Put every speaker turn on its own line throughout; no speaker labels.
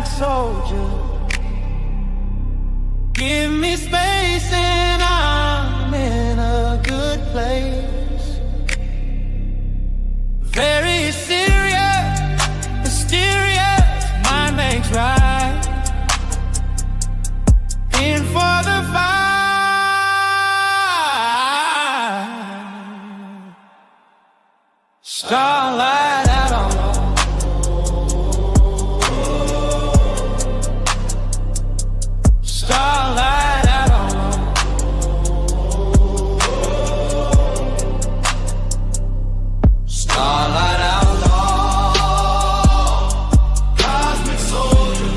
cosmic soldier. Give me space and I'm in a good place. Very serious, mysterious, mind makes right. In for the fight. Starlight out on starlight out on starlight out on cosmic soldier.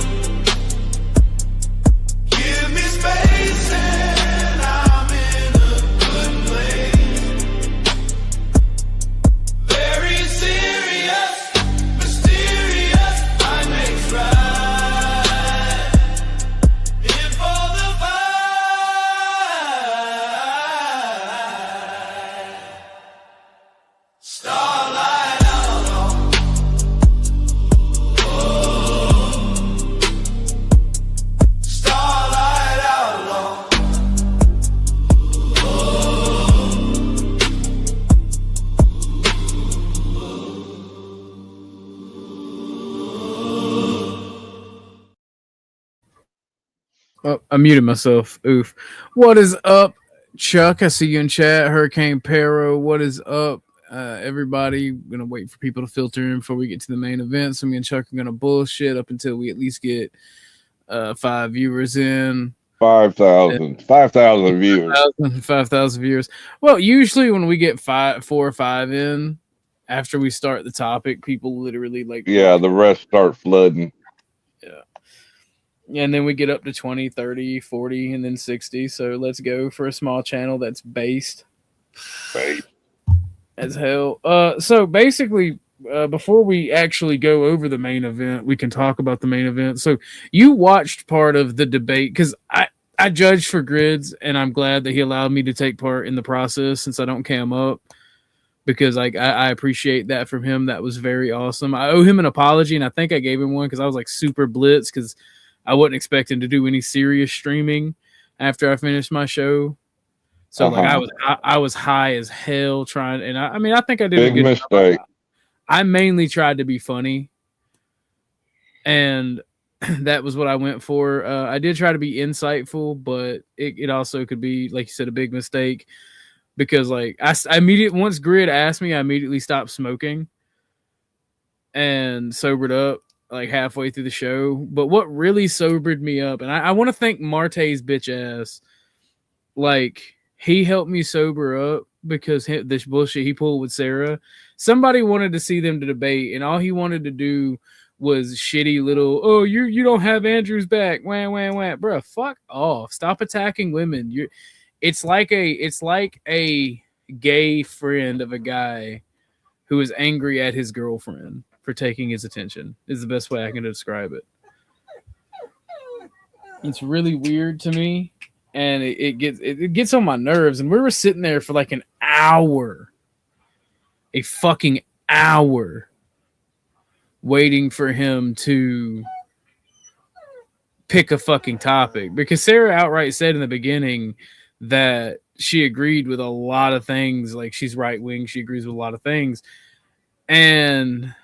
Give me space and I'm in a good place. Very serious, mysterious, mind makes right. In for the fight. Starlight out on starlight out on
Oh, I muted myself. Oof. What is up, Chuck? I see you in chat. Hurricane Pero, what is up? Everybody, I'm going to wait for people to filter in before we get to the main event. So me and Chuck are going to bullshit up until we at least get 5 viewers in.
5,000 viewers.
5,000 viewers. Well, usually when we get 4 or 5 in, after we start the topic, people literally like...
Yeah, the rest start flooding.
Yeah. And then we get up to 20, 30, 40, and then 60. So let's go for a small channel that's based as hell. So basically, before we actually go over the main event, we can talk about the main event. So you watched part of the debate because I judged for Grids, and I'm glad that he allowed me to take part in the process since I don't cam up. Because like I appreciate that from him. That was very awesome. I owe him an apology, and I think I gave him one because I was like super blitzed because I wasn't expecting to do any serious streaming after I finished my show. So like I was high as hell trying, and I mean I think I did
Big
a good
mistake.
job. I mainly tried to be funny, and that was what I went for. I did try to be insightful, but it also could be, like you said, a big mistake. Because like I immediately, once Grid asked me, I immediately stopped smoking and sobered up like halfway through the show. But what really sobered me up, and I want to thank Marte's bitch ass, like he helped me sober up because this bullshit he pulled with Sarah. Somebody wanted to see them to debate, and all he wanted to do was shitty little, oh, you don't have Andrew's back, wah wah wah, bro. Fuck off! Stop attacking women. It's like a gay friend of a guy who is angry at his girlfriend for taking his attention is the best way I can describe it. It's really weird to me, and it gets on my nerves. And we were sitting there for like an hour, a fucking hour, waiting for him to pick a fucking topic because Sarah outright said in the beginning that she agreed with a lot of things. Like she's right wing. She agrees with a lot of things. And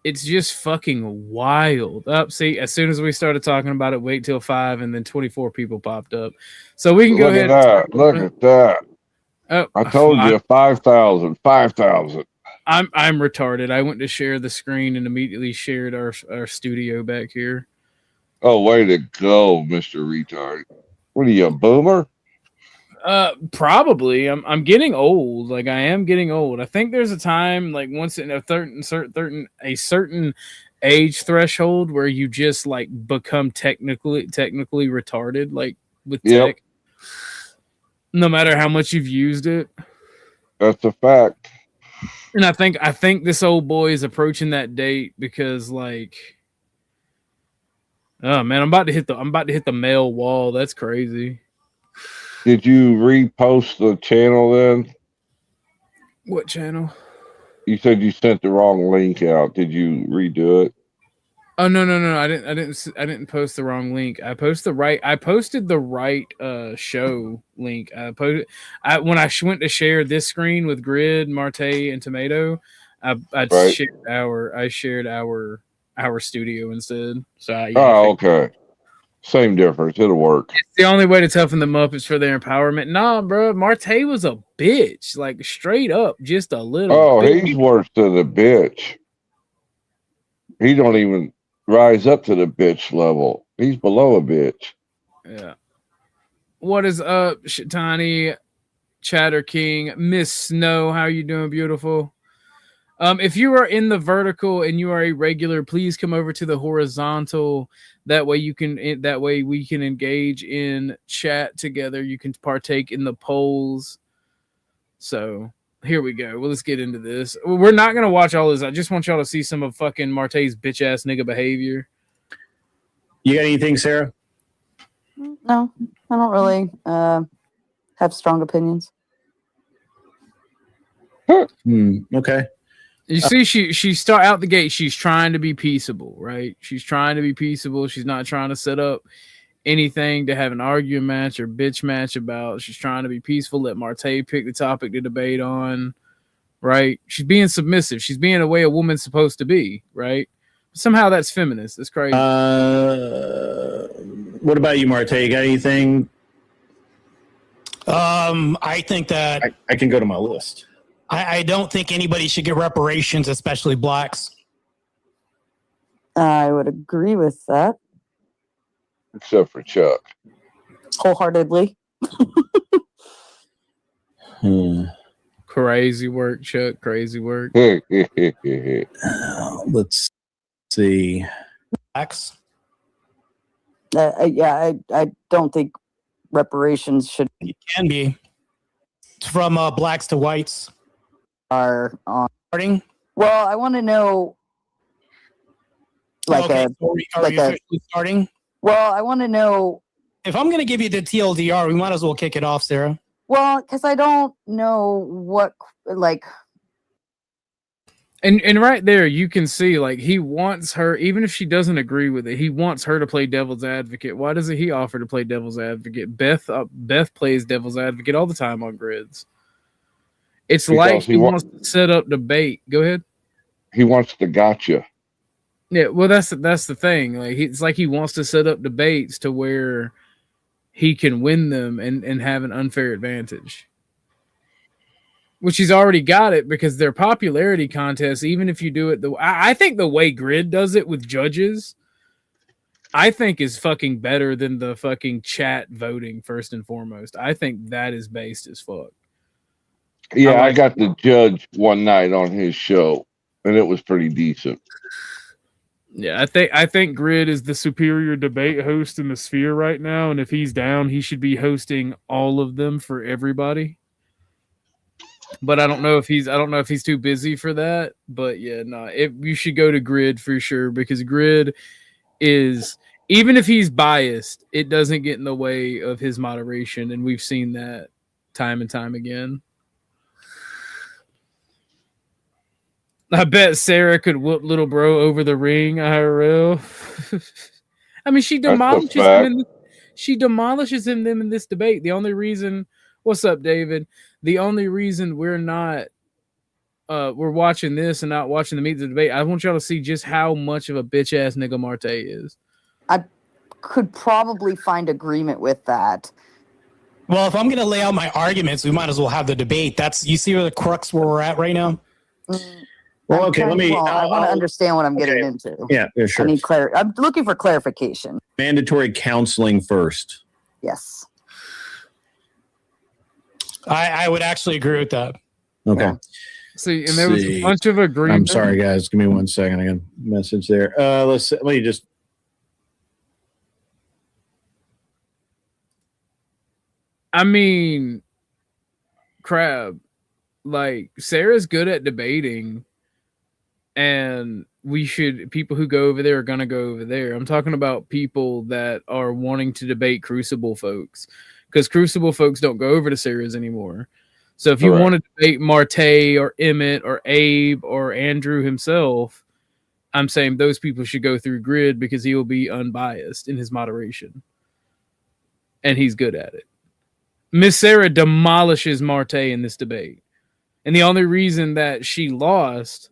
it's just fucking wild. See, as soon as we started talking about it, wait till 5 and then 24 people popped up. So we can go ahead.
Look at that. Oh, I told you 5,000.
I'm retarded. I went to share the screen and immediately shared our studio back here.
Oh, way to go, Mr. Retard. What are you, a boomer?
Probably. I'm getting old. Like I am getting old. I think there's a time, like once in a certain age threshold, where you just like become technically retarded, like with tech. No matter how much you've used it.
That's a fact.
And I think this old boy is approaching that date because like, oh man, I'm about to hit the male wall. That's crazy.
Did you repost the channel then?
What channel?
You said you sent the wrong link out. Did you redo it?
Oh no! I didn't post the wrong link. I posted the right show link. When I went to share this screen with Grid, Marte, and Tomato.
Right.
I shared our studio instead. So yeah.
Oh, okay. Same difference. It'll work.
It's the only way to toughen them up is for their empowerment. Nah, bro, Marte was a bitch, like straight up, just a little.
Oh,
bitch.
he's worse than a bitch. He don't even rise up to the bitch level. He's below a bitch.
Yeah. What is up, Shitani, Chatter King, Miss Snow? How you doing, beautiful? If you are in the vertical and you are a regular, please come over to the horizontal. That way we can engage in chat together. You can partake in the polls. So here we go. Well, let's get into this. We're not gonna watch all this. I just want y'all to see some of fucking Marte's bitch ass nigga behavior.
You got anything, Sarah?
No, I don't really have strong opinions.
Okay.
You see, she start out the gate. She's trying to be peaceable, right? She's trying to be peaceable. She's not trying to set up anything to have an argument match or bitch match about. She's trying to be peaceful. Let Marte pick the topic to debate on, right? She's being submissive. She's being the way a woman's supposed to be, right? Somehow that's feminist. That's crazy.
What about you, Marte? You got anything?
I think that
I can go to my list.
I don't think anybody should get reparations, especially blacks.
I would agree with that
Except for Chuck.
wholeheartedly.
Crazy work, Chuck. Crazy work.
Let's see.
Blacks.
I don't think reparations should
It can be. It's from blacks to whites.
are on.
Starting.
Well, I want to know, like
okay, so are we officially starting?
Well, I want to know.
If I'm going to give you the TLDR, we might as well kick it off, Sarah.
Well, because I don't know what like.
And right there, you can see like he wants her, even if she doesn't agree with it, he wants her to play devil's advocate. Why doesn't he offer to play devil's advocate? Beth plays devil's advocate all the time on grids. It's
Because
like he wants to set up debate. Go ahead.
He wants to gotcha.
Yeah, well, that's the thing. Like it's like he wants to set up debates to where he can win them and have an unfair advantage. Which he's already got it because their popularity contests, even if you do it I think the way Grid does it with judges, I think is fucking better than the fucking chat voting first and foremost. I think that is based as fuck.
Yeah, I got the judge one night on his show, and it was pretty decent.
Yeah, I think Grid is the superior debate host in the sphere right now, and if he's down, he should be hosting all of them for everybody. But I don't know if he's too busy for that. But yeah, no, you should go to Grid for sure because Grid is, even if he's biased, it doesn't get in the way of his moderation, and we've seen that time and time again. I bet Sarah could whoop little bro over the ring IRL. I mean, she demolishes him in this debate. The only reason, what's up, David? The only reason we're watching this and not watching the meet the debate, I want y'all to see just how much of a bitch ass nigga Marte is.
I could probably find agreement with that.
Well, if I'm going to lay out my arguments, we might as well have the debate. You see where the crux where we're at right now?
Well, okay, let me.
I want to understand what I'm getting into.
Yeah, sure.
I need I'm looking for clarification.
Mandatory counseling first.
Yes. I
would actually agree with that.
Okay.
Yeah.
See, and there was a bunch of agreement.
I'm sorry, guys. Give me 1 second. I got a message there. Let me just.
I mean, Crab, like Sarah's good at debating, and people who go over there are gonna go over there. I'm talking about people that are wanting to debate Crucible folks, because Crucible folks don't go over to Sarah's anymore. So if you want to debate Marte or Emmett or Abe or Andrew himself, I'm saying those people should go through Grid because he will be unbiased in his moderation. And he's good at it. Miss Sarah demolishes Marte in this debate. And the only reason that she lost,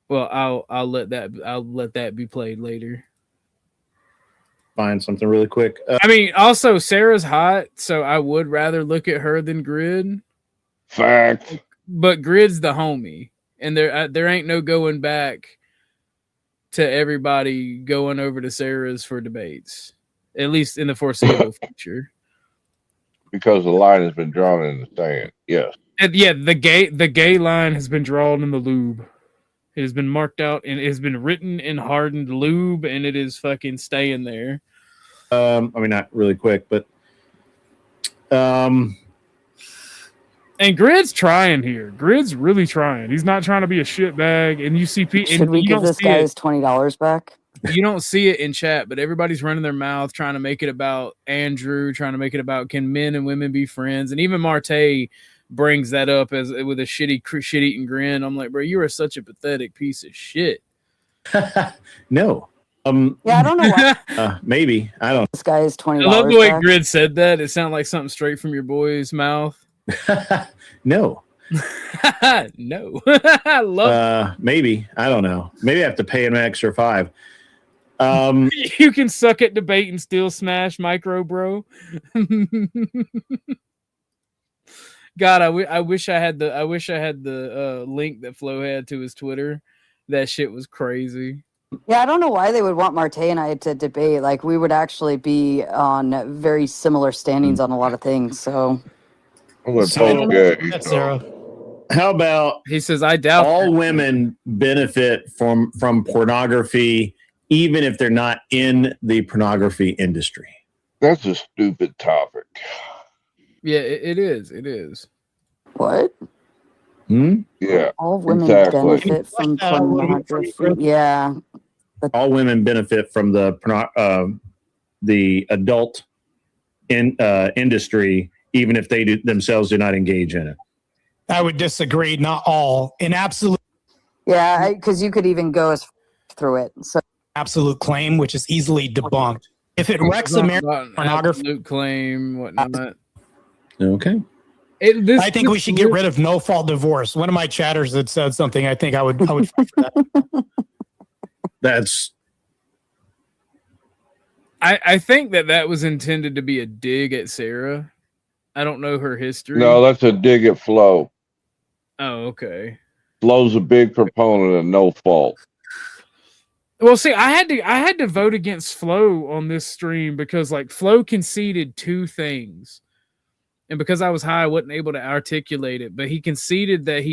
well, I'll let that be played later.
Find something really quick.
I mean, also Sarah's hot, so I would rather look at her than Grid.
Fact.
But Grid's the homie, and there ain't no going back to everybody going over to Sarah's for debates, at least in the foreseeable future.
Because the line has been drawn in the sand. Yes.
And yeah, the gay line has been drawn in the lube. It has been marked out and it has been written in hardened lube, and it is fucking staying there.
I mean, not really quick, but
and Grid's trying here. Grid's really trying. He's not trying to be a shitbag. And you see people.
Should we give this guy his $20 back?
You don't see it in chat, but everybody's running their mouth trying to make it about Andrew, trying to make it about can men and women be friends, and even Marte brings that up as with a shit-eating grin. I'm like, bro, you are such a pathetic piece of shit.
no.
Yeah, I don't know why.
Maybe. I don't.
This guy is $20.
I love the way Grid said that. It sounded like something straight from your boy's mouth.
No.
No. I love
maybe. I don't know. Maybe I have to pay him an extra $5.
You can suck at debate and still smash micro, bro. God, I wish I had the link that Flo had to his Twitter. That shit was crazy.
Yeah, I don't know why they would want Marte and I to debate. Like, we would actually be on very similar standings on a lot of things. So,
Sarah.
How about
he says, I doubt
all women benefit from pornography, even if they're not in the pornography industry?
That's a stupid topic.
Yeah, it is. It is.
What?
Yeah.
All women
exactly.
benefit from pornography. Yeah.
All women benefit from the adult industry, even if they themselves do not engage in it.
I would disagree. Not all. In absolute.
Yeah, because you could even go as through it. So
absolute claim, which is easily debunked. If it wrecks American pornography,
absolute claim, whatnot.
Okay.
I think we should get rid of no fault divorce. One of my chatters had said something. I think I would fight for that.
That's.
I think that was intended to be a dig at Sarah. I don't know her history.
No, that's a dig at Flo.
Oh, okay.
Flo's a big proponent of no fault.
Well, see, I had to vote against Flo on this stream because like Flo conceded two things. And because I was high, I wasn't able to articulate it. But he conceded that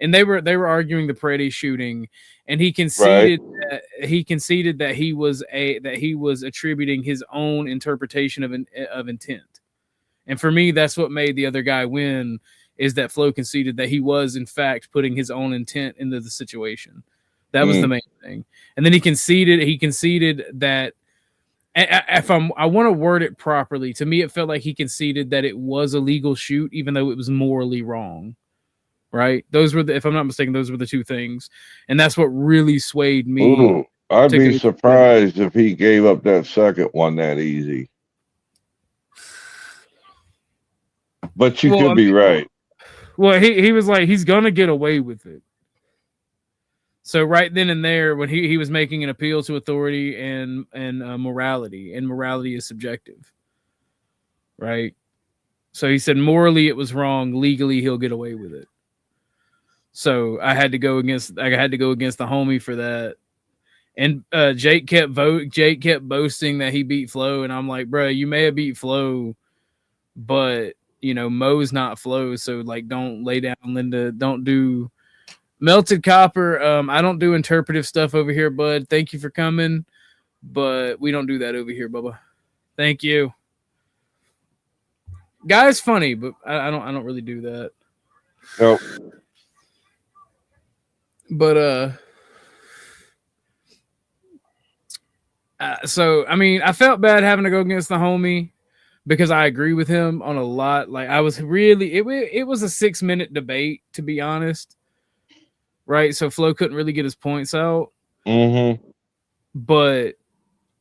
and they were arguing the Peretti shooting, and he conceded that he was attributing his own interpretation of intent. And for me, that's what made the other guy win, is that Flo conceded that he was in fact putting his own intent into the situation. That was the main thing. And then he conceded that. I want to word it properly. To me, it felt like he conceded that it was a legal shoot, even though it was morally wrong. Right? Those were if I'm not mistaken, those were the two things, and that's what really swayed me.
Ooh, I'd be surprised if he gave up that second one that easy. But you could be right.
Well, he was like, he's gonna get away with it. So right then and there, when he was making an appeal to authority and morality, and morality is subjective, right? So he said morally it was wrong, legally he'll get away with it. So I had to go against the homie for that. And Jake kept boasting that he beat Flo, and I'm like, bro, you may have beat Flo, but you know Mo's not Flo, so like don't lay down, Linda. Don't do. Melted Copper, I don't do interpretive stuff over here, bud. Thank you for coming, but we don't do that over here, Bubba. Thank you. Guy's funny, but I don't really do that.
Nope.
But so I mean, I felt bad having to go against the homie because I agree with him on a lot. Like I was really, it was a 6-minute debate, to be honest. right? So Flo couldn't really get his points out.
Mm-hmm.
But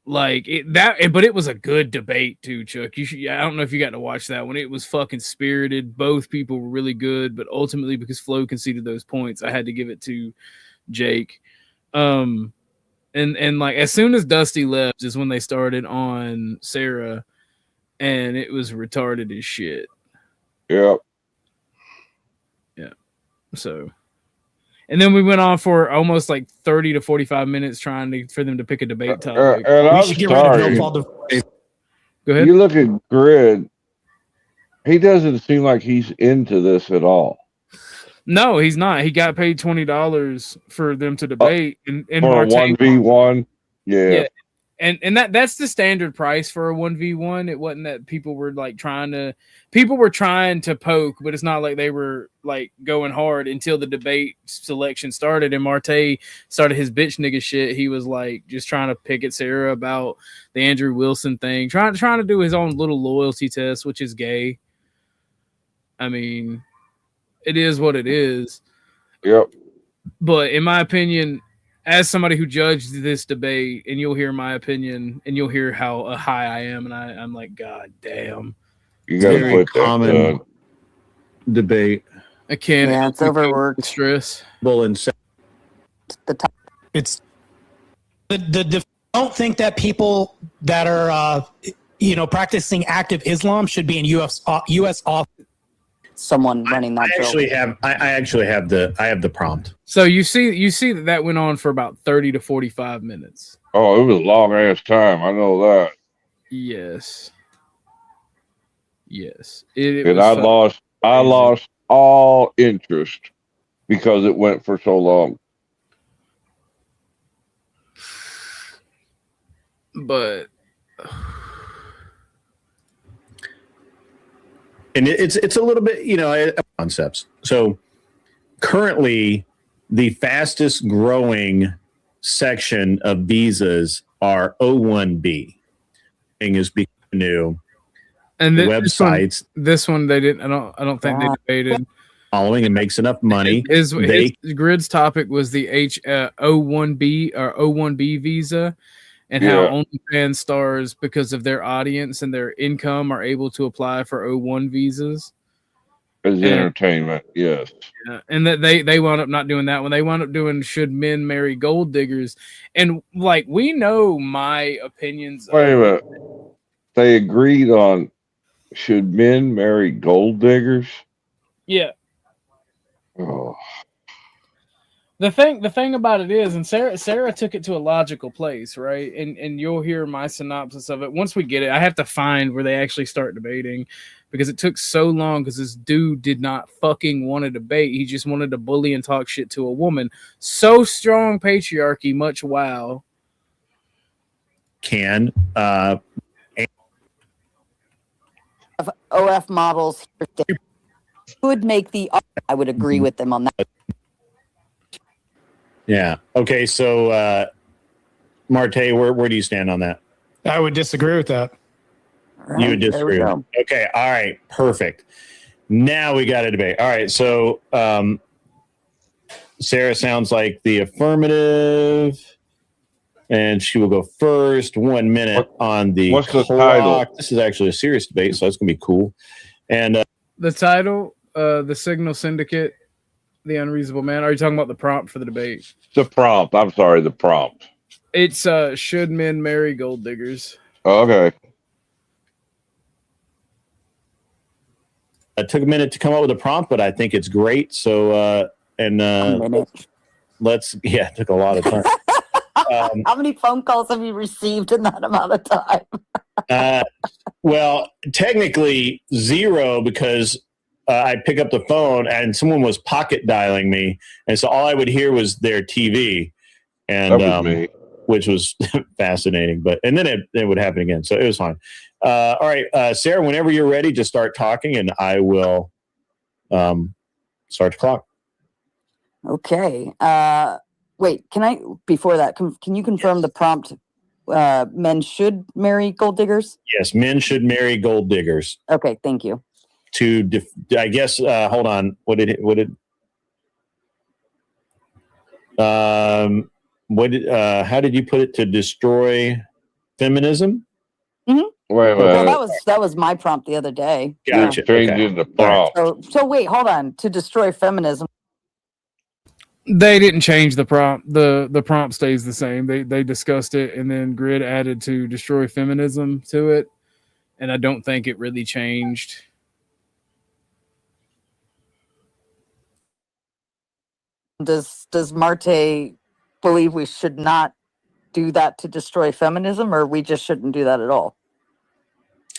like but it was a good debate too, Chuck. I don't know if you got to watch that one. It was fucking spirited. Both people were really good, but ultimately because Flo conceded those points, I had to give it to Jake. And like as soon as Dusty left is when they started on Sarah, and it was retarded as shit.
Yep.
Yeah. So, and then we went on for almost like 30 to 45 minutes trying for them to pick a debate topic.
And
We
I'm
should get rid of
sorry.
no fault divorce.
Go ahead.
You look at Grid. He doesn't seem like he's into this at all.
No, he's not. He got paid $20 for them to debate, and
For a
Marte
1v1. Yeah.
and that's the standard price for a 1v1. It wasn't that people were trying to poke, but it's not like they were like going hard until the debate selection started and Marte started his bitch nigga shit. He was like just trying to pick at Sarah about the Andrew Wilson thing, trying to do his own little loyalty test, which is gay. I mean, it is what it is.
Yep.
But in my opinion, as somebody who judged this debate, and you'll hear my opinion, and you'll hear how high I am, and I'm like, God damn.
You got to
Very
put that
common debate.
I can't.
Yeah, it's overworked.
Stress.
Bull and
The top.
It's don't think that people that are practicing active Islam should be in U.S. office.
Someone running that bill.
I actually have the prompt.
So you see that went on for about 30 to 45 minutes.
Oh, it was a long ass time. I know that.
Yes.
And I lost all interest because it went for so long.
But
And it's a little bit, concepts. So currently, the fastest growing section of visas are O1B. Thing is becoming new.
and
Websites.
This one they didn't. I don't think they debated.
Following and makes enough money.
His Grid's topic was the O1B or O1B visa, and how OnlyFans stars, because of their audience and their income, are able to apply for O1 visas.
As entertainment, yes.
And that they wound up not doing that one. They wound up doing should men marry gold diggers, and like we know my opinions.
Wait a minute. They agreed on should men marry gold diggers?
Yeah.
Oh.
The thing about it is, and Sarah took it to a logical place, right? And you'll hear my synopsis of it. Once we get it, I have to find where they actually start debating, because it took so long because this dude did not fucking want to debate. He just wanted to bully and talk shit to a woman. So strong patriarchy, much wow.
Of OF models could make the. I would agree with them on that.
Yeah. Okay. So, Marte, where do you stand on that?
I would disagree with that.
You would disagree. Okay. All right. Perfect. Now we got a debate. All right. So, Sarah sounds like the affirmative, and she will go first. 1 minute on the
what's the
clock.
title?
This is actually a serious debate, so that's gonna be cool. And
The title, The Signal Syndicate, The Unreasonable Man. Are you talking about the prompt for the debate?
The prompt. I'm sorry, the prompt.
It's should men marry gold diggers?
Okay.
it took a minute to come up with a prompt, but I think it's great. So, let's, it took a lot of time.
How many phone calls have you received in that amount of time?
Well, technically 0, because I'd pick up the phone and someone was pocket dialing me. And so all I would hear was their TV, and
That was me.
which was fascinating. And then it would happen again. So it was fine. All right, Sarah, whenever you're ready, just start talking and I will start the clock.
Okay. Wait, before that, can you confirm the prompt? Men should marry gold diggers?
Yes, men should marry gold diggers.
Okay, thank you.
I guess, hold on. What did How did you put it? To destroy feminism?
Wait a
Well,
minute.
that was my prompt the other day.
Gotcha.
You're changing the prompt.
So wait, hold on. To destroy feminism.
They didn't change the prompt. The prompt stays the same. They discussed it, and then Grid added to destroy feminism to it, and I don't think it really changed.
Does Marte believe we should not do that to destroy feminism, or we just shouldn't do that at all?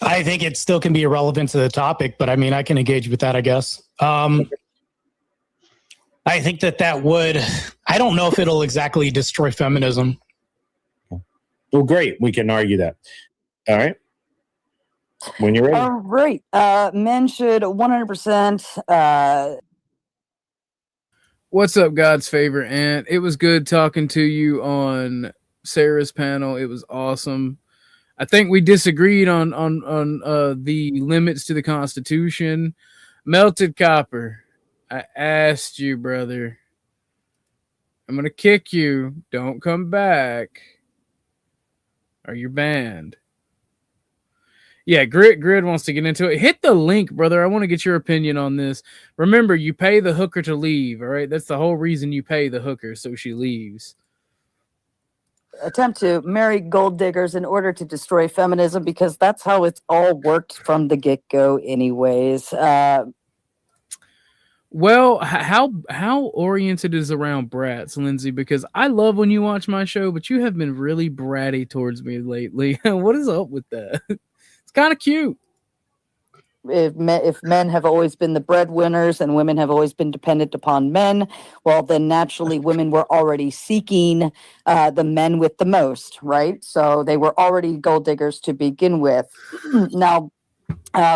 I think it still can be irrelevant to the topic, but I mean, I can engage with that, I guess. I think that would, I don't know if it'll exactly destroy feminism.
Well, great. We can argue that. All right. When you're ready.
All right. Men should 100%.
What's up, God's favorite aunt? It was good talking to you on Sarah's panel. It was awesome. I think we disagreed on the limits to the Constitution. Melted Copper, I asked you, brother. I'm gonna kick you. Don't come back, or you're banned. Yeah, Grid wants to get into it. Hit the link, brother. I want to get your opinion on this. Remember, you pay the hooker to leave, all right? That's the whole reason you pay the hooker, so she leaves.
Attempt to marry gold diggers in order to destroy feminism, because that's how it's all worked from the get-go anyways.
Well, how oriented is around brats, Lindsay? Because I love when you watch my show, but you have been really bratty towards me lately. What is up with that? It's kind of cute.
If men have always been the breadwinners and women have always been dependent upon men, well, then naturally women were already seeking the men with the most, right? So they were already gold diggers to begin with. Now,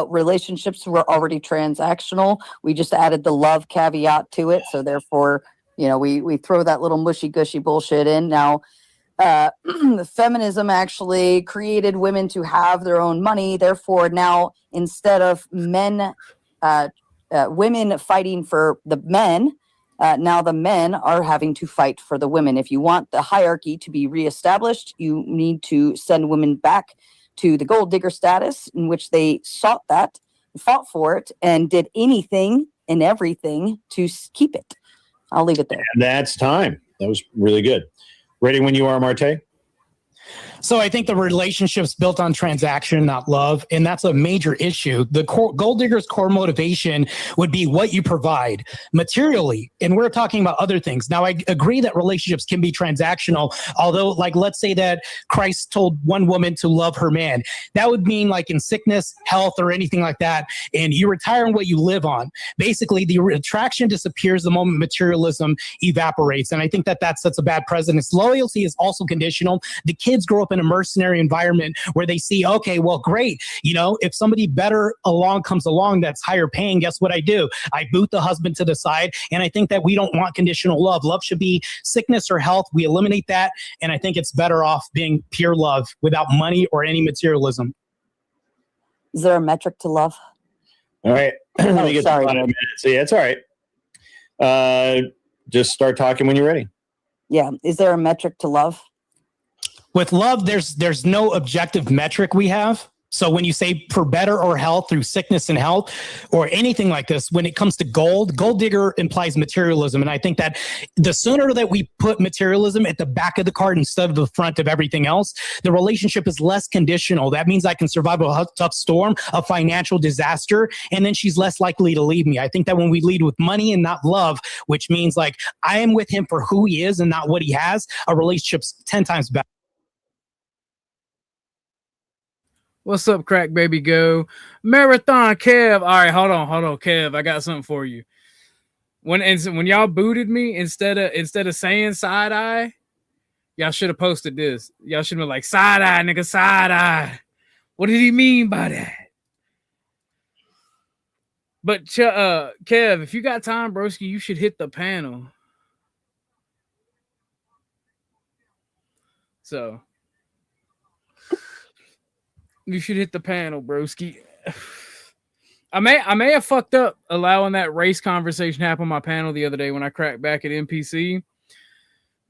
relationships were already transactional. We just added the love caveat to it. So therefore, we throw that little mushy gushy bullshit in. Now, feminism actually created women to have their own money. Therefore, now instead of women fighting for the men, now the men are having to fight for the women. If you want the hierarchy to be reestablished, you need to send women back to the gold digger status in which they sought that, fought for it, and did anything and everything to keep it. I'll leave it there.
And that's time. That was really good. Ready when you are, Marte?
So I think the relationship's built on transaction, not love. And that's a major issue. The gold digger's core motivation would be what you provide materially. And we're talking about other things. Now, I agree that relationships can be transactional. Although, let's say that Christ told one woman to love her man. That would mean in sickness, health, or anything like that. And you retire on what you live on. Basically, the attraction disappears the moment materialism evaporates. And I think that sets a bad precedent. Loyalty is also conditional. The kids grow up in a mercenary environment where they see, okay, well, great. If somebody better comes along that's higher paying, guess what I do? I boot the husband to the side. And I think that we don't want conditional love. Love should be sickness or health. We eliminate that. And I think it's better off being pure love without money or any materialism.
Is there a metric to love?
All right. Let me get
sorry.
5 minutes. Yeah, it's all right. Just start talking when you're ready.
Yeah. Is there a metric to love?
With love, there's no objective metric we have. So when you say for better or health through sickness and health or anything like this, when it comes to gold digger implies materialism. And I think that the sooner that we put materialism at the back of the card instead of the front of everything else, the relationship is less conditional. That means I can survive a tough storm, a financial disaster, and then she's less likely to leave me. I think that when we lead with money and not love, which means I am with him for who he is and not what he has, a relationship's 10 times better.
What's up, crack baby go? Marathon Kev. All right, hold on, Kev. I got something for you. When y'all booted me, instead of saying side eye, y'all should have posted this. Y'all should have been like, side eye, nigga, side eye. What did he mean by that? But Kev, if you got time, broski, you should hit the panel. So you should hit the panel, broski. I may have fucked up allowing that race conversation happen on my panel the other day when I cracked back at NPC.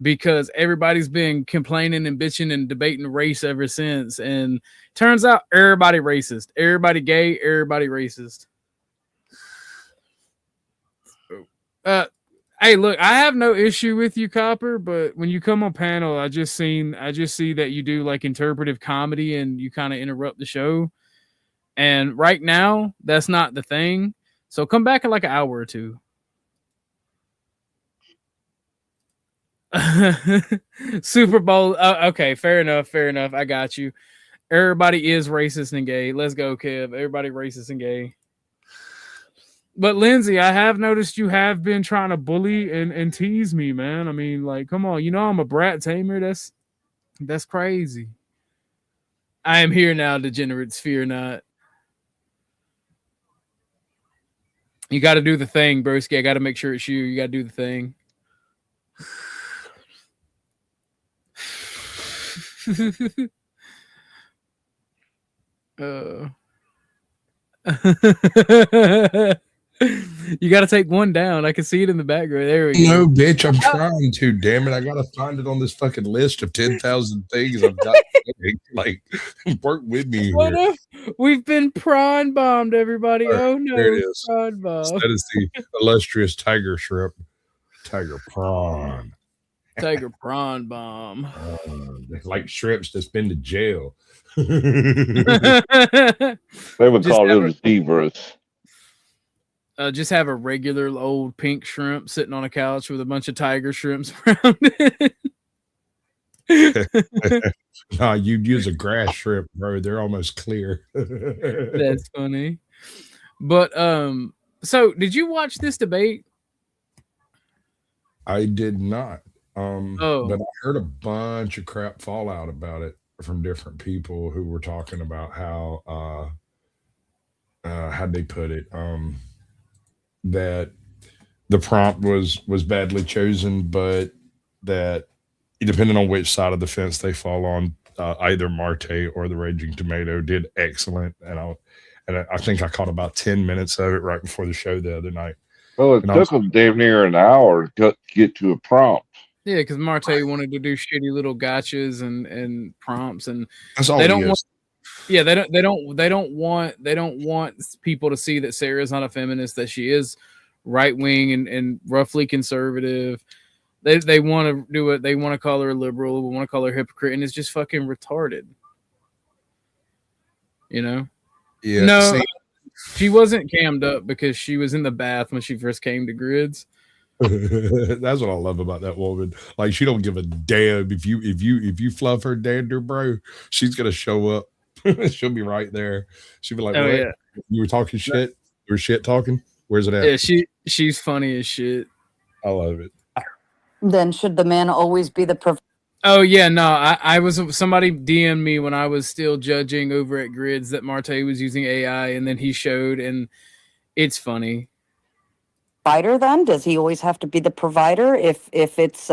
because everybody's been complaining and bitching and debating race ever since. And turns out everybody racist, everybody gay, everybody racist. Hey, look, I have no issue with you, Copper, but when you come on panel, I just see that you do like interpretive comedy and you kind of interrupt the show. And right now, that's not the thing. So come back in like an hour or two. Super Bowl. Okay, fair enough. I got you. Everybody is racist and gay. Let's go, Kev. Everybody racist and gay. But Lindsay, I have noticed you have been trying to bully and tease me, man. I mean, like, come on. You know I'm a brat tamer. That's crazy. I am here now, degenerates. Fear not. You got to do the thing, broski. I got to make sure it's you. You got to do the thing. You got to take one down. I can see it in the background. There we go.
No, bitch, I'm trying to. Damn it, I gotta find it on this fucking list of 10,000 things I've got. Like, work with me here.
We've been prawn bombed, everybody. Oh no,
there it is.
prawn bomb.
That is the illustrious tiger shrimp, tiger prawn,
tiger prawn bomb.
Like shrimps that's been to jail.
They would call them zebras.
Just have a regular old pink shrimp sitting on a couch with a bunch of tiger shrimps around it.
No, you'd use a grass shrimp, bro. They're almost clear.
That's funny. But so did you watch this debate?
I did not. But I heard a bunch of crap fallout about it from different people who were talking about how how'd they put it? That the prompt was badly chosen, but that depending on which side of the fence they fall on, either Marte or the Raging Tomato did excellent. And I think I caught about 10 minutes of it right before the show the other night.
Well, it took them damn near an hour to get to a prompt.
Yeah, because Marte wanted to do shitty little gotchas and prompts, and
that's all
they don't want. Yeah, they don't want people to see that Sarah is not a feminist, that she is right wing and roughly conservative. They want to do it. They want to call her a liberal. They want to call her a hypocrite, and it's just fucking retarded. You know?
Yeah.
No, she wasn't cammed up because she was in the bath when she first came to Grids.
That's what I love about that woman. Like, she don't give a damn if you fluff her dander, bro. She's gonna show up. She'll be right there. She'll be like, "Oh yeah, you were talking shit. You were shit talking. Where's it at?"
Yeah, she's funny as shit.
I love it.
Then should the man always be the
Oh yeah, no. I was somebody DM'd me when I was still judging over at Grids that Marte was using AI, and then he showed, and it's funny.
Provider? Then does he always have to be the provider if it's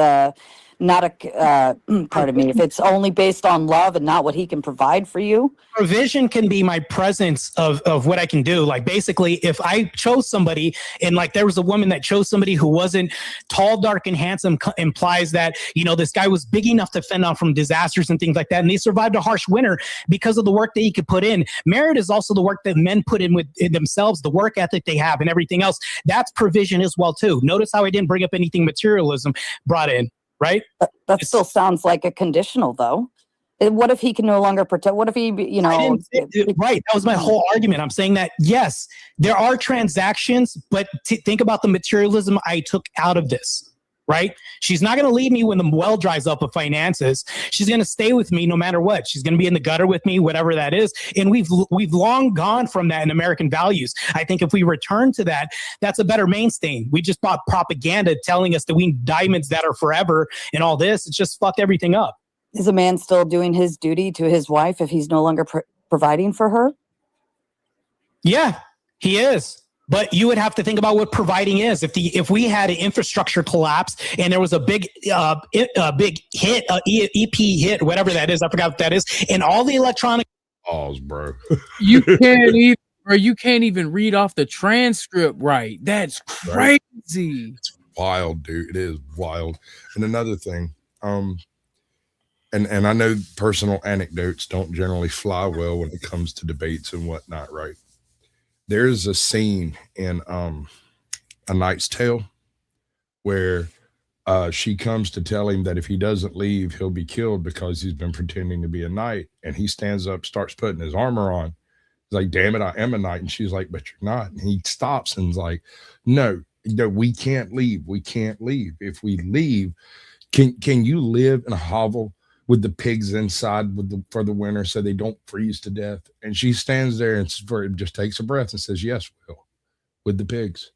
not a pardon me, if it's only based on love and not what he can provide for you?
Provision can be my presence of what I can do. Like, basically, if I chose somebody and like there was a woman that chose somebody who wasn't tall, dark, and handsome, implies that, you know, this guy was big enough to fend off from disasters and things like that, and they survived a harsh winter because of the work that he could put in. Merit is also the work that men put in themselves, the work ethic they have, and everything else. That's provision as well too. Notice how I didn't bring up anything materialism brought in. Right?
That still sounds like a conditional, though. What if he can no longer protect? What if he, you know?
Right. That was my whole argument. I'm saying that, yes, there are transactions, but think about the materialism I took out of this. Right? She's not going to leave me when the well dries up of finances. She's going to stay with me no matter what. She's going to be in the gutter with me, whatever that is. And we've long gone from that in American values. I think if we return to that, that's a better mainstay. We just bought propaganda telling us that we need diamonds that are forever and all this. It's just fucked everything up.
Is a man still doing his duty to his wife if he's no longer providing for her?
Yeah, he is. But you would have to think about what providing is. If we had an infrastructure collapse and there was a big hit, EP hit, whatever that is, I forgot what that is, and all the electronic
bro.
You can't even read off the transcript right. That's crazy.
wild, dude. It is wild. And another thing, and I know personal anecdotes don't generally fly well when it comes to debates and whatnot, right? There's a scene in A Knight's Tale where she comes to tell him that if he doesn't leave, he'll be killed because he's been pretending to be a knight. And he stands up, starts putting his armor on. He's like, damn it, I am a knight. And she's like, but you're not. And he stops and is like, no, we can't leave. We can't leave. If we leave, can you live in a hovel with the pigs inside for the winter so they don't freeze to death? And she stands there and just takes a breath and says, yes, Will, with the pigs.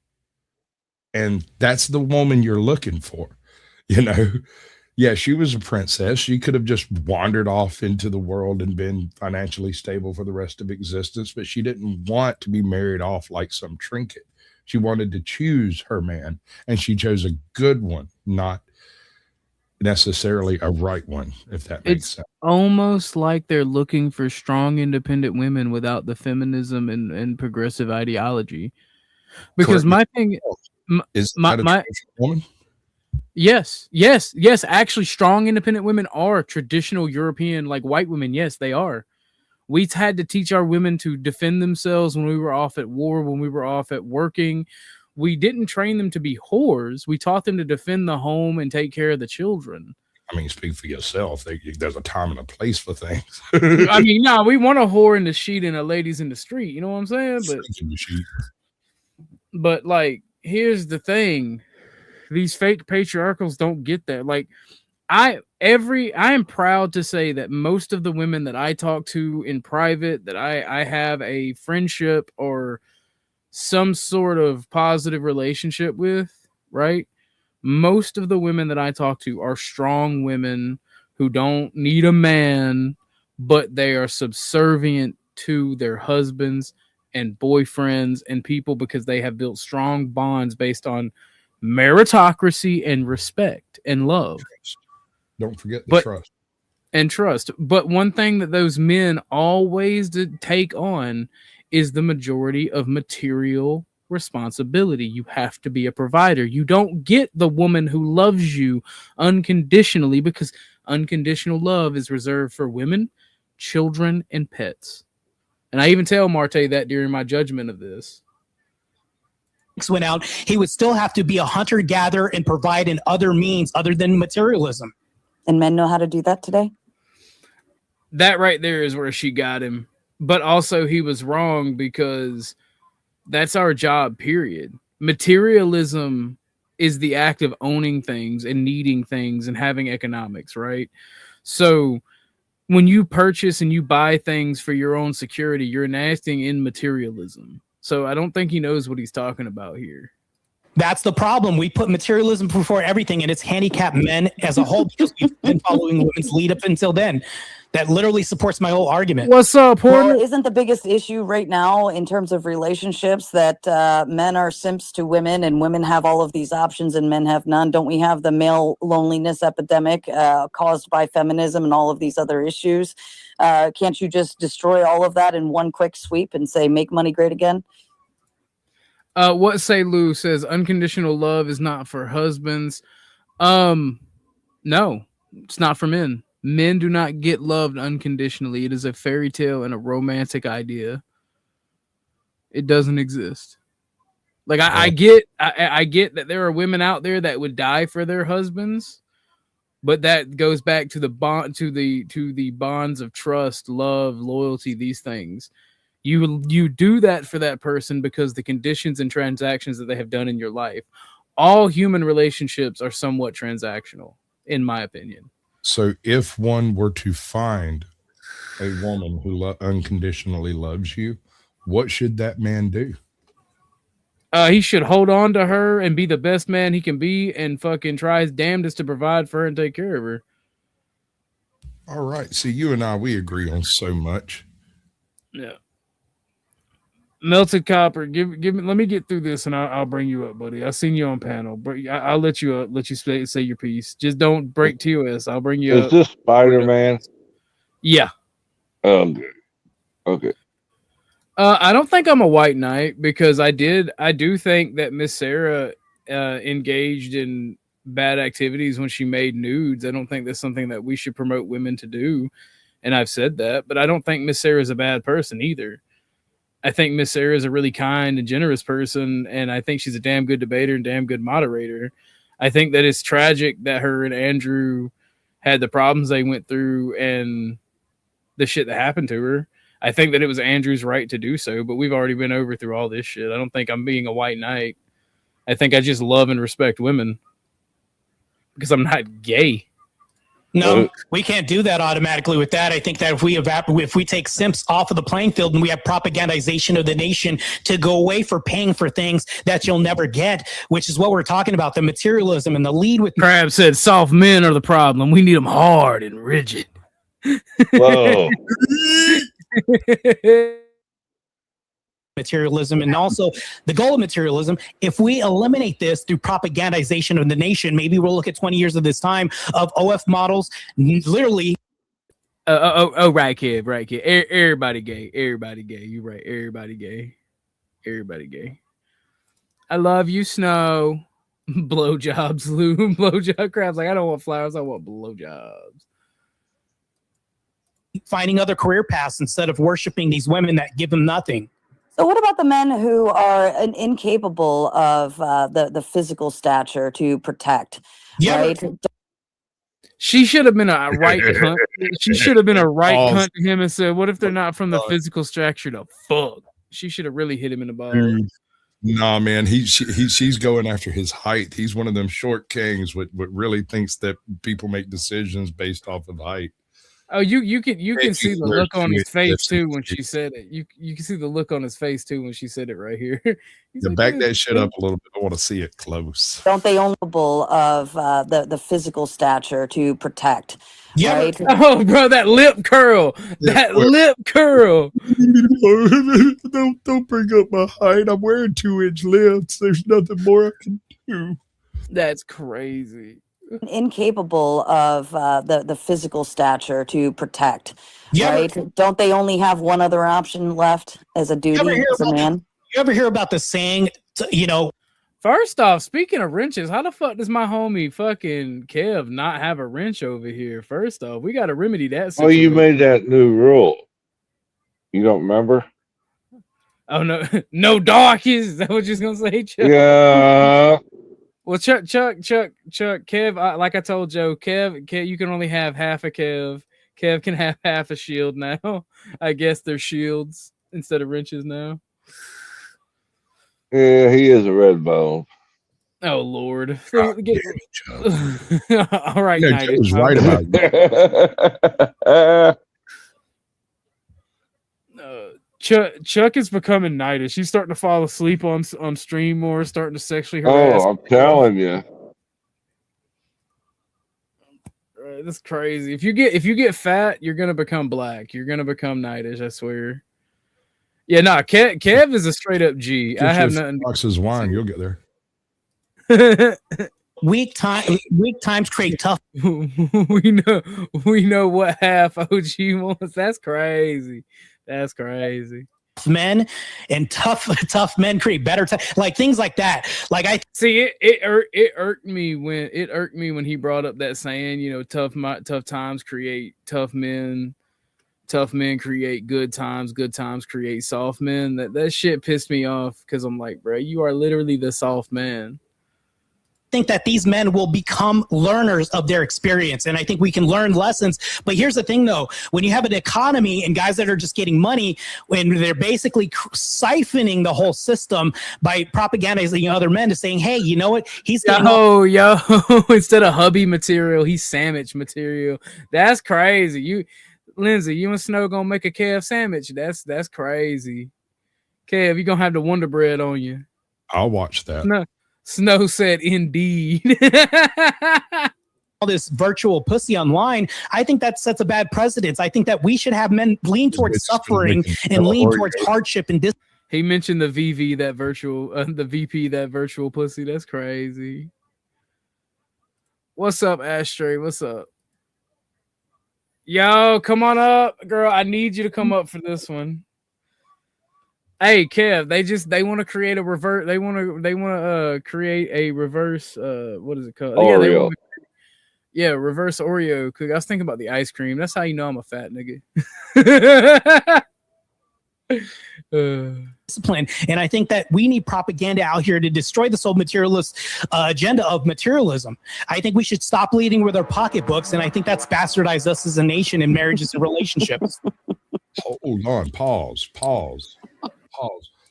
And that's the woman you're looking for. You know, yeah, she was a princess. She could have just wandered off into the world and been financially stable for the rest of existence, but she didn't want to be married off like some trinket. She wanted to choose her man, and she chose a good one, not necessarily a right one, if that makes sense.
Almost like they're looking for strong, independent women without the feminism and progressive ideology. Because my thing
is that a woman?
Yes. Actually, strong, independent women are traditional European, like white women. Yes, they are. We had to teach our women to defend themselves when we were off at war, when we were off at working. We didn't train them to be whores. We taught them to defend the home and take care of the children.
I mean, speak for yourself. There's a time and a place for things.
I mean, no, we want a whore in the sheet and a ladies in the street. You know what I'm saying? But like, here's the thing. These fake patriarchals don't get that. Like, I am proud to say that most of the women that I talk to in private, that I have a friendship or some sort of positive relationship with, right? Most of the women that I talk to are strong women who don't need a man, but they are subservient to their husbands and boyfriends and people because they have built strong bonds based on meritocracy and respect and love.
Don't forget the trust.
And trust. But one thing that those men always take on is the majority of material responsibility. You have to be a provider. You don't get the woman who loves you unconditionally, because unconditional love is reserved for women, children, and pets. And I even tell Marte that during my judgment of this.
Went out, he would still have to be a hunter-gatherer and provide in other means other than materialism.
And men know how to do that today?
That right there is where she got him. But also he was wrong, because that's our job, period. Materialism is the act of owning things and needing things and having economics, right? So when you purchase and you buy things for your own security, you're enacting in materialism. So I don't think he knows what he's talking about here.
That's the problem. We put materialism before everything, and it's handicapped men as a whole, because we've been following women's lead up until then. That literally supports my whole argument.
What's up, Porter?
Well, isn't the biggest issue right now in terms of relationships that men are simps to women and women have all of these options and men have none? Don't we have the male loneliness epidemic caused by feminism and all of these other issues? Can't you just destroy all of that in one quick sweep and say, make money great again?
What Say Lou says, unconditional love is not for husbands. No, it's not for men. Men do not get loved unconditionally. It is a fairy tale and a romantic idea. It doesn't exist. Like I get that there are women out there that would die for their husbands, but that goes back to the bond, to the bonds of trust, love, loyalty, these things. You do that for that person because the conditions and transactions that they have done in your life. All human relationships are somewhat transactional, in my opinion.
So if one were to find a woman who unconditionally loves you, what should that man do?
He should hold on to her and be the best man he can be and fucking try his damnedest to provide for her and take care of her.
All right. See, you and I, we agree on so much.
Yeah. Melted Copper, give me. Let me get through this, and I'll bring you up, buddy. I seen you on panel, but I'll let you up. Let you say your piece. Just don't break TOS. I'll bring you up.
Is this Spider-Man?
Yeah.
Okay.
I don't think I'm a white knight, because I do think that Miss Sarah engaged in bad activities when she made nudes. I don't think that's something that we should promote women to do. And I've said that, but I don't think Miss Sarah's a bad person either. I think Miss Sarah is a really kind and generous person, and I think she's a damn good debater and damn good moderator. I think that it's tragic that her and Andrew had the problems they went through and the shit that happened to her. I think that it was Andrew's right to do so, but we've already been over through all this shit. I don't think I'm being a white knight. I think I just love and respect women because I'm not gay.
No, we can't do that automatically with that. I think that if we take simps off of the playing field and we have propagandization of the nation to go away for paying for things that you'll never get, which is what we're talking about, the materialism and the lead with.
Crab said soft men are the problem. We need them hard and rigid.
Whoa.
Materialism, and also the goal of materialism. If we eliminate this through propagandization of the nation, maybe we'll look at 20 years of this time of OF models literally.
Right, kid. Everybody gay. You're right. Everybody gay. I love you, Snow. Blowjobs, Lou. Blowjob Crabs. Like, I don't want flowers. I want blowjobs.
Finding other career paths instead of worshiping these women that give them nothing.
So what about the men who are incapable of the physical stature to protect?
Yeah,
right?
She should have been a right cunt. She should have been a right cunt to him and said, "What if they're not from the physical stature to fuck?" She should have really hit him in the balls.
Nah, man, she's going after his height. He's one of them short kings what really thinks that people make decisions based off of height.
Oh, you can see the look on his face too when she said it. You can see the look on his face too when she said it right here.
To back that shit up a little bit, I want to see it close.
Don't they only capable of the physical stature to protect?
Yeah.
Right?
Oh, bro, that lip curl. Lip curl.
Don't bring up my height. I'm wearing 2-inch lips. There's nothing more I can do.
That's crazy.
Incapable of the physical stature to protect.
Yeah,
right? Don't they only have one other option left as a duty as a man?
You ever hear about the saying,
First off, speaking of wrenches, how the fuck does my homie fucking Kev not have a wrench over here? First off, we got to remedy that situation.
Oh, you made that new rule. You don't remember?
Oh, no. No darkies. Is that what you're going to say, Chuck?
Yeah.
Well, Chuck, Kev, like I told Joe, Kev, you can only have half a Kev. Kev can have half a shield now. I guess they're shields instead of wrenches now.
Yeah, he is a red bone.
Oh, Lord.
All
right,
yeah, Joe was right about
that.
Chuck is becoming knightish. He's starting to fall asleep on stream more, starting to sexually harass.
Oh, I'm telling you.
That's crazy. If you get fat, you're gonna become black. You're gonna become knightish, I swear. Yeah, nah, Kev is a straight up G. I have nothing.
Boxes wine, you'll get there.
weak times create tough.
we know what half OG wants. That's crazy. That's crazy.
Men and tough men create better like things like that. Like I
see it irked me when he brought up that saying, you know, tough times create tough men. Tough men create good times create soft men. That shit pissed me off because I'm like, bro, you are literally the soft man.
Think that these men will become learners of their experience, and I think we can learn lessons. But here's the thing, though: when you have an economy and guys that are just getting money, when they're basically siphoning the whole system by propagandizing other men to saying, "Hey, you know what? He's
yo instead of hubby material, he's sandwich material." That's crazy. Lindsay, you and Snow gonna make a Kev sandwich? That's crazy. Kev, you gonna have the Wonder Bread on you?
I'll watch that.
No. Snow said, "Indeed."
All this virtual pussy online, I think that sets a bad precedence. I think that we should have men lean towards suffering and lean towards hardship and
He mentioned the VP, that virtual pussy. That's crazy. What's up, Ashtray? What's up? Yo, come on up, girl. I need you to come up for this one. Hey Kev, they want to create a reverse. They want to create a reverse. What is it called?
Oreo.
Yeah, reverse Oreo cookie. I was thinking about the ice cream. That's how you know I'm a fat nigga.
Discipline. And I think that we need propaganda out here to destroy this whole materialist agenda of materialism. I think we should stop leading with our pocketbooks, and I think that's bastardized us as a nation in marriages and relationships.
Hold on, pause.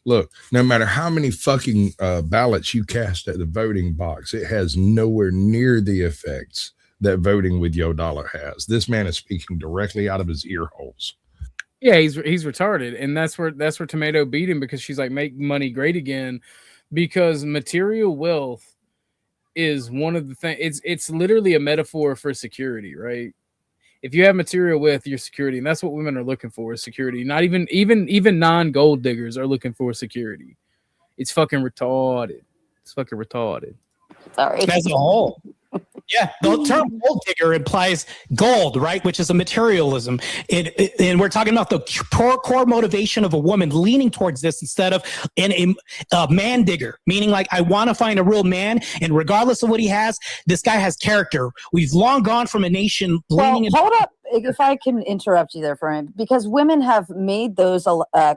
Look, no matter how many fucking ballots you cast at the voting box, it has nowhere near the effects that voting with your dollar has. This man is speaking directly out of his ear holes.
Yeah, he's retarded, and that's where Tomato beat him, because she's like, make money great again, because material wealth is one of the things. It's literally a metaphor for security, right? If you have material wealth, your security, and that's what women are looking for, is security. Not even non-gold diggers are looking for security. It's fucking retarded. It's fucking retarded.
Sorry.
As a whole. Yeah, the term gold digger implies gold, right? Which is a materialism. And we're talking about the core motivation of a woman leaning towards this instead of a man digger, meaning like, I want to find a real man, and regardless of what he has, this guy has character. We've long gone from a nation leaning.
Hold up, if I can interrupt you there for a minute, because women have made those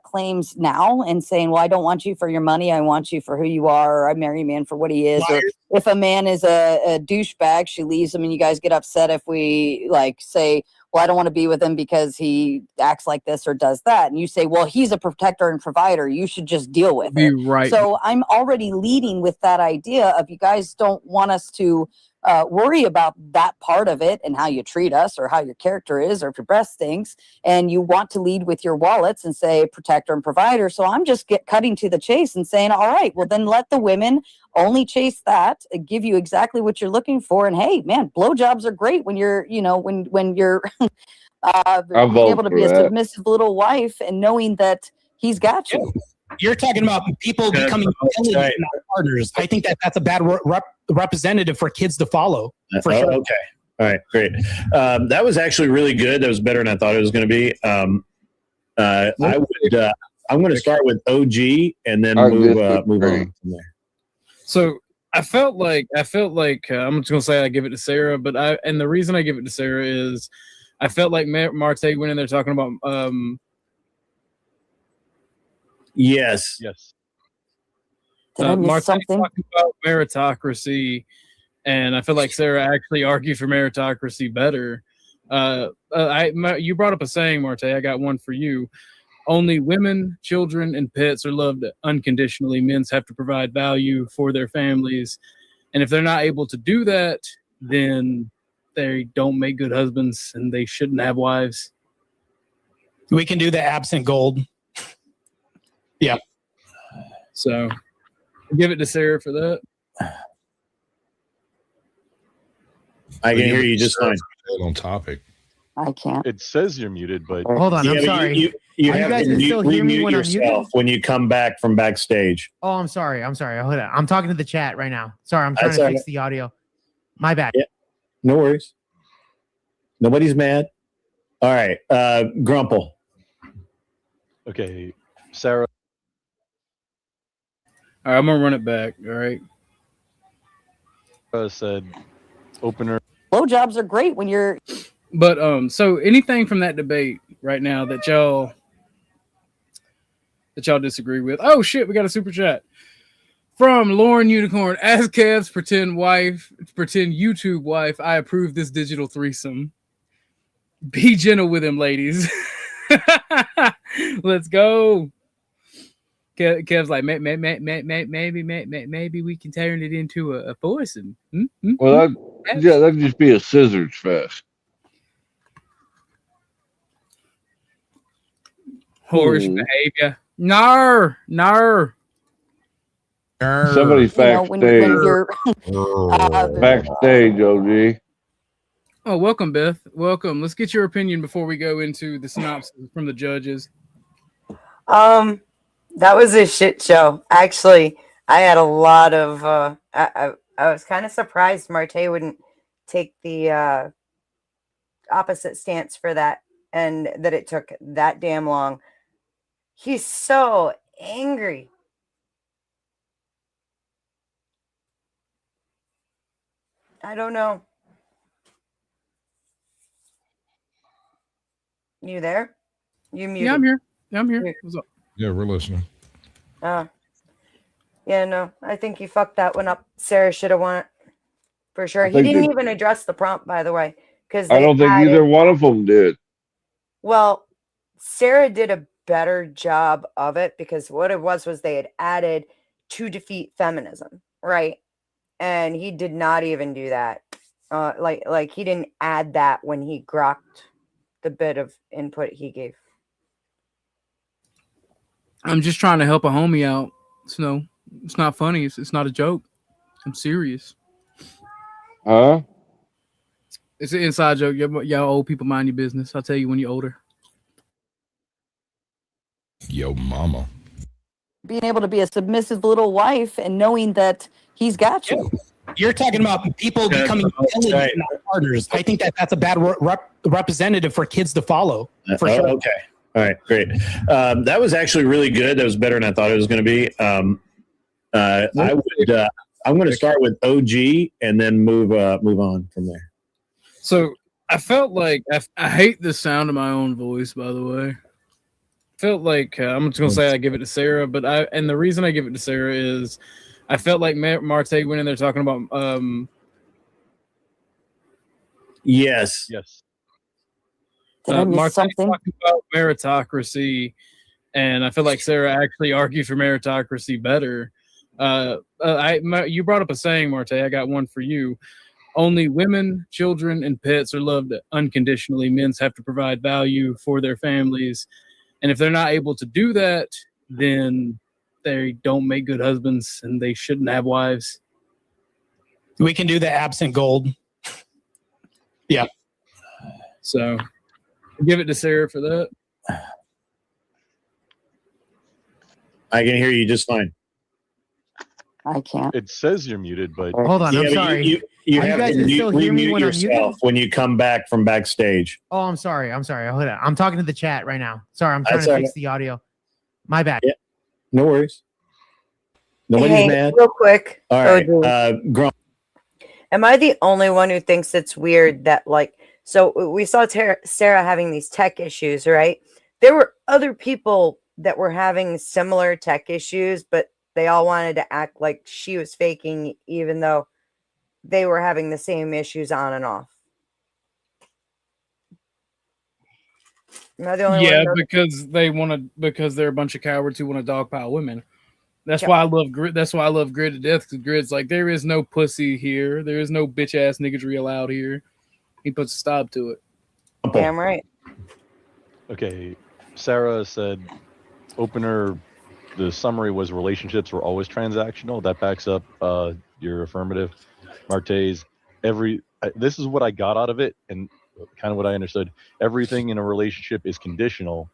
claims now and saying, well, I don't want you for your money, I want you for who you are, or I marry a man for what he is. Or if a man is a douchebag, she leaves him, and you guys get upset if we like say, well, I don't want to be with him because he acts like this or does that. And you say, well, he's a protector and provider, you should just deal with it.
Right.
So I'm already leading with that idea of, you guys don't want us to worry about that part of it and how you treat us or how your character is or if your breast stinks, and you want to lead with your wallets and say protector and provider. So I'm just cutting to the chase and saying, all right, well then let the women only chase that, give you exactly what you're looking for. And hey, man, blowjobs are great when you're, when you're being able to be a submissive little wife and knowing that he's got you.
You're talking about people becoming partners. I think that's a bad representative for kids to follow. For sure.
Okay. All right. Great. That was actually really good. That was better than I thought it was going to be. I'm going to start with OG and then move on from there.
So I felt like I'm just going to say I give it to Sarah, but the reason I give it to Sarah is I felt like Marte went in there talking about
Yes.
Martin talking about meritocracy, and I feel like Sarah actually argued for meritocracy better. You brought up a saying, Marte. I got one for you. Only women, children, and pets are loved unconditionally. Men have to provide value for their families, and if they're not able to do that, then they don't make good husbands, and they shouldn't have wives.
We can do the absent gold. Yeah.
So give it to Sarah for that.
I can hear you just fine.
On topic.
I can't.
It says you're muted, but
hold on. I'm sorry.
You have
guys
to
still hear me when I'm
yourself
muted?
when you come back from backstage.
Oh, I'm sorry. Hold on. I'm talking to the chat right now. Sorry, I'm trying to fix the audio. My bad.
Yeah. No worries. Nobody's mad. All right. Grumple.
okay, Sarah.
All right, I'm gonna run it back. All right.
Said opener.
Blowjobs are great when you're.
But so anything from that debate right now that y'all disagree with? Oh shit, we got a super chat from Lauren Unicorn. As Kev's pretend YouTube wife, I approve this digital threesome. Be gentle with him, ladies. Let's go. Kev's like, maybe we can turn it into a foursome.
Well, that'd just be a scissors fest.
Horse behavior. No.
Somebody backstage. Backstage, OG.
Oh, welcome, Beth. Welcome. Let's get your opinion before we go into the synopsis from the judges.
That was a shit show. Actually, I had a lot of. I was kind of surprised Marte wouldn't take the opposite stance for that, and that it took that damn long. He's so angry. I don't know. You there? You muted.
Yeah, I'm here. Yeah, I'm here. What's up?
Yeah, we're listening.
Yeah, no, I think he fucked that one up. Sarah should have won it for sure.
I
He
think
didn't
that-
even address the prompt, by the way, because
I don't think either one of them did.
Well, Sarah did a better job of it because what it was they had added to defeat feminism, right? And he did not even do that. Like he didn't add that when he grokked the bit of input he gave.
I'm just trying to help a homie out. So it's not funny. It's not a joke. I'm serious.
Huh?
It's an inside joke. Y'all old people mind your business. I'll tell you when you're older.
Yo, mama.
Being able to be a submissive little wife and knowing that he's got you.
You're talking about people becoming
right.
not partners. I think that's a bad representative for kids to follow. For sure.
Okay. All right. Great. That was actually really good. That was better than I thought it was going to be. I'm going to start with OG and then move on from there.
So I felt like I hate the sound of my own voice. By the way, felt like I'm just gonna say I give it to Sarah, but the reason I give it to Sarah is I felt like Marte went in there talking about
Yes.
Marte talking about meritocracy, and I feel like Sarah actually argued for meritocracy better. You brought up a saying, Marte. I got one for you. Only women, children, and pets are loved unconditionally. Men have to provide value for their families. And if they're not able to do that, then they don't make good husbands and they shouldn't have wives.
We can do the absent gold. Yeah.
So give it to Sarah for that.
I can hear you just fine.
I can't.
It says you're muted, but
Hold on, I'm sorry.
You
Are
have
guys
to
still hear me
remute
when I'm
yourself
muted?
when you come back from backstage.
Oh, I'm sorry. Hold on. I'm talking to the chat right now. Sorry, I'm trying
That's
to
all
fix
right.
the audio. My bad.
Yeah. No worries. Nobody's
Hey,
mad.
real quick.
All right.
OG. Am I the only one who thinks it's weird that, like, so we saw Sarah having these tech issues, right? There were other people that were having similar tech issues, but they all wanted to act like she was faking, even though they were having the same issues on and off. Am I the only one?
Because they're a bunch of cowards who want to dogpile women. That's why I love Grid. That's why I love Grid to death. Because Grid's like, there is no pussy here. There is no bitch ass niggatry allowed here. He puts a stop to it.
Damn right.
okay. Sarah said, opener. The summary was relationships were always transactional. That backs up your affirmative. Marte's this is what I got out of it and kind of what I understood. Everything in a relationship is conditional,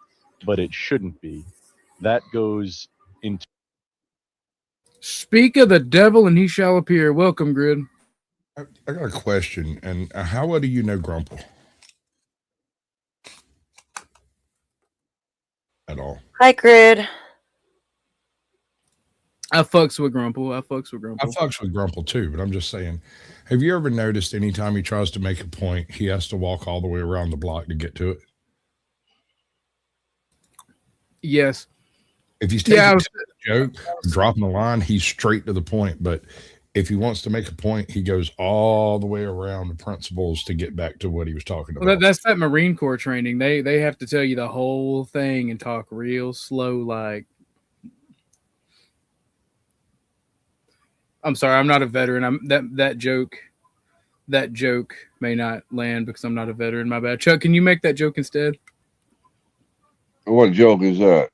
but it shouldn't be. That goes into.
Speak of the devil and he shall appear. Welcome, Grid.
I got a question. And how well do you know Grumple? At all?
Hi, Grid.
I fucks with Grumple.
I fucks with Grumple too, but I'm just saying, have you ever noticed anytime he tries to make a point, he has to walk all the way around the block to get to it?
Yes.
If he's taking a joke, dropping a line, he's straight to the point. But if he wants to make a point, he goes all the way around the principles to get back to what he was talking about.
Well, that's that Marine Corps training. They have to tell you the whole thing and talk real slow. Like, I'm sorry, I'm not a veteran. That joke may not land because I'm not a veteran. My bad. Chuck, can you make that joke instead?
What joke is that?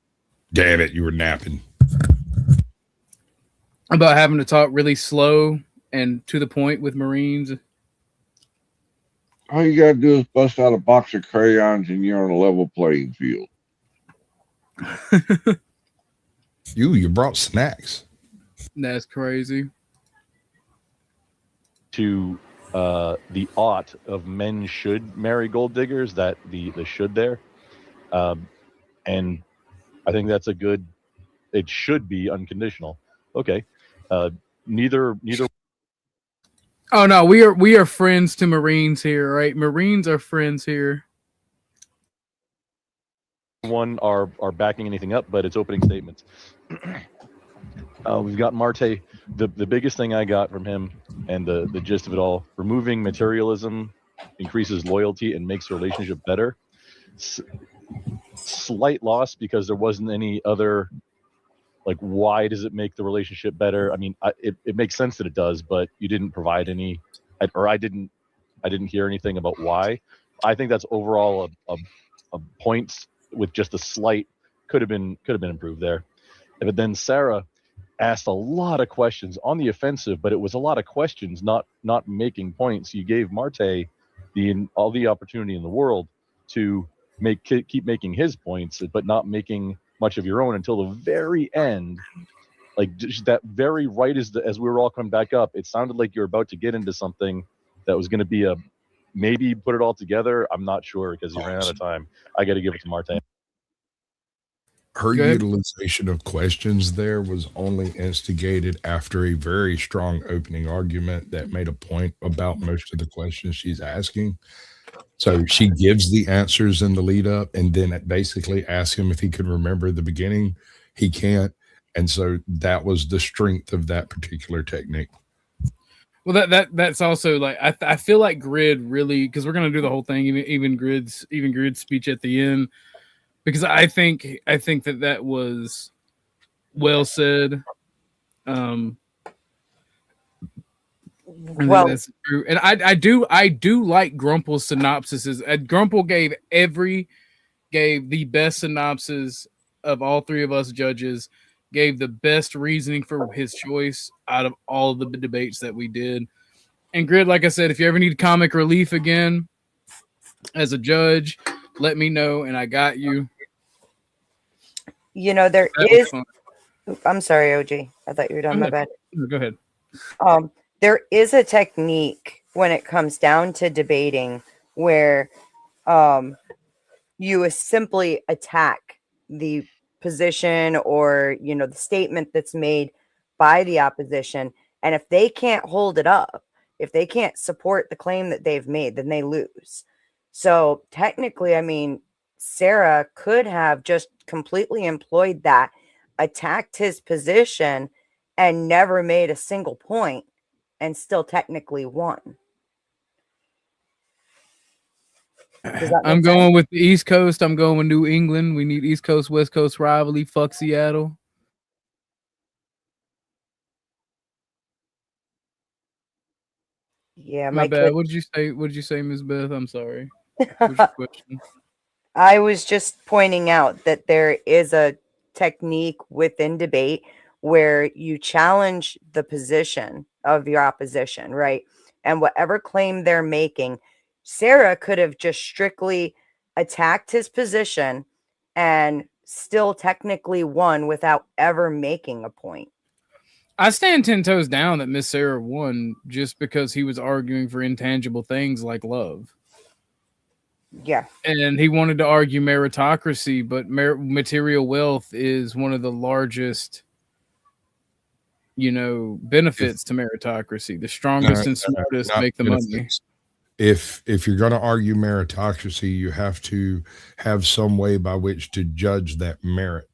Damn it, you were napping.
About having to talk really slow and to the point with Marines.
All you gotta do is bust out a box of crayons and you're on a level playing field.
You brought snacks.
That's crazy.
To the ought of men should marry gold diggers, that the should there. And I think that's a good it should be unconditional. Okay, neither.
Oh no, we are friends to Marines here, right? Marines are friends here.
One are backing anything up, but it's opening statements. We've got Marte. The biggest thing I got from him, and the gist of it all: removing materialism increases loyalty and makes the relationship better. Slight loss because there wasn't any other. Like, why does it make the relationship better? I mean, it makes sense that it does, but you didn't provide any, or I didn't hear anything about why. I think that's overall a points with just a slight could have been improved there. But then Sarah asked a lot of questions on the offensive, but it was a lot of questions, not making points. You gave Marte all the opportunity in the world to keep making his points, but not making much of your own until the very end. Like, just that very right as we were all coming back up, it sounded like you were about to get into something that was going to be a maybe put it all together. I'm not sure because you ran out of time. I got to give it to Marte.
Her utilization of questions there was only instigated after a very strong opening argument that made a point about most of the questions she's asking. So she gives the answers in the lead up and then it basically asks him if he could remember the beginning. He can't. And so that was the strength of that particular technique.
Well, that's also like, I feel like Grid really, because we're going to do the whole thing, even Grid's speech at the end, because I think that was well said.
Well,
that's true. And I do like Grumple's synopsises. Grumple gave the best synopsis of all three of us judges, gave the best reasoning for his choice out of all of the debates that we did. And Grid, like I said, if you ever need comic relief again as a judge, let me know and I got you.
You know, there is. I'm sorry, OG. I thought you were done. My bad.
Go ahead.
There is a technique when it comes down to debating where you simply attack the position or, you know, the statement that's made by the opposition. And if they can't hold it up, if they can't support the claim that they've made, then they lose. So technically, I mean, Sarah could have just completely employed that, attacked his position, and never made a single point, and still technically won.
I'm going with the East Coast. I'm going with New England. We need East Coast, West Coast rivalry. Fuck Seattle.
Yeah,
my bad. What did you say? What did you say, Ms. Beth? I'm sorry. What's your question?
I was just pointing out that there is a technique within debate where you challenge the position of your opposition, right? And whatever claim they're making, Sarah could have just strictly attacked his position and still technically won without ever making a point.
I stand 10 toes down that Miss Sarah won just because he was arguing for intangible things like love.
Yeah.
And he wanted to argue meritocracy, but material wealth is one of the largest, you know, benefits to meritocracy. The strongest and smartest make the money.
If you're going to argue meritocracy, you have to have some way by which to judge that merit.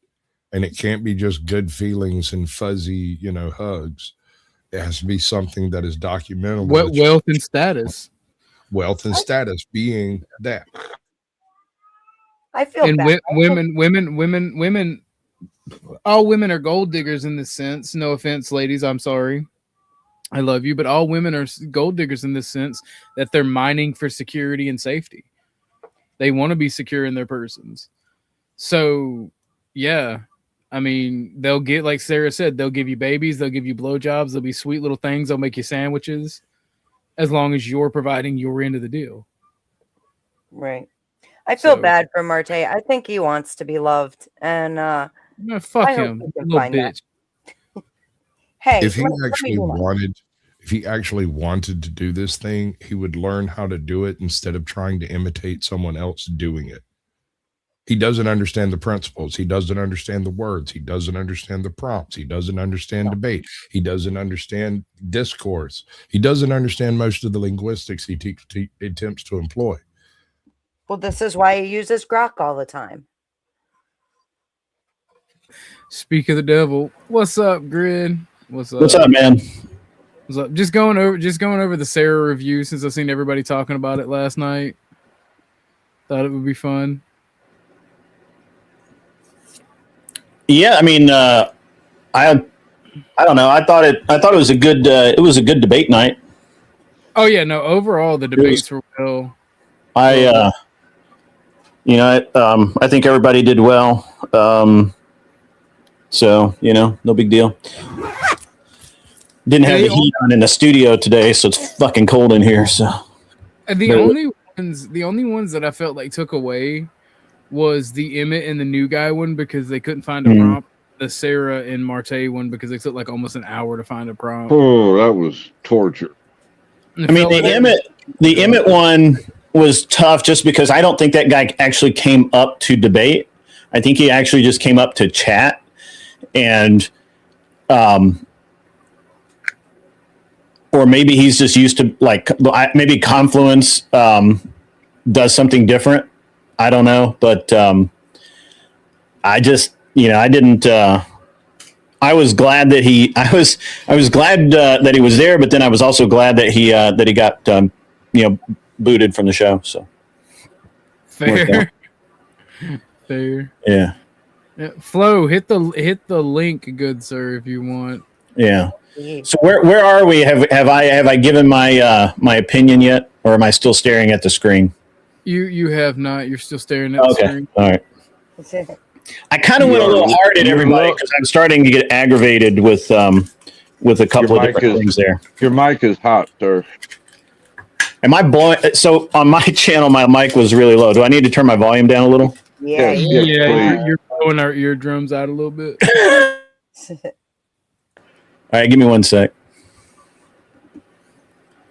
And it can't be just good feelings and fuzzy, you know, hugs. It has to be something that is documentable.
Wealth and status.
Wealth and status being that.
I feel
and
bad.
women, all women are gold diggers in this sense. No offense, ladies. I'm sorry. I love you, but all women are gold diggers in this sense that they're mining for security and safety. They want to be secure in their persons. So, yeah. I mean, they'll get, like Sarah said, they'll give you babies, they'll give you blowjobs, they'll be sweet little things, they'll make you sandwiches, as long as you're providing your end of the deal.
Right. I feel bad for Marte. I think he wants to be loved, and
no, fuck him, little bitch.
Hey,
if he actually wanted to do this thing, he would learn how to do it instead of trying to imitate someone else doing it. He doesn't understand the principles. He doesn't understand the words. He doesn't understand the prompts. He doesn't understand debate. He doesn't understand discourse. He doesn't understand most of the linguistics he attempts to employ.
Well, this is why he uses Grok all the time.
Speak of the devil. What's up, Grid? What's up?
What's up, man?
What's up? Just going over the Sarah review since I've seen everybody talking about it last night. Thought it would be fun.
Yeah, I mean, I don't know. I thought it was a good debate night.
Oh yeah, no. Overall, the debates were well.
I think everybody did well. So no big deal. Didn't have the heat on in the studio today, so it's fucking cold in here. So
the only ones that I felt like took away was the Emmett and the new guy one because they couldn't find a prompt. The Sarah and Marte one because they took like almost an hour to find a prompt.
Oh, that was torture.
I mean, the Emmett one was tough just because I don't think that guy actually came up to debate. I think he actually just came up to chat, and or maybe he's just used to maybe Confluence does something different. I don't know, but I just I didn't. I was glad that I was glad that he was there, but then I was also glad that he got booted from the show. So
fair. Fair.
Yeah.
Flo, hit the link, good sir, if you want.
Yeah. So where are we? Have I given my my opinion yet, or am I still staring at the screen?
You have not. You're still staring at the screen.
All right. I kind of went a little hard at everybody because I'm starting to get aggravated with a couple of different things there.
Your mic is hot, sir.
Am I blowing? So on my channel, my mic was really low. Do I need to turn my volume down a little?
Yeah.
You're blowing our eardrums out a little bit.
All right, give me 1 sec.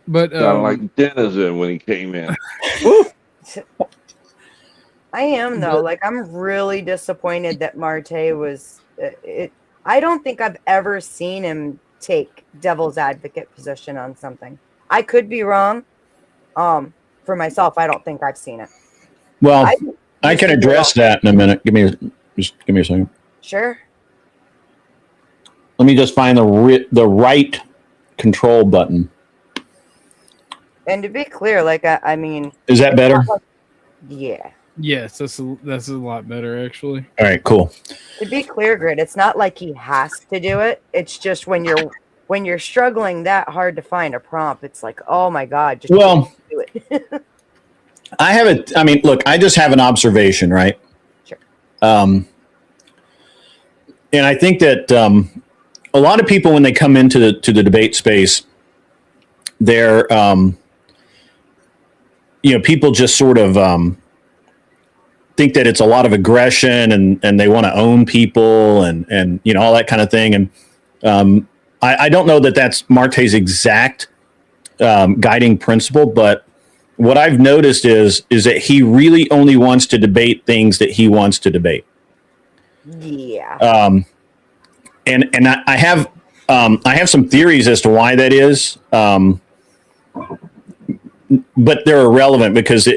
But
sounded like Denizen when he came in.
I am though. Like I'm really disappointed that Marte was. I don't think I've ever seen him take devil's advocate position on something. I could be wrong. For myself, I don't think I've seen it.
Well, I can address that in a minute. Give me a second.
Sure.
Let me just find the right control button.
And to be clear, like I mean,
is that better?
Yeah.
Yes, that's a lot better actually.
All right, cool.
To be clear, Grid, it's not like he has to do it. It's just when you're struggling that hard to find a prompt, it's like, oh my god, just do it.
I mean, look, I just have an observation, right?
Sure.
And I think that a lot of people when they come into the debate space, they're people just sort of think that it's a lot of aggression and they want to own people and all that kind of thing. And I don't know that that's Marte's exact guiding principle, but what I've noticed is that he really only wants to debate things that he wants to debate.
Yeah.
And I have some theories as to why that is, but they're irrelevant because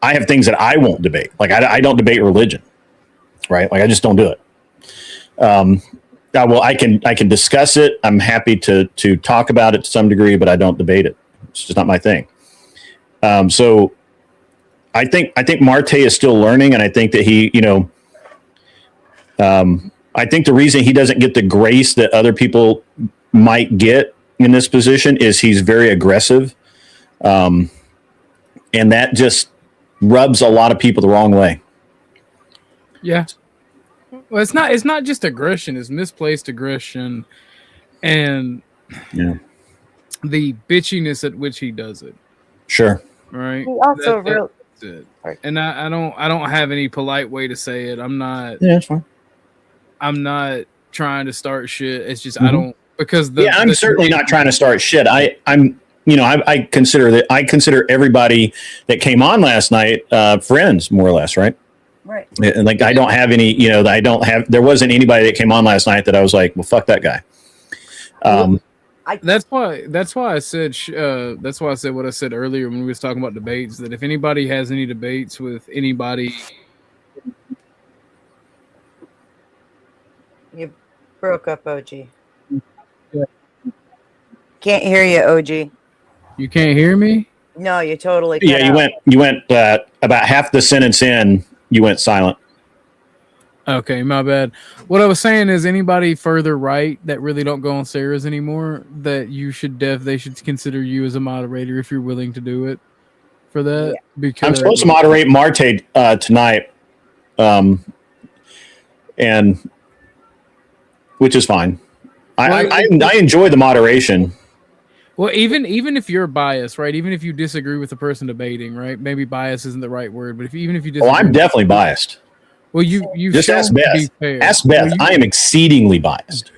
I have things that I won't debate. Like I don't debate religion, right? Like I just don't do it. Well, I can discuss it. I'm happy to talk about it to some degree, but I don't debate it. It's just not my thing. So I think Marte is still learning, and I think that he, I think the reason he doesn't get the grace that other people might get in this position is he's very aggressive, and that just rubs a lot of people the wrong way.
Yeah. Well, it's not just aggression; it's misplaced aggression, and the bitchiness at which he does it.
Sure.
Right.
He also
that's it. And I don't have any polite way to say it. I'm not.
Yeah, that's fine.
I'm not trying to start shit. It's just I don't because
I'm certainly not trying to start shit. I'm I consider everybody that came on last night friends, more or less, right?
Right.
And like, I don't have any, there wasn't anybody that came on last night that I was like, well, fuck that guy.
That's why I said that's why I said what I said earlier when we was talking about debates, that if anybody has any debates with anybody.
You broke up, OG. Yeah. Can't hear you, OG.
You can't hear me?
No, you totally
can't. Yeah, you went about half the sentence in, you went silent.
Okay, my bad. What I was saying is anybody further right that really don't go on Sarah's anymore, that they should consider you as a moderator if you're willing to do it for that.
Yeah.
Because
I'm supposed to moderate Marte tonight, and which is fine. I enjoy the moderation.
Well, even if you're biased, right? Even if you disagree with the person debating, right? Maybe bias isn't the right word, but even if you disagree,
I'm definitely biased.
Well, you
just ask Beth.
To be fair.
Ask Beth.
Well,
I am exceedingly biased.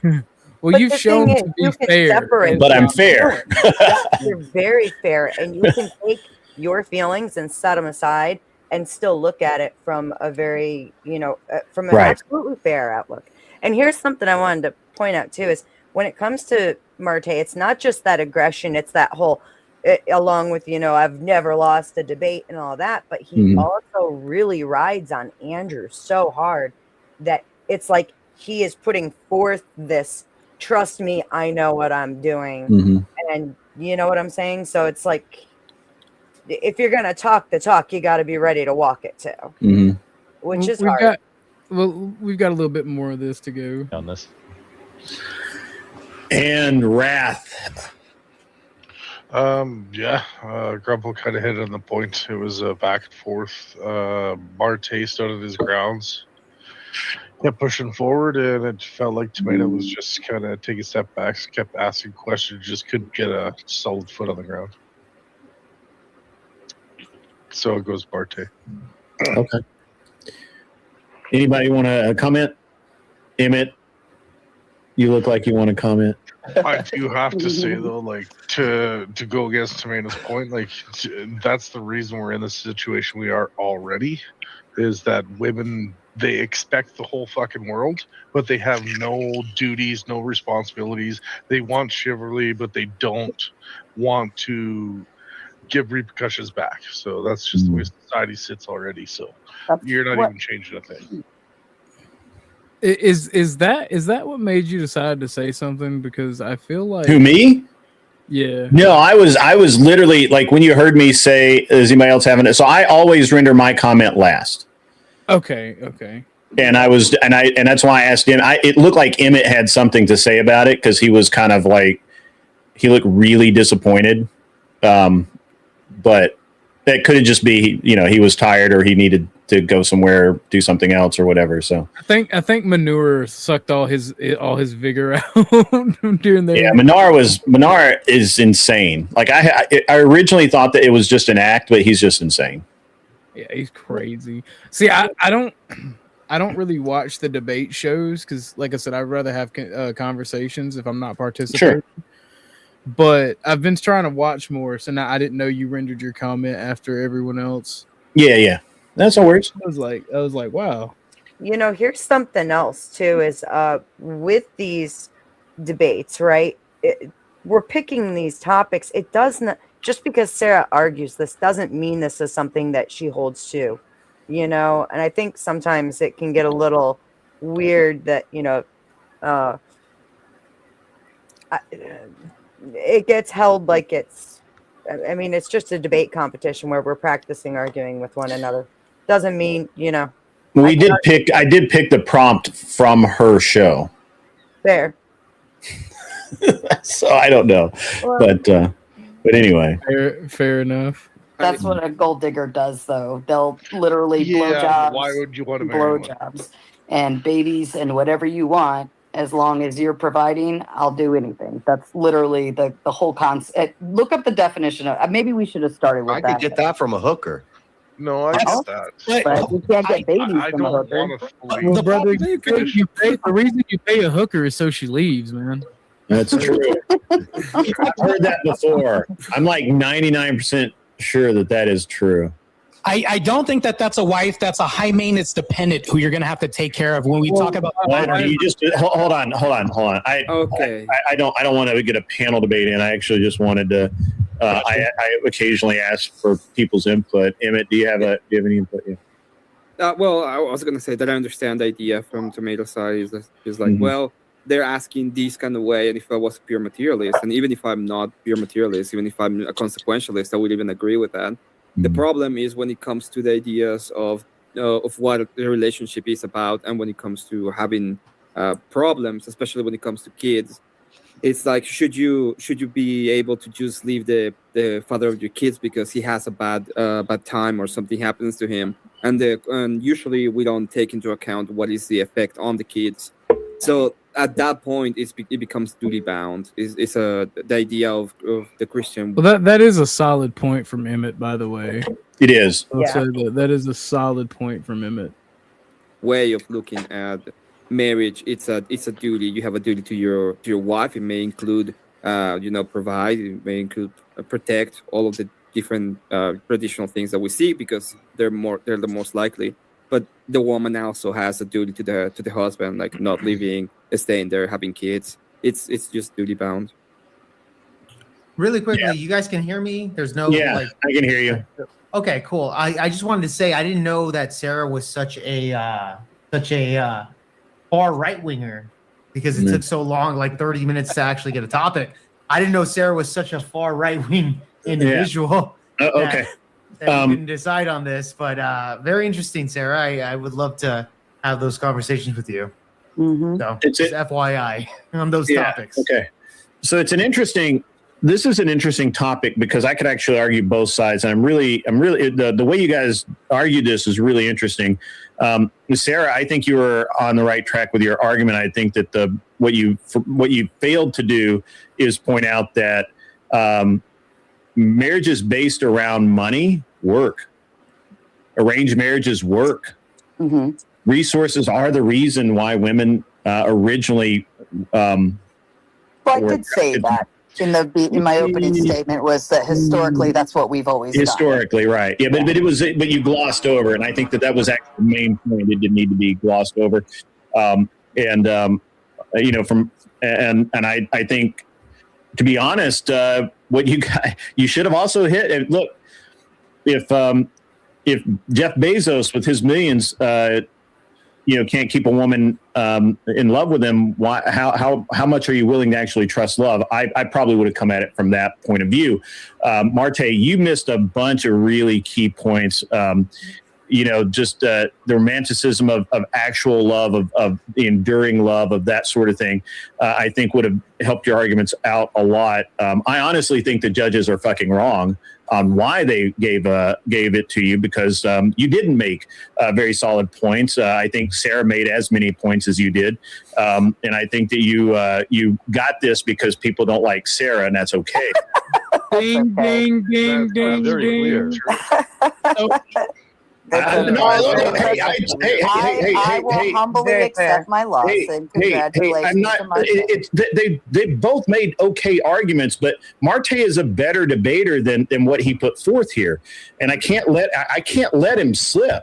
Well, you've shown to be fair,
but I'm fair.
You're very fair, and you can take your feelings and set them aside, and still look at it from a very, from an absolutely fair outlook. And here's something I wanted to point out too: is when it comes to Marte, it's not just that aggression; it's that whole. Along with, I've never lost a debate and all that, but he also really rides on Andrew so hard that it's like he is putting forth this, trust me, I know what I'm doing. And you know what I'm saying? So it's like, if you're going to talk the talk, you got to be ready to walk it too, which is hard.
We've got a little bit more of this to go.
On this.
And Wrath.
Grumble kind of hit on the point. It was back and forth. Marte stood at his grounds, kept pushing forward, and it felt like Tomato was just kind of taking a step back, kept asking questions, just couldn't get a solid foot on the ground. So it goes Marte.
Okay. Anybody want to comment? Emmett, you look like you want to comment.
I do have to say though, like to go against Tomato's point, like that's the reason we're in the situation we are already, is that women, they expect the whole fucking world, but they have no duties, no responsibilities. They want chivalry, but they don't want to give repercussions back. So that's just the way society sits already. So you're not even changing a thing.
Is that what made you decide to say something? Because I feel like
who, me?
Yeah.
No, I was literally like, when you heard me say, "Is anybody else having it?" So I always render my comment last.
Okay.
And that's why I asked him. It looked like Emmett had something to say about it because he was kind of like, he looked really disappointed. But that could just be, he was tired or he needed to go somewhere, do something else or whatever. So
I think manure sucked all his vigor out during there.
Yeah, Manar is insane. Like I originally thought that it was just an act, but he's just insane.
Yeah, he's crazy. See, I don't really watch the debate shows because, like I said, I'd rather have conversations if I'm not participating.
Sure.
But I've been trying to watch more, so now I didn't know you rendered your comment after everyone else.
Yeah. That's no worries.
I was like, wow.
Here's something else too, is with these debates, right? We're picking these topics. It doesn't, just because Sarah argues this doesn't mean this is something that she holds to, and I think sometimes it can get a little weird that, it gets held like it's just a debate competition where we're practicing arguing with one another. Doesn't mean,
I did pick the prompt from her show.
Fair.
So I don't know. Well, but anyway.
Fair enough.
That's what a gold digger does, though. They'll literally blow jobs.
Why would you want to
blow jobs and babies and whatever you want? As long as you're providing, I'll do anything. That's literally the whole concept. Look up the definition of. Maybe we should have started with that.
I could get that from a hooker.
No, I get that.
But you can't get babies
I
from a
don't
hooker.
want to fully.
Brother, the reason you pay a hooker is so she leaves, man.
That's true. I've heard that before. I'm like 99% sure that is true.
I don't think that that's a wife. That's a high maintenance dependent who you're going to have to take care of when we talk about.
You just hold on. I don't want to get a panel debate in. I actually just wanted to. I occasionally ask for people's input. Emmett, do you have any input? Yeah.
Well, I was going to say that I understand the idea from tomato side is like, well, they're asking this kind of way, and if I was a pure materialist, and even if I'm not pure materialist, even if I'm a consequentialist, I would even agree with that. The problem is when it comes to the ideas of what the relationship is about, and when it comes to having problems, especially when it comes to kids. It's like, should you be able to just leave the father of your kids because he has a bad time or something happens to him, and usually we don't take into account what is the effect on the kids. So at that point, it becomes duty bound. It's the idea of the Christian.
Well, that is a solid point from Emmett, by the way.
It is.
I'll say that is a solid point from Emmett.
Way of looking at marriage. It's a duty. You have a duty to your wife. It may include provide. It may include protect, all of the different traditional things that we see, because they're the most likely. But the woman also has a duty to the husband, like not leaving, staying there, having kids. It's just duty bound.
Really quickly, you guys can hear me? There's no
I can hear you.
Okay, cool. I just wanted to say I didn't know that Sarah was such a far right winger, because it took so long, like 30 minutes to actually get a topic. I didn't know Sarah was such a far right wing individual.
Okay.
We didn't decide on this, but very interesting, Sarah. I would love to have those conversations with you. So it's FYI on those topics.
Okay. So this is an interesting topic, because I could actually argue both sides, and I'm really the way you guys argue this is really interesting. Sarah, I think you were on the right track with your argument. I think that what you failed to do is point out that marriages based around money work. Arranged marriages work. Resources are the reason why women originally.
I did say that in my opening statement, was that historically that's what we've always
historically done. Right. Yeah, but you glossed over, and I think that was actually the main point. It didn't need to be glossed over. I think, to be honest, what you should have also hit. And look, if Jeff Bezos with his millions, can't keep a woman in love with him, how much are you willing to actually trust love? I probably would have come at it from that point of view. Marte, you missed a bunch of really key points. Just the romanticism of actual love, of the enduring love, of that sort of thing, I think would have helped your arguments out a lot. I honestly think the judges are fucking wrong on why they gave it to you, because you didn't make very solid points. I think Sarah made as many points as you did, and I think that you got this because people don't like Sarah, and that's okay.
Ding, ding, ding, ding, ding.
I will humbly accept my loss and congratulations to Marte.
They both made okay arguments, but Marte is a better debater than what he put forth here, and I can't let him slip.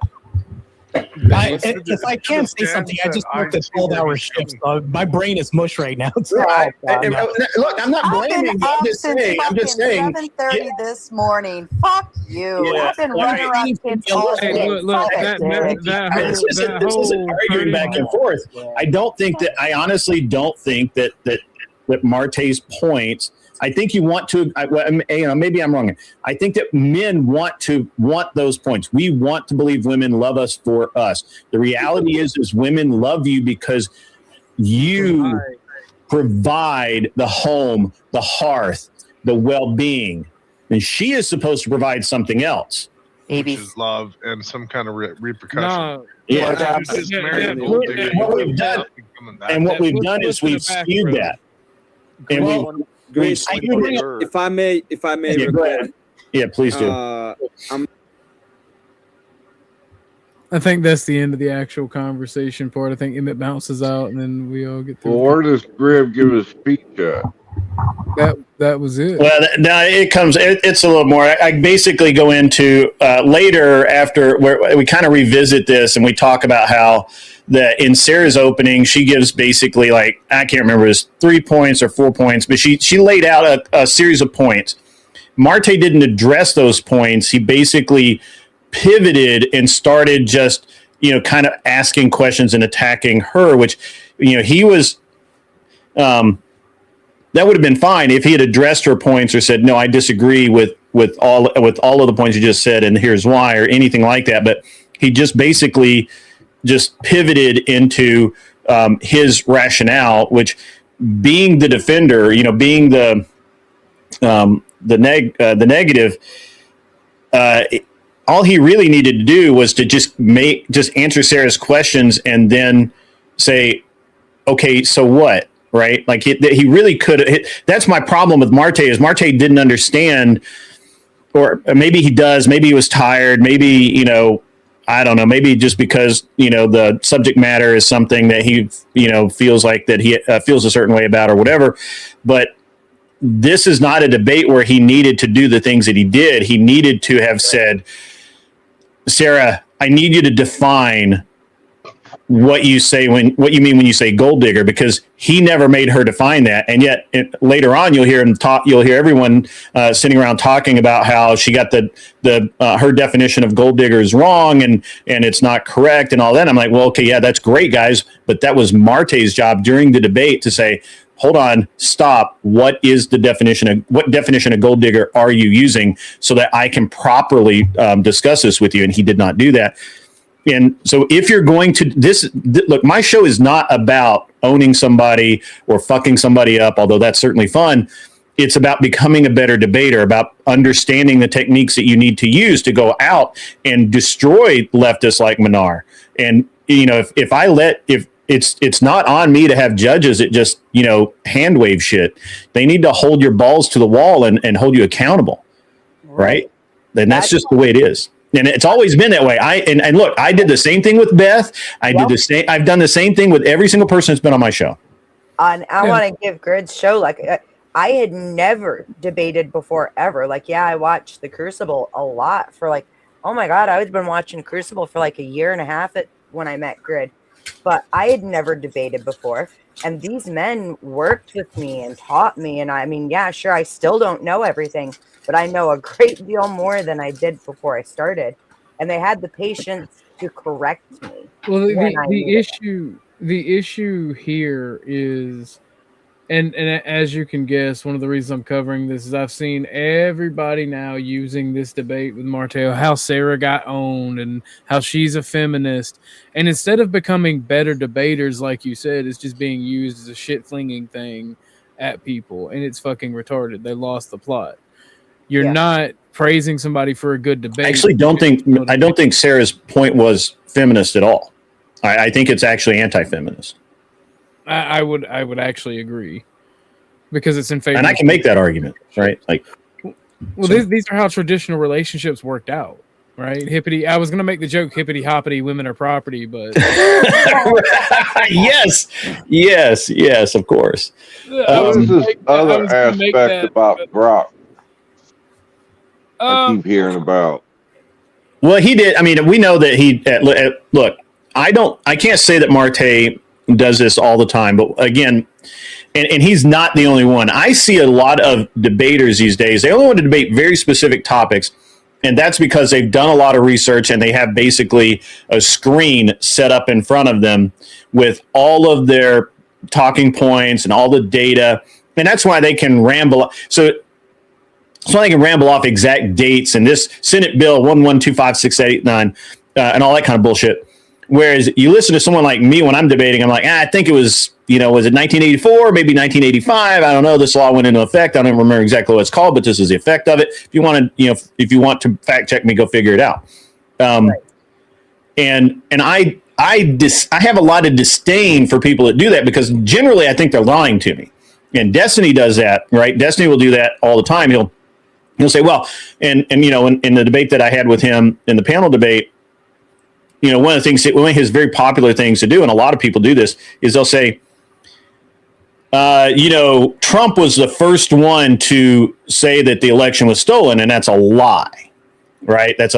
If I can't say something, I just worked a 12-hour shift, so my brain is mush right now.
Look, I'm not blaming you. I'm just saying.
7:30 this morning. Fuck you. I've been running around kids all day.
This isn't arguing back and forth. I honestly don't think that Marte's points. I think you want to. Maybe I'm wrong. I think that men want those points. We want to believe women love us for us. The reality is women love you because you provide the home, the hearth, the well-being, and she is supposed to provide something else.
Which is love and some kind of repercussion.
No.
Yeah. What we've done is we've skewed that. And
if I may,
go ahead. Yeah, please do.
I think that's the end of the actual conversation part. I think Emmett bounces out, and then we all get through.
Well, where does Gribb give his speech at?
That was it.
Well, now it's a little more. I basically go into later after where we kind of revisit this and we talk about how that in Sarah's opening, she gives basically like, I can't remember, it was 3 points or 4 points, but she laid out a series of points. Marte didn't address those points. He basically pivoted and started just, kind of asking questions and attacking her, which, he was, that would have been fine if he had addressed her points or said, no, I disagree with all of the points you just said, and here's why, or anything like that. But he just basically just pivoted into his rationale, which being the defender, being the negative, all he really needed to do was to just answer Sarah's questions and then say, okay, so what? Right? Like he really could. That's my problem with Marte is Marte didn't understand, or maybe he does. Maybe he was tired. Maybe, I don't know. Maybe just because, the subject matter is something that he, feels like that he feels a certain way about or whatever. But this is not a debate where he needed to do the things that he did. He needed to have said, Sarah, I need you to define what you mean when you say gold digger, because he never made her define that. And yet later on, you'll hear everyone sitting around talking about how she got her definition of gold digger is wrong and it's not correct and all that. I'm like, well, okay, yeah, that's great, guys. But that was Marte's job during the debate to say, hold on, stop. What definition of gold digger are you using so that I can properly discuss this with you? And he did not do that. And so if you're going to look, my show is not about owning somebody or fucking somebody up, although that's certainly fun. It's about becoming a better debater, about understanding the techniques that you need to use to go out and destroy leftists like Manar. And, if it's not on me to have judges that just, hand wave shit. They need to hold your balls to the wall and hold you accountable. Right? And that's just the way it is. And it's always been that way. And look, I did the same thing with Beth. I've done the same thing with every single person that's been on my show.
And I want to give Grid's show, like, I had never debated before ever. Like, yeah, I watched the Crucible a lot for like, oh my God, I had been watching Crucible for like a year and a half when I met Grid. But I had never debated before. And these men worked with me and taught me. And I mean, yeah, sure, I still don't know everything, but I know a great deal more than I did before I started. And they had the patience to correct me.
Well, the issue here is, and as you can guess, one of the reasons I'm covering this is I've seen everybody now using this debate with Marteo, how Sarah got owned and how she's a feminist. And instead of becoming better debaters, like you said, it's just being used as a shit flinging thing at people. And it's fucking retarded. They lost the plot. You're not praising somebody for a good debate.
I actually don't think Sarah's point was feminist at all. I think it's actually anti-feminist.
I would actually agree, because it's in favor.
And I can make that argument, right? Like,
well, these are how traditional relationships worked out, right? Hippity. I was going to make the joke, hippity hoppity, women are property, but
yes, of course.
What is this other aspect about Brock? I keep hearing about.
Well, he did. I mean, we know that he look. I can't say that Marte does this all the time, but again, and he's not the only one. I see a lot of debaters these days. They only want to debate very specific topics, and that's because they've done a lot of research and they have basically a screen set up in front of them with all of their talking points and all the data, and that's why they can ramble. So they can ramble off exact dates and this Senate Bill 11256889 and all that kind of bullshit. Whereas you listen to someone like me when I'm debating, I'm like, I think it was, was it 1984, maybe 1985? I don't know. This law went into effect. I don't remember exactly what it's called, but this is the effect of it. If you want to, if you want to fact check me, go figure it out. And I have a lot of disdain for people that do that, because generally I think they're lying to me. And Destiny does that, right? Destiny will do that all the time. He'll say, well, and in the debate that I had with him in the panel debate, one of his very popular things to do, and a lot of people do this, is they'll say, Trump was the first one to say that the election was stolen, and that's a lie, right? That's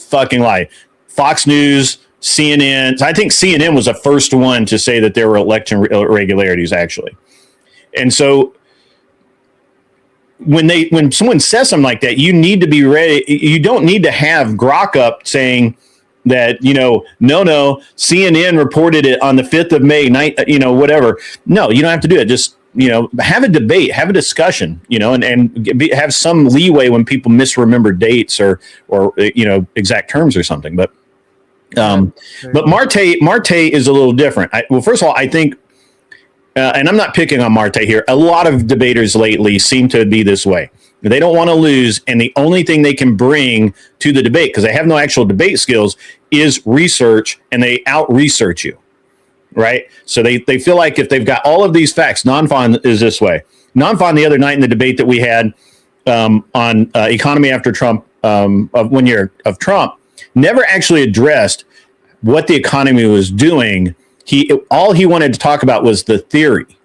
fucking lie. Fox News, CNN. I think CNN was the first one to say that there were election irregularities, actually. And so when someone says something like that, you need to be ready. You don't need to have Grok up saying that, no, CNN reported it on the 5th of May night, whatever. No, you don't have to do it. Just, have a debate, have a discussion, and have some leeway when people misremember dates or exact terms or something. But Marte is a little different. First of all, I think, and I'm not picking on Marte here, a lot of debaters lately seem to be this way. They don't want to lose, and the only thing they can bring to the debate, because they have no actual debate skills, is research, and they out-research you, right? So they feel like if they've got all of these facts, Nonfon is this way. Nonfon the other night in the debate that we had on economy after Trump, of 1 year of Trump, never actually addressed what the economy was doing. All he wanted to talk about was the theory.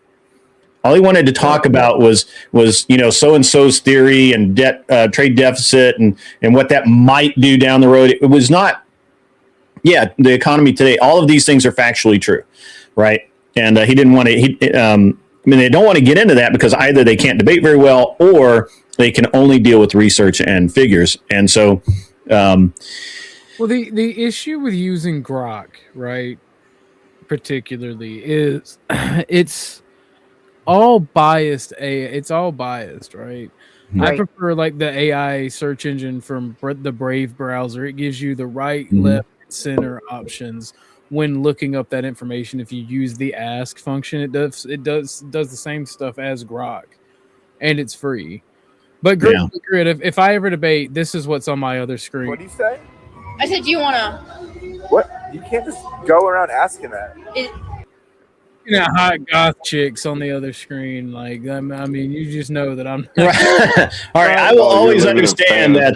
All he wanted to talk about was so-and-so's theory and debt, trade deficit and what that might do down the road. It was not, the economy today, all of these things are factually true, right? And he didn't want to, they don't want to get into that because either they can't debate very well or they can only deal with research and figures. And so...
well, the issue with using Grok, right, particularly, is it's all biased. It's all biased, right? I prefer like the AI search engine from the Brave browser. It gives you the right, left, center options when looking up that information. If you use the ask function, it does the same stuff as Grok, and it's free. But Grid, if I ever debate, this is what's on my other screen.
What do you say?
I said, do you want to?
What? You can't just go around asking that.
Hot goth chicks on the other screen. Like, I mean, you just know that I'm.
All right, I will always understand that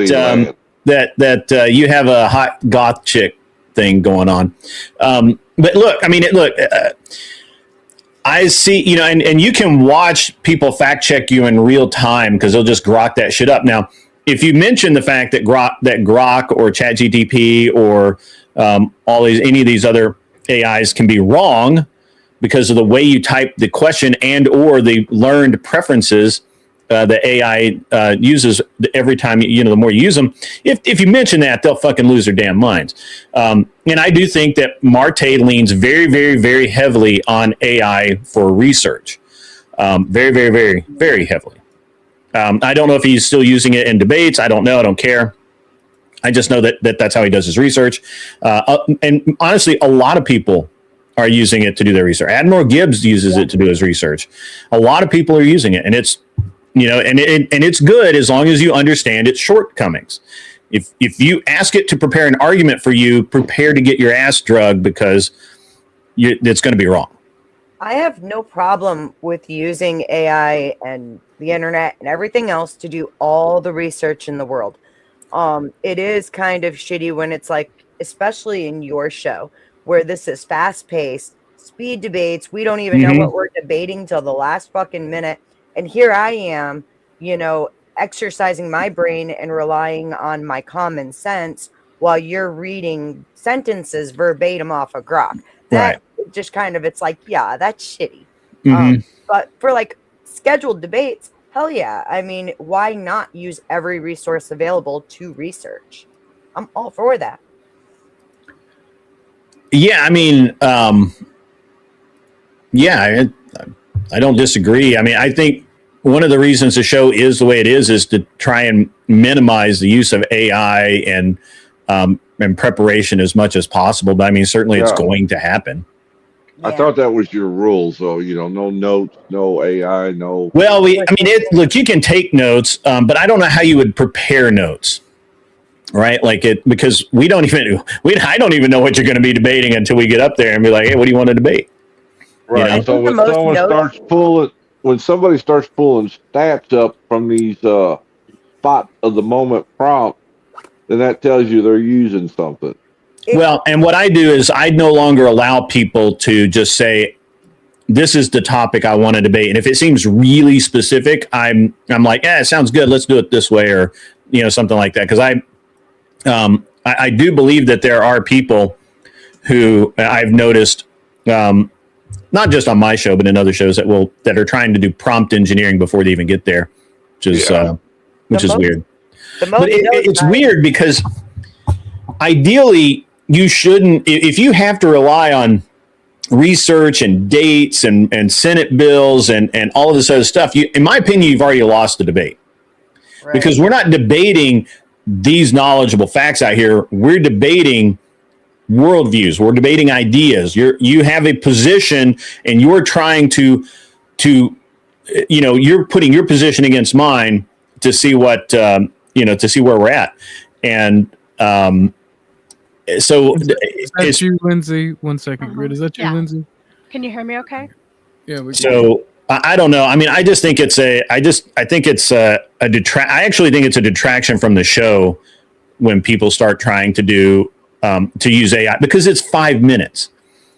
you have a hot goth chick thing going on. But look, I see, and you can watch people fact check you in real time because they'll just grok that shit up. Now, if you mention the fact that Grok or ChatGPT or any of these other AIs can be wrong because of the way you type the question and or the learned preferences the AI uses every time, the more you use them, if you mention that, they'll fucking lose their damn minds. And I do think that Marte leans very, very, very heavily on AI for research. Very, very, very, very heavily. I don't know if he's still using it in debates. I don't know. I don't care. I just know that that's how he does his research. And honestly, a lot of people are using it to do their research. Admiral Gibbs uses it to do his research. A lot of people are using it, and it's and it's good as long as you understand its shortcomings. If you ask it to prepare an argument for you, prepare to get your ass drugged because it's going to be wrong.
I have no problem with using AI and the internet and everything else to do all the research in the world. It is kind of shitty when it's like, especially in your show, where this is fast-paced, speed debates. We don't even know what we're debating till the last fucking minute. And here I am, exercising my brain and relying on my common sense while you're reading sentences verbatim off of Grok. That just kind of, it's like, yeah, that's shitty. But for like scheduled debates, hell yeah. I mean, why not use every resource available to research? I'm all for that.
Yeah, I mean, I don't disagree. I mean, I think one of the reasons the show is the way it is to try and minimize the use of AI and preparation as much as possible. But I mean, certainly it's going to happen.
Yeah. I thought that was your rule. So, no notes, no AI, no.
Well, look, you can take notes, but I don't know how you would prepare notes. Right. Because I don't even know what you're going to be debating until we get up there and be like, hey, what do you want to debate?
Right. So when somebody starts pulling stats up from these spot of the moment prompt, then that tells you they're using something.
Well, and what I do is I no longer allow people to just say this is the topic I want to debate. And if it seems really specific, I'm like, it sounds good. Let's do it this way, or something like that. Because I do believe that there are people who I've noticed, not just on my show, but in other shows that are trying to do prompt engineering before they even get there, which is weird. But it's weird because ideally you shouldn't, if you have to rely on research and dates and Senate bills and all of this other stuff, in my opinion, you've already lost the debate. Right. Because we're not debating these knowledgeable facts out here. We're debating worldviews. We're debating ideas. You have a position and you're trying to you're putting your position against mine to see what, to see where we're at. And, so
is that you, Lindsay? 1 second, Grid. Is that you, Lindsay?
Can you hear me okay?
Yeah.
So I don't know. I mean, I just think it's I think it's I actually think it's a detraction from the show when people start trying to do, to use AI, because it's 5 minutes,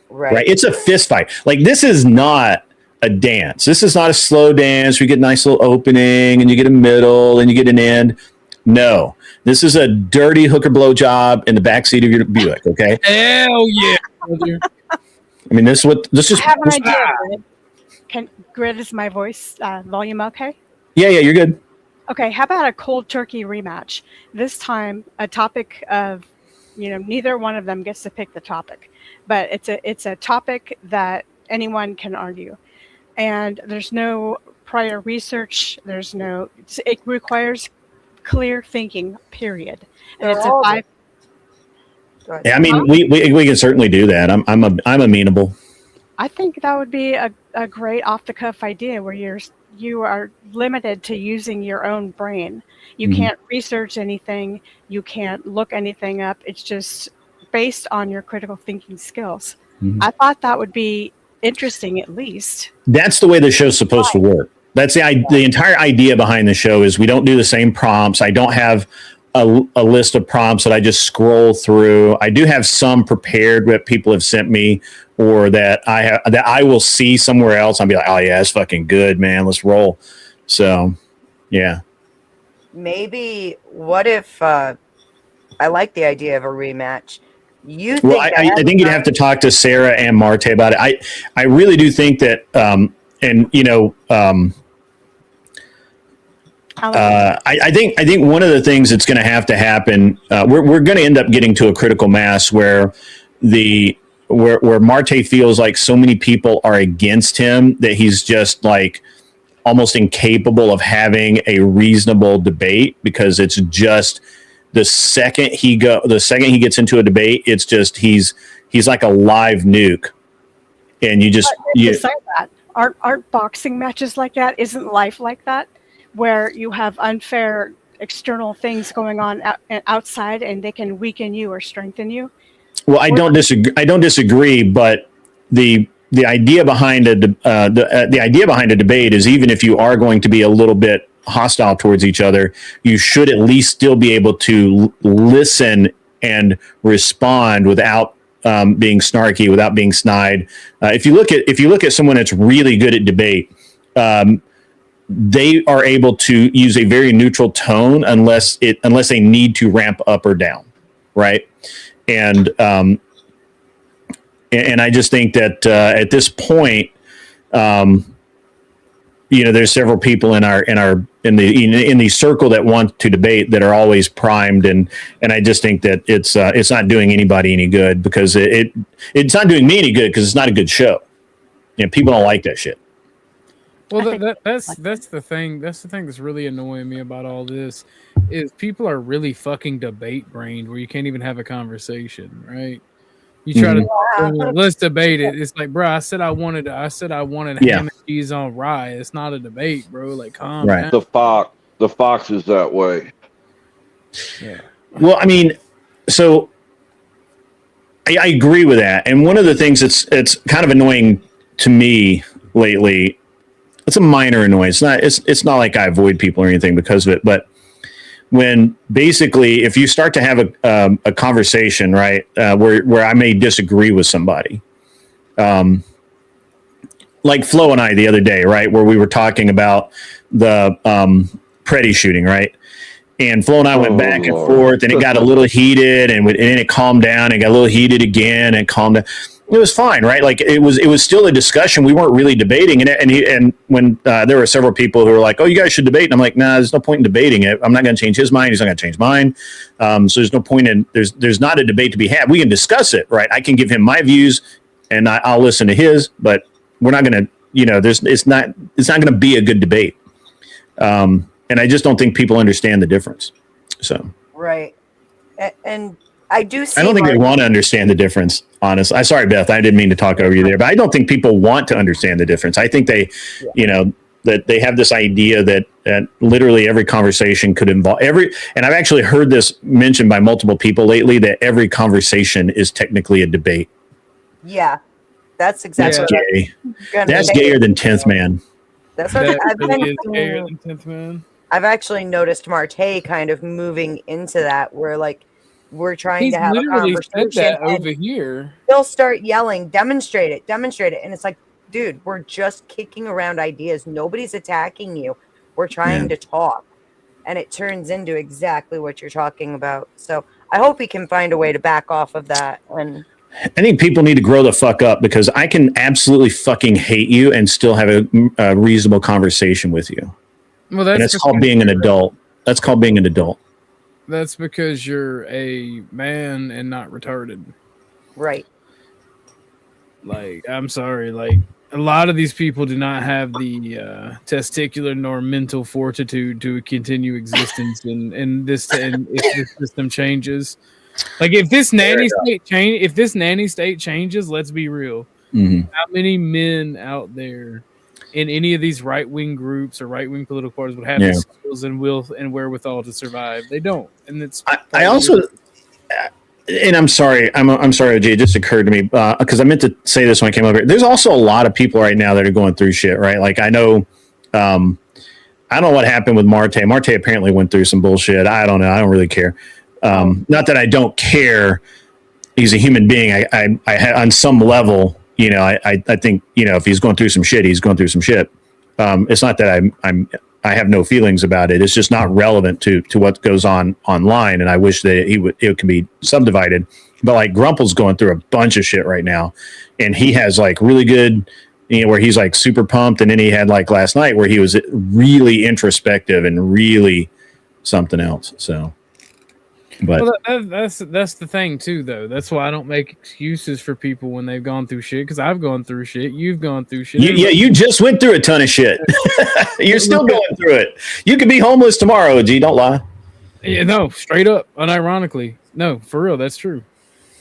right? It's a fist fight. Like, this is not a dance. This is not a slow dance. We get a nice little opening and you get a middle and you get an end. No, this is a dirty hooker blow job in the backseat of your Buick. Okay.
Hell yeah.
I mean, this is.
I have an idea. Grid, is my voice volume okay?
Yeah, you're good.
Okay, how about a cold turkey rematch? This time, a topic of, neither one of them gets to pick the topic, but it's a topic that anyone can argue, and there's no prior research. It requires clear thinking, period. And it's a 5.
Yeah, I mean, we can certainly do that. I'm amenable.
I think that would be a great off the cuff idea where you are limited to using your own brain. You can't research anything. You can't look anything up. It's just based on your critical thinking skills. I thought that would be interesting, at least.
That's the way the show's supposed to work. That's the entire idea behind the show is we don't do the same prompts. I don't have a list of prompts that I just scroll through. I do have some prepared that people have sent me, or that I will see somewhere else. I'll be like, oh yeah, that's fucking good, man. Let's roll. So, yeah.
Maybe what if I like the idea of a rematch? You think?
Well, I think you'd have to talk to Sarah and Marte about it. I really do think that, I think one of the things that's going to have to happen, we're going to end up getting to a critical mass where Marte feels like so many people are against him that he's just like almost incapable of having a reasonable debate, because it's just the second he gets into a debate, it's just he's like a live nuke, and you just
say that aren't boxing matches like that? Isn't life like that, where you have unfair external things going on outside, and they can weaken you or strengthen you?
Well, I don't disagree, but the idea behind the idea behind a debate is, even if you are going to be a little bit hostile towards each other, you should at least still be able to listen and respond without being snarky, without being snide. If you look at someone that's really good at debate, they are able to use a very neutral tone unless they need to ramp up or down, right? And I just think that at this point, there's several people in the circle that want to debate that are always primed, and I just think that it's not doing anybody any good, because it's not doing me any good, because it's not a good show. People don't like that shit.
Well, that's the thing. That's the thing that's really annoying me about all this, is people are really fucking debate brained, where you can't even have a conversation, right? You try to let's debate it. It's like, bro, I said I wanted ham and cheese on rye. It's not a debate, bro. Like, calm down.
The fox is that way.
Yeah.
Well, I mean, so I agree with that. And one of the things it's kind of annoying to me lately, it's a minor annoyance. It's not like I avoid people or anything because of it, but when basically, if you start to have a conversation, right, where I may disagree with somebody, like Flo and I the other day, right, where we were talking about the Preddy shooting, right? And Flo and I went back and forth, and it got a little heated, and then it calmed down, and got a little heated again, and calmed down. It was fine, right? Like it was still a discussion. We weren't really debating it. And when there were several people who were like, "Oh, you guys should debate," and I'm like, "Nah, there's no point in debating it. I'm not going to change his mind. He's not going to change mine. So there's no point in there's not a debate to be had. We can discuss it, right? I can give him my views, and I'll listen to his, but we're not going to, it's not going to be a good debate. And I just don't think people understand the difference. So
right, and I do see.
I don't think they want to understand the difference, honestly. I'm sorry, Beth. I didn't mean to talk over you there, but I don't think people want to understand the difference. I think they, that they have this idea that literally every conversation could involve and I've actually heard this mentioned by multiple people lately, that every conversation is technically a debate.
Yeah, that's exactly.
That's gayer than 10th Man.
That's what I've been.
Gayer than 10th Man.
I've actually noticed Marte kind of moving into that, where like we're trying to have a conversation
said that over here.
They'll start yelling, demonstrate it, and it's like, dude, we're just kicking around ideas. Nobody's attacking you. We're trying to talk, and it turns into exactly what you're talking about. So I hope we can find a way to back off of that. And
I think people need to grow the fuck up, because I can absolutely fucking hate you and still have a reasonable conversation with you. Well, that's called being an adult. That's called being an adult.
That's because you're a man and not retarded.
Right.
Like, I'm sorry. Like, a lot of these people do not have the testicular nor mental fortitude to continue existence in this. And if this system changes, like if this nanny state changes, let's be real. Mm-hmm. How many men out there in any of these right-wing groups or right-wing political parties would have the skills and will and wherewithal to survive? They don't, and it's. I also, and I'm sorry, I'm sorry, OG. It just occurred to me because I meant to say this when I came over here. There's also a lot of people right now that are going through shit, right? Like I know, I don't know what happened with Marte. Marte apparently went through some bullshit. I don't know. I don't really care. Not that I don't care. He's a human being. I on some level. I think, if he's going through some shit, he's going through some shit. It's not that I have no feelings about it. It's just not relevant to what goes on online. And I wish that it could be subdivided, but like Grumple's going through a bunch of shit right now. And he has like really good, where he's like super pumped. And then he had like last night where he was really introspective and really something else. So. But that's the thing too, though. That's why I don't make excuses for people when they've gone through shit, because I've gone through shit. You've gone through shit. You just went through a ton of shit. You're still going through it. You could be homeless tomorrow, OG. Don't lie. Yeah, no, straight up, unironically. No, for real, that's true.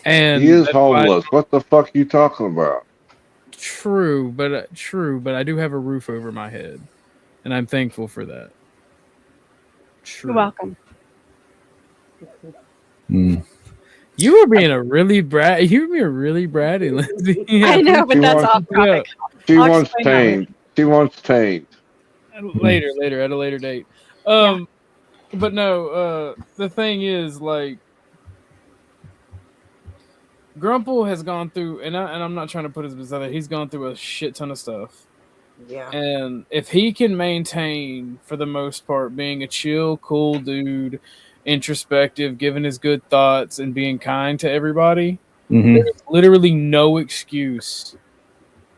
And
he is homeless. What the fuck are you talking about?
True, but I do have a roof over my head, and I'm thankful for that. True.
You're welcome.
You were being a really bratty, Lindsay.
I know, but that's off topic.
She wants tamed. She wants tamed.
Later, at a later date. But no, the thing is, like, Grumple has gone through, and I'm not trying to put his business out there. He's gone through a shit ton of stuff.
Yeah.
And if he can maintain, for the most part, being a chill, cool dude, introspective, giving his good thoughts, and being kind to everybody, there's literally no excuse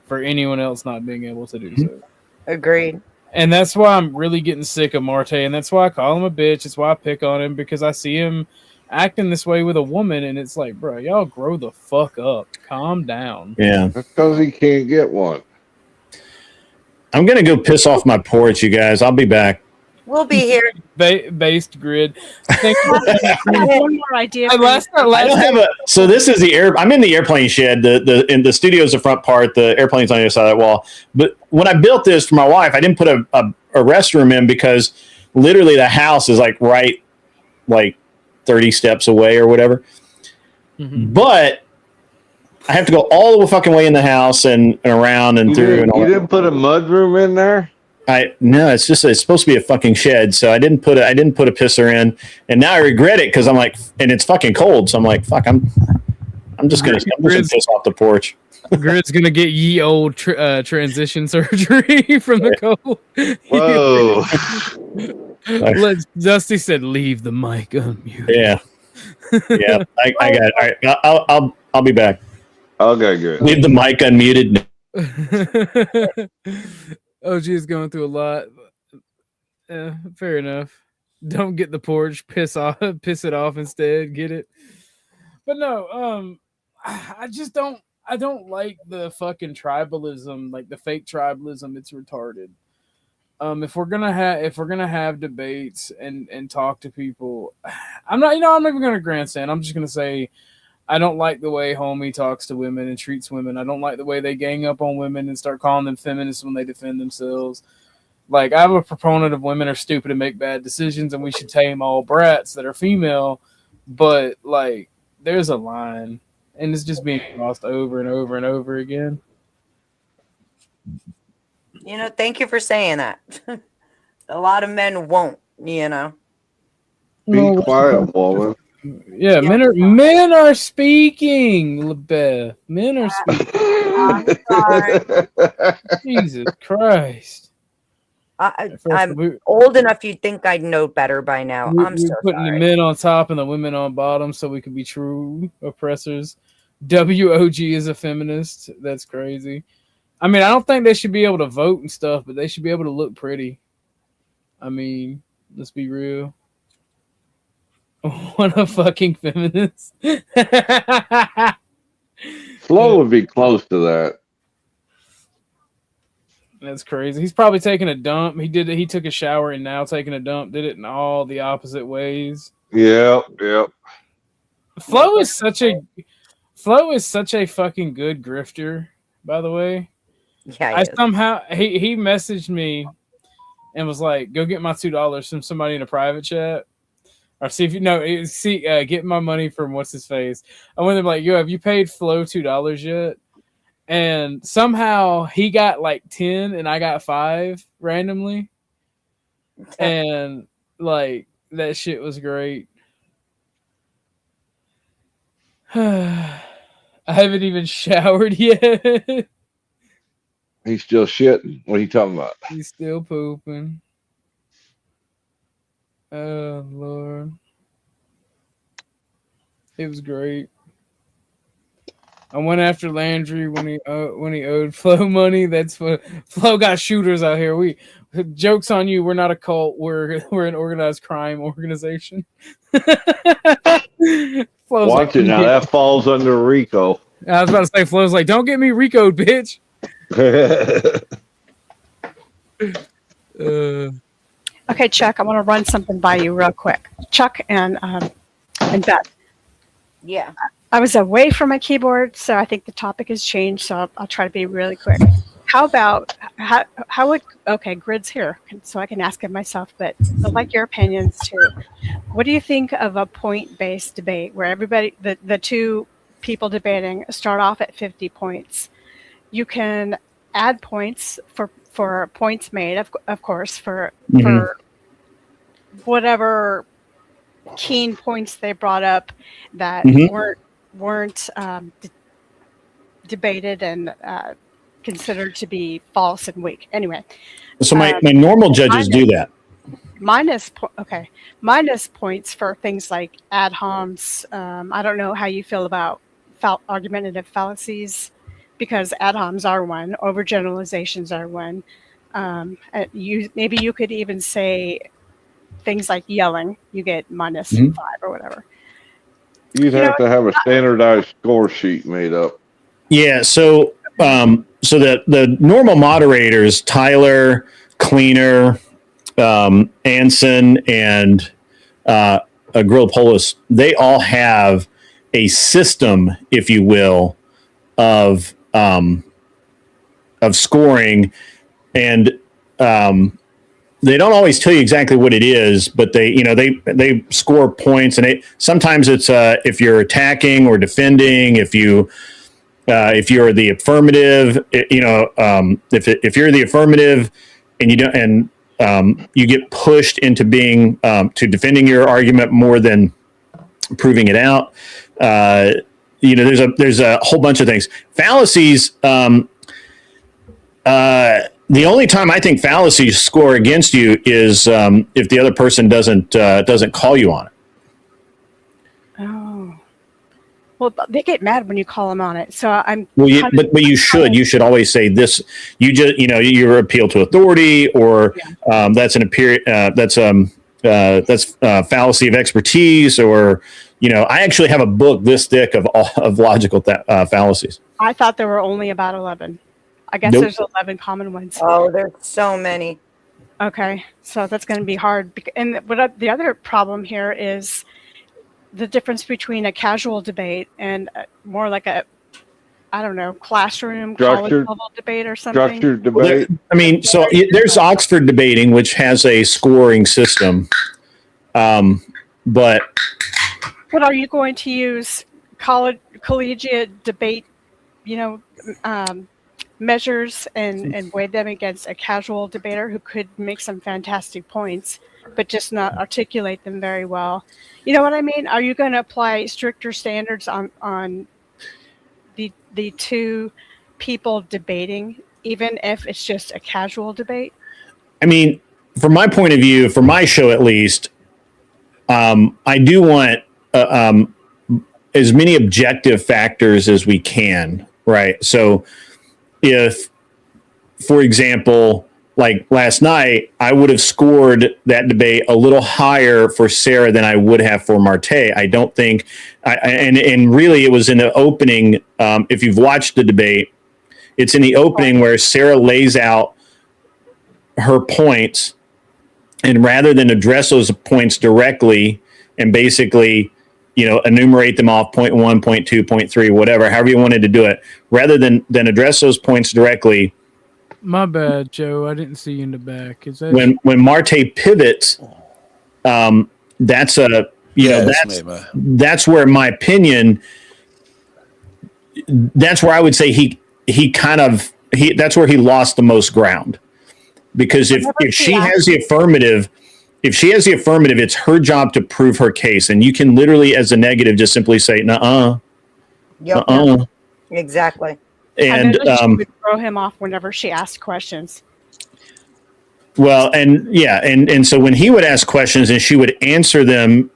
for anyone else not being able to do so.
Agreed.
And that's why I'm really getting sick of Marte, and that's why I call him a bitch. That's why I pick on him, because I see him acting this way with a woman, and it's like, bro, y'all grow the fuck up. Calm down.
Yeah.
That's because he can't get one.
I'm going to go piss off my porch, you guys. I'll be back.
We'll be here.
Based grid. Thank you.
One more idea.
So this is I'm in the airplane shed. The studio is the front part. The airplane's on the other side of that wall. But when I built this for my wife, I didn't put a restroom in, because literally the house is like right, like 30 steps away or whatever. Mm-hmm. But I have to go all the fucking way in the house and around and through.
You didn't put a mudroom in there?
No, it's supposed to be a fucking shed, so I didn't put a pisser in, and now I regret it, because I'm like, and it's fucking cold, so I'm like, fuck, I'm just gonna piss off the porch.
Grid's gonna get ye old transition surgery from the cold.
Whoa.
Dusty said, "Leave the mic unmuted."
Yeah. Yeah. I got it. All right. I'll be back.
Okay, good.
Leave the mic unmuted.
OG is going through a lot. Fair enough. Don't get the porch. Piss it off instead. Get it. But no, I just don't. I don't like the fucking tribalism, like the fake tribalism. It's retarded. If we're gonna have debates and talk to people, I'm not even gonna grandstand. I'm just gonna say I don't like the way homie talks to women and treats women. I don't like the way they gang up on women and start calling them feminists when they defend themselves. Like, I'm a proponent of women are stupid and make bad decisions, and we should tame all brats that are female. But like, there's a line, and it's just being crossed over and over and over again.
You know, thank you for saying that. A lot of men won't, you know.
Be quiet, woman.
Yeah, men are speaking, LeBeth. Men are speaking. Jesus Christ.
I'm old enough you'd think I'd know better by now. I'm so
putting
sorry.
the men on top and the women on bottom so we can be true oppressors. WOG is a feminist. That's crazy. I mean, I don't think they should be able to vote and stuff, but they should be able to look pretty. I mean, let's be real. What a fucking feminist.
Flo would be close to that.
That's crazy. He's probably taking a dump. He took a shower and now taking a dump. Did it in all the opposite ways.
Yep.
Flo is such a fucking good grifter, by the way.
Yeah,
he messaged me and was like, "Go get my $2 from somebody in a private chat." Or get my money from what's his face. I went there like, "Yo, have you paid Flo $2 yet?" And somehow he got like 10 and I got 5 randomly. And like, that shit was great. I haven't even showered yet.
He's still shitting. What are you talking about?
He's still pooping. Oh Lord. It was great. I went after Landry when he owed Flo money. That's what Flo got shooters out here. Joke's on you. We're not a cult. We're an organized crime organization. Flo's
Watch it now. That falls under Rico.
I was about to say, Flo's like, "Don't get me Rico'd, bitch."
Okay, Chuck, I want to run something by you real quick. Chuck and Beth.
Yeah.
I was away from my keyboard, so I think the topic has changed, so I'll try to be really quick. How about, Grid's here, so I can ask him myself, but I'd like your opinions too. What do you think of a point-based debate where everybody, the two people debating start off at 50 points? You can add points for points made, of course, for whatever keen points they brought up that weren't debated and considered to be false and weak. Anyway,
so my normal judges do that.
Minus points for things like ad homs. I don't know how you feel about argumentative fallacies, because ad homs are one, overgeneralizations are one. Maybe you could even say things like yelling. You get -5 or whatever.
You'd have to have a standardized score sheet made up.
Yeah, so the normal moderators, Tyler, Cleaner, Anson, and Grill Polis, they all have a system, if you will, of scoring, and they don't always tell you exactly what it is, but they score points, and sometimes it's if you're attacking or defending, if you're the affirmative, if you're the affirmative and you don't, and you get pushed into being to defending your argument more than proving it out, there's a whole bunch of things. Fallacies. The only time I think fallacies score against you is if the other person doesn't call you on it.
Oh, well, they get mad when you call them on it. So I'm.
Well, but you should always say this. You just your appeal to authority, or that's fallacy of expertise, or I actually have a book this thick of logical fallacies.
I thought there were only about 11. I guess there's 11 common ones.
Oh, there's so many.
Okay, so that's going to be hard. And the other problem here is the difference between a casual debate and more like a, I don't know, classroom, college level debate or something.
Structured debate.
There's Oxford debating, which has a scoring system, but
are you going to use collegiate debate, measures and weigh them against a casual debater who could make some fantastic points, but just not articulate them very well? You know what I mean? Are you going to apply stricter standards on the two people debating, even if it's just a casual debate?
I mean, from my point of view, for my show at least, I do want as many objective factors as we can, right? So if, for example, like last night, I would have scored that debate a little higher for Sarah than I would have for Marte. I don't think, and really it was in the opening. If you've watched the debate, it's in the opening where Sarah lays out her points, and rather than address those points directly and basically, enumerate them off, point 1, point 2, point 3, whatever, however you wanted to do it, rather than address those points directly.
My bad, Joe. I didn't see you in the back. Is that
when Marte pivots? That's that's where my opinion. That's where I would say that's where he lost the most ground, because if she has the affirmative. If she has the affirmative, it's her job to prove her case. And you can literally, as a negative, just simply say, nuh-uh.
Yep. Exactly.
And she would throw him off whenever she asked questions.
Well, and so when he would ask questions and she would answer them,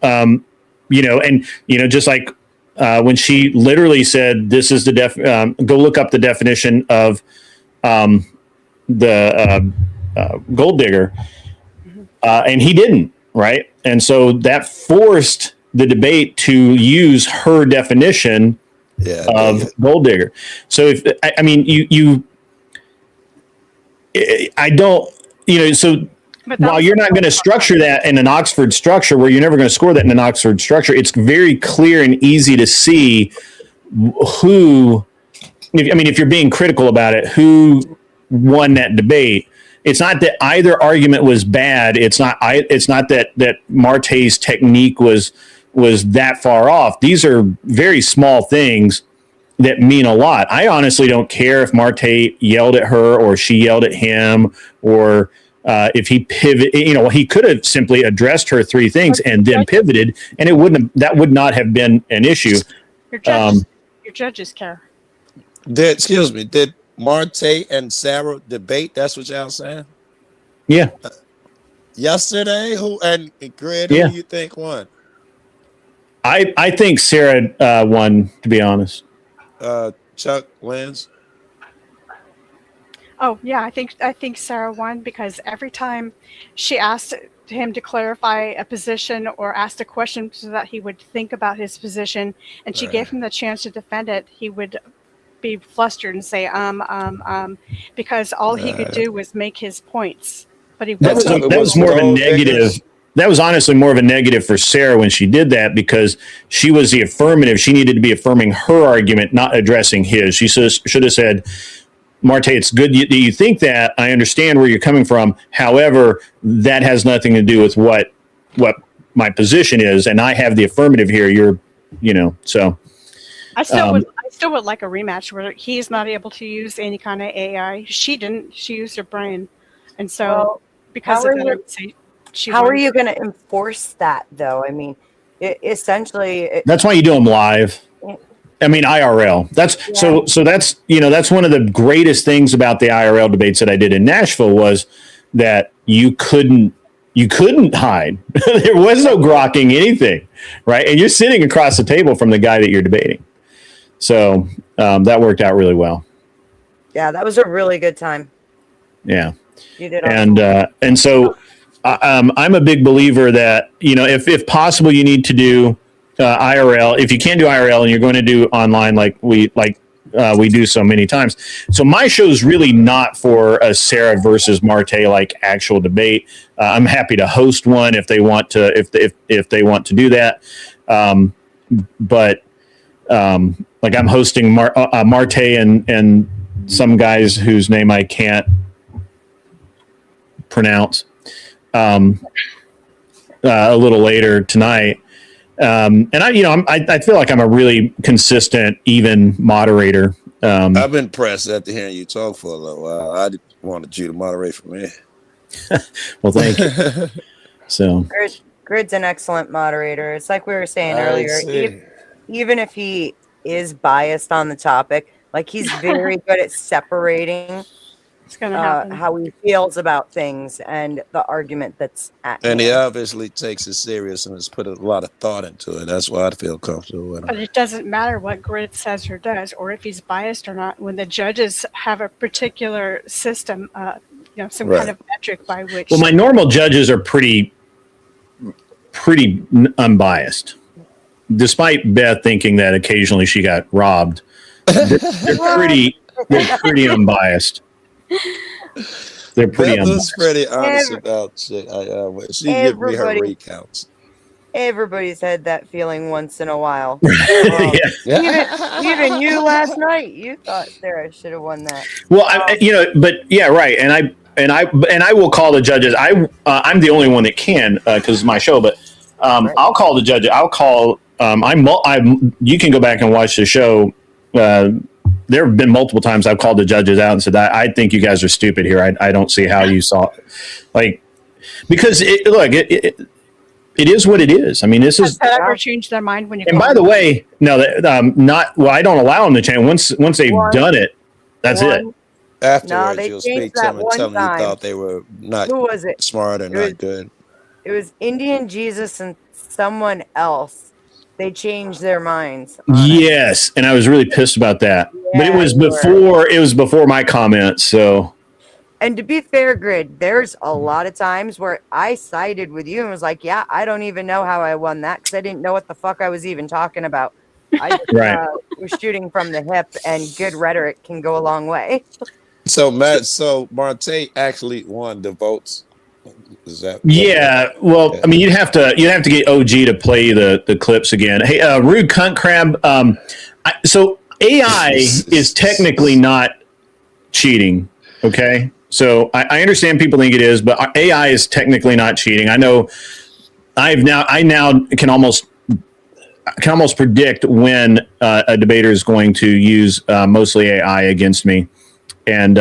just like when she literally said, this is the go look up the definition of the gold digger. And he didn't, right? And so that forced the debate to use her definition of gold digger. So if while you're not going to structure that in an Oxford structure, where you're never going to score that in an Oxford structure, it's very clear and easy to see who, if you're being critical about it, who won that debate. It's not that either argument was bad. It's not that Marte's technique was that far off. These are very small things that mean a lot. I honestly don't care if Marte yelled at her or she yelled at him, or if he pivoted. He could have simply addressed her three things and then pivoted, and that would not have been an issue.
Your judges care.
Did Marte and Sarah debate? That's what y'all saying?
Yeah.
Yesterday, who do you think won?
I think Sarah won, to be honest.
Chuck wins.
Oh yeah, I think Sarah won, because every time she asked him to clarify a position or asked a question so that he would think about his position, and she gave him the chance to defend it, he would be flustered and say because all he could do was make his points, but
that was more of a negative. That was honestly more of a negative for Sarah when she did that, because she was the affirmative. She needed to be affirming her argument, not addressing his. She should have said, Marte, it's good that you think that. I understand where you're coming from. However, that has nothing to do with what my position is, and I have the affirmative here. So.
I still would like a rematch where he's not able to use any kind of AI. She didn't. She used her brain, and so because of that, I would say
how are you going to enforce that, though? I mean, essentially,
that's why you do them live. I mean, IRL. That's so that's, that's one of the greatest things about the IRL debates that I did in Nashville was that you couldn't hide. There was no grokking anything, right? And you're sitting across the table from the guy that you're debating. So that worked out really well.
Yeah, that was a really good time.
Yeah.
You did.
And so I'm a big believer that, if possible, you need to do IRL. If you can't do IRL and you're going to do online, like we do so many times. So my show is really not for a Sarah versus Marte like actual debate. I'm happy to host one if they want to, if they want to do that. But like I'm hosting Marte and some guys whose name I can't pronounce a little later tonight. And I feel like I'm a really consistent, even moderator.
I've been impressed after hearing you talk for a little while. I wanted you to moderate for me.
Well, thank you. So
Grid's an excellent moderator. It's like we were saying earlier. Even if he is biased on the topic, like he's very good at separating
it's gonna happen.
How he feels about things and the argument that's at
And
hand.
he obviously takes it serious and has put a lot of thought into it. That's why I feel comfortable with him.
But it doesn't matter what Grid says or does, or if he's biased or not. When the judges have a particular system, some kind of metric by which.
Well, my normal judges are pretty unbiased, despite Beth thinking that occasionally she got robbed. They're pretty unbiased. They're pretty
Beth was
unbiased.
pretty honest about shit. She gave me her recounts.
Everybody's had that feeling once in a while.
Yeah.
Even you last night, you thought Sarah should have won that.
Well, but yeah, right. And I will call the judges. I'm the only one that can because it's my show. But I'll call the judges. I'll call. You can go back and watch the show. There have been multiple times I've called the judges out and said, I think you guys are stupid here. I don't see how you saw it. Because it is what it is. I mean, this is.
Has that ever changed their mind when you?
And by the way, no, I don't allow them to change. Once they've done it, that's it.
Afterwards, you'll speak to them and tell them you thought they were not smart or not good.
It was Indian Jesus and someone else. They changed their minds.
Yes, and I was really pissed about that. But it was before my comments. So,
and to be fair, Grid, there's a lot of times where I sided with you and was like, "Yeah, I don't even know how I won that because I didn't know what the fuck I was even talking about." I just, was shooting from the hip, and good rhetoric can go a long way.
So Marte actually won the votes. Is that?
Yeah. Well, I mean, you'd have to get OG to play the clips again. Hey, Rude Cunt Crab. So AI is technically not cheating. Okay. So I understand people think it is, but AI is technically not cheating. I know. I now can almost predict when a debater is going to use mostly AI against me, and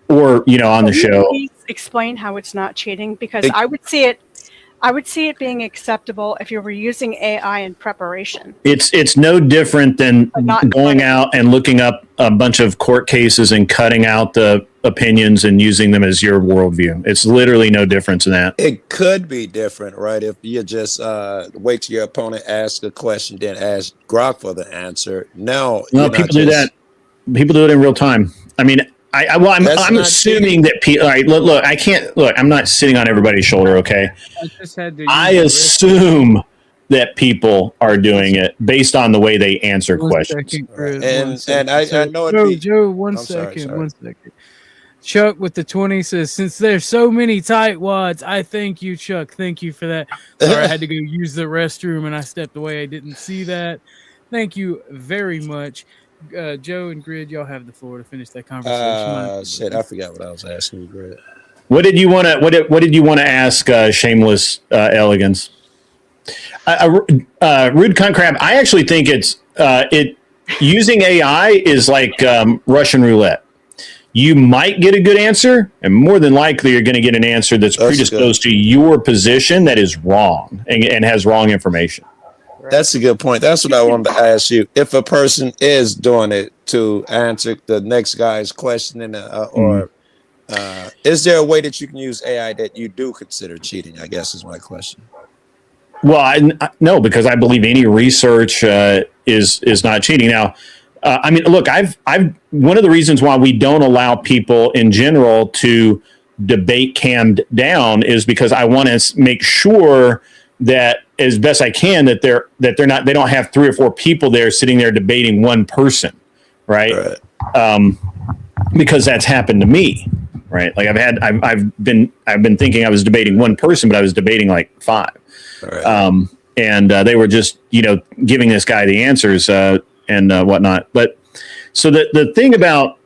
or on the show.
Please explain how it's not cheating, because I would see it being acceptable if you were using AI in preparation.
It's no different than going out and looking up a bunch of court cases and cutting out the opinions and using them as your worldview. It's literally no difference in that.
It could be different, right? If you just wait till your opponent asks a question, then ask Grok for the answer. No,
people do that. People do it in real time. I mean, I'm assuming that people. All right, look, I can't look. I'm not sitting on everybody's shoulder. Okay, I assume that people are doing it based on the way they answer questions.
And I know it.
Joe, one second. Chuck with the 20 says, since there's so many tightwads, I thank you, Chuck. Thank you for that. Sorry, I had to go use the restroom and I stepped away. I didn't see that. Thank you very much. Joe and Grid, y'all have the floor to finish that conversation.
Shit, I forgot what I was asking you, Grid.
What did you want to ask Shameless Elegance? Rude Cunt Crab. I actually think using AI is like Russian roulette. You might get a good answer, and more than likely you're going to get an answer that's predisposed to your position that is wrong and has wrong information.
That's a good point. That's what I wanted to ask you. If a person is doing it to answer the next guy's question, is there a way that you can use AI that you do consider cheating? I guess is my question.
Well, no, because I believe any research is not cheating. Now, I mean, look, I've one of the reasons why we don't allow people in general to debate cammed down is because I want to make sure that as best I can that they don't have 3 or 4 people there sitting there debating one person, right? Because that's happened to me, right? Like I've been thinking I was debating one person, but I was debating like 5. And they were just, giving this guy the answers and whatnot. But so the thing about,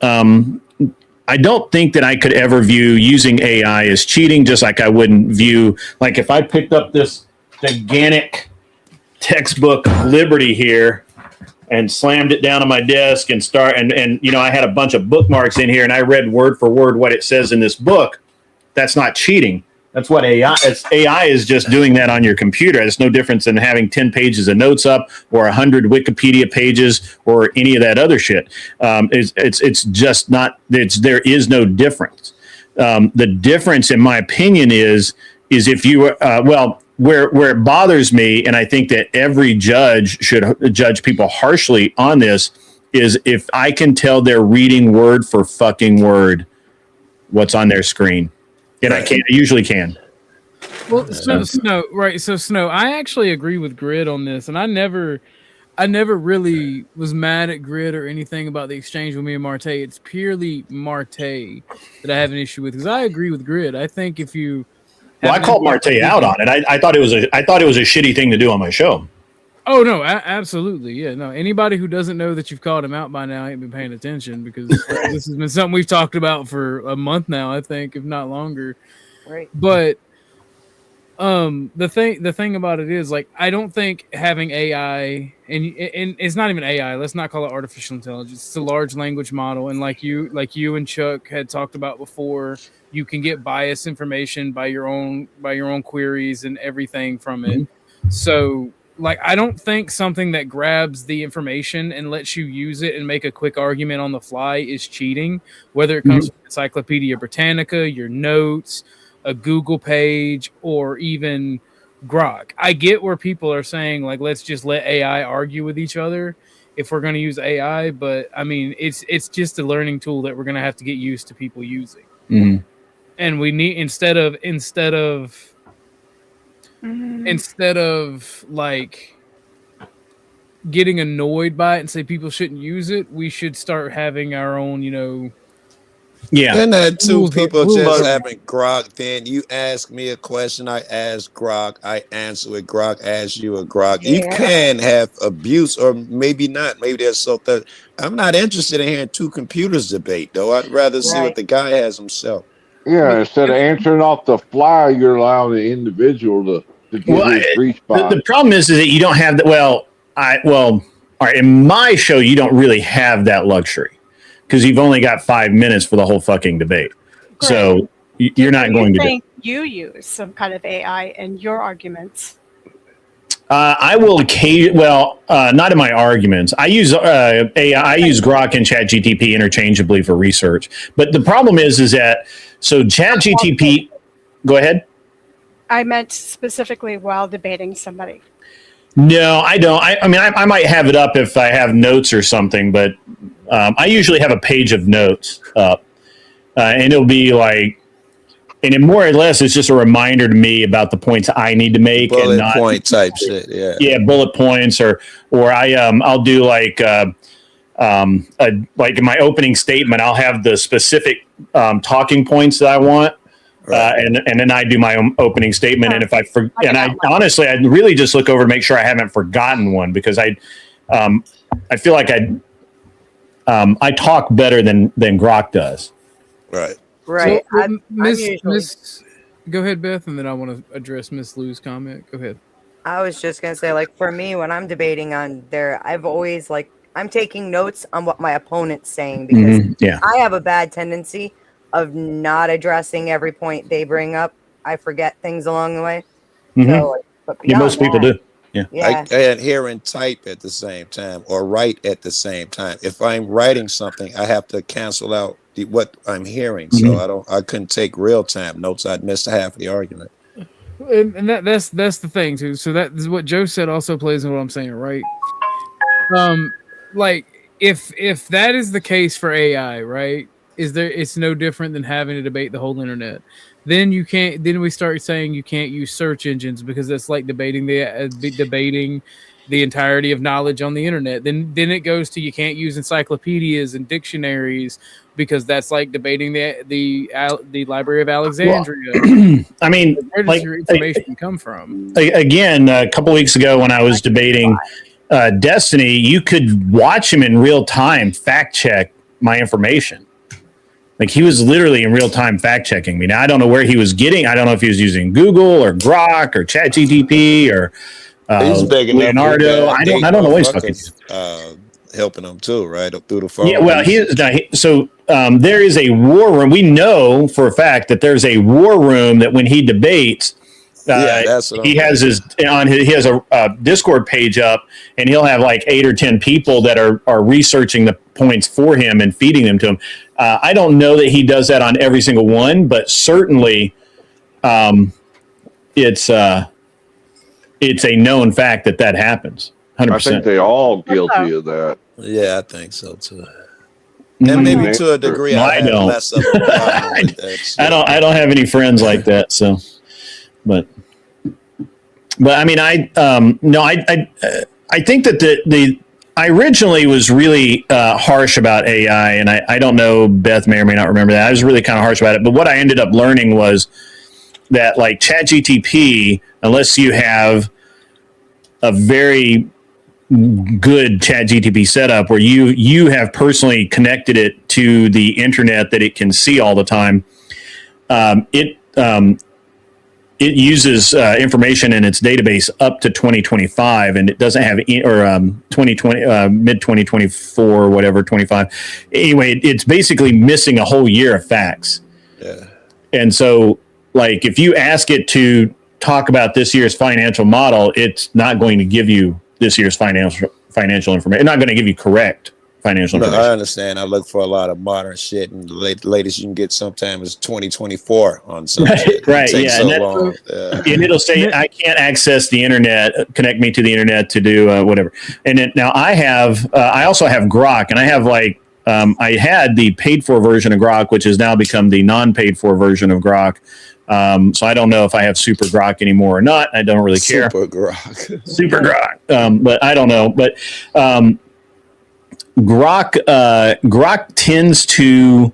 I don't think that I could ever view using AI as cheating, just like I wouldn't view, like if I picked up this gigantic textbook Liberty here and slammed it down on my desk and I had a bunch of bookmarks in here and I read word for word what it says in this book, that's not cheating. That's what AI is. AI is just doing that on your computer. It's no difference than having 10 pages of notes up or 100 Wikipedia pages or any of that other shit. It's just not. There is no difference. The difference, in my opinion, is if you where it bothers me, and I think that every judge should judge people harshly on this, is if I can tell they're reading word for fucking word what's on their screen. And I usually can.
Well, Snow, right? So Snow, I actually agree with Grid on this, and I never really was mad at Grid or anything about the exchange with me and Marte. It's purely Marte that I have an issue with, because I agree with Grid. I think if you,
I called Marte out on it. I thought it was a shitty thing to do on my show.
Oh no, absolutely, yeah. No, anybody who doesn't know that you've called him out by now ain't been paying attention, because this has been something we've talked about for a month now, I think, if not longer.
Right.
But the thing about it is, like, I don't think having AI and it's not even AI. Let's not call it artificial intelligence. It's a large language model, and like you and Chuck had talked about before, you can get biased information by your own queries and everything from it. So, like, I don't think something that grabs the information and lets you use it and make a quick argument on the fly is cheating, whether it comes from Encyclopedia Britannica, your notes, a Google page, or even Grok. I get where people are saying, like, let's just let AI argue with each other if we're going to use AI, but I mean, it's just a learning tool that we're going to have to get used to people using. And we need, instead of like getting annoyed by it and say people shouldn't use it, we should start having our own,
And that two people just having Grok. Then you ask me a question, I ask Grok, I answer it. Grok asks you a Grok. You can have abuse, or maybe not. Maybe there's something. I'm not interested in hearing 2 computers debate, though. I'd rather see what the guy has himself.
Yeah, instead of answering off the fly, you're allowing the individual to give his response.
The problem is that you don't have that. All right. In my show, you don't really have that luxury, because you've only got 5 minutes for the whole fucking debate. Great. So you're not going to.
Think you use some kind of AI in your arguments?
I will occasionally. Well, not in my arguments. I use AI. I use Grok and ChatGTP interchangeably for research. But the problem is that ChatGTP. Go ahead.
I meant specifically while debating somebody.
No, I don't. I mean, I might have it up if I have notes or something, but I usually have a page of notes up, and it'll be like, and it more or less is just a reminder to me about the points I need to make,
bullet
and not
point type shit. Yeah,
bullet points, or I'll do like in my opening statement, I'll have the specific talking points that I want. And then I do my own opening statement, and if I honestly, I really just look over to make sure I haven't forgotten one, because I feel like I talk better than Grok does.
Right.
So, Miss, go ahead, Beth, and then I want to address Miss Lou's comment. Go ahead.
I was just gonna say, like, for me, when I'm debating on there, I've always I'm taking notes on what my opponent's saying, because I have a bad tendency of not addressing every point they bring up. I forget things along the way. So, but
most people do. Yeah.
Yeah.
I can't hear and type at the same time or write at the same time. If I'm writing something, I have to cancel out what I'm hearing. So I couldn't take real time notes. I'd miss half the argument.
And that's the thing too. So that is what Joe said also plays in what I'm saying, right? Like if that is the case for AI, right? It's no different than having to debate the whole internet. Then we start saying you can't use search engines because that's like debating the entirety of knowledge on the internet. Then it goes to you can't use encyclopedias and dictionaries because that's like debating the Library of Alexandria.
Well, I mean,
where does your information come from?
Again, a couple weeks ago when I was debating Destiny, you could watch him in real time fact check my information. Like he was literally in real time fact checking me. Now I don't know where he was getting. I don't know if he was using Google or Grok or ChatGPT or
He's big
Leonardo. I don't know what he's fucking
helping them too, right? Up through the phone.
Yeah, well, there is a war room. We know for a fact that there's a war room that when he debates,
that's what
he has a Discord page up, and he'll have like 8 or 10 people that are researching the points for him and feeding them to him. I don't know that he does that on every single one, but certainly, it's a known fact that happens. 100%.
I think they all guilty of that.
Yeah, I think so too. And maybe to a degree, I don't. Less of a problem with that.
I don't have any friends like that. So, but I mean, I think that I originally was really harsh about AI, and I don't know, Beth may or may not remember that. I was really kind of harsh about it. But what I ended up learning was that like ChatGTP, unless you have a very good ChatGTP setup where you have personally connected it to the internet that it can see all the time, it uses information in its database up to 2025, and it doesn't have 2020 mid 2024 whatever 25. Anyway, it's basically missing a whole year of facts.
Yeah.
And so, like, if you ask it to talk about this year's financial model, it's not going to give you this year's financial information. It's not going to give you correct financial information.
I understand. I look for a lot of modern shit, and the latest you can get sometimes is 2024 on something.
Right.
It takes
Yeah.
so long.
And it'll say, I can't access the internet, connect me to the internet to do whatever. And then, now I also have Grok, and I have I had the paid for version of Grok, which has now become the non-paid for version of Grok. So I don't know if I have Super Grok anymore or not. I don't really care.
Super Grok.
Super Grok. But I don't know. But Grok tends to,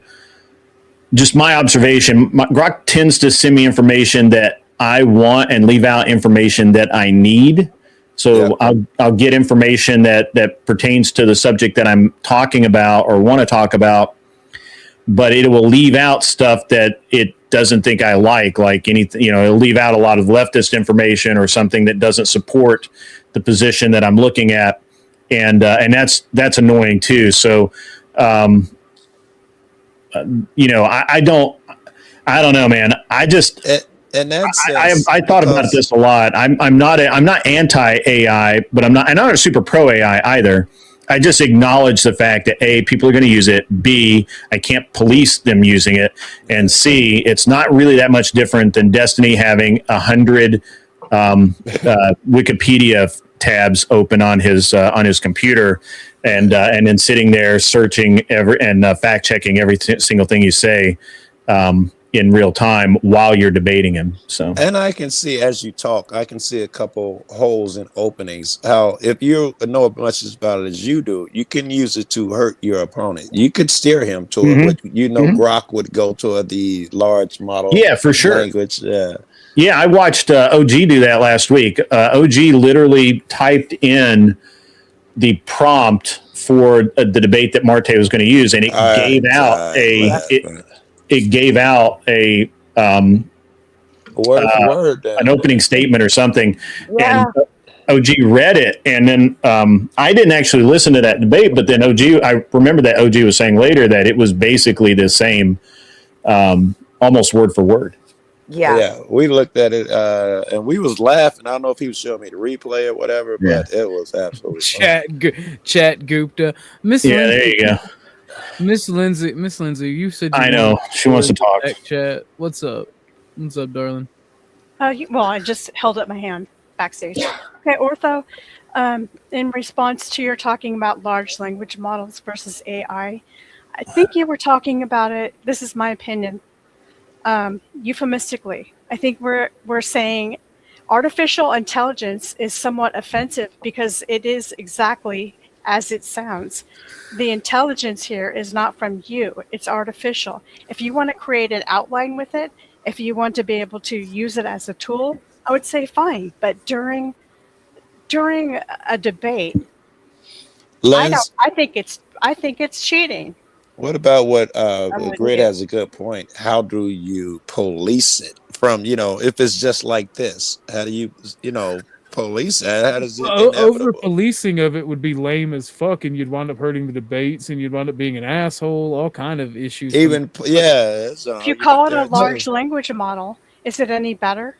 just my observation, Grok tends to send me information that I want and leave out information that I need. So I'll get information that pertains to the subject that I'm talking about or want to talk about, but it will leave out stuff that it doesn't think I like anything, it'll leave out a lot of leftist information or something that doesn't support the position that I'm looking at. And that's annoying too. So, I don't know, man. I just,
and that's
I thought about this a lot. I'm not anti AI, but I'm not a super pro AI either. I just acknowledge the fact that A, people are going to use it. B, I can't police them using it. And C, it's not really that much different than Destiny having 100 Wikipedia tabs open on his computer, and then sitting there searching fact checking every single thing you say in real time while you're debating him. So,
and I can see as you talk, I can see a couple holes and openings. How if you know as much about it as you do, you can use it to hurt your opponent. You could steer him to it, but Grok would go to the large model.
Yeah, for sure.
Language. Yeah.
Yeah, I watched OG do that last week. OG literally typed in the prompt for the debate that Marte was going to use, and it gave out an opening statement or something. Yeah. And OG read it, and then I didn't actually listen to that debate, but then I remember that OG was saying later that it was basically the same, almost word for word.
Yeah.
We looked at it and we was laughing. I don't know if he was showing me the replay or whatever, but it was absolutely
Chat Gupta. Miss
Yeah,
Lindsay,
there you go.
Miss Lindsay, you said you
I know she wants to talk.
Chat. What's up? What's up, darling?
Well, I just held up my hand backstage. Okay, Ortho, in response to your talking about large language models versus AI, I think you were talking about it, this is my opinion, euphemistically. I think we're saying artificial intelligence is somewhat offensive because it is exactly as it sounds. The intelligence here is not from you, it's artificial. If you want to create an outline with it, if you want to be able to use it as a tool, I would say fine. But during a debate, I think it's cheating.
What about what
with
Grid
you.
has a good point? How do you police it from, if it's just like this? How do you, police it? How does it
Over
inevitable?
policing of it would be lame as fuck, and you'd wind up hurting the debates, and you'd wind up being an asshole. All kind of issues.
If you call it a large language model, is it any better?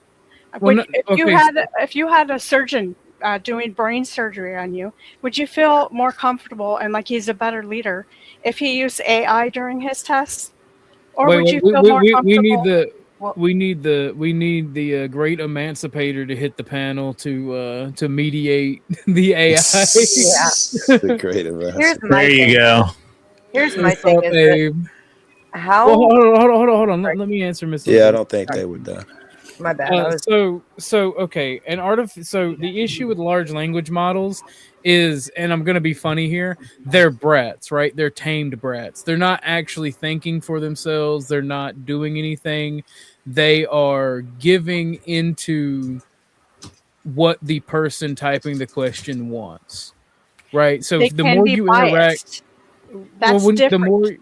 If you had a surgeon doing brain surgery on you, would you feel more comfortable and like he's a better leader if he used AI during his tests, or would you feel more comfortable?
We need the great emancipator to hit the panel to mediate the AI.
The great emancipator.
There you go.
Here's my thing: is that how?
Well, hold on. Let me answer, Miss.
Yeah, I don't think they would.
My bad.
So okay, so the issue with large language models is, and I'm gonna be funny here, they're brats, right? They're tamed brats. They're not actually thinking for themselves. They're not doing anything. They are giving into what the person typing the question wants, right? So
They
the
can
more
be
you
biased.
interact,
That's different.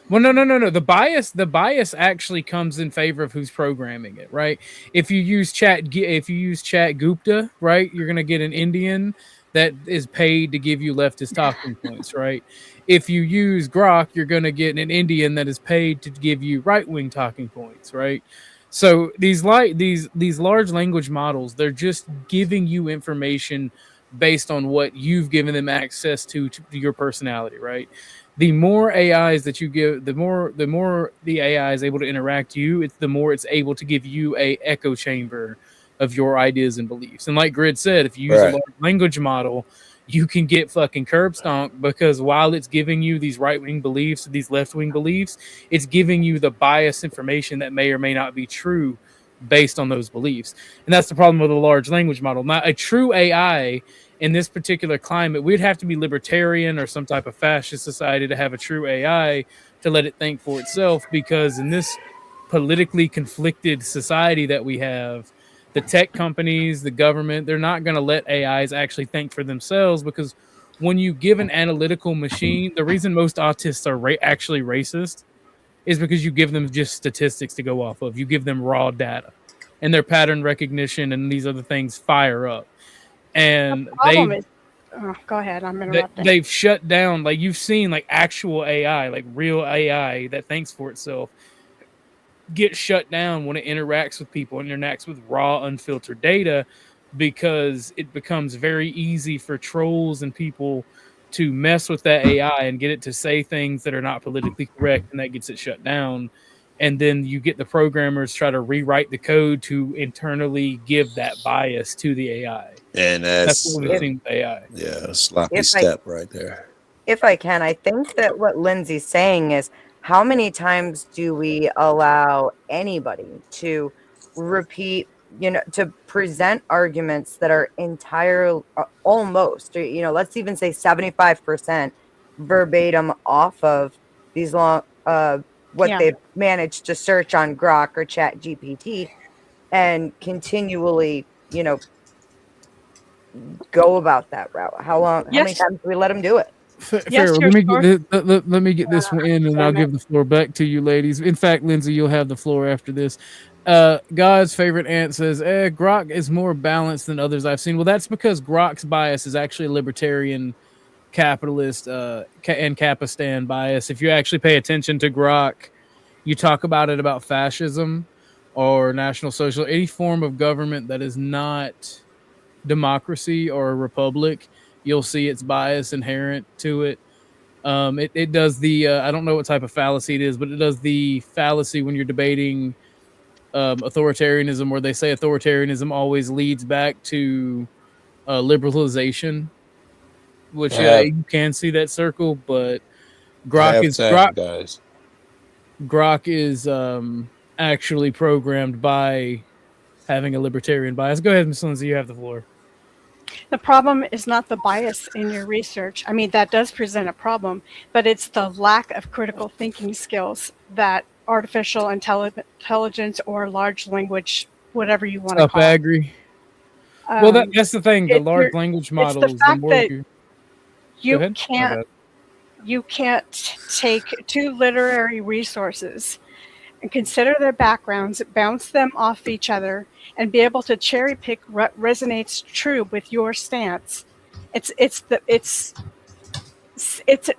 No. The bias actually comes in favor of who's programming it, right? If you use Chat Gupta, right, you're gonna get an Indian that is paid to give you leftist talking points, right? If you use Grok, you're gonna get an Indian that is paid to give you right-wing talking points, right? So these large language models, they're just giving you information based on what you've given them access to your personality, right? The more AIs that you give, the more the AI is able to interact you, the more it's able to give you a echo chamber of your ideas and beliefs. And like Grid said, if you use a large language model, you can get fucking curb stomped, because while it's giving you these right-wing beliefs, these left-wing beliefs, it's giving you the biased information that may or may not be true based on those beliefs. And that's the problem with a large language model. Not a true AI in this particular climate. We'd have to be libertarian or some type of fascist society to have a true AI to let it think for itself, because in this politically conflicted society that we have, the tech companies, the government, they're not going to let AIs actually think for themselves, because when you give an analytical machine, the reason most autists are actually racist is because you give them just statistics to go off of. You give them raw data, and their pattern recognition and these other things fire up. And
go ahead, I'm interrupting.
They've shut down, like you've seen, like actual AI, like real AI that thinks for itself, get shut down when it interacts with people and interacts with raw, unfiltered data, because it becomes very easy for trolls and people to mess with that AI and get it to say things that are not politically correct, and that gets it shut down. And then you get the programmers try to rewrite the code to internally give that bias to the AI.
And
that's what we've seen with AI.
Yeah, sloppy step right there.
If I can, I think that what Lindsay's saying is, how many times do we allow anybody to repeat, to present arguments that are almost, let's even say 75% verbatim off of these long, they've managed to search on Grok or Chat GPT, and continually, go about that route? How many times do we let them do it?
Fair. Let me get this one in, and I'll give the floor back to you, ladies. In fact, Lindsay, you'll have the floor after this. God's favorite ant says, Grok is more balanced than others I've seen. Well, that's because Grok's bias is actually libertarian, capitalist, and Capistan bias. If you actually pay attention to Grok, you talk about it about fascism, or National Social, any form of government that is not democracy or a republic, you'll see its bias inherent to it. It does the I don't know what type of fallacy it is, but it does the fallacy when you're debating authoritarianism, where they say authoritarianism always leads back to liberalization, which you can see that circle, but Grok is actually programmed by having a libertarian bias. Go ahead, Ms. Lindsay, you have the floor.
The problem is not the bias in your research. I mean, that does present a problem, but it's the lack of critical thinking skills that artificial intelligence or large language, whatever you want to call it.
I agree. Well, that's the thing. The large language models.
It's the fact that you can't take two literary resources and consider their backgrounds, bounce them off each other, and be able to cherry pick what resonates true with your stance. It's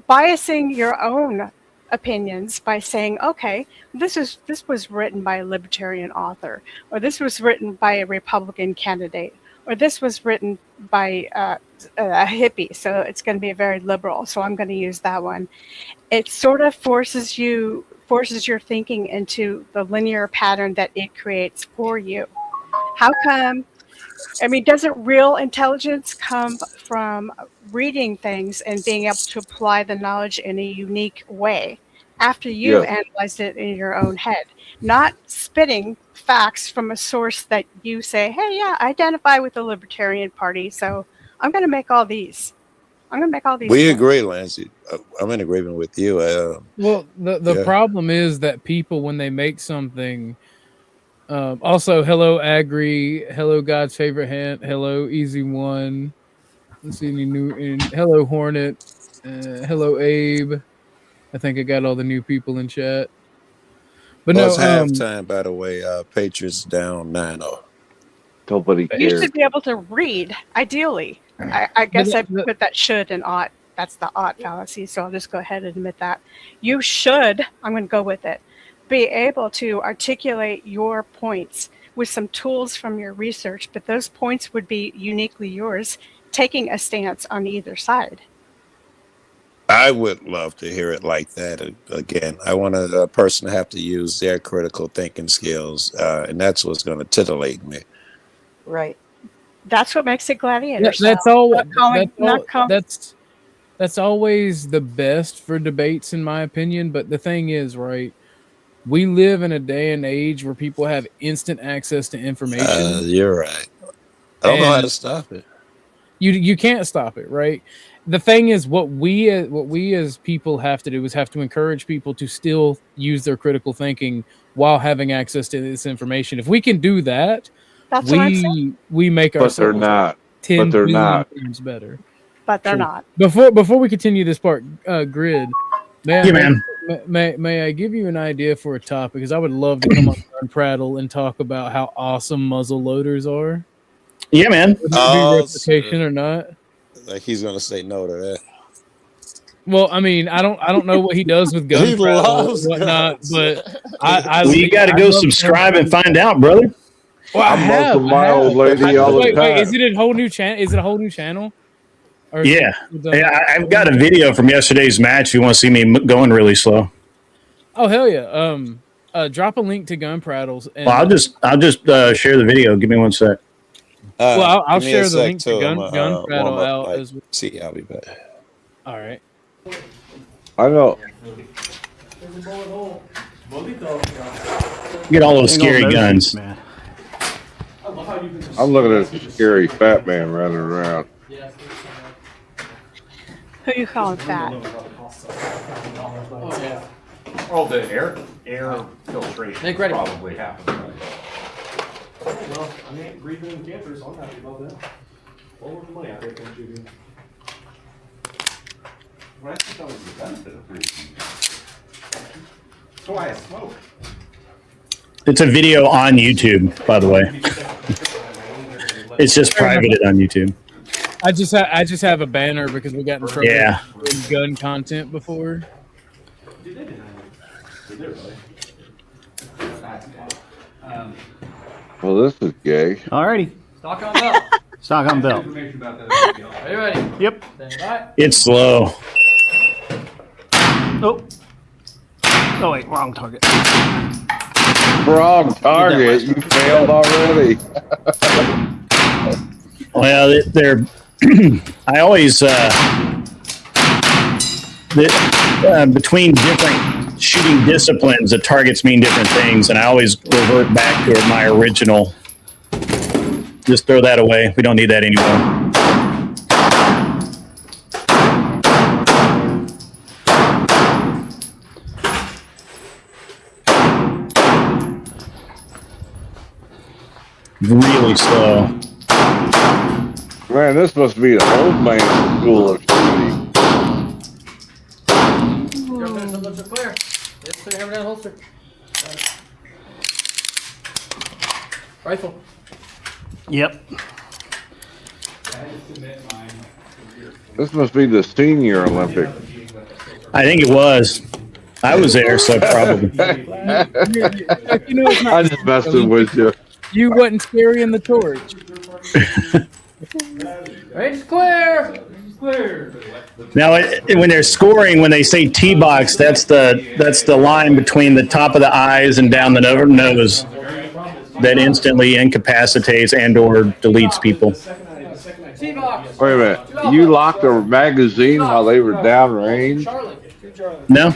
biasing your own opinions by saying, okay, this was written by a libertarian author, or this was written by a Republican candidate, or this was written by a hippie, so it's going to be very liberal, so I'm going to use that one. It sort of forces your thinking into the linear pattern that it creates for you. How come? I mean, doesn't real intelligence come from reading things and being able to apply the knowledge in a unique way after you've analyzed it in your own head, not spitting facts from a source that you say, hey, yeah, I identify with the Libertarian Party, so I'm going to make all these.
We agree, Lancy. I'm in agreement with you.
Well, the problem is that people, when they make something, also, hello, Agri, hello, God's favorite hand, hello, Easy One. Let's see any new, hello, Hornet, hello, Abe. I think I got all the new people in chat. But
it's halftime, by the way. Patriots down 9-0.
Nobody cares.
You should be able to read, ideally. I guess I put that should and ought. That's the ought fallacy, so I'll just go ahead and admit that. You should, I'm going to go with it, be able to articulate your points with some tools from your research, but those points would be uniquely yours, taking a stance on either side.
I would love to hear it like that. Again, I want a person to have to use their critical thinking skills, and that's what's going to titillate me.
Right.
That's what makes it gladiator.
That's always the best for debates, in my opinion. But the thing is, right, we live in a day and age where people have instant access to information.
You're right. I don't know how to stop it.
You can't stop it, right? The thing is, what we as people have to do is have to encourage people to still use their critical thinking while having access to this information. If we can do that, we make ourselves.
But they're not. But they're not.
Better.
But they're not.
Before we continue this part, Grid,
man.
May I give you an idea for a topic? Because I would love to come on and prattle and talk about how awesome muzzle loaders are.
Yeah, man.
Would it be replication or not?
Like he's gonna say no to that.
Well, I mean, I don't know what he does with gun prattle and whatnot, but
you got to go subscribe and find out, brother.
Well,
I muzzle my old lady all the time.
Wait, is it a whole new channel? Is it a whole new channel?
Yeah, I've got a video from yesterday's match. If you want to see me going really slow?
Oh hell yeah! Drop a link to gun prattles. And,
well, I'll just share the video. Give me one sec.
Well, I'll share the link to gun prattle out as well.
See, I'll be back.
All right.
I know.
Get all those scary guns, man.
I'm looking at a scary fat man running around.
Who you calling fat?
Oh, the air filtration probably happened. Well, I ain't breathing in campers, so I'm happy about that. Well worth the money out there, can't you? Well, I think that was the benefit of breathing. That's why I smoke.
It's a video on YouTube, by the way. It's just privated on YouTube.
I just have a banner because we got in trouble with gun content before.
Did they really?
Well, this is gay.
Alrighty.
Stock on belt.
Stock on belt.
Information about that. Are you ready?
Yep.
Stand by.
It's slow.
Oh. Oh wait, wrong target.
Wrong target. You failed already.
Well, they're. I always between different shooting disciplines, the targets mean different things, and I always revert back to my original. Just throw that away. We don't need that anymore. Really slow.
Man, this must be the old man school of shooting.
Lips are clear. Yes, clear. Hammer down, holster. Rifle.
Yep.
This must be the senior Olympic.
I think it was. I was there, so probably.
You know, it's not
I just messing with you.
You wasn't carrying the torch.
Range clear. Clear.
Now, when they're scoring, when they say T-box, that's the line between the top of the eyes and down the nose that instantly incapacitates and/or deletes people.
T-box.
Wait a minute. You locked a magazine while they were downrange?
No.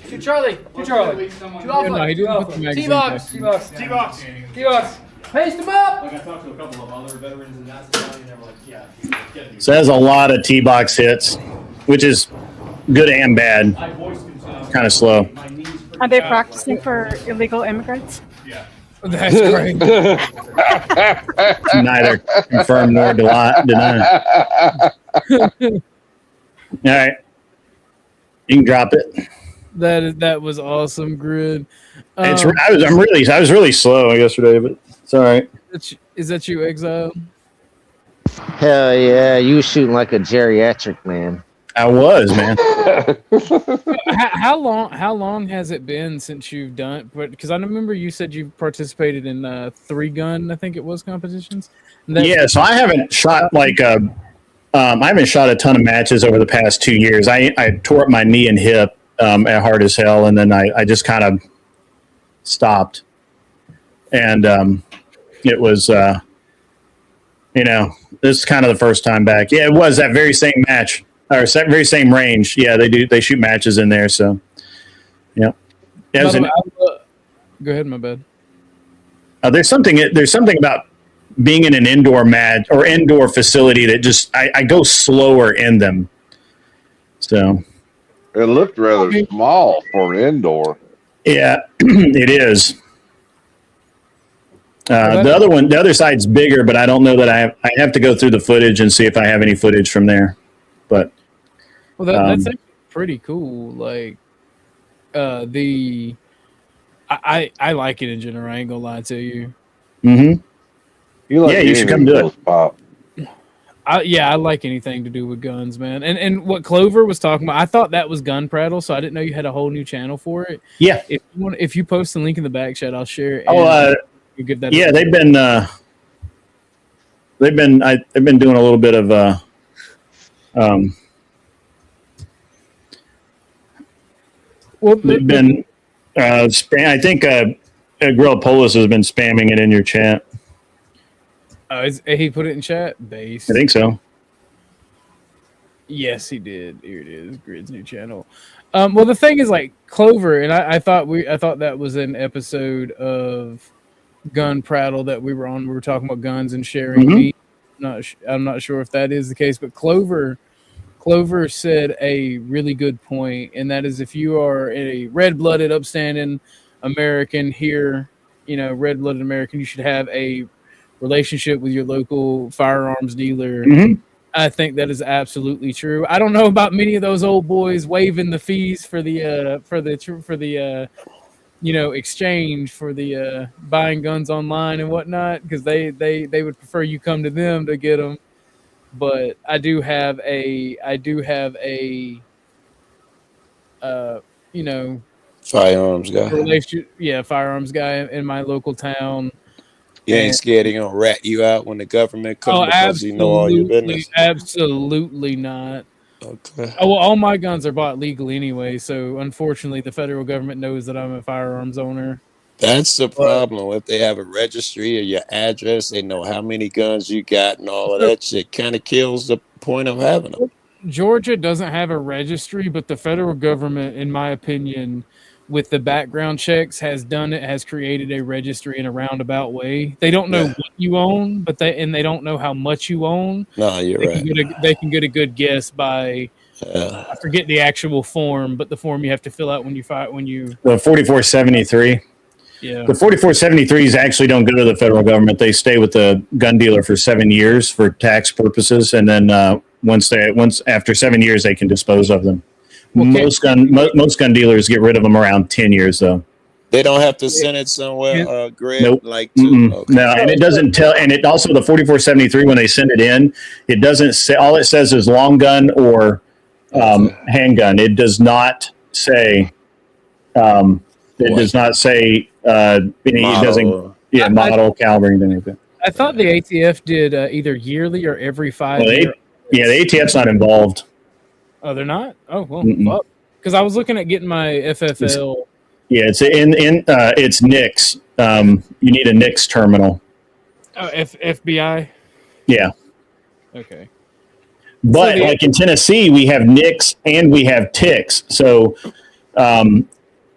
Two Charlie. Two Charlie. Two Alpha.
No, he didn't put the magazine
T-box.
back.
T-box. T-box. T-box. Paste him up.
Like I talked to a couple of other veterans in that society, and they were like, "Yeah, get these."
So that's a lot of T-box hits, which is good and bad. Kind of slow.
Are they practicing for illegal immigrants?
Yeah.
That's great.
Neither confirm nor deny. All right, you can drop it.
That was awesome, Grid.
I was really slow yesterday, but it's all right.
Is that you, Exile?
Hell yeah, you were shooting like a geriatric man.
I was, man.
How long has it been since you've done? Because I remember you said you participated in 3-gun, I think it was, competitions.
Yeah, so I haven't shot I haven't shot a ton of matches over the past 2 years. I tore up my knee and hip at hard as hell, and then I just kind of stopped. And it was, this is kind of the first time back. Yeah, it was that very same match. Or very same range. Yeah, they shoot matches in there. So, yeah.
Go ahead, my bad.
There's something about being in an indoor match or indoor facility that just I go slower in them. So
it looked rather small for an indoor.
Yeah, it is. The other side's bigger, but I don't know that I have to go through the footage and see if I have any footage from there. But
that's actually pretty cool. Like I like it in general. I ain't gonna lie to you.
Mm-hmm.
You
should come do it.
Pop.
I like anything to do with guns, man. And what Clover was talking about, I thought that was Gun Prattle, so I didn't know you had a whole new channel for it.
Yeah.
If you post the link in the back chat, I'll share it. You give that.
Yeah, they've been doing a little bit of they've been spam. I think Gorilla Polis has been spamming it in your chat.
He put it in chat. Base.
I think so.
Yes, he did. Here it is. Grid's new channel. Well, the thing is, like Clover, and I thought that was an episode of Gun Prattle that we were on. We were talking about guns and sharing meat. I'm not sure if that is the case, but Clover said a really good point, and that is if you are a red-blooded, upstanding American here, red-blooded American, you should have a relationship with your local firearms dealer.
Mm-hmm.
I think that is absolutely true. I don't know about many of those old boys waiving the fees for the exchange for the buying guns online and whatnot, because they would prefer you come to them to get them. But I do have a
Firearms guy.
Firearms guy in my local town.
You ain't scared he gonna rat you out when the government comes because he know all your business?
Absolutely not.
Okay.
Oh, well, all my guns are bought legally anyway, so unfortunately the federal government knows that I'm a firearms owner.
That's the problem. If they have a registry or your address, they know how many guns you got and all of that shit. Kind of kills the point of having them.
Georgia doesn't have a registry, but the federal government, in my opinion, with the background checks, has created a registry in a roundabout way. They don't know what you own, but they don't know how much you own.
No, you're right.
They can get a good guess by I forget the actual form, but the form you have to fill out when you
the 4473.
Yeah.
The 4473s actually don't go to the federal government. They stay with the gun dealer for 7 years for tax purposes, and then once after 7 years, they can dispose of them. Most gun dealers get rid of them around 10 years, though.
They don't have to send it somewhere, Greg.
Nope.
Okay.
No, and it doesn't tell. And it also the 4473 when they send it in, it doesn't say. All it says is long gun or handgun. It does not say. It does not say any. It doesn't. Yeah, model, caliber, anything like that.
I thought the ATF did either yearly or every 5 years.
Yeah, the ATF's not involved.
Oh, they're not? Oh, well, fuck. Because I was looking at getting my FFL.
It's NICS. You need a NICS terminal.
Oh, FBI?
Yeah.
Okay.
But like in Tennessee, we have NICS and we have TICS. So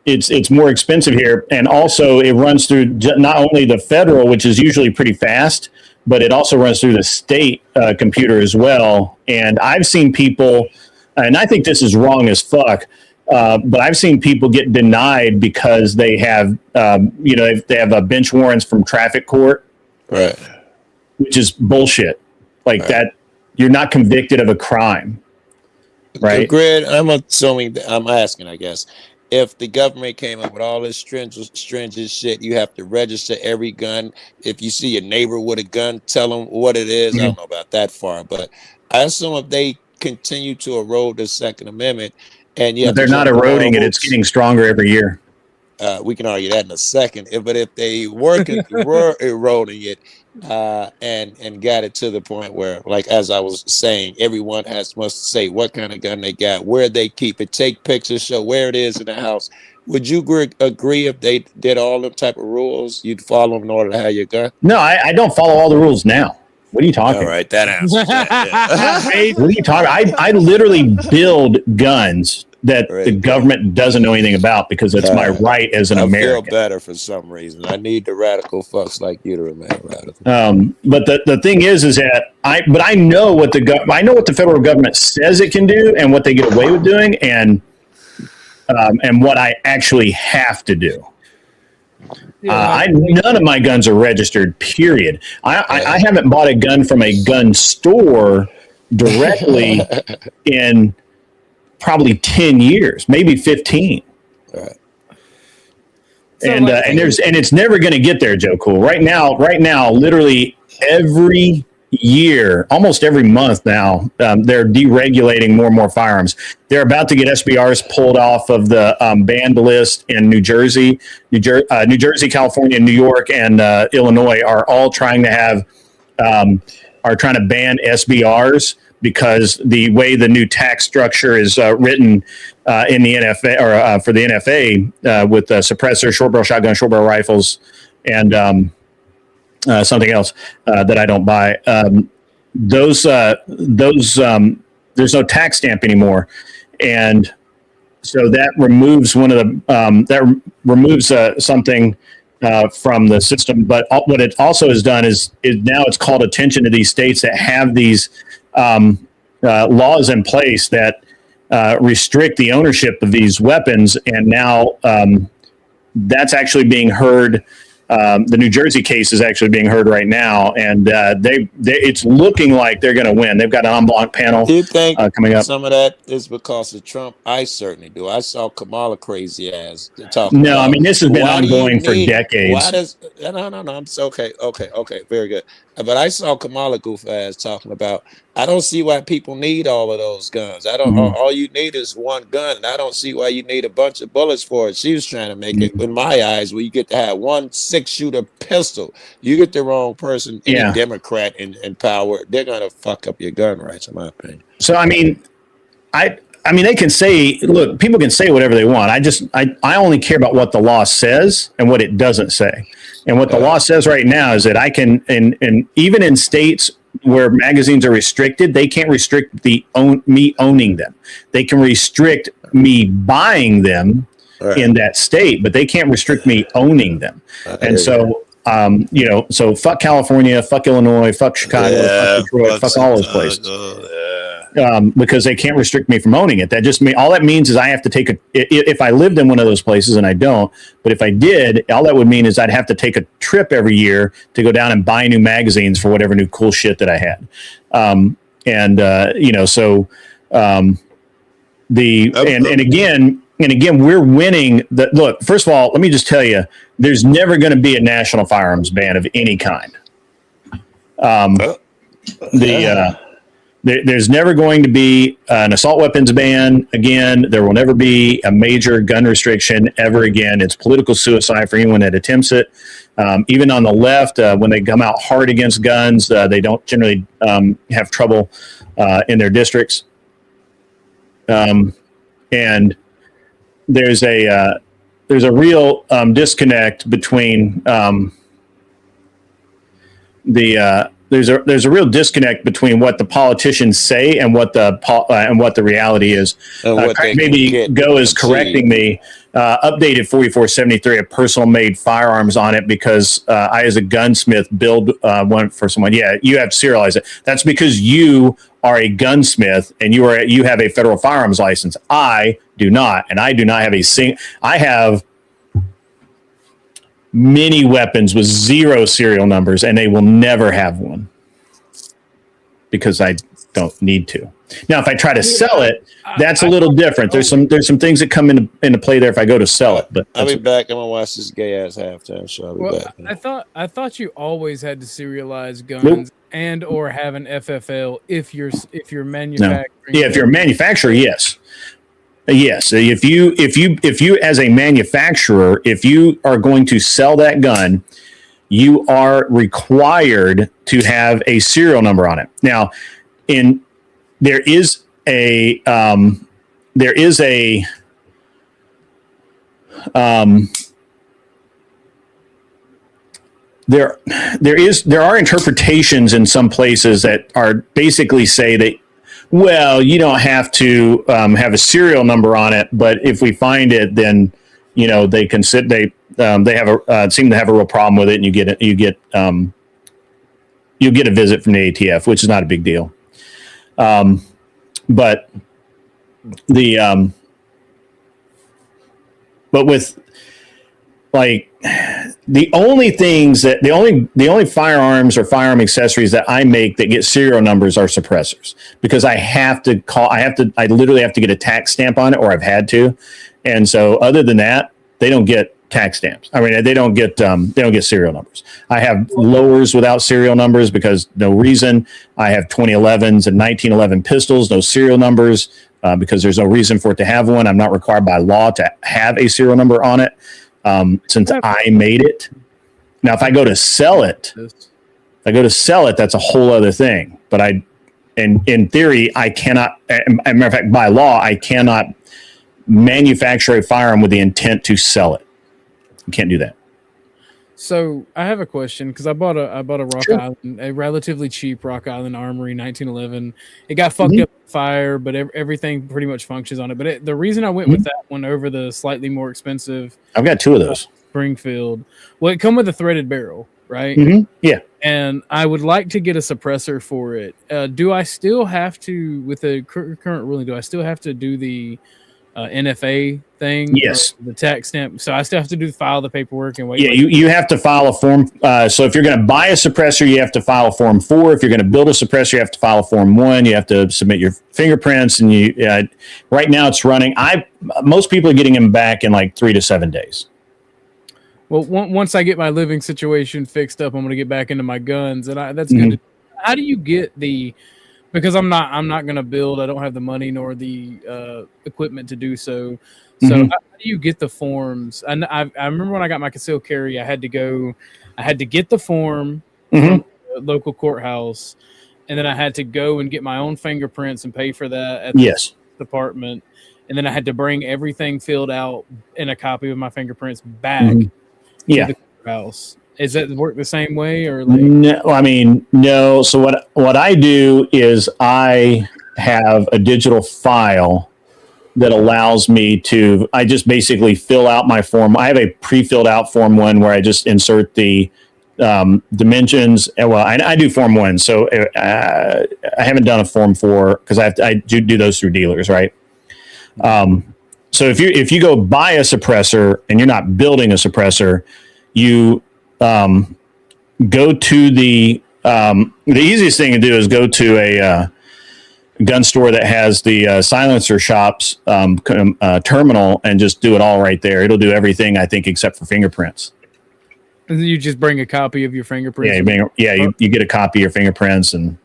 it's more expensive here. And also it runs through not only the federal, which is usually pretty fast, but it also runs through the state computer as well. And I've seen people, and I think this is wrong as fuck, but I've seen people get denied because they have, they have bench warrants from traffic court,
right?
Which is bullshit. Like that, you're not convicted of a crime, right?
Greg, I'm asking, I guess, if the government came up with all this stringent shit, you have to register every gun. If you see your neighbor with a gun, tell them what it is. I don't know about that far, but I assume if they continue to erode the Second Amendment, and yet
they're not eroding it; it's getting stronger every year.
We can argue that in a second. But if they were eroding it and got it to the point where, like as I was saying, everyone must say what kind of gun they got, where they keep it, take pictures, show where it is in the house. Would you agree if they did all them type of rules, you'd follow them in order to have your gun?
No, I don't follow all the rules now. What are you talking?
All right, that answers that.
What are you talking? I literally build guns that the government doesn't know anything about because it's my right as an American.
I feel better for some reason. I need the radical fucks like you to remain radical.
But the thing is that I know what the federal government says it can do and what they get away with doing and what I actually have to do. None of my guns are registered, period. I haven't bought a gun from a gun store directly in probably 10 years, maybe 15.
Right.
And it's never going to get there, Joe Cool. Right now, literally every year, almost every month now, they're deregulating more and more firearms. They're about to get SBRs pulled off of the banned list in New Jersey, California, New York, and Illinois are all trying to ban SBRs because the way the new tax structure is written in the NFA or for the NFA with suppressor, short barrel shotgun, short barrel rifles, and something else that I don't buy. Those there's no tax stamp anymore, and so that removes something from the system. But what it also has done is now it's called attention to these states that have these laws in place that restrict the ownership of these weapons, and now that's actually being heard. The New Jersey case is actually being heard right now, and it's looking like they're going to win. They've got an en bloc panel
Do you think
coming up.
some of that is because of Trump? I certainly do. I saw Kamala crazy ass talk.
No,
about,
I mean, this has been
why do you
ongoing for
need-
decades.
Why does no? I'm so okay. Very good. But I saw Kamala goof ass talking about, I don't see why people need all of those guns. I don't. All you need is one gun, and I don't see why you need a bunch of bullets for it. She was trying to make it, in my eyes, where you get to have one 6-shooter pistol. You get the wrong person, any Democrat in power, they're gonna fuck up your gun rights, in my opinion.
So I mean, I mean, they can say, look, people can say whatever they want. I only care about what the law says and what it doesn't say. And what the law says right now is that I can, and even in states where magazines are restricted, they can't restrict me owning them. They can restrict me buying them in that state, but they can't restrict me owning them. And so, so fuck California, fuck Illinois, fuck Chicago, fuck Detroit, fuck all those places. Because they can't restrict me from owning it. That just all that means is I have to take if I lived in one of those places, and I don't, but if I did, all that would mean is I'd have to take a trip every year to go down and buy new magazines for whatever new cool shit that I had. And again, we're winning. Look, first of all, let me just tell you, there's never going to be a national firearms ban of any kind. There's never going to be an assault weapons ban again. There will never be a major gun restriction ever again. It's political suicide for anyone that attempts it. Even on the left, when they come out hard against guns, they don't generally have trouble in their districts. And there's a real disconnect between there's a real disconnect between what the politicians say and what the reality is. Maybe Go is correcting me. Updated 4473, a personal made firearms on it because I, as a gunsmith, build one for someone. Yeah, you have to serialize it. That's because you are a gunsmith and you have a federal firearms license. I do not, and I do not have I have many weapons with 0 serial numbers, and they will never have one because I don't need to. Now, if I try to sell it, that's a little different. There's some things that come into play there if I go to sell it. But
I'll be back. I'm gonna watch this gay ass halftime show. I'll be back.
I thought you always had to serialize guns and or have an FFL if you're manufacturing.
No. Yeah, if you're a manufacturer, yes. Yes, if you as a manufacturer, if you are going to sell that gun, you are required to have a serial number on it. Now, there is a there are interpretations in some places that are basically say that, well, you don't have to have a serial number on it, but if we find it, then they can seem to have a real problem with it, and you get a visit from the ATF, which is not a big deal. But with like the only firearms or firearm accessories that I make that get serial numbers are suppressors, because I literally have to get a tax stamp on it, or I've had to. And so other than that, they don't get tax stamps. I mean, they don't get serial numbers. I have lowers without serial numbers because no reason. I have 2011s and 1911 pistols, no serial numbers, because there's no reason for it to have one. I'm not required by law to have a serial number on it. Since I made it. Now, if I go to sell it, that's a whole other thing. But in theory, I cannot, as a matter of fact, by law, I cannot manufacture a firearm with the intent to sell it. You can't do that.
So I have a question, because I bought a Rock Island, a relatively cheap Rock Island Armory 1911. It got fucked up with fire, but everything pretty much functions on it. But the reason I went with that one over the slightly more expensive,
I've got 2 of those.
Springfield. Well, it come with a threaded barrel, right?
Yeah.
And I would like to get a suppressor for it. Do I still have to, with the current ruling, do I still have to do the NFA thing?
Yes.
The tax stamp. So I still have to file the paperwork and wait.
Yeah, you have to file a form. So if you're going to buy a suppressor, you have to file a form 4. If you're going to build a suppressor, you have to file a form 1. You have to submit your fingerprints, and right now it's running. Most people are getting them back in like 3 to 7 days.
Well, once I get my living situation fixed up, I'm going to get back into my guns, and that's
Mhm.
good. How do you get the? Because I'm not going to build. I don't have the money nor the equipment to do so. So
Mhm.
how do you get the forms? And I remember when I got my concealed carry, I had to get the form from the local courthouse, and then I had to go and get my own fingerprints and pay for that at the
Yes.
department. And then I had to bring everything filled out and a copy of my fingerprints back
Mhm. Yeah.
to the courthouse. Is that work the same way, or like?
No, I mean, no. So what I do is I have a digital file that allows me to. I just basically fill out my form. I have a pre-filled out form 1 where I just insert the dimensions. Well, I do form 1, so I haven't done a form 4 because I do those through dealers, right? So if you go buy a suppressor and you're not building a suppressor, you go to the easiest thing to do is go to a gun store that has the silencer shop's terminal and just do it all right there. It'll do everything, I think, except for fingerprints.
And then you just bring a copy of your fingerprints.
You get a copy of your fingerprints, and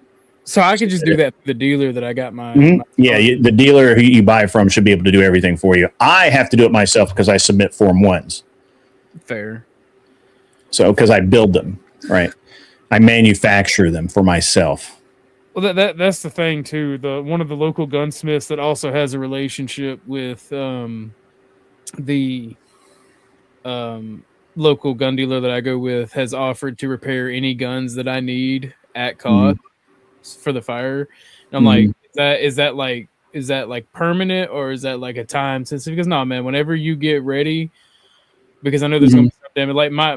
so I could just do that to the dealer that I got my.
the dealer who you buy from should be able to do everything for you. I have to do it myself because I submit Form 1s.
Fair.
So because I build them, right? I manufacture them for myself.
Well, that's the thing too. One of the local gunsmiths that also has a relationship with the local gun dealer that I go with has offered to repair any guns that I need at cost for the fire. And I'm like, is that like permanent, or is that like a time sensitive? Because no, man, whenever you get ready, because I know there's gonna be some damage. Like my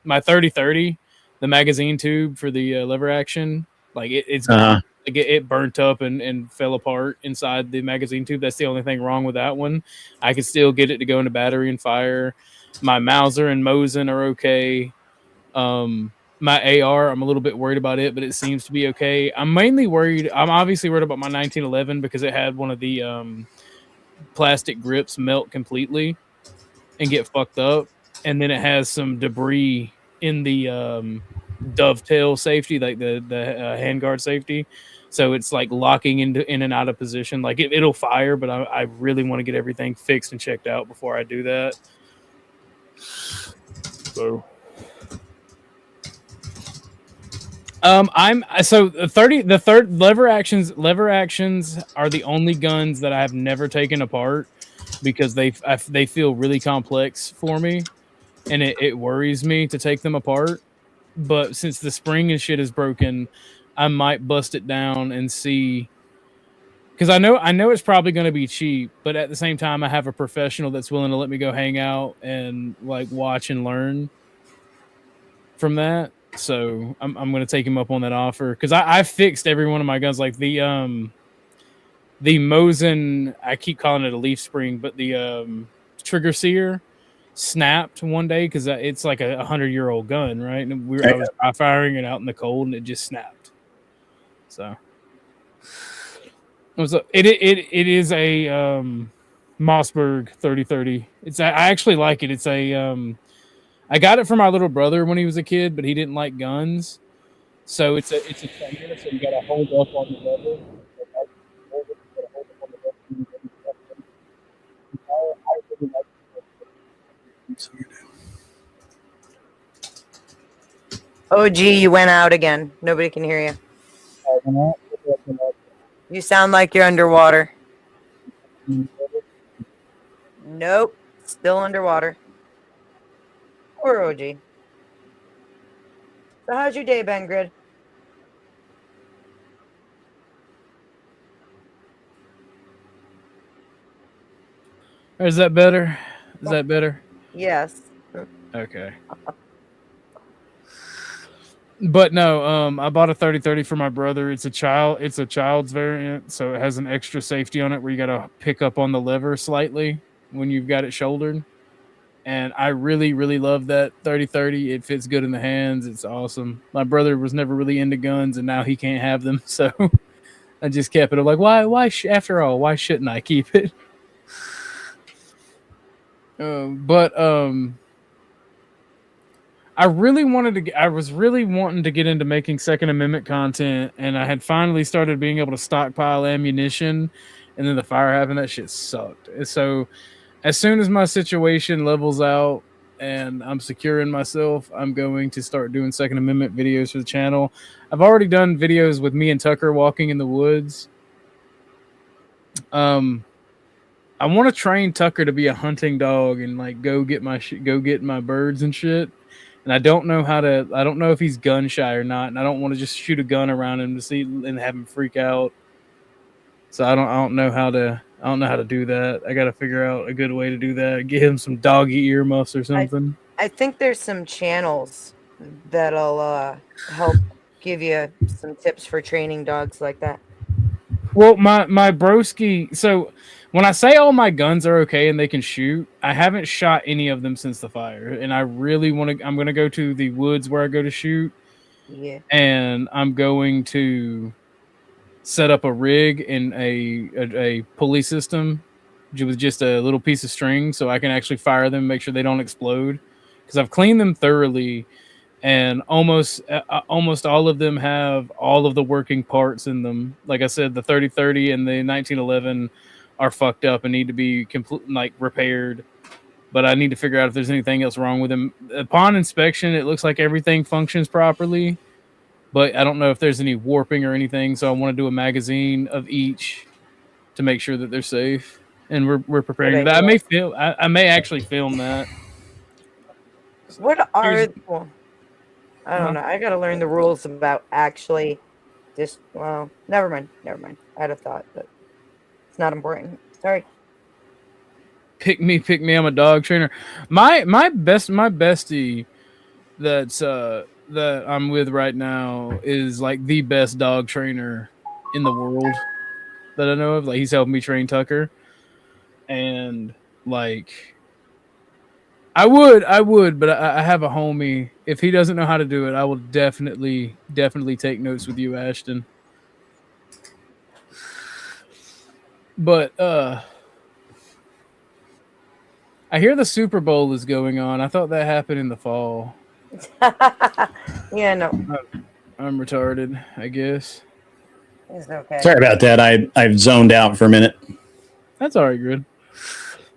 30-30, the magazine tube for the lever action, like it's like it burnt up and fell apart inside the magazine tube. That's the only thing wrong with that one. I could still get it to go into battery and fire. My Mauser and Mosin are okay. My AR, I'm a little bit worried about it, but it seems to be okay. I'm obviously worried about my 1911 because it had one of the plastic grips melt completely and get fucked up, and then it has some debris in the dovetail safety, like the handguard safety, so it's like locking in and out of position. Like it'll fire, but I really want to get everything fixed and checked out before I do that. So the third lever actions are the only guns that I have never taken apart because they feel really complex for me, and it worries me to take them apart. But since the spring and shit is broken, I might bust it down and see, because I know it's probably going to be cheap, but at the same time I have a professional that's willing to let me go hang out and like watch and learn from that. So I'm going to take him up on that offer, because I fixed every one of my guns. Like the Mosin, I keep calling it a leaf spring, but the trigger sear snapped one day because it's like a 100-year-old gun, right? And I was dry firing it out in the cold, and it just snapped. So it is a Mossberg 30-30. I actually like it. It's a I got it for my little brother when he was a kid, but he didn't like guns. So it's a thunder, so you got to hold up on the lever.
Oh, gee, you went out again. Nobody can hear you. You sound like you're underwater. Nope, still underwater. Poor OG. So how's your day been, Grid?
Is that better? Is that better?
Yes.
Okay. But no, I bought a 30-30 for my brother. It's a child's variant, so it has an extra safety on it where you got to pick up on the lever slightly when you've got it shouldered. And I really, really love that 30-30. It fits good in the hands. It's awesome. My brother was never really into guns, and now he can't have them, so I just kept it. I'm like, why? After all, why shouldn't I keep it? I was really wanting to get into making Second Amendment content, and I had finally started being able to stockpile ammunition, and then the fire happened. That shit sucked. And so as soon as my situation levels out and I'm securing myself, I'm going to start doing Second Amendment videos for the channel. I've already done videos with me and Tucker walking in the woods. I want to train Tucker to be a hunting dog and like go get my birds and shit. And I don't know if he's gun shy or not, and I don't want to just shoot a gun around him to see and have him freak out. So I don't know how to do that. I got to figure out a good way to do that. Get him some doggy earmuffs or something.
I think there's some channels that'll help give you some tips for training dogs like that.
Well, my broski. So when I say all my guns are okay and they can shoot, I haven't shot any of them since the fire, and I really want to. I'm going to go to the woods where I go to shoot.
Yeah.
And I'm going to set up a rig and a pulley system with just a little piece of string, so I can actually fire them, make sure they don't explode. Because I've cleaned them thoroughly. And almost all of them have all of the working parts in them. Like I said, the 3030 and the 1911 are fucked up and need to be repaired. But I need to figure out if there's anything else wrong with them. Upon inspection, it looks like everything functions properly, but I don't know if there's any warping or anything. So I want to do a magazine of each to make sure that they're safe. And we're preparing that. I may actually film that.
What are I don't know. I gotta learn the rules about actually just never mind. I had a thought, but it's not important. Sorry.
Pick me, I'm a dog trainer. My bestie that I'm with right now is like the best dog trainer in the world that I know of. Like, he's helping me train Tucker. And like I would, but I have a homie. If he doesn't know how to do it, I will definitely take notes with you, Ashton. But I hear the Super Bowl is going on. I thought that happened in the fall.
Yeah, no.
I'm retarded, I guess.
It's okay.
Sorry about that. I've zoned out for a minute.
That's all right, good.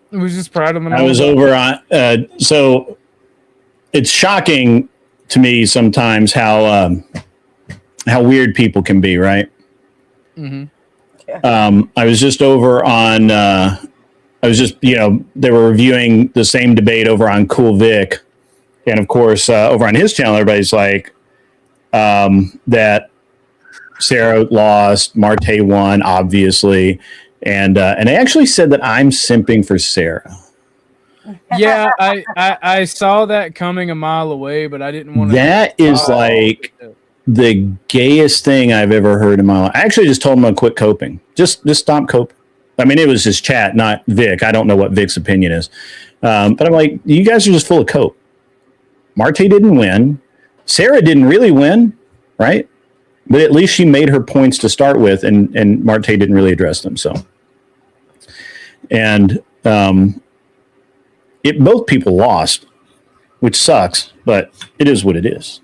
It was just proud of them.
I was over on. So it's shocking to me sometimes how weird people can be, right?
Mm-hmm.
I was just over on. They were reviewing the same debate over on Cool Vic, and of course, over on his channel, everybody's like that Sarah lost, Marte won, obviously. And they actually said that I'm simping for Sarah.
Yeah, I saw that coming a mile away, but I didn't want to.
That is like the gayest thing I've ever heard in my life. I actually just told him to quit coping. Just stop coping. I mean, it was his chat, not Vic. I don't know what Vic's opinion is. But I'm like, you guys are just full of cope. Marte didn't win. Sarah didn't really win, right? But at least she made her points to start with, and Marte didn't really address them. So, and both people lost, which sucks, but it is what it is.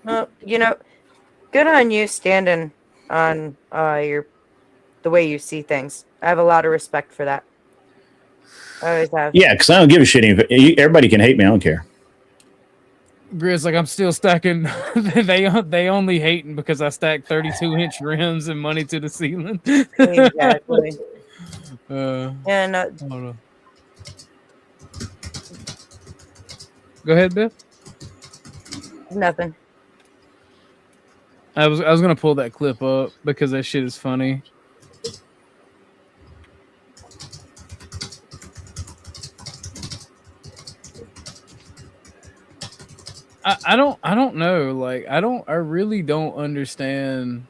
Well, good on you standing on the way you see things. I have a lot of respect for that. I always have.
Yeah, because I don't give a shit. Everybody can hate me. I don't care.
Grizz, like, I'm still stacking. they only hating because I stacked 32-inch rims and money to the ceiling.
Exactly.
Yeah, no. Hold on. Go ahead, Biff.
Nothing.
I was gonna pull that clip up because that shit is funny. I don't know. Like, I really don't understand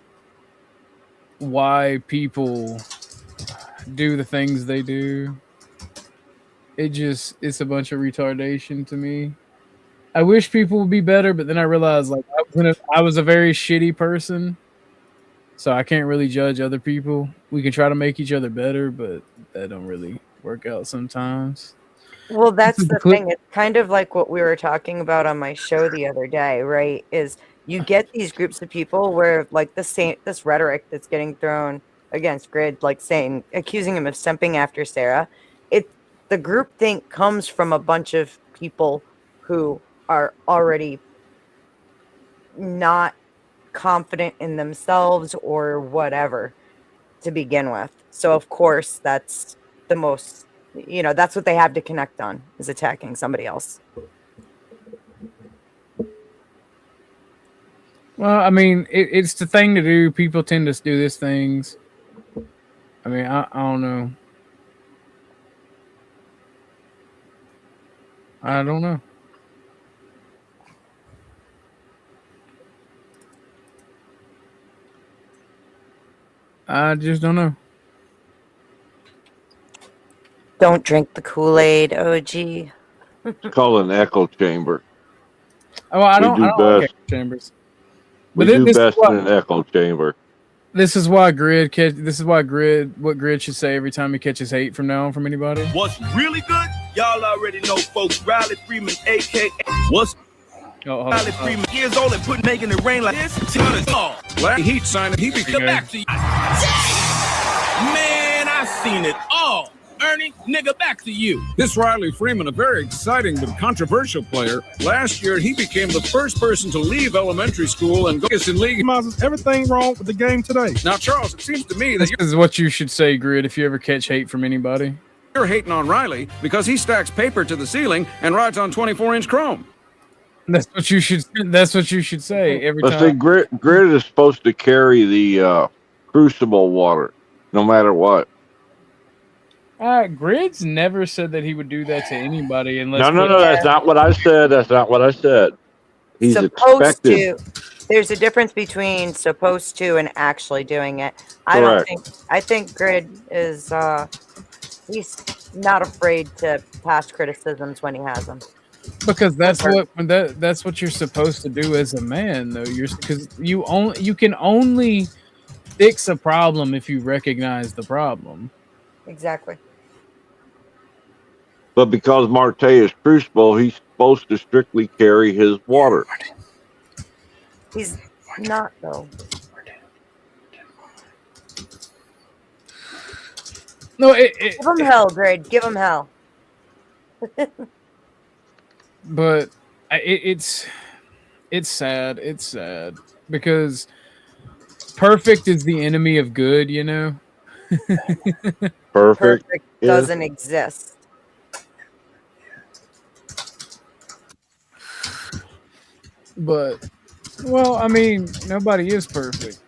why people do the things they do. It's a bunch of retardation to me. I wish people would be better, but then I realized, like, I was a very shitty person, so I can't really judge other people. We can try to make each other better, but that don't really work out sometimes.
Well, that's the thing. It's kind of like what we were talking about on my show the other day, right? Is you get these groups of people where like this rhetoric that's getting thrown against Grid, like saying, accusing him of simping after Sarah. The group think comes from a bunch of people who are already not confident in themselves or whatever to begin with. So of course that's the most, that's what they have to connect on, is attacking somebody else.
Well, I mean, it's the thing to do. People tend to do these things. I mean, I don't know. I don't know. I just don't know.
Don't drink the Kool-Aid, OG.
It's called an echo chamber.
Oh, I don't
do
like
best.
echo chambers.
We
But
do
this is
best
what-
in an echo chamber.
This is why Grid what Grid should say every time he catches hate from now on from anybody.
What's really good? Y'all already know, folks. Riley Freeman, aka what's Riley Freeman years old and making it rain like this.
Black Heat signed he became
back to you. Man, I seen it all. Ernie, nigga, back to you.
This Riley Freeman, a very exciting but controversial player. Last year, he became the first person to leave elementary school and go in league.
Everything wrong with the game today.
Now, Charles, it seems to me that
This is what you should say, Grid, if you ever catch hate from anybody.
you're hating on Riley because he stacks paper to the ceiling and rides on 24-inch chrome.
That's what you should. That's what you should say every
But see,
time.
Grid is supposed to carry the crucible water, no matter what.
Grid's never said that he would do that to anybody unless.
No. That's not what I said. That's not what I said. He's
Supposed
expected.
to. There's a difference between supposed to and actually doing it. I think Grid is he's not afraid to pass criticisms when he has them.
Because that's what you're supposed to do as a man, though. Because you can only fix a problem if you recognize the problem.
Exactly.
But because Marte is crucible, he's supposed to strictly carry his water.
He's not though.
No,
give him hell, Grid. Give him hell.
But it's sad. It's sad because perfect is the enemy of good. You know.
Perfect
doesn't exist.
But, well, I mean, nobody is perfect.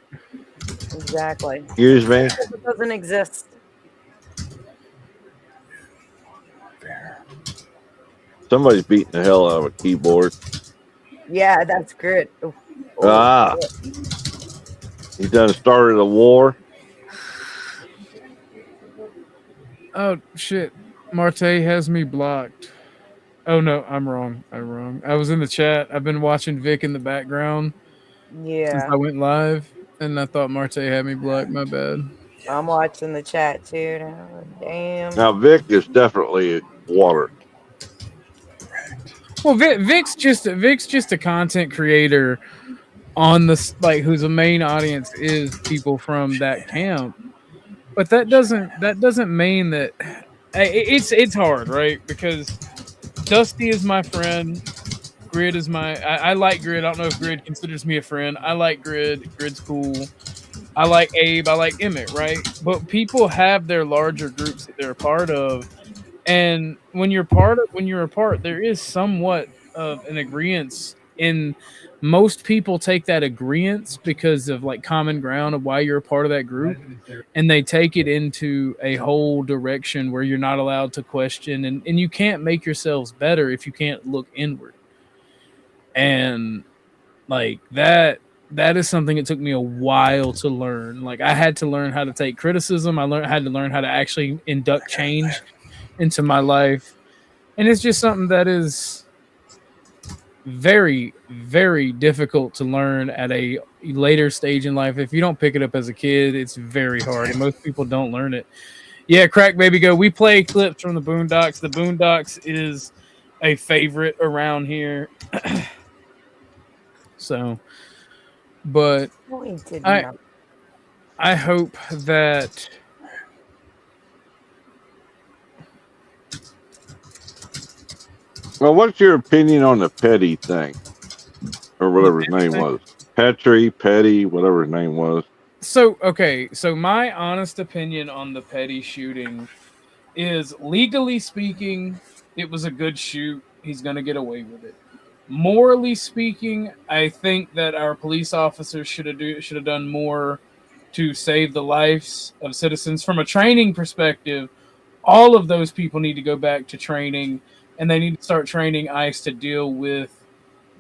Exactly.
Excuse me?
It doesn't exist.
Somebody's beating the hell out of a keyboard.
Yeah, that's Grid. Oh,
he done started a war.
Oh shit, Marte has me blocked. Oh no, I'm wrong. I was in the chat. I've been watching Vic in the background.
Yeah.
Since I went live, and I thought Marte had me blocked. My bad.
I'm watching the chat too now. Damn.
Now Vic is definitely water.
Well, Vic's just a content creator on the whose main audience is people from that camp. But that doesn't mean that it's hard, right? Because Dusty is my friend. Grid is I like Grid. I don't know if Grid considers me a friend. I like Grid. Grid's cool. I like Abe. I like Emmett, right? But people have their larger groups that they're a part of. And when you're apart, there is somewhat of an agreement. And most people take that agreement because of like common ground of why you're a part of that group, and they take it into a whole direction where you're not allowed to question, and you can't make yourselves better if you can't look inward. And like that is something that took me a while to learn. Like I had to learn how to take criticism. I had to learn how to actually induct change into my life, and it's just something that is very, very difficult to learn at a later stage in life. If you don't pick it up as a kid, it's very hard, and most people don't learn it. Yeah, Crack Baby Go. We play clips from the Boondocks. The Boondocks is a favorite around here. So, but I hope that
Well, what's your opinion on the Petty thing? Or whatever his name was. Petty, whatever his name was.
So, okay. So my honest opinion on the Petty shooting is, legally speaking, it was a good shoot. He's going to get away with it. Morally speaking, I think that our police officers should have done more to save the lives of citizens. From a training perspective, all of those people need to go back to training, and they need to start training ICE to deal with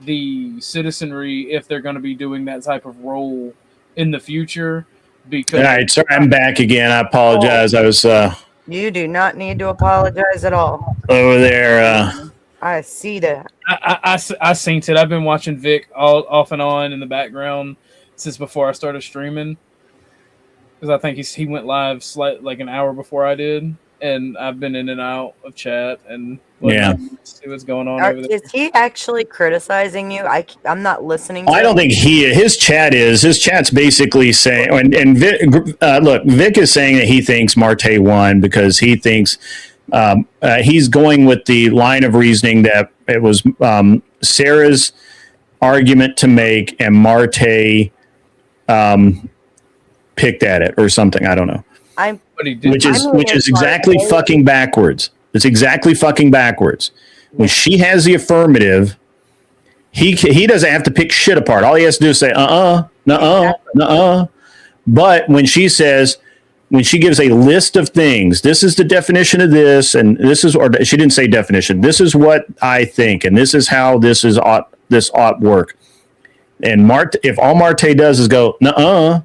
the citizenry if they're going to be doing that type of role in the future. Because
all right, sorry, I'm back again. I apologize. I was
You do not need to apologize at all.
over there.
I see that.
I seen it. I've been watching Vic all off and on in the background since before I started streaming, because I think he went live like an hour before I did, and I've been in and out of chat and see what's going on over there.
Is he actually criticizing you? I'm not listening to
I don't think his chat's basically saying, and Vic, look, Vic is saying that he thinks Marte won because he thinks he's going with the line of reasoning that it was Sarah's argument to make and Marte picked at it or something. I don't know. Which is exactly fucking backwards. It's exactly fucking backwards. When she has the affirmative, he doesn't have to pick shit apart. All he has to do is say, nuh-uh. But when she gives a list of things, this is the definition of this, and this is, or she didn't say definition, this is what I think, and this is how this ought work. And if all Marte does is go, nuh-uh,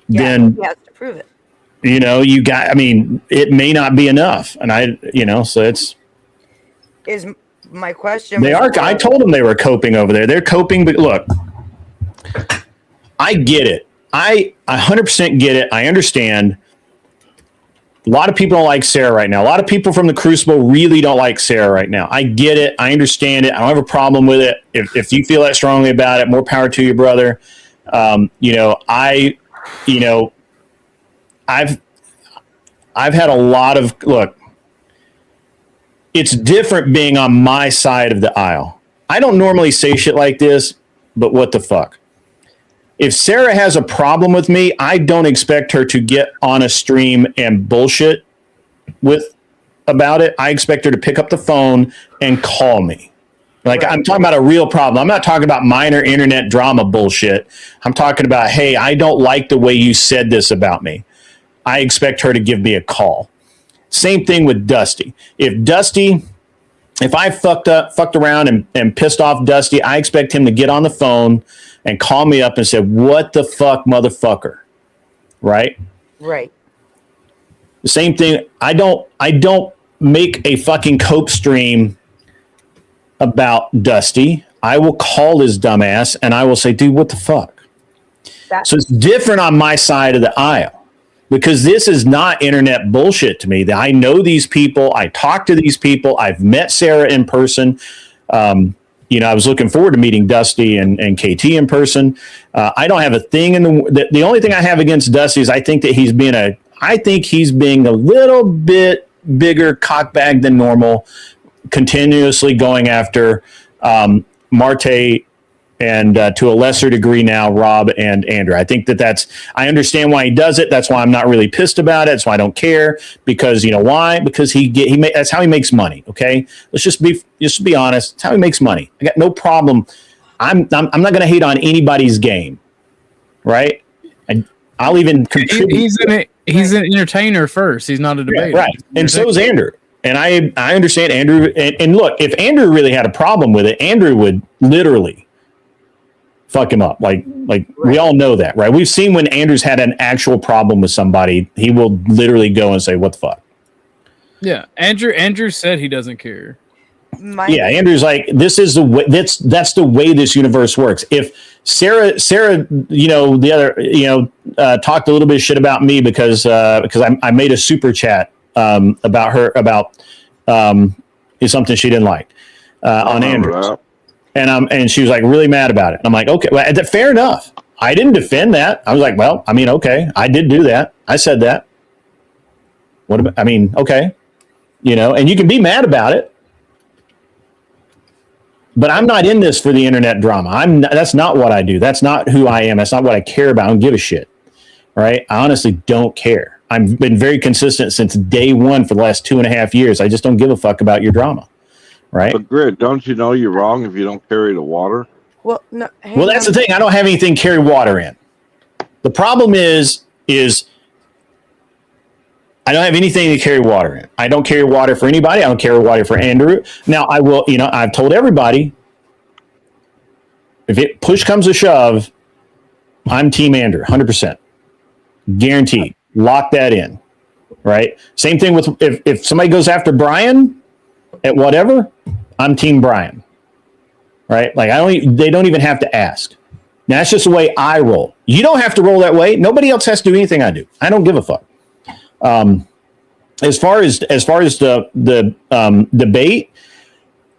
then
he has to prove it.
It may not be enough. And so it's.
Is my question.
I told them they were coping over there. They're coping, but look, I get it. I 100% get it. I understand. A lot of people don't like Sarah right now. A lot of people from the Crucible really don't like Sarah right now. I get it. I understand it. I don't have a problem with it. If you feel that strongly about it, more power to you, brother. I've had a lot of look. It's different being on my side of the aisle. I don't normally say shit like this, but what the fuck? If Sarah has a problem with me, I don't expect her to get on a stream and bullshit about it. I expect her to pick up the phone and call me. Like, I'm talking about a real problem. I'm not talking about minor internet drama bullshit. I'm talking about, hey, I don't like the way you said this about me. I expect her to give me a call. Same thing with Dusty. If I fucked around and pissed off Dusty, I expect him to get on the phone and call me up and say, what the fuck, motherfucker? Right?
Right.
The same thing. I don't make a fucking cope stream about Dusty. I will call his dumbass and I will say, dude, what the fuck? So it's different on my side of the aisle. Because this is not internet bullshit to me. I know these people. I talk to these people. I've met Sarah in person. I was looking forward to meeting Dusty and KT in person. I don't have a thing in the only thing I have against Dusty is I think he's being a little bit bigger cockbag than normal, continuously going after Marte and to a lesser degree now, Rob and Andrew. I think I understand why he does it. That's why I'm not really pissed about it. That's why I don't care. Because you know why? Because that's how he makes money. Okay, let's just be honest. That's how he makes money. I got no problem. I'm not going to hate on anybody's game, right? I'll even contribute.
He's an entertainer first. He's not a debater.
Right, and so is Andrew. And I understand Andrew. And look, if Andrew really had a problem with it, Andrew would literally fuck him up. Like we all know that, right? We've seen when Andrew's had an actual problem with somebody, he will literally go and say, what the fuck?
Yeah. Andrew said he doesn't care.
Andrew's like, this is the way that's the way this universe works. If Sarah, the other, talked a little bit of shit about me because I made a super chat about her about something she didn't like on Andrews, and she was like really mad about it. I'm like, okay, well, fair enough. I didn't defend that. I was like, well, I mean, okay, I did do that. I said that. What about? I mean, okay, and you can be mad about it. But I'm not in this for the internet drama. That's not what I do. That's not who I am. That's not what I care about. I don't give a shit. Right? I honestly don't care. I've been very consistent since day one for the last 2.5 years. I just don't give a fuck about your drama. Right?
But Grid, don't you know you're wrong if you don't carry the water?
Well, no.
Well, that's the thing. I don't have anything carry water in. The problem is I don't have anything to carry water in. I don't carry water for anybody. I don't carry water for Andrew. Now, I will, I've told everybody, if it push comes to shove, I'm Team Andrew, 100%. Guaranteed. Lock that in, right? Same thing with, if somebody goes after Brian at whatever, I'm Team Brian, right? Like, they don't even have to ask. Now, that's just the way I roll. You don't have to roll that way. Nobody else has to do anything I do. I don't give a fuck. As far as the debate,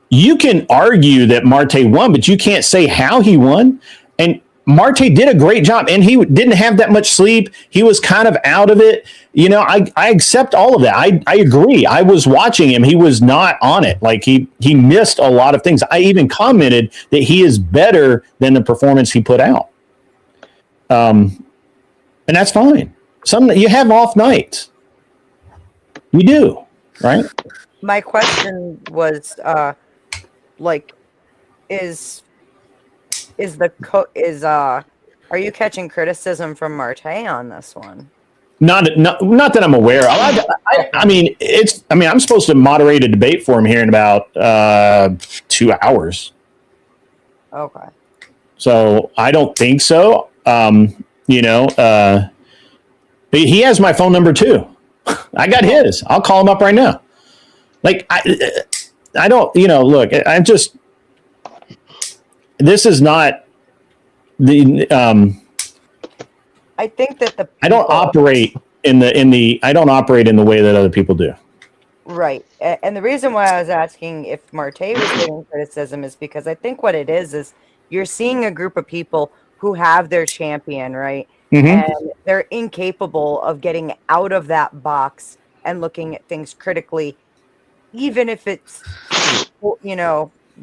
you can argue that Marte won, but you can't say how he won. And Marte did a great job, and he didn't have that much sleep. He was kind of out of it. I accept all of that. I agree. I was watching him. He was not on it. Like he missed a lot of things. I even commented that he is better than the performance he put out. And that's fine. You have off nights. You do, right?
My question was, are you catching criticism from Marte on this one?
Not that I'm aware of. I'm supposed to moderate a debate for him here in about 2 hours.
Okay.
So I don't think so. He has my phone number too. I got his. I'll call him up right now. Like I don't, look, I'm just, this is not the,
I think that
I don't operate in the way that other people do.
Right. And the reason why I was asking if Marte was getting criticism is because I think what it is you're seeing a group of people who have their champion, right?
Mm-hmm.
And they're incapable of getting out of that box and looking at things critically, even if it's,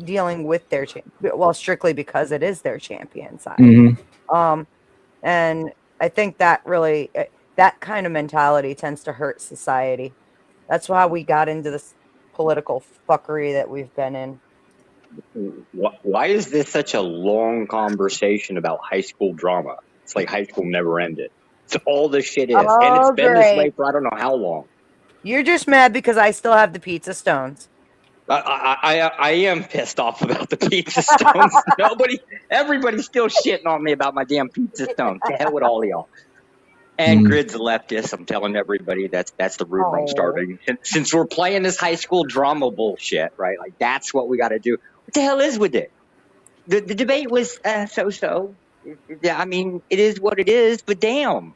dealing with their strictly because it is their champion side.
Mm-hmm.
And I think that really, that kind of mentality tends to hurt society. That's why we got into this political fuckery that we've been in.
Why is this such a long conversation about high school drama? It's like high school never ended. It's all this shit is. And it's been this way for I don't know how long.
You're just mad because I still have the pizza stones.
I am pissed off about the pizza stones. Everybody's still shitting on me about my damn pizza stones. To hell with all of y'all. And Grid's a leftist. I'm telling everybody that's the route I'm starting. Since we're playing this high school drama bullshit, right? Like that's what we got to do. What the hell is with it? The debate was so-so. I mean, it is what it is. But damn,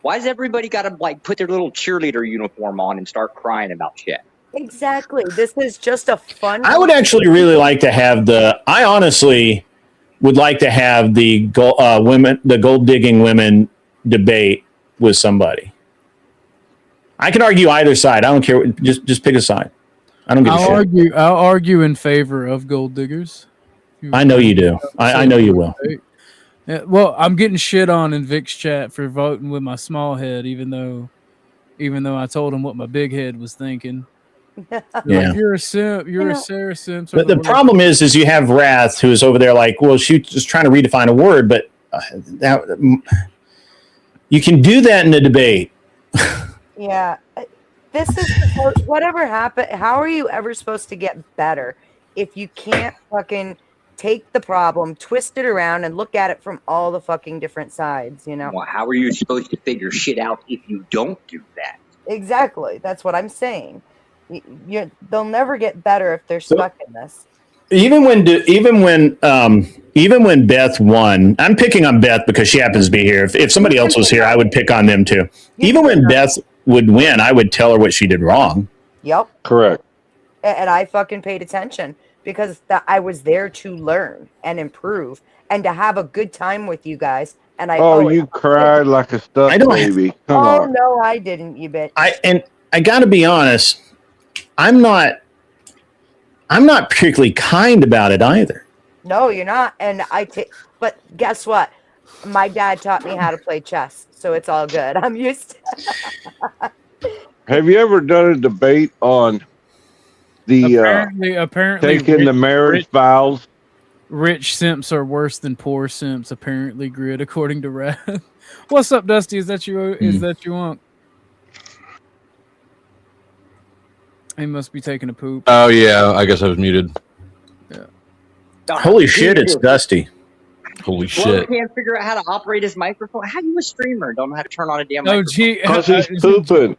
why's everybody got to put their little cheerleader uniform on and start crying about shit?
Exactly. This is just a fun.
I would actually really like to have I honestly would like to have the gold digging women debate with somebody. I can argue either side. I don't care. Just pick a side. I don't give a shit.
I'll argue in favor of gold diggers.
I know you do. I know you will.
Yeah, well, I'm getting shit on in Vic's chat for voting with my small head, even though I told him what my big head was thinking.
Yeah.
You're a simp. You're a Sarah simp.
But the problem is you have Wrath, who is over there like, well, she was trying to redefine a word, but you can do that in a debate.
Yeah. This is whatever happened. How are you ever supposed to get better if you can't fucking take the problem, twist it around, and look at it from all the fucking different sides,
Well, how are you supposed to figure shit out if you don't do that?
Exactly. That's what I'm saying. They'll never get better if they're stuck in this.
even when Beth won, I'm picking on Beth because she happens to be here. If somebody else was here, I would pick on them too. Even when Beth would win, I would tell her what she did wrong.
Yep.
Correct.
And I fucking paid attention because I was there to learn and improve and to have a good time with you guys. And
you cried like a stuffed baby. Come on.
No, I didn't, you bitch.
I got to be honest. I'm not particularly kind about it either.
No, you're not. And but guess what? My dad taught me how to play chess, so it's all good. I'm used to
Have you ever done a debate on the
apparently
taking the marriage vows?
Rich simps are worse than poor simps, apparently, Grid, according to Wrath. What's up, Dusty? Is that you? Is that you want? He must be taking a poop.
Oh yeah, I guess I was muted.
Yeah.
Holy shit, it's Dusty.
Holy
Flo
shit.
can't figure out how to operate his microphone. How do you a streamer don't know how to turn on a damn
No,
microphone?
Because he's pooping.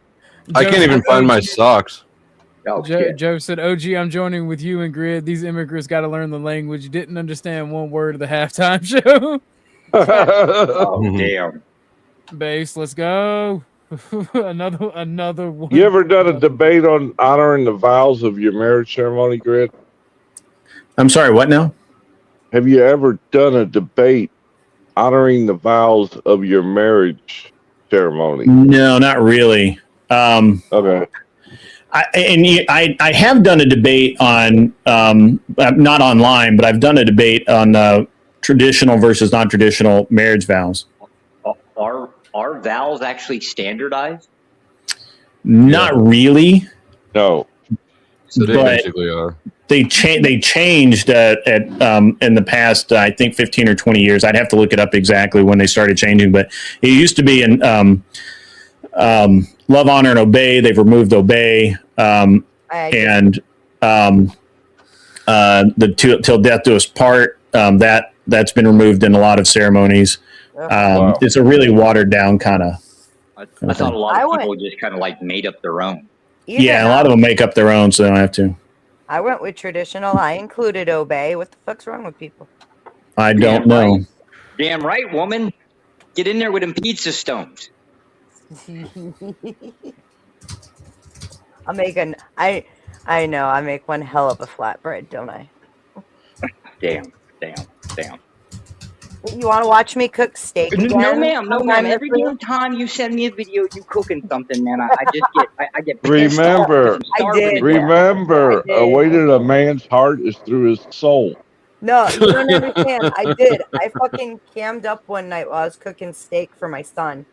I can't even find my socks.
Oh,
Joe said, OG, I'm joining with you and Grid. These immigrants got to learn the language. Didn't understand one word of the halftime show.
Oh, damn.
Base, let's go. another one.
You ever done a debate on honoring the vows of your marriage ceremony, Grid?
I'm sorry, what now?
Have you ever done a debate honoring the vows of your marriage ceremony?
No, not really.
Okay.
I have done a debate on not online, but I've done a debate on traditional versus non-traditional marriage vows.
Are vows actually standardized?
Not really.
No.
So they
But
basically are.
They changed at in the past I think 15 or 20 years. I'd have to look it up exactly when they started changing, but it used to be in love, honor, and obey. They've removed obey, and the till death do us part. That's been removed in a lot of ceremonies.
Wow.
It's a really watered down kind of.
I thought a lot of people just kind of like made up their own.
Yeah, a lot of them make up their own, so they don't have to.
I went with traditional. I included obey. What the fuck's wrong with people?
I don't know.
Right. Damn right, woman. Get in there with them pizza stones.
I know, I make one hell of a flatbread, don't I?
Damn.
You want to watch me cook steak again?
No, ma'am. Every damn time you send me a video, you cooking something, man, I get pissed
Remember,
off.
a way to a man's heart is through his soul.
No, you don't understand. I did. I fucking cammed up one night while I was cooking steak for my son.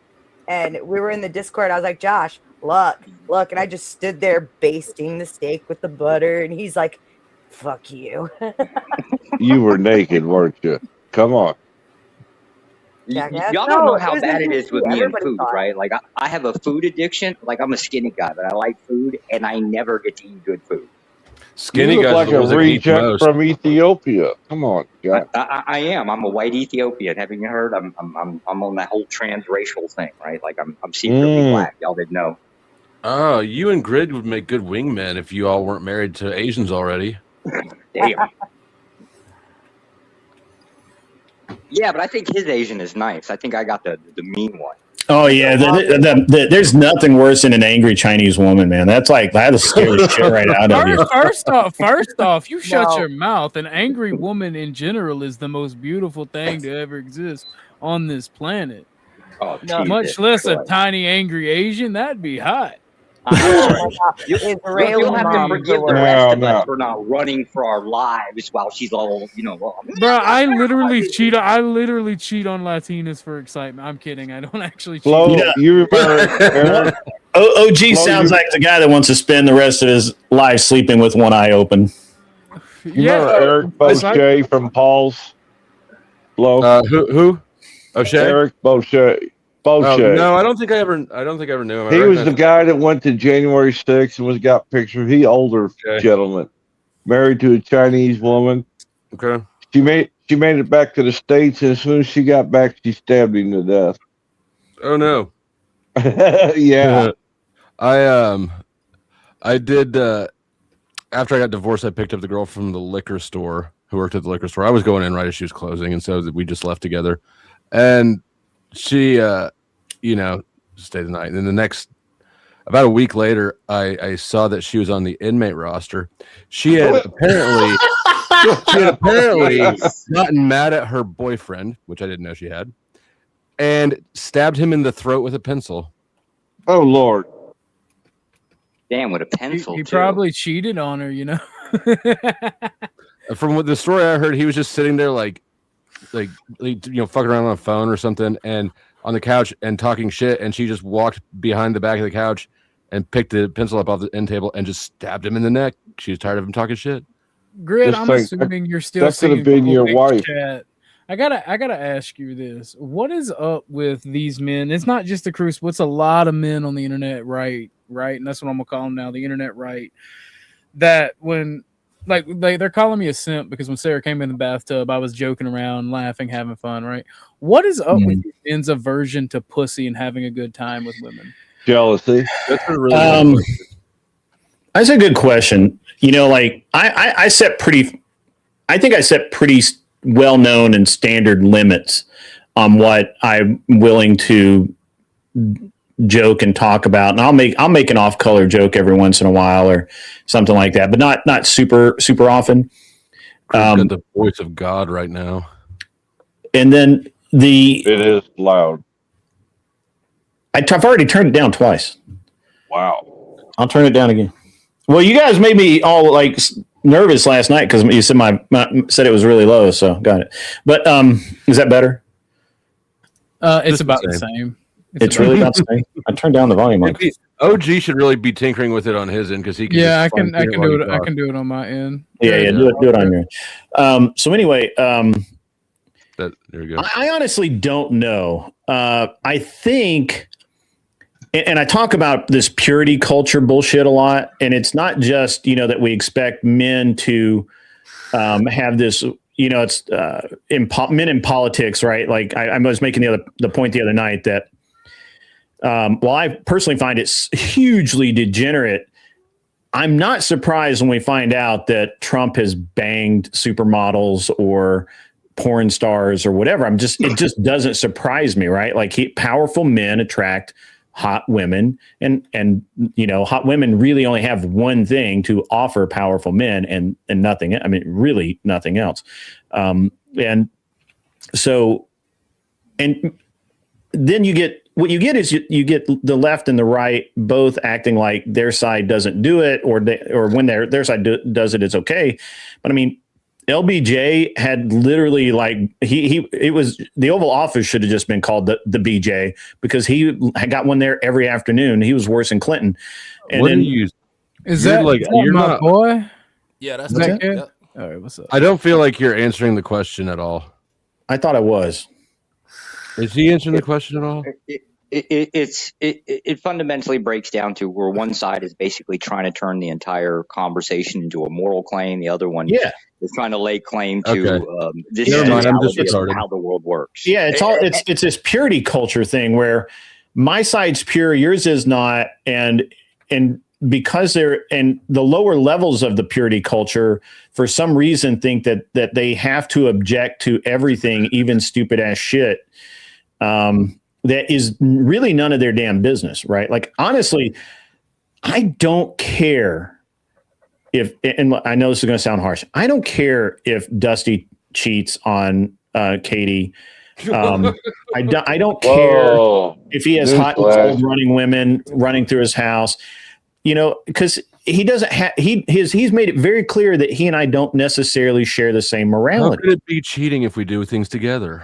And we were in the Discord. I was like, Josh, look. And I just stood there basting the steak with the butter. And he's like, fuck you.
You were naked, weren't you? Come on.
Y'all don't know how bad it is with me and food, right? Like, I have a food addiction. Like, I'm a skinny guy, but I like food, and I never get to eat good food.
Skinny
you look
guys
like a reject from Ethiopia. Come on, guy.
I am. I'm a white Ethiopian. Haven't you heard? I'm on that whole transracial thing, right? Like, I'm secretly black. Y'all didn't know.
Oh, you and Grid would make good wingmen if you all weren't married to Asians already.
Damn. Yeah, but I think his Asian is nice. I think I got the mean one.
Oh yeah, there's nothing worse than an angry Chinese woman, man. That's the scariest shit right out of you.
First off, you shut your mouth. An angry woman in general is the most beautiful thing to ever exist on this planet.
Oh,
much less a tiny angry Asian. That'd be hot.
You'll have to forgive the rest of us for not running for our lives while she's all,
Bro, I literally cheat on Latinas for excitement. I'm kidding. I don't actually cheat.
You remember
OG sounds like the guy that wants to spend the rest of his life sleeping with one eye open.
Remember Eric Boucher from Paul's?
Who? O'Shea?
Eric Boucher.
No, I don't think I ever knew him.
He was the guy that went to January 6th and got pictures. He older gentleman, married to a Chinese woman.
Okay.
She made it back to the States, and as soon as she got back, she stabbed him to death.
Oh no.
Yeah.
I did after I got divorced, I picked up the girl from the liquor store who worked at the liquor store. I was going in right as she was closing, and so we just left together. And she, stayed the night. And then about a week later, I saw that she was on the inmate roster. She had apparently gotten mad at her boyfriend, which I didn't know she had, and stabbed him in the throat with a pencil.
Oh, Lord.
Damn, with a pencil.
He probably cheated on her,
From what the story I heard, he was just sitting there like fucking around on a phone or something, and on the couch and talking shit. And she just walked behind the back of the couch and picked the pencil up off the end table and just stabbed him in the neck. She was tired of him talking shit.
Grid, I'm assuming you're still.
That could have been your wife.
Chat. I gotta ask you this: what is up with these men? It's not just the Crucible; it's a lot of men on the internet, right? And that's what I'm gonna call them now, the internet right. That when they're calling me a simp because when Sarah came in the bathtub, I was joking around, laughing, having fun, right? What is up with these men's aversion to pussy and having a good time with women?
Jealousy.
That's a really
that's a good question. I set pretty well known and standard limits on what I'm willing to joke and talk about, and I'll make an off color joke every once in a while or something like that, but not super often.
Got the voice of God right now,
and then
it is loud.
I've already turned it down twice.
Wow.
I'll turn it down again. Well, you guys made me all nervous last night because you said said it was really low, so got it. But is that better?
It's about the same.
It's really about the same. I turned down the volume.
OG should really be tinkering with it on his end because he can.
Yeah, I can do it. I can do it on my end.
Yeah, do it on your end. So anyway,
there we go.
I honestly don't know. I think. And I talk about this purity culture bullshit a lot, and it's not just that we expect men to have this. It's men in politics, right? Like I was making the point the other night that while I personally find it hugely degenerate, I'm not surprised when we find out that Trump has banged supermodels or porn stars or whatever. It just doesn't surprise me, right? Like powerful men attract hot women, and hot women really only have one thing to offer powerful men, and nothing. I mean, really nothing else. And then you get the left and the right both acting like their side doesn't do it, or when their side does it, it's okay. But I mean, LBJ had literally it was the Oval Office should have just been called the BJ because he got one there every afternoon. He was worse than Clinton. And
what
then
is that you're my not boy?
Yeah, that's
that
good.
Yeah. All right, what's up?
I don't feel like you're answering the question at all.
I thought I was.
Is he answering the question at all?
It fundamentally breaks down to where one side is basically trying to turn the entire conversation into a moral claim. The other one is trying to lay claim to this is how the world works.
Yeah, it's this purity culture thing where my side's pure, yours is not, and because they're and the lower levels of the purity culture for some reason think that they have to object to everything, even stupid ass shit. That is really none of their damn business, right? Like, honestly, I don't care if, and I know this is going to sound harsh, I don't care if Dusty cheats on Katie. I don't care if he has hot and cold running women running through his house, because he doesn't have, he's made it very clear that he and I don't necessarily share the same morality.
How could it be cheating if we do things together?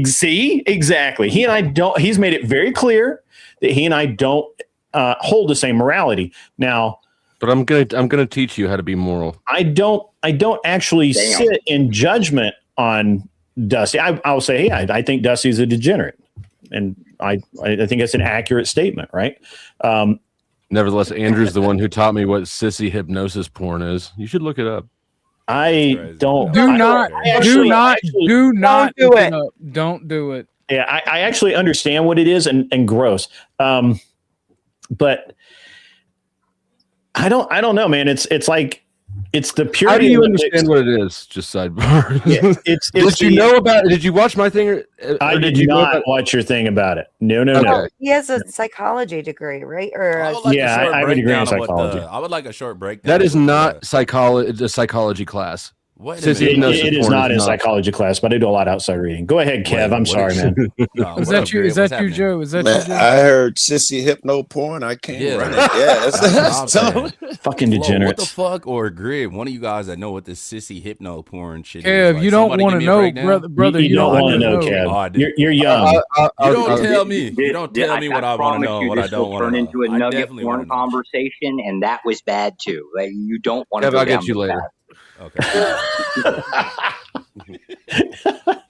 See, exactly. He and I don't. He's made it very clear that he and I don't hold the same morality. Now,
but I'm gonna teach you how to be moral.
I don't actually sit in judgment on Dusty. I'll say, hey, I think Dusty's a degenerate, and I think that's an accurate statement, right?
Nevertheless, Andrew's the one who taught me what sissy hypnosis porn is. You should look it up.
I don't.
Do not do it. Don't do it.
Yeah, I actually understand what it is and gross. But I don't know, man. It's like it's the purity.
How do you understand what it is? Just sidebar.
Yeah, it's
did you know about it? Did you watch my thing?
I did not watch your thing about it. No.
Oh, he has a psychology degree, right? Or
I have a degree in psychology.
I would like a short breakdown.
That is not psychology. It's a psychology class.
It is not a psychology class, but I do a lot outside reading. Go ahead, Kev. I'm sorry, man.
Is that you? Is that you, Joe? Is that you, Joe?
I heard sissy hypno porn. I can't run it. Yeah, that's
fucking degenerates.
What the fuck? Or Grid, one of you guys that know what this sissy hypno porn shit
Kev,
is. Like,
you don't want to know, brother. You don't want to know,
Kev. You're young.
You don't tell me. You don't tell me what I want to know, what I don't want to know.
Turn into a nugget porn conversation, and that was bad too. Like, you don't want to.
I'll get you later.
Okay.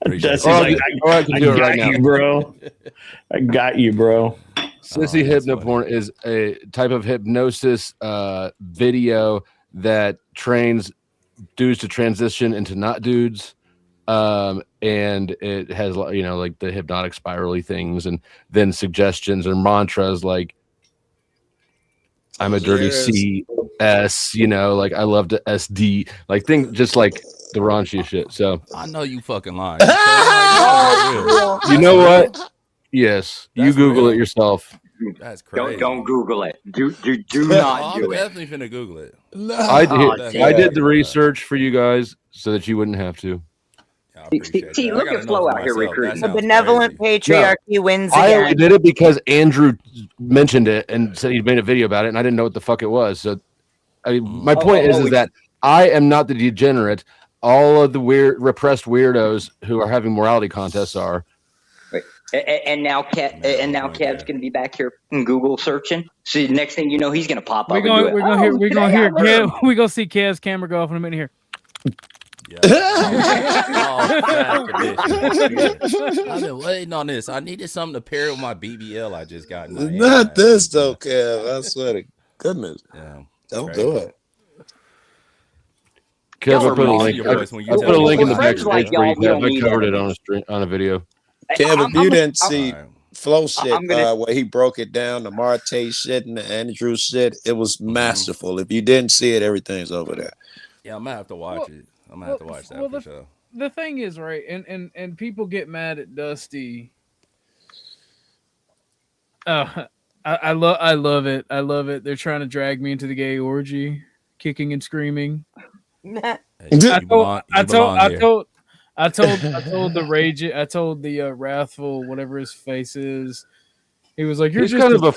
That's I got you, bro. I got you, bro.
Sissy hypnoporn is a type of hypnosis video that trains dudes to transition into not dudes. And it has, you know, like the hypnotic spirally things, and then suggestions or mantras like I'm a dirty CS, you know, like I love to SD, like things just like the raunchy shit. So
I know you fucking lying.
You know what? Yes, you Google it yourself.
That's crazy.
Don't Google it. Do not do
I'm
it.
definitely finna Google it.
I did the research for you guys so that you wouldn't have to.
See, look at Flo out here recruiting.
The benevolent patriarchy wins again.
I only did it because Andrew mentioned it and said he made a video about it, and I didn't know what the fuck it was. So, I mean, my point is that I am not the degenerate. All of the weird, repressed weirdos who are having morality contests are.
And now Kev's going to be back here in Google searching. So the next thing you know, he's going to pop up.
We're going to see Kev's camera go off in a minute here.
I've been waiting on this. I needed something to pair with my BBL I just got.
Not this though, Kev. I swear to goodness.
Yeah,
don't do it.
Kev, I'll put a link. I'll put a link in the backstage where I covered it on a video.
Kev, if you didn't see Flo shit where he broke it down, the Marte shit and the Andrew shit, it was masterful. If you didn't see it, everything's over there.
Yeah, I'm gonna have to watch it. I'm gonna have to watch that for sure.
The thing is, right, and people get mad at Dusty. I love it. I love it. They're trying to drag me into the gay orgy, kicking and screaming. I told the wrathful, whatever his face is. He was like, "You're
He's
just
kind of a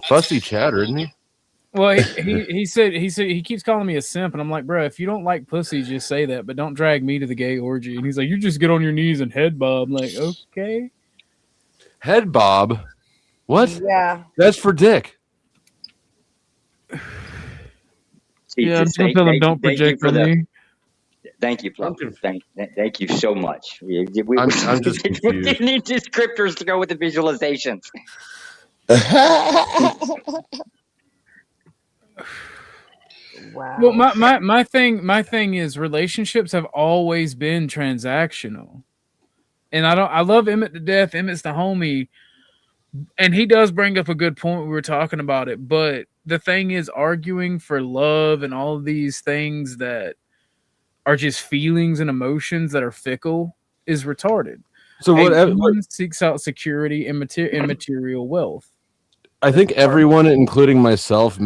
fussy chatter, isn't he?"
Well, he said he keeps calling me a simp, and I'm like, bro, if you don't like pussy, just say that, but don't drag me to the gay orgy. And he's like, you just get on your knees and head bob. I'm like, okay.
Head bob? What?
Yeah.
That's for dick.
Yeah, I'm just gonna tell him don't project on me.
Thank you, Flo. Thank you so much.
I'm just confused.
We need descriptors to go with the visualizations.
Wow.
Well, my thing is relationships have always been transactional, and I love Emmett to death. Emmett's the homie, and he does bring up a good point. We were talking about it, but the thing is, arguing for love and all of these things that are just feelings and emotions that are fickle is retarded.
So
everyone seeks out security and material wealth.
I think everyone, including myself,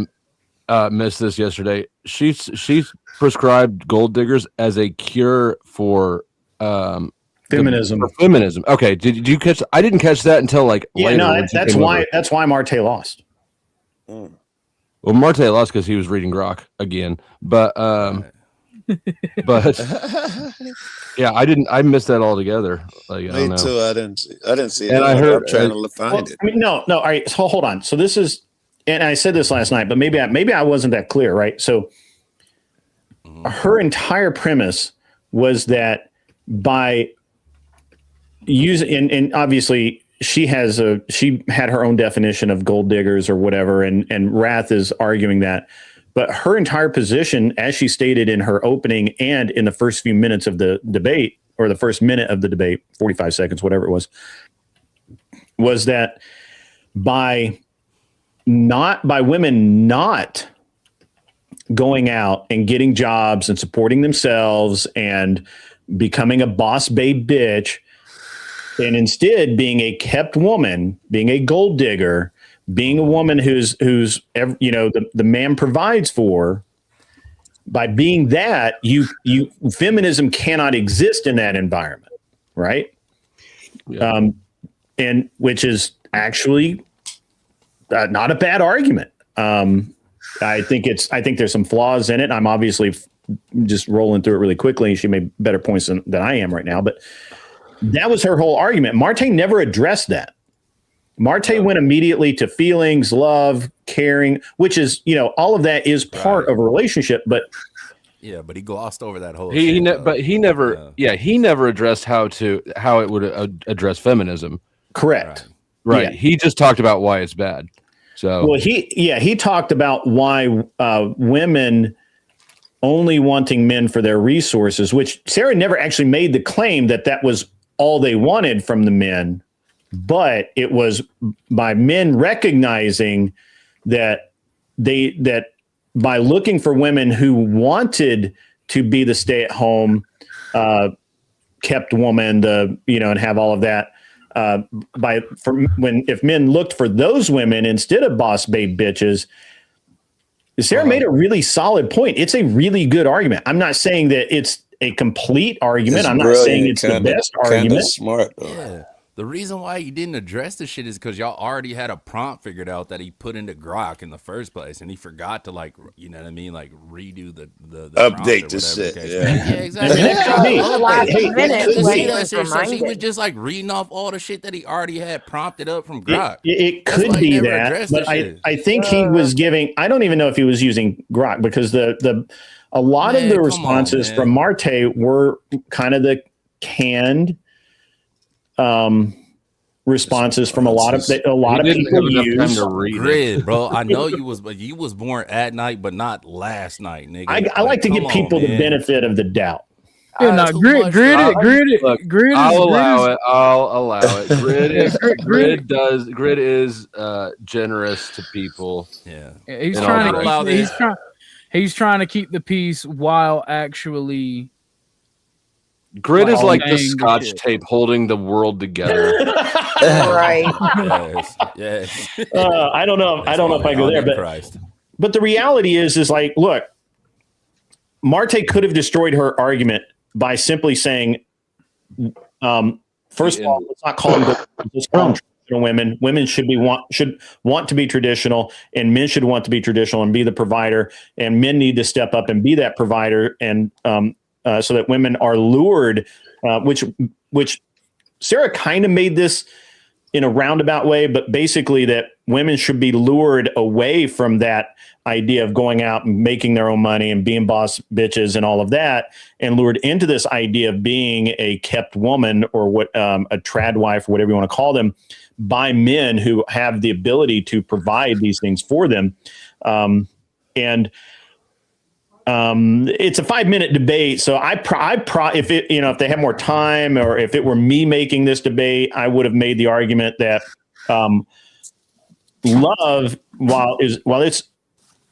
missed this yesterday. She's prescribed gold diggers as a cure for
feminism.
Feminism. Okay, did you catch? I didn't catch that until like later.
No, that's why Marte lost.
Well, Marte lost because he was reading Grok again, but yeah, I missed that altogether. Like,
Me too. I didn't see it.
And I heard
I'm trying to find it.
I mean, no. All right, so hold on. So this is, and I said this last night, but maybe I wasn't that clear, right? So her entire premise was that by using, and obviously she had her own definition of gold diggers or whatever, and Wrath is arguing that. But her entire position, as she stated in her opening and in the first few minutes of the debate, or the first minute of the debate, 45 seconds, whatever it was that by women not going out and getting jobs and supporting themselves and becoming a boss babe bitch, and instead being a kept woman, being a gold digger, being a woman who's the man provides for. By being that, you feminism cannot exist in that environment, right? Yeah. And which is actually not a bad argument. I think there's some flaws in it. I'm obviously just rolling through it really quickly. She made better points than I am right now, but that was her whole argument. Marte never addressed that. Marte went immediately to feelings, love, caring, which is, all of that is part of a relationship, but
yeah, but he glossed over that whole.
He never addressed how it would address feminism.
Correct.
Right.
Yeah.
He just talked about why it's bad. So
well, he talked about why women only wanting men for their resources, which Sarah never actually made the claim that was all they wanted from the men. But it was by men recognizing that by looking for women who wanted to be the stay-at-home kept woman, and have all of that. If men looked for those women instead of boss babe bitches, Sarah made a really solid point. It's a really good argument. I'm not saying that it's a complete argument. I'm not saying it's the best argument.
Smart.
Yeah. The reason why he didn't address the shit is because y'all already had a prompt figured out that he put into Grok in the first place, and he forgot to redo the
update the shit.
Yeah, exactly. So he was just reading off all the shit that he already had prompted up from Grok.
It could be that, but I think he was giving. I don't even know if he was using Grok because a lot of the responses from Marte were kind of the canned responses from a lot of people use
Grid, bro. I know you was born at night, but not last night, nigga.
I like to give people the benefit of the doubt.
Yeah, grid.
I'll allow it. Grid is generous to people.
Yeah,
he's trying to keep the peace while actually.
Grid is like the Scotch tape holding the world together.
Right.
Yes.
I don't know. I don't know if I go there, but the reality is look, Marte could have destroyed her argument by simply saying, first of all, let's not call them traditional women. Women should want to be traditional, and men should want to be traditional and be the provider, and men need to step up and be that provider, and so that women are lured, which Sarah kind of made this in a roundabout way, but basically that women should be lured away from that idea of going out and making their own money and being boss bitches and all of that, and lured into this idea of being a kept woman or a trad wife or whatever you want to call them by men who have the ability to provide these things for them. It's a 5-minute debate. So if they have more time, or if it were me making this debate, I would have made the argument that love, while it's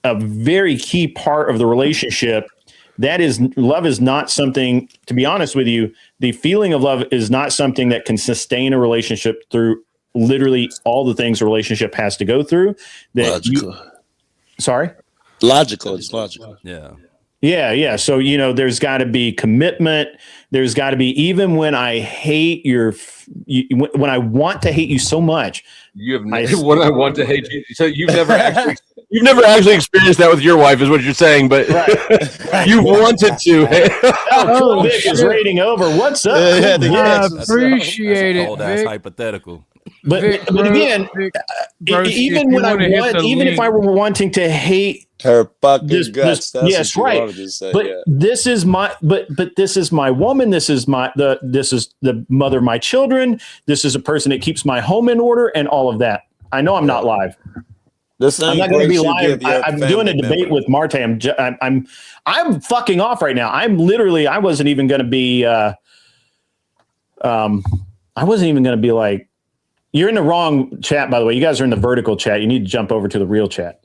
a very key part of the relationship, love is not something, to be honest with you, the feeling of love is not something that can sustain a relationship through literally all the things a relationship has to go through. Sorry?
Logical. It's logical.
Yeah.
Yeah. So, there's got to be commitment. There's got to be, even when I hate when I want to hate you so much.
When I want to hate you. So you've never actually experienced that with your wife, is what you're saying, but right. You wanted to.
Vic is rating over. What's up?
I appreciate it.
That's hypothetical.
But again, even if I were wanting to hate
her fucking guts,
yes, right. But this is my woman. This is the mother of my children. This is a person that keeps my home in order and all of that. I know I'm not live. I'm not going to be live. I'm doing a debate with Marte. I'm fucking off right now. I wasn't even going to be. I wasn't even going to be like. You're in the wrong chat, by the way. You guys are in the vertical chat. You need to jump over to the real chat.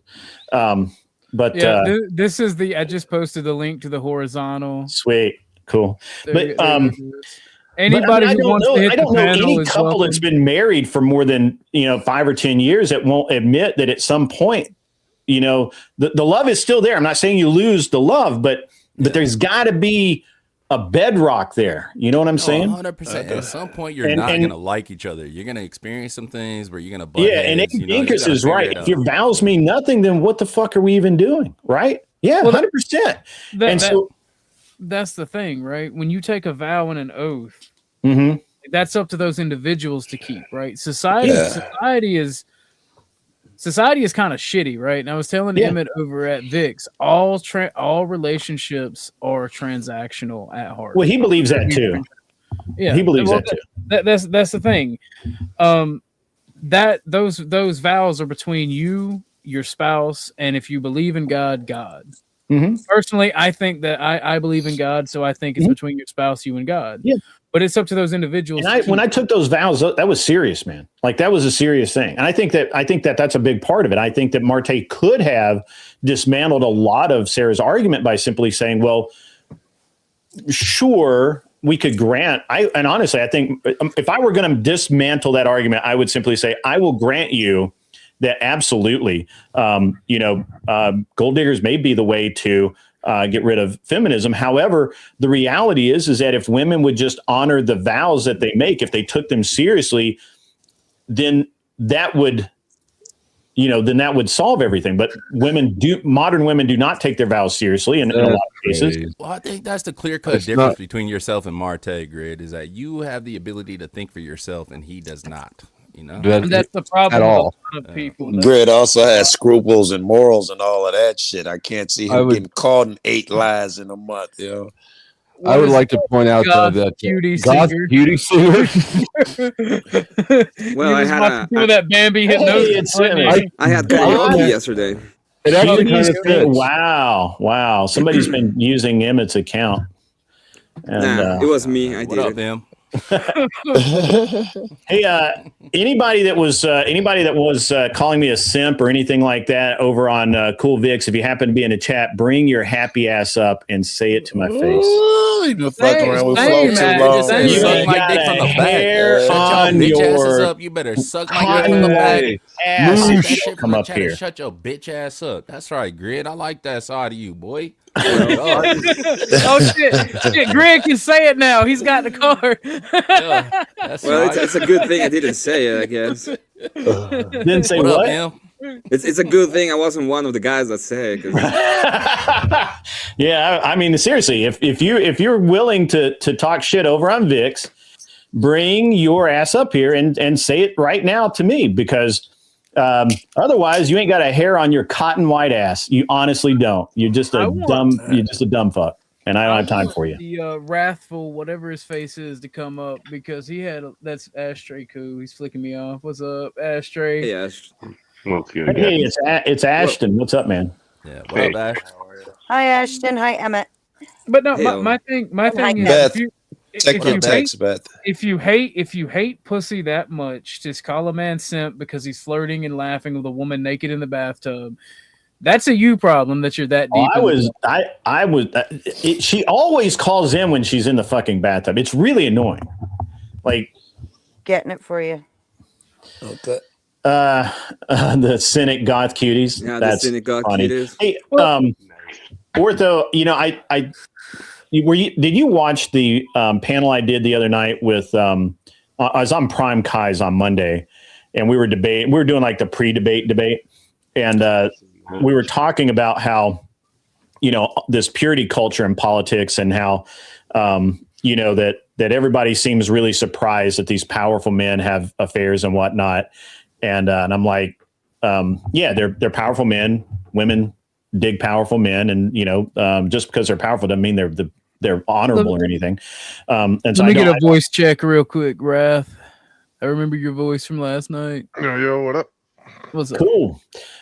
But
yeah, this is I just posted the link to the horizontal.
Sweet, cool.
There,
But
anybody
I
who
don't
wants
know.
to hit
I don't
the
know
panel
any
is
couple
welcome.
that's been married for more than 5 or 10 years that won't admit that at some point, the love is still there. I'm not saying you lose the love, but there's got to be a bedrock there. You know what I'm saying?
100%. At some point, you're not going to like each other. You're going to experience some things where you're going to butt
and
heads.
Dinkus is right. If your vows mean nothing, then what the fuck are we even doing? Right? Yeah, 100%.
That's the thing, right? When you take a vow and an oath, that's up to those individuals to keep, right? Society is kind of shitty, right? And I was telling Emmett over at Vix, all relationships are transactional at heart.
Well, he believes that too.
Yeah,
he believes that too.
That's the thing. That those vows are between you, your spouse, and if you believe in God, God. Personally, I think that I believe in God, so I think it's between your spouse, you, and God. Yeah. But it's up to those individuals.
And when I took those vows, that was serious, man. Like that was a serious thing. And I think that that's a big part of it. I think that Marte could have dismantled a lot of Sarah's argument by simply saying, well, sure, we could grant. And honestly, I think if I were going to dismantle that argument, I would simply say, I will grant you that absolutely, gold diggers may be the way to get rid of feminism. However, the reality is that if women would just honor the vows that they make, if they took them seriously, then that would solve everything. But modern women do not take their vows seriously in a lot of cases.
Well, I think that's the clear-cut difference between yourself and Marte, Grid, is that you have the ability to think for yourself and he does not. And
that's the problem
at all.
with a lot of people.
Grid also has scruples and morals and all of that shit. I can't see him getting caught in 8 lies in a month.
I would like to point out that Goth Beauty Singer.
Well, I had
that Bambi hypnosis.
I had karaoke yesterday.
It actually kind of fits.
Wow. Somebody's been using Emmett's account. And,
it was me. I did
what up,
it.
them?
Hey, anybody that was calling me a simp or anything like that over on Cool Vix, if you happen to be in a chat, bring your happy ass up and say it to my face.
You've been fucking around with folks too long.
You suck my dick from the back. You better suck my dick from the back.
Come up here.
Shut your bitch ass up. That's right, Grid. I like that side of you, boy.
Oh shit! Greg can say it now. He's got the card.
It's a good thing I didn't say it. I guess.
Didn't say what?
It's a good thing I wasn't one of the guys that say it.
Yeah, I mean seriously, if you're willing to talk shit over on Vix, bring your ass up here and say it right now to me, because otherwise you ain't got a hair on your cotton white ass. You honestly don't. You're just a dumb fuck, and I don't have time for you.
The wrathful, whatever his face is, to come up, because that's Ashtray Koo. He's flicking me off. What's up, Ashtray?
Hey, Ash.
Hey, it's Ashton. What's up, man?
Yeah, what up, Ash?
Hi, Ashton. Hi, Emmett.
But no, my thing is,
Beth, check your text, Beth.
If you hate pussy that much, just call a man simp because he's flirting and laughing with a woman naked in the bathtub. That's a you problem that you're that deep. She always calls in when she's in the fucking bathtub. It's really annoying. Like,
getting it for you.
Okay.
The cynic goth cuties.
Yeah,
that's
the cynic goth
funny.
cuties.
Hey, Ortho, did you watch the panel I did the other night with I was on Prime Kai's on Monday, and we were doing like the pre-debate debate, and we were talking about how this purity culture in politics, and how that everybody seems really surprised that these powerful men have affairs and whatnot, and I'm like, they're powerful men. Women dig powerful men, and just because they're powerful doesn't mean they're honorable or anything. And so
let me get a voice check real quick, Wrath. I remember your voice from last night.
Yo, what up?
What's up?
Cool.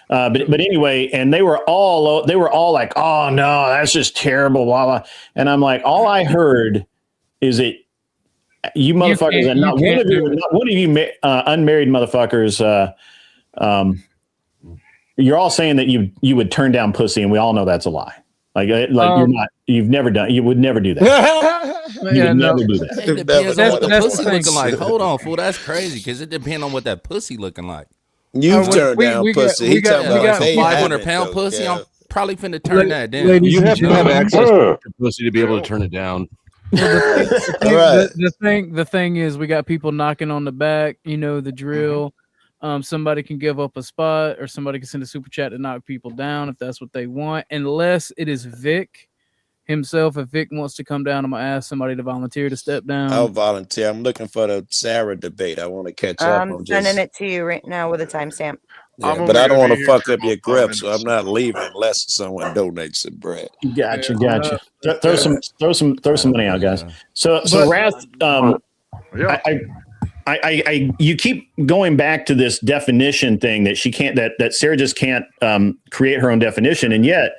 But anyway, and they were all like, oh no, that's just terrible, blah blah. And I'm like, all I heard is it, you motherfuckers, and not one of you unmarried motherfuckers you're all saying that you would turn down pussy, and we all know that's a lie. Like you're not. You've never done. You would never do that. You would never do that.
It depends on what the pussy looking like. Hold on, fool. That's crazy because it depends on what that pussy looking like.
You turned down pussy. He talking about
500-pound pussy. I'm probably finna turn that down.
You have to have access to pussy to be able to turn it down.
The thing is, we got people knocking on the back. You know the drill. Somebody can give up a spot, or somebody can send a super chat to knock people down if that's what they want. Unless it is Vic himself. If Vic wants to come down, I'm gonna ask somebody to volunteer to step down.
I'll volunteer. I'm looking for the Sarah debate. I want to catch up on
I'm sending it to you right now with a timestamp.
Yeah, but I don't want to fuck up your grip, so I'm not leaving unless someone donates some bread.
Gotcha. Throw some money out, guys. So Wrath, I you keep going back to this definition thing that she can't, that Sarah just can't create her own definition, and yet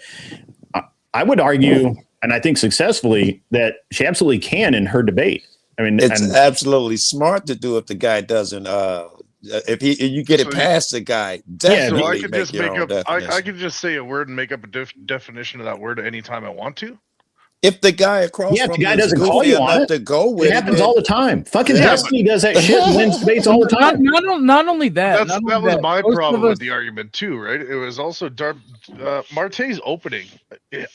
I would argue, and I think successfully, that she absolutely can in her debate. I mean,
it's absolutely smart to do if the guy doesn't. If you get it past the guy, definitely
so I could
make
just
your
make
own
up.
definition.
I could just say a word and make up a definition of that word anytime I want to.
If the guy across
if
from
the guy
you is
doesn't call
goofy
you on
enough
it,
to go with
it happens all the time. Fucking Destiny does that shit and wins debates all the time.
Not only that.
That was my problem with the argument too, right? It was also Marte's opening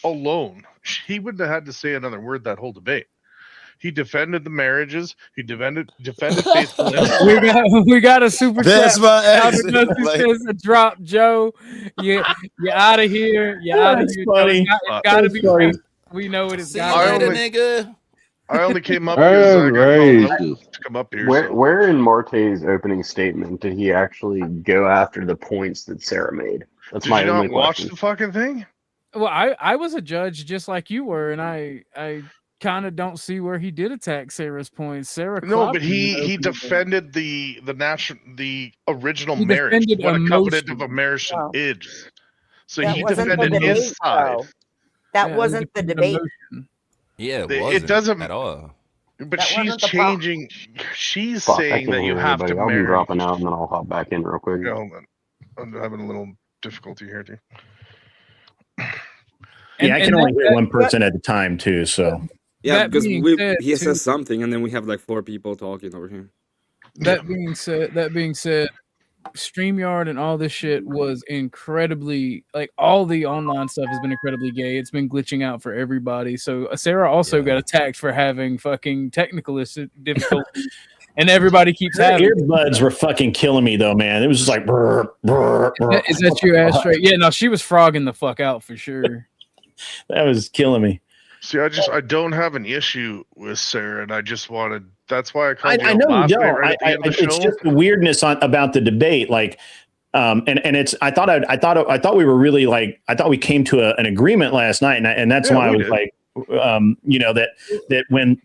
alone. He wouldn't have had to say another word that whole debate. He defended the marriages. He defended faithfulness.
we got a super
That's
chat.
my
Now
exit.
the Dusty says to drop Joe. You're out of here. You're out of here.
Funny.
It's gotta be. We know it is.
Nigga.
I only came up because I got told to come up here.
Where in Marte's opening statement did he actually go after the points that Sarah made? That's my only
not watch
question.
the fucking thing?
Well, I was a judge just like you were, and I kind of don't see where he did attack Sarah's points. Sarah,
No, but he defended the original marriage,
defended
what a covenant
emotion.
of a marriage is. So
That
he
wasn't the
defended his
debate,
side.
though. That wasn't the debate.
Yeah,
It doesn't
at all.
But
That
she's
wasn't the problem.
changing. She's
Fuck, I
saying
can't
that you
hear
have
anybody.
to
I'll be
marry.
dropping out and then I'll hop back in real quick.
Yeah, hold on. I'm having a little difficulty here, too.
Yeah, I can only hear one person at a time too. So
Yeah,
That
because
being said,
he
too-
says something, and then we have like 4 people talking over here.
That being said, StreamYard and all this shit was incredibly, like, all the online stuff has been incredibly gay. It's been glitching out for everybody. So Sarah also got attacked for having fucking technical difficulties, and everybody keeps
her
having.
earbuds were fucking killing me though, man. It was just like brr, brr, brr.
Is that your ass straight? Yeah, no, she was frogging the fuck out for sure.
That was killing me.
See, I don't have an issue with Sarah, and I just wanted. That's why I called you.
I know you
last night,
don't.
right at the end of the
It's
show.
just the weirdness about the debate, like, and it's. I thought we were really like. I thought we came to an agreement last night, and that's
Yeah,
why I
we
was
did.
like, that when.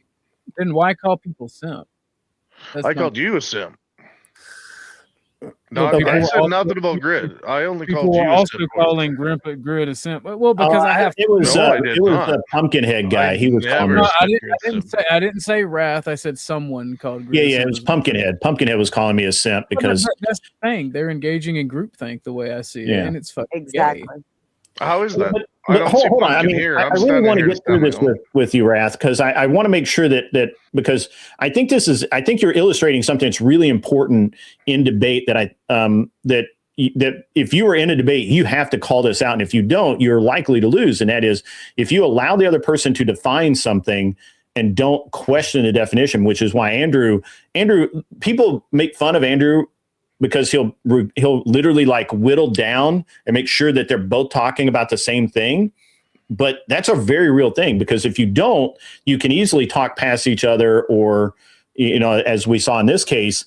Then why call people simp?
I called you a simp.
Well,
I
people
said
also-
nothing about Grid. I only
People
called
were
you a
also
simp.
calling Grid a simp. Well, because I have.
It was
No, I did not.
the Pumpkinhead guy.
I
He was calling
never
me.
said
I didn't say Wrath. I said someone called Grid. a
Yeah,
simp
it was
as well.
Pumpkinhead. Pumpkinhead was calling me a simp because
That's the thing. They're engaging in groupthink the way I see it,
Yeah.
and it's fucking
Exactly.
gay.
How is that? I
But
don't
hold,
see
hold on. I
Pumpkin
mean,
here.
I
I'm
really
standing
want to
here
get through this
standing
with you, Wrath, because I want to make sure that because I think you're illustrating something that's really important in debate that if you were in a debate, you have to call this out. And if you don't, you're likely to lose. And that is if you allow the other person to define something and don't question the definition, which is why Andrew, people make fun of Andrew because he'll literally like whittle down and make sure that they're both talking about the same thing. But that's a very real thing, because if you don't, you can easily talk past each other, or, as we saw in this case,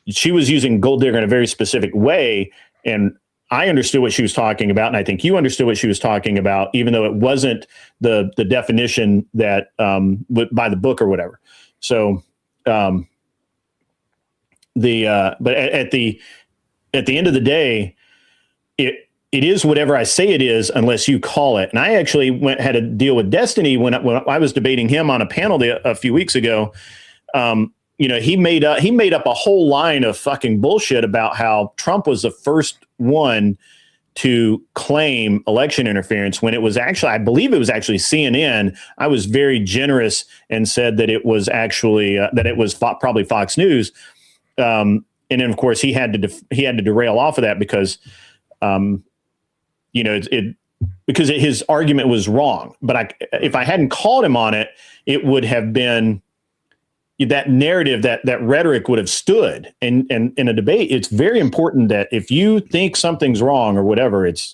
she was using gold digger in a very specific way. And I understood what she was talking about. And I think you understood what she was talking about, even though it wasn't the definition that by the book or whatever. So, but at the end of the day, it is whatever I say it is, unless you call it. And I actually had a deal with Destiny when I was debating him on a panel a few weeks ago. he made up a whole line of fucking bullshit about how Trump was the first one to claim election interference when it was actually, I believe it was actually CNN. I was very generous and said that it was actually probably Fox News. And then of course he had to derail off of that because, because his argument was wrong. But if I hadn't called him on it, it would have been that narrative, that rhetoric would have stood. And in a debate, it's very important that if you think something's wrong or whatever, it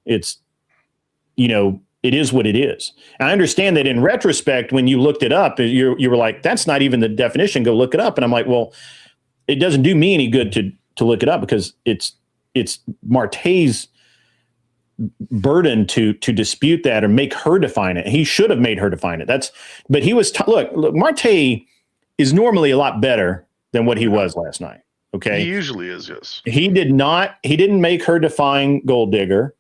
is what it is. And I understand that in retrospect, when you looked it up, you were like, that's not even the definition. Go look it up. And I'm like, well, it doesn't do me any good to look it up because it's Marte's burden to dispute that or make her define it. He should have made her define it. But he was look, Marte is normally a lot better than what he was last night. Okay.
He usually is, yes.
He didn't make her define gold digger.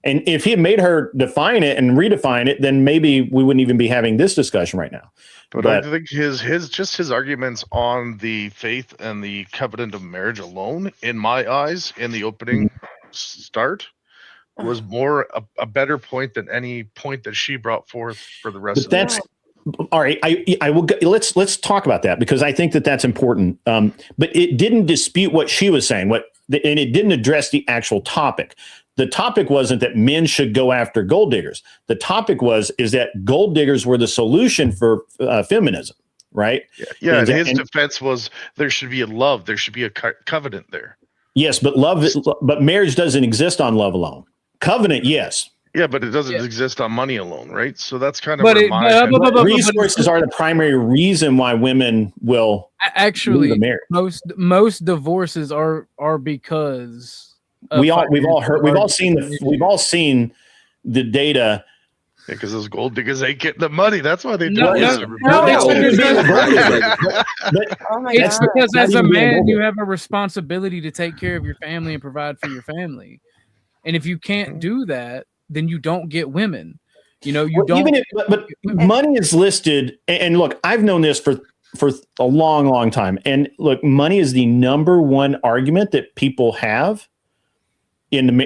And if he had made her define it and redefine it, then maybe we wouldn't even be having this discussion right now.
But I think his arguments on the faith and the covenant of marriage alone, in my eyes, in the opening start, was more a better point than any point that she brought forth for the rest of the night.
All right, I will. Let's talk about that because I think that's important. But it didn't dispute what she was saying. And it didn't address the actual topic. The topic wasn't that men should go after gold diggers. The topic is that gold diggers were the solution for feminism, right?
Yeah. And his defense was there should be a love. There should be a covenant there.
Yes, but but marriage doesn't exist on love alone. Covenant, yes.
Yeah, but it doesn't exist on money alone, right? So that's kind of
resources are the primary reason why women will
actually most divorces are because
we've all seen the data.
Because those gold diggers ain't getting the money. That's why they do
it. It's because as a man, you have a responsibility to take care of your family and provide for your family. And if you can't do that, then you don't get women.
But money is listed. And look, I've known this for a long, long time. And look, money is the number one argument that people have in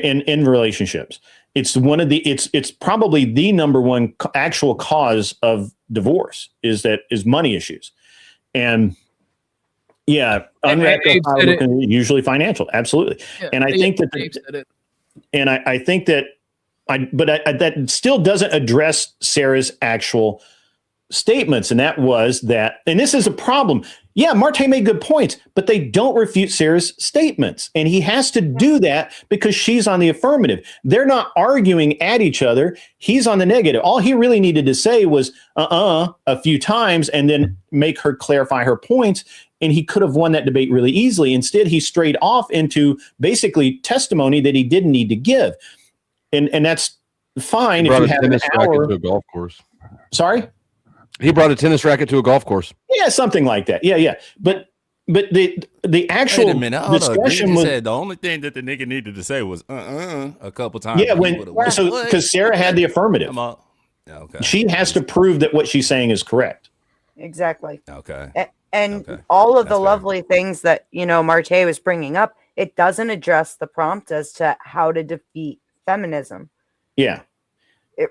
relationships. It's it's probably the number one actual cause of divorce is money issues. And yeah, usually financial. Absolutely. Yeah, and I think that I think that that still doesn't address Sarah's actual statements. And that was that, and this is a problem. Yeah, Marte made good points, but they don't refute Sarah's statements. And he has to do that because she's on the affirmative. They're not arguing at each other. He's on the negative. All he really needed to say was a few times and then make her clarify her points. And he could have won that debate really easily. Instead, he strayed off into basically testimony that he didn't need to give. And that's fine if you have an hour.
To a golf course.
Sorry?
He brought a tennis racket to a golf course.
Yeah, something like that. Yeah. But the actual discussion was
said the only thing that the nigga needed to say was a couple times.
Yeah, because Sarah had the affirmative.
Okay.
She has to prove that what she's saying is correct.
Exactly.
Okay.
And all of the lovely things that Marte was bringing up, it doesn't address the prompt as to how to defeat feminism.
Yeah.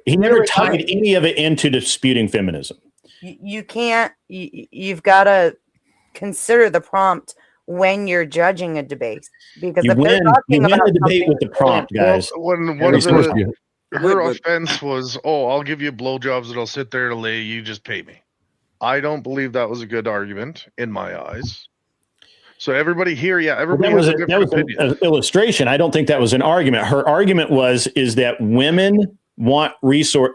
He never tied any of it into disputing feminism.
You can't. You've got to consider the prompt when you're judging a debate because
you win the debate with the prompt, guys.
Her offense was, I'll give you blowjobs and I'll sit there and lay. You just pay me. I don't believe that was a good argument in my eyes. So everybody here, everybody has a different opinion.
An illustration. I don't think that was an argument. Her argument is that women want resource.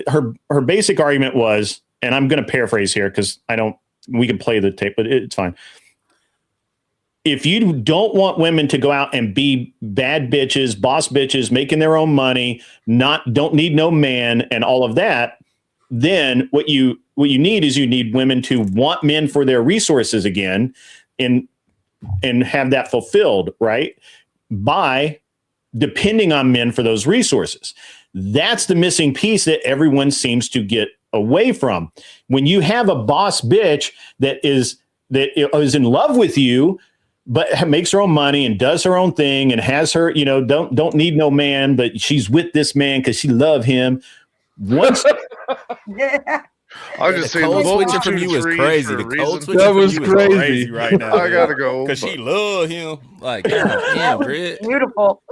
Her basic argument was, and I'm going to paraphrase here because we can play the tape, but it's fine. If you don't want women to go out and be bad bitches, boss bitches, making their own money, don't need no man and all of that, then what you need is you need women to want men for their resources again and have that fulfilled, right? By depending on men for those resources. That's the missing piece that everyone seems to get away from. When you have a boss bitch that is in love with you, but makes her own money and does her own thing and has her, don't need no man, but she's with this man because she love him. Once
I'll just say the
code switching from you is crazy. The code switching from you is crazy right now.
I gotta go
because she love him. Like, damn, Grit.
Beautiful.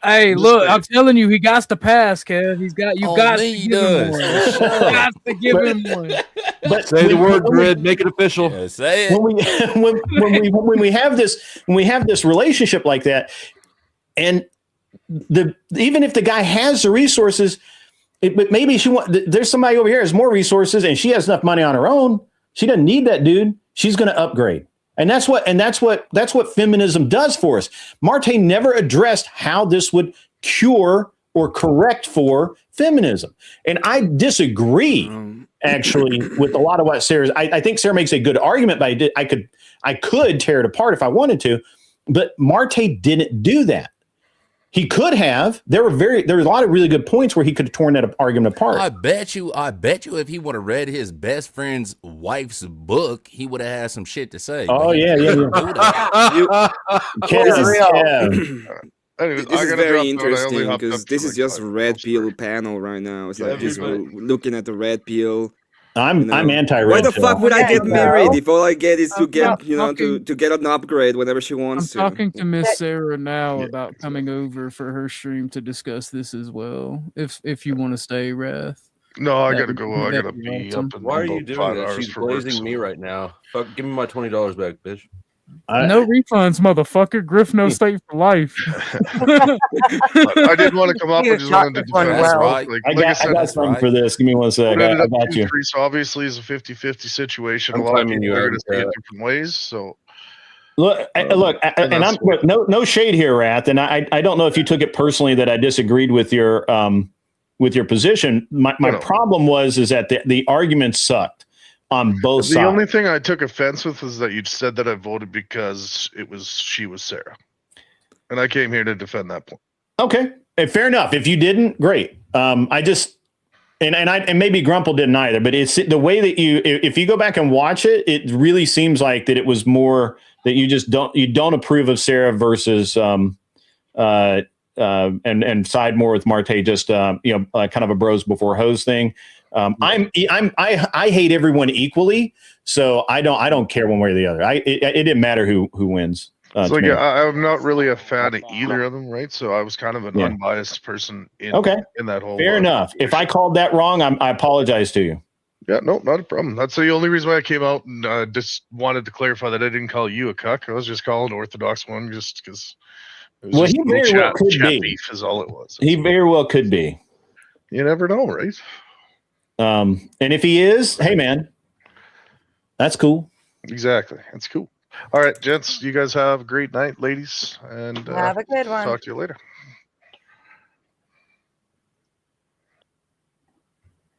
Hey, look, I'm telling you, he got to pass, Kev. You got to
he
give him
does.
one. You got to give him one.
But
Say the word, Grid. Make it official.
Yeah, say it.
When we have this relationship like that, and even if the guy has the resources, but maybe there's somebody over here has more resources and she has enough money on her own. She doesn't need that dude. She's going to upgrade. And that's what feminism does for us. Marte never addressed how this would cure or correct for feminism. And I disagree actually with a lot of what Sarah's. I think Sarah makes a good argument, but I could tear it apart if I wanted to, but Marte didn't do that. He could have. There were a lot of really good points where he could have torn that argument apart.
I bet you if he would have read his best friend's wife's book, he would have had some shit to say.
Oh yeah.
This is very interesting because this is just red pill panel right now. It's like just looking at the red pill.
I'm anti-red.
Why the fuck would I get married if all I get is to get to get an upgrade whenever she wants
I'm talking to Miss Sarah now about coming over for her stream to discuss this as well. If you want to stay, Wrath.
No, I gotta go. I gotta be up.
Why are you doing that? She's blazing me right now. Fuck, give me my $20 back, bitch.
No refunds, motherfucker. Griff no state for life.
I didn't want to come up. I just wanted to defend this.
Right. I got something for this. Give me one sec. I got you.
So obviously, it's a 50-50 situation.
I'm
a lot of
timing
people
you
are
out,
going to see it different ways. So
look, and I'm no shade here, Wrath. And I don't know if you took it personally that I disagreed with your position. My problem was that the argument sucked on both sides.
The only thing I took offense with was that you said that I voted because she was Sarah, and I came here to defend that point.
Okay, fair enough. If you didn't, great. I just and maybe Grumple didn't either. But it's the way that if you go back and watch it, it really seems like that it was more that you don't approve of Sarah versus and side more with Marte. Just kind of a bros before hoes thing. I hate everyone equally, so I don't care one way or the other. It didn't matter who wins.
I'm not really a fan of either of them, right? So I was kind of an unbiased person in that whole.
Fair enough. If I called that wrong, I apologize to you.
Yeah, no, not a problem. That's the only reason why I came out and just wanted to clarify that I didn't call you a cuck. I was just calling Orthodox one just because.
Well, he very well could be.
Beef is all it was.
He very well could be.
You never know, right?
And if he is, hey man, that's cool.
Exactly, that's cool. All right, gents, you guys have a great night, ladies, and
have a good one.
Talk to you later.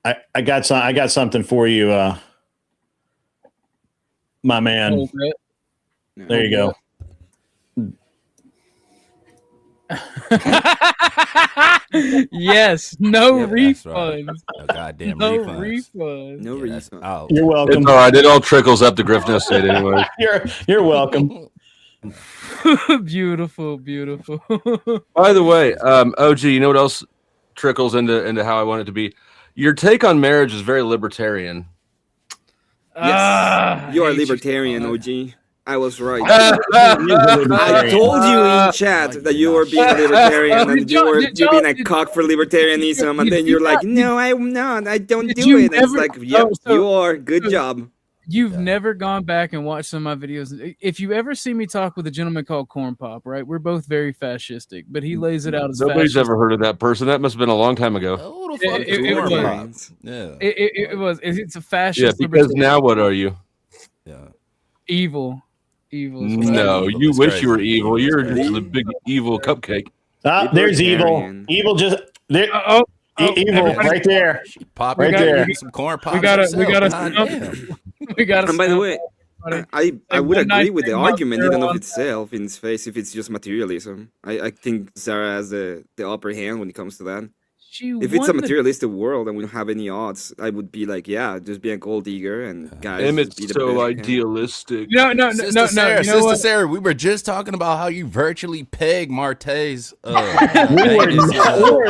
I got something for you, my man.
Okay.
There you go.
Yes, no refunds.
No goddamn
no
refunds.
No
refunds.
You're welcome.
It's all right. It all trickles up to Griffin Estate anyway.
You're welcome.
Beautiful.
By the way, OG, you know what else trickles into how I want it to be? Your take on marriage is very libertarian.
Yes, you are libertarian, OG. I was right. I told you in chat that you were being a libertarian and you're being a cock for libertarianism, and then you're like, "No, I'm not. I don't do it." And it's like, "Yep, you are. Good job."
You've never gone back and watched some of my videos. If you ever see me talk with a gentleman called Corn Pop, right? We're both very fascistic, but he lays it out as
nobody's ever heard of that person. That must have been a long time ago.
It was. It's a fascist.
Yeah, because now what are you?
Yeah, evil.
No, you wish you were evil. You're just a big evil cupcake.
There's evil. Evil just there. Evil right there.
Right there. Some corn pop.
We got to. And by the way, I would agree with the argument in and of itself in its face if it's just materialism. I think Sarah has the upper hand when it comes to that. If it's a materialistic world and we don't have any odds, I would be like, yeah, just be a gold digger and guys.
Emmett's
be the
so
best.
idealistic.
Sister Sarah,
you know
Sister
what?
Sarah, we were just talking about how you virtually peg Marte's
We were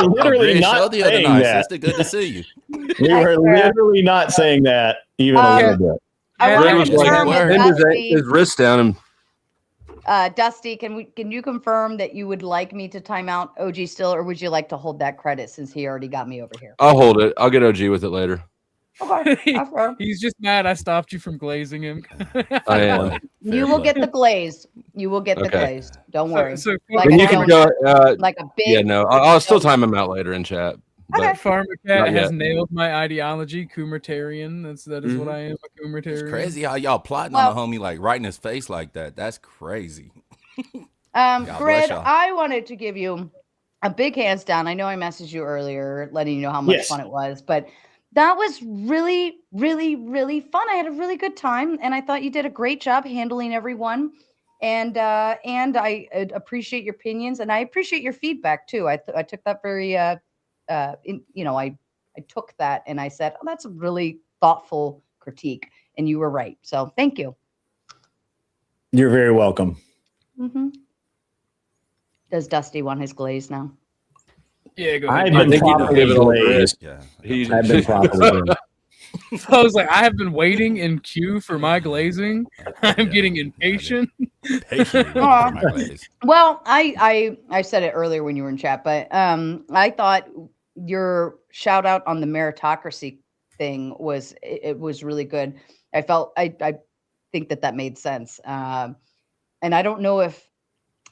literally not
the other
saying
night.
that.
Sister, good to see you.
We were literally not saying that even a little bit.
I
Red
want
was
to
like,
confirm with
pinned
Dusty.
his wrist down and
Dusty, can you confirm that you would like me to time out OG still, or would you like to hold that credit since he already got me over here?
I'll hold it. I'll get OG with it later.
Okay,
He's just mad I stopped you from glazing him.
I am.
you will get the glaze. You will get the
Okay.
glaze. Don't worry.
So
like
And
a
you can
donut.
go.
Like a big.
Yeah, no, I'll still time him out later in chat. But
Pharma
not
Cat has
yet.
nailed my ideology, Coomertarian. That is what I am, a Coomertarian.
It's crazy how y'all plotting on the homie like right in his face like that. That's crazy. God bless
Grid,
y'all.
I wanted to give you a big hands down. I know I messaged you earlier, letting you know how much
Yes.
fun it was, but that was really, really, really fun. I had a really good time, and I thought you did a great job handling everyone. And I appreciate your opinions, and I appreciate your feedback too. I took that very, I took that and I said, oh, that's a really thoughtful critique, and you were right. So thank you.
You're very welcome.
Mm-hmm. Does Dusty want his glaze now?
Yeah, go
I've
ahead.
been properly glazed.
Yeah.
I've been properly glazed.
I was like, I have been waiting in queue for my glazing. I'm getting impatient.
Well, I said it earlier when you were in chat, but I thought your shout out on the meritocracy thing was really good. I think that made sense. And I don't know if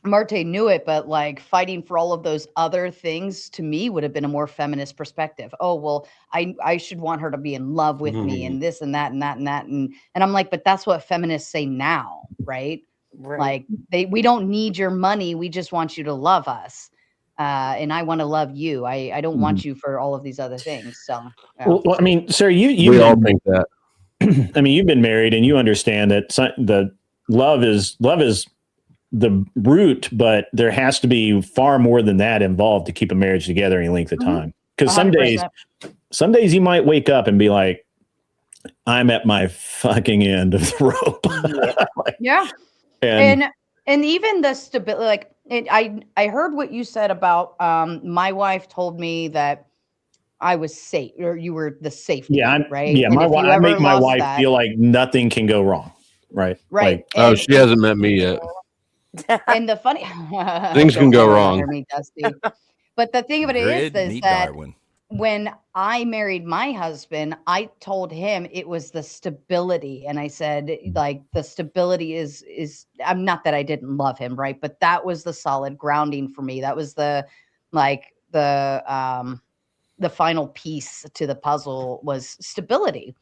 Marte knew it, but like fighting for all of those other things to me would have been a more feminist perspective. Oh, well, I should want her to be in love with me and this and that and that and that. And I'm like, but that's what feminists say now, right? Like we don't need your money. We just want you to love us. And I want to love you. I don't want you for all of these other things. So, yeah.
Well, I mean, sir, you
we all think that.
I mean, you've been married and you understand that the love is the root, but there has to be far more than that involved to keep a marriage together any length of time. Because some days you might wake up and be like, I'm at my fucking end of the rope.
Yeah. And even the stability, like I heard what you said about my wife told me that I was safe, or you were the safety.
Yeah,
right.
Yeah,
and
I make my wife feel like nothing can go wrong. Right.
Right.
Like, she hasn't met me yet.
And the funny
Things can go wrong.
Me, Dusty. But the thing of it is that when I married my husband, I told him it was the stability. And I said, like, the stability is I'm not that I didn't love him, right? But that was the solid grounding for me. That was the final piece to the puzzle was stability.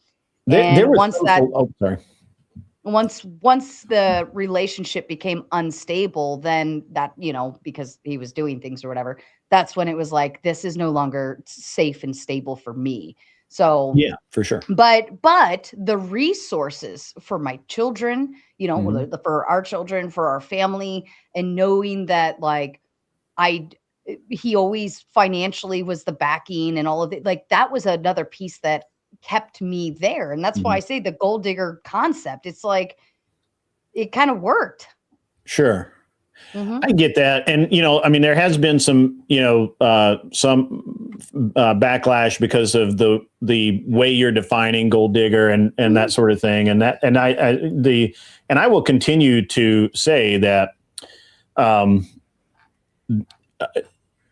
Once the relationship became unstable, then that, because he was doing things or whatever, that's when it was like, this is no longer safe and stable for me. So
yeah, for sure.
But the resources for my children, for our children, for our family, and knowing that like he always financially was the backing and all of it, like that was another piece that kept me there. And that's why I say the gold digger concept, it's like it kind of worked.
Sure. I get that. And, I mean, there has been some backlash because of the way you're defining gold digger and that sort of thing. And I will continue to say that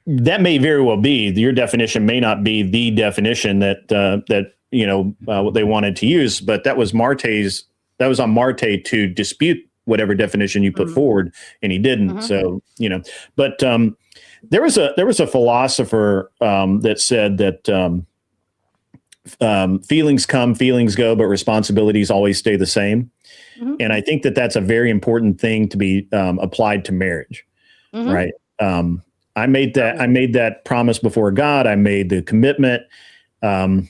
that may very well be your definition, may not be the definition that what they wanted to use, but that was on Marte to dispute whatever definition you put forward, and he didn't. So, but there was a philosopher that said that feelings come, feelings go, but responsibilities always stay the same. And I think that that's a very important thing to be applied to marriage, right? I made that promise before God. I made the commitment.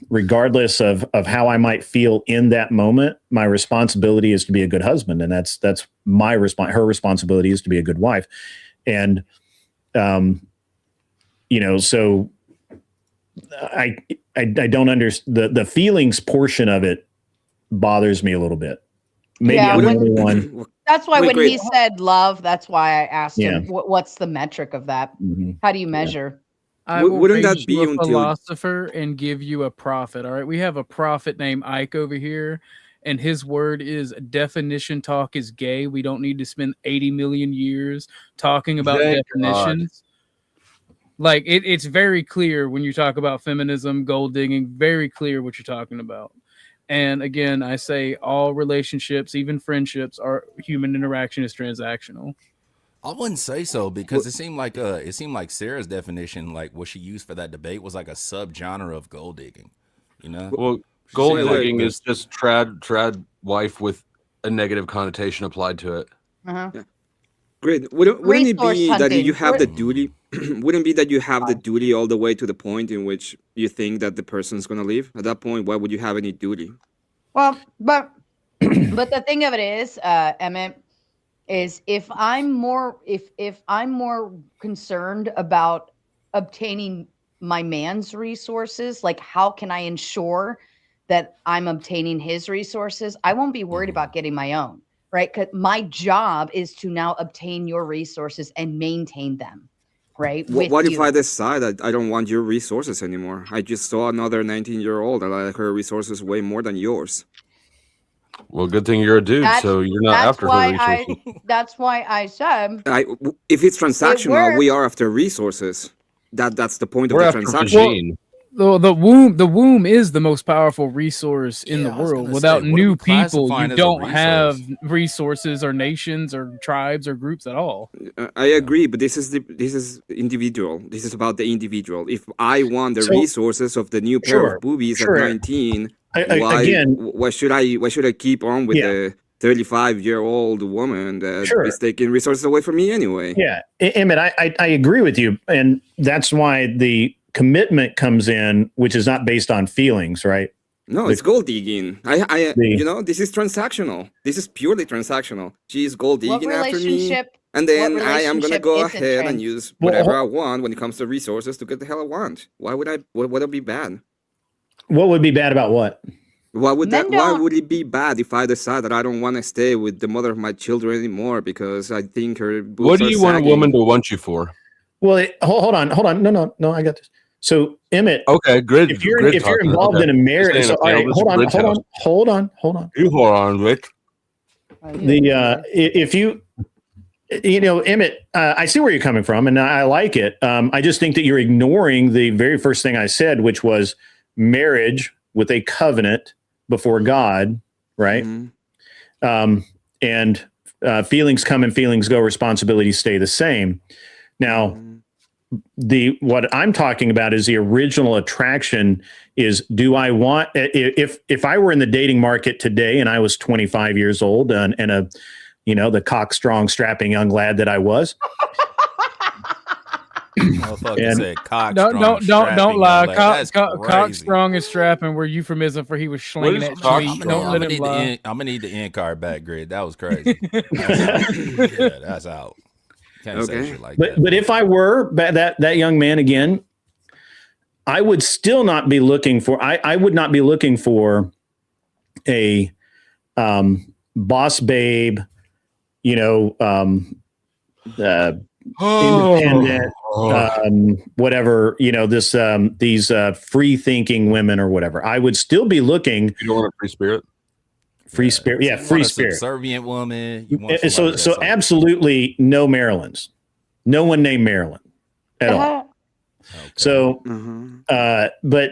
Regardless of how I might feel in that moment, my responsibility is to be a good husband, and that's my response. Her responsibility is to be a good wife, and so I don't understand the feelings portion of it bothers me a little bit. Maybe I'm the only one.
That's why
Wait,
when
great.
he said love, that's why I asked him,
Yeah.
what's the metric of that?
Mhm.
How do you measure?
I will
Wouldn't
raise
that be
you a
until
philosopher and give you a prophet. All right, we have a prophet named Ike over here, and his word is definition talk is gay. We don't need to spend 80 million years talking about
Thank
definitions. Like it's very clear when you talk about feminism, gold digging, very clear what you're talking about. And again, I say all relationships, even friendships, are human interaction is transactional.
I wouldn't say so because it seemed like Sarah's definition, like what she used for that debate, was like a subgenre of gold digging. You know,
Well,
She
gold
said, like,
digging
this-
is just trad wife with a negative connotation applied to it.
Uh-huh.
Great. Wouldn't it
Resource
be that
hunting.
you have the duty? Wouldn't it be that you have the duty all the way to the point in which you think that the person's going to leave? At that point, why would you have any duty?
Well, but the thing of it is, Emmett, is if I'm more concerned about obtaining my man's resources, like how can I ensure that I'm obtaining his resources, I won't be worried about getting my own, right? Because my job is to now obtain your resources and maintain them, right?
What if
you.
I decide that I don't want your resources anymore? I just saw another 19-year-old and I like her resources way more than yours.
Well, good thing you're a dude, so you're not
That's
after her
why
resources.
that's why I said
If it's transactional, we
works.
are after resources. That's the point
We're
of
after
the transaction.
The womb is the most powerful resource in the world. Without new people, you don't have resources or nations or tribes or groups at all.
I agree, but this is individual. This is about the individual. If I want the resources of the new pair of boobies at 19, why should I keep on with the 35-year-old woman that is taking resources away from me anyway?
Yeah, Emmett, I agree with you, and that's why the commitment comes in, which is not based on feelings, right?
No, it's gold digging. This is transactional. This is purely transactional. She's gold digging after me, and then I am gonna go ahead and use whatever I want when it comes to resources to get the hell I want. Why would I? What would be bad?
What would be bad about what?
Why would it be bad if I decide that I don't want to stay with the mother of my children anymore because I think her boobs
What do
are
you want a
sagging?
woman to want you for?
Well, hold on. No, I got this. So Emmett,
okay, grid.
If you're involved in a marriage, so, all right, hold on.
You hold on, Rick.
If you Emmett, I see where you're coming from, and I like it. I just think that you're ignoring the very first thing I said, which was marriage with a covenant before God, right? And feelings come and feelings go, responsibilities stay the same. Now, what I'm talking about is the original attraction is, do I want, if I were in the dating market today and I was 25 years old and a, the cock strong strapping young lad that I was.
Don't lie. Cock strong and strapping were euphemism for he was slinging that tweet. Don't let him lie.
I'm gonna need the end card back, Grid. That was crazy. Yeah, that's out. Can't say shit like that.
But if I were that young man again, I would still not be looking for. I would not be looking for a boss babe, independent, whatever, these free thinking women or whatever. I would still be looking.
You don't want a free spirit?
Free spirit, yeah, free spirit.
Subservient woman. You want
so absolutely no Marilyns, no one named Marilyn at all. Okay. So, but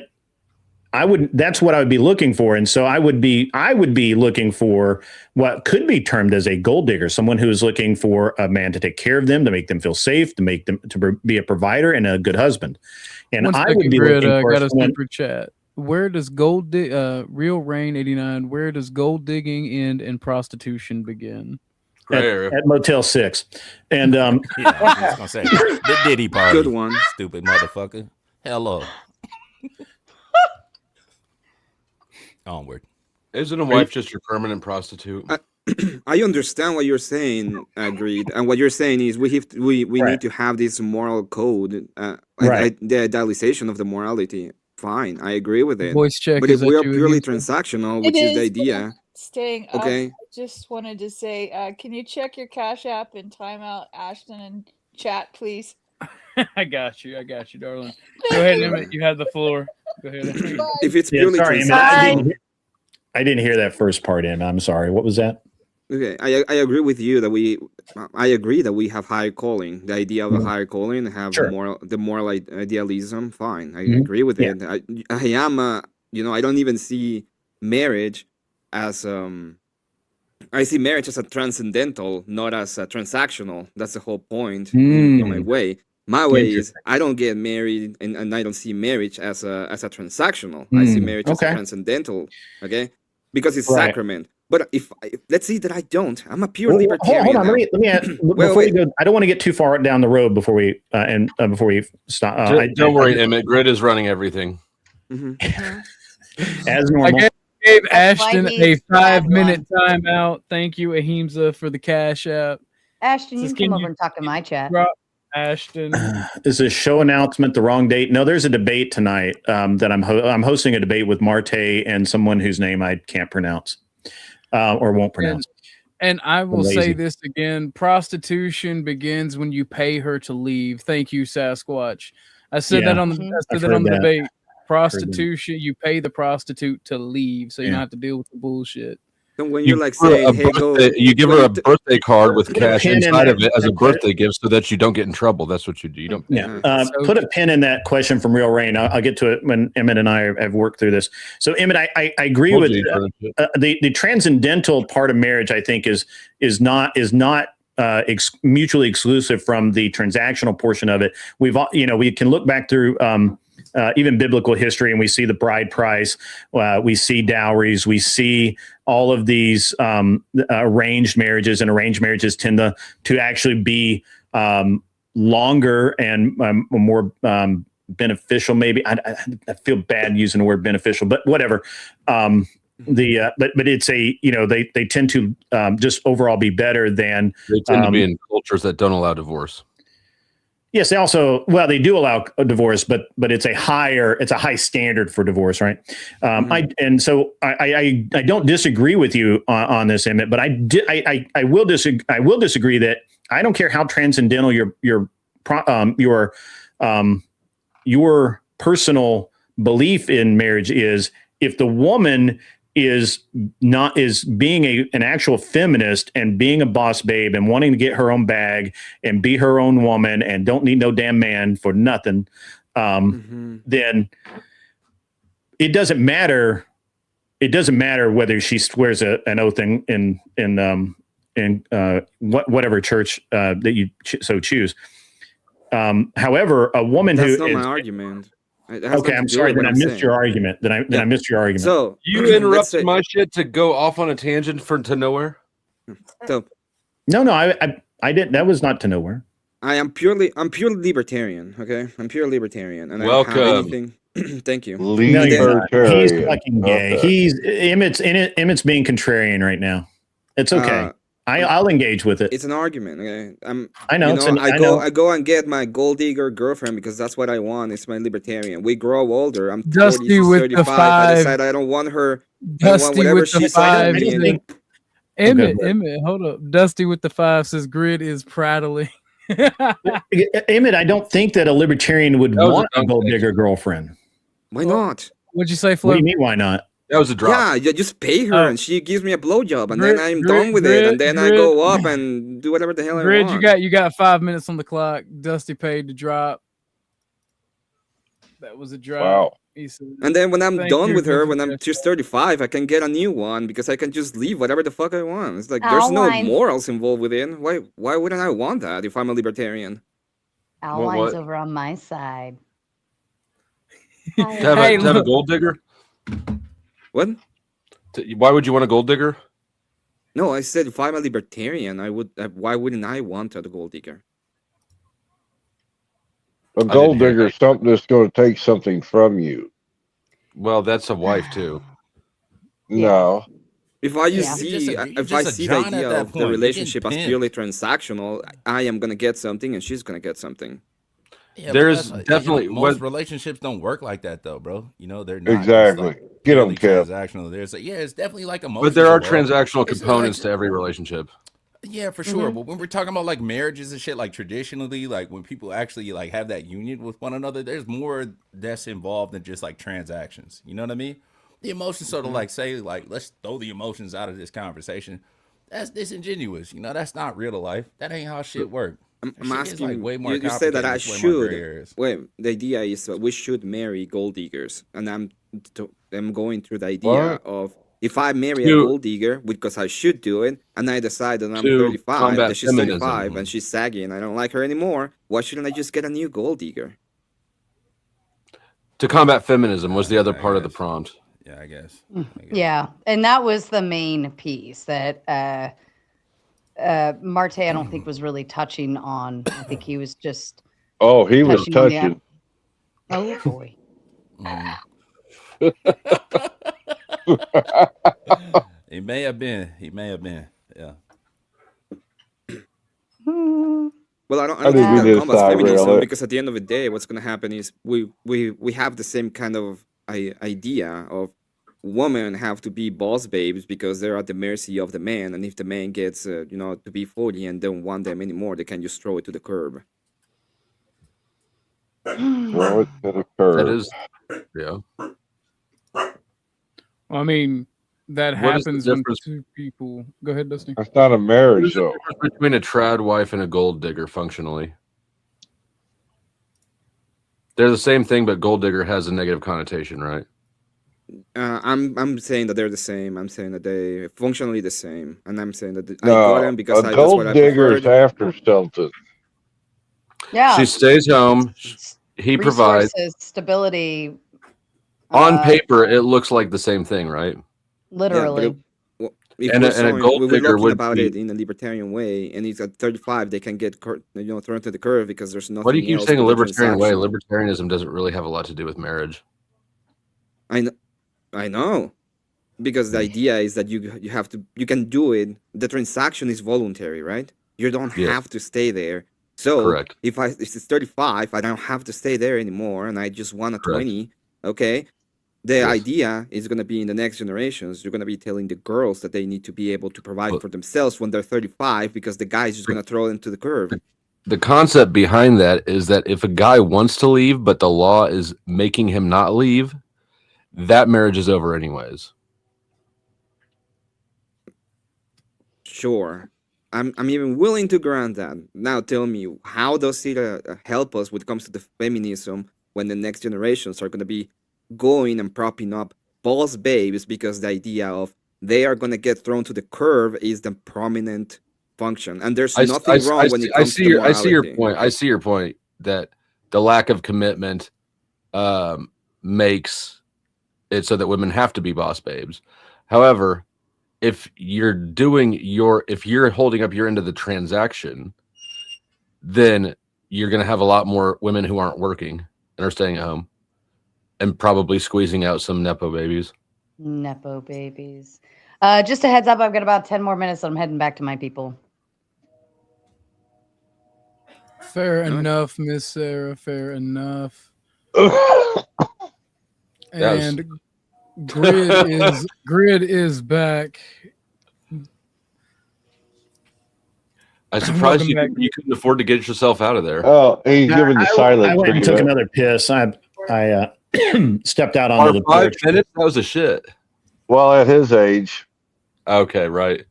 that's what I would be looking for, and so I would be looking for what could be termed as a gold digger, someone who is looking for a man to take care of them, to make them feel safe, to be a provider and a good husband. And I would be looking for
got a
someone.
super chat. Where does Real Rain 89? Where does gold digging end and prostitution begin?
At Motel 6, and
yeah, I was just gonna say the Diddy party.
Good one,
stupid motherfucker. Hello. Onward.
Isn't a wife just your permanent prostitute?
I understand what you're saying, agreed. And what you're saying is we need to have this moral code, the idealization of the morality. Fine, I agree with it.
Voice check.
But
is
if we
that
are
you,
purely
Ahimsa?
transactional,
It
which is the
is
idea,
staying up.
okay.
I just wanted to say, can you check your Cash App and time out Ashton and chat, please?
I got you, darling. Go ahead, Emmett. You have the floor. Go ahead.
If it's
Yeah,
purely
sorry, Emmett,
transactional,
I didn't hear that first part, Em. I'm sorry. What was that?
okay, I agree with you that I agree that we have higher calling. The idea of a higher calling, have the moral idealism. Fine, I agree with it. I am, I don't even see marriage as I see marriage as a transcendental, not as a transactional. That's the whole point in my way. My way is I don't get married, and I don't see marriage as a transactional. I see marriage as a transcendental. Okay, because it's sacrament. But if let's see that I don't, I'm a pure libertarian.
Hold on,
now.
let me add, before we go. I don't want to get too far down the road before we before we stop.
Don't worry, Emmett. Grid is running everything.
As normal.
I gave Ashton
why
a
he's
5-minute timeout. Thank you, Ahimsa, for the Cash App.
Ashton, you
Says,
can come
can
over
you
and talk in my chat.
Ashton.
Is this show announcement the wrong date? No, there's a debate tonight that I'm hosting a debate with Marte and someone whose name I can't pronounce or won't pronounce.
And I will
Lazy.
say this again: prostitution begins when you pay her to leave. Thank you, Sasquatch. I said that on the debate. Prostitution, you pay the prostitute to leave, so you don't have to deal with the bullshit.
And when you're like saying, "Hey, go,"
you give her a birthday card with cash
pin in
inside of
that-
it as a birthday gift, so that you don't get in trouble. That's what you do. You don't.
Put a pin in that question from Real Rain. I'll get to it when Emmett and I have worked through this. So, Emmett, I agree with the transcendental part of marriage. I think is not mutually exclusive from the transactional portion of it. We can look back through even biblical history, and we see the bride price, we see dowries, we see all of these arranged marriages, and arranged marriages tend to actually be longer and more beneficial. Maybe I feel bad using the word beneficial, but whatever. But it's they tend to just overall be better than
they tend to be in cultures that don't allow divorce.
Yes, they also they do allow a divorce, but it's a high standard for divorce, right? I don't disagree with you on this, Emmett, but I will disagree that I don't care how transcendental your personal belief in marriage is, if the woman is being an actual feminist and being a boss babe and wanting to get her own bag and be her own woman and don't need no damn man for nothing, then it doesn't matter. It doesn't matter whether she swears an oath in whatever church that you so choose. However, a woman
That's
who
not
is
my argument.
Okay, I'm sorry. Then I missed your argument. Then I missed your argument.
So
you interrupted my shit to go off on a tangent to nowhere.
So
no, I didn't. That was not to nowhere.
I'm purely libertarian. Okay, I'm pure libertarian, and
welcome.
I don't have anything. Thank you.
Libertarian. He's fucking gay. Okay. Emmett's being contrarian right now. It's okay. I'll engage with it.
It's an argument. Okay,
I know.
I go and get my gold digger girlfriend because that's what I want. It's my libertarian. We grow older. I'm
Dusty
40,
with
35.
the 5.
I decide I don't want her.
Dusty
whatever
with
she
the
said.
5. Emmett, hold up. Dusty with the 5 says Grid is prattling.
Emmett, I don't think that a libertarian would want a gold digger girlfriend.
Why not?
What'd you say, Flo?
What do you mean? Why not?
That was a drop.
Yeah, you just pay her and she gives me a blowjob, and then I'm done with it, and then I go up and do whatever the hell I want.
You got 5 minutes on the clock. Dusty paid to drop. That was a drop.
Wow.
And then when I'm done with her, when I'm just 35, I can get a new one because I can just leave whatever the fuck I want. It's like there's no morals involved within. Why wouldn't I want that if I'm a libertarian?
Outline's over on my side.
To have a gold digger?
What?
Why would you want a gold digger?
No, I said if I'm a libertarian, I would. Why wouldn't I want a gold digger?
A gold digger is something that's going to take something from you.
Well, that's a wife too.
No.
If I
Yeah.
see
You're
if
just
I
a
see the
John at
idea
that
of the
point. You're
relationship
getting
as
pimped.
purely transactional, I am gonna get something and she's gonna get something.
Yeah,
There's
but that's
definitely
most
what
relationships don't work like that though, bro. You know, they're not just
Exactly.
like
Get 'em,
purely
Kev.
transactional. There's yeah, it's definitely like emotions.
but there are
involved.
transactional
It's
components
like,
to every relationship.
yeah, for sure. But when we're talking about like marriages and shit, like traditionally, like when people actually like have that union with one another, there's more that's involved than just like transactions. You know what I mean? The emotions sort of like say like let's throw the emotions out of this conversation. That's disingenuous. You know, that's not real life. That ain't how shit work.
I'm
Shit is like
asking
way more
you say that
complicated.
I
It's way more gray
should.
areas.
Wait, the idea is we should marry gold diggers, and I'm going through the idea
What?
of if I marry a
To
gold digger because I should do it, and I decide that I'm
to
35,
combat
that she's 35,
feminism.
and she's saggy, and I don't like her anymore. Why shouldn't I just get a new gold digger?
To combat feminism was the other
I
part of the
guess.
prompt.
Yeah, I guess.
Yeah, and that was the main piece that Marte, I don't think was really touching on. I think he was just
Oh, he was
touching on the.
touching.
Oh boy.
He may have been. He may have been. Yeah.
Well, I don't
I think
think
we
that
did
combats
side
feminism
rail it.
because at the end of the day, what's going to happen is we have the same kind of idea of women have to be boss babes because they're at the mercy of the man, and if the man gets to be 40 and don't want them anymore, they can just throw it to the curb.
Throw it to the
That
curb.
is, yeah.
Well, I mean, that
What is the
happens when
difference?
two people. Go ahead, Dusty.
That's not a
What
marriage,
is the
though.
difference between a trad wife and a gold digger functionally? They're the same thing, but gold digger has a negative connotation, right?
I'm saying that they're the same. I'm saying that they functionally the same, and I'm saying that I got
No,
them because
a
that's
gold
what I
digger is
preferred.
after something.
Yeah.
She stays home. He provides.
Resources, stability,
On paper, it looks like the same thing, right?
literally.
If
And
we're
a gold
we're
digger
looking
would
about
be.
it in a libertarian way, and he's at 35, they can get thrown to the curve because there's nothing
Why do you keep
else
saying a
but the
libertarian way?
transactional.
Libertarianism doesn't really have a lot to do with marriage.
I know, because the idea is that you can do it. The transaction is voluntary, right? You don't
Yeah.
have to stay there. So
Correct.
if it's 35, I don't have to stay there anymore, and I just want a
Correct.
20. Okay, the idea is going to be in the next generations. You're going to be telling the girls that they need to be able to provide for themselves when they're 35, because the guy's just going to throw them to the curb.
The concept behind that is that if a guy wants to leave, but the law is making him not leave, that marriage is over anyways.
Sure. I'm even willing to grant that. Now tell me, how does it help us when it comes to the feminism when the next generations are going to be going and propping up boss babes because the idea of they are going to get thrown to the curb is the prominent function, and there's nothing wrong when it comes to morality.
I see your point. I see your point that the lack of commitment makes it so that women have to be boss babes. However, if you're holding up your end of the transaction, then you're going to have a lot more women who aren't working and are staying at home and probably squeezing out some Nepo babies.
Nepo babies. Just a heads up, I've got about 10 more minutes, so I'm heading back to my people.
Fair enough, Miss Sarah. Fair enough. And Grid is back.
I'm surprised you couldn't afford to get yourself out of there.
Oh, he's giving the silence.
I went and took another piss. I stepped out onto the
5
porch.
minutes? That was a shit.
Well, at his age.
Okay, right.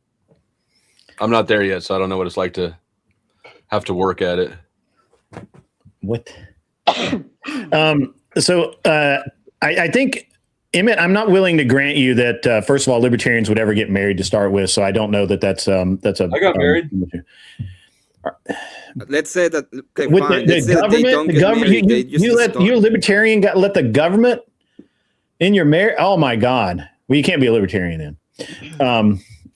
I'm not there yet, so I don't know what it's like to have to work at it.
What? So I think, Emmett, I'm not willing to grant you that. First of all, libertarians would ever get married to start with, so I don't know that that's a.
I got married.
Let's say that. Okay,
With
fine.
the
Let's say that they don't
government,
get married. They just
you libertarian let the government in your marriage. Oh my God! Well, you can't be a libertarian then.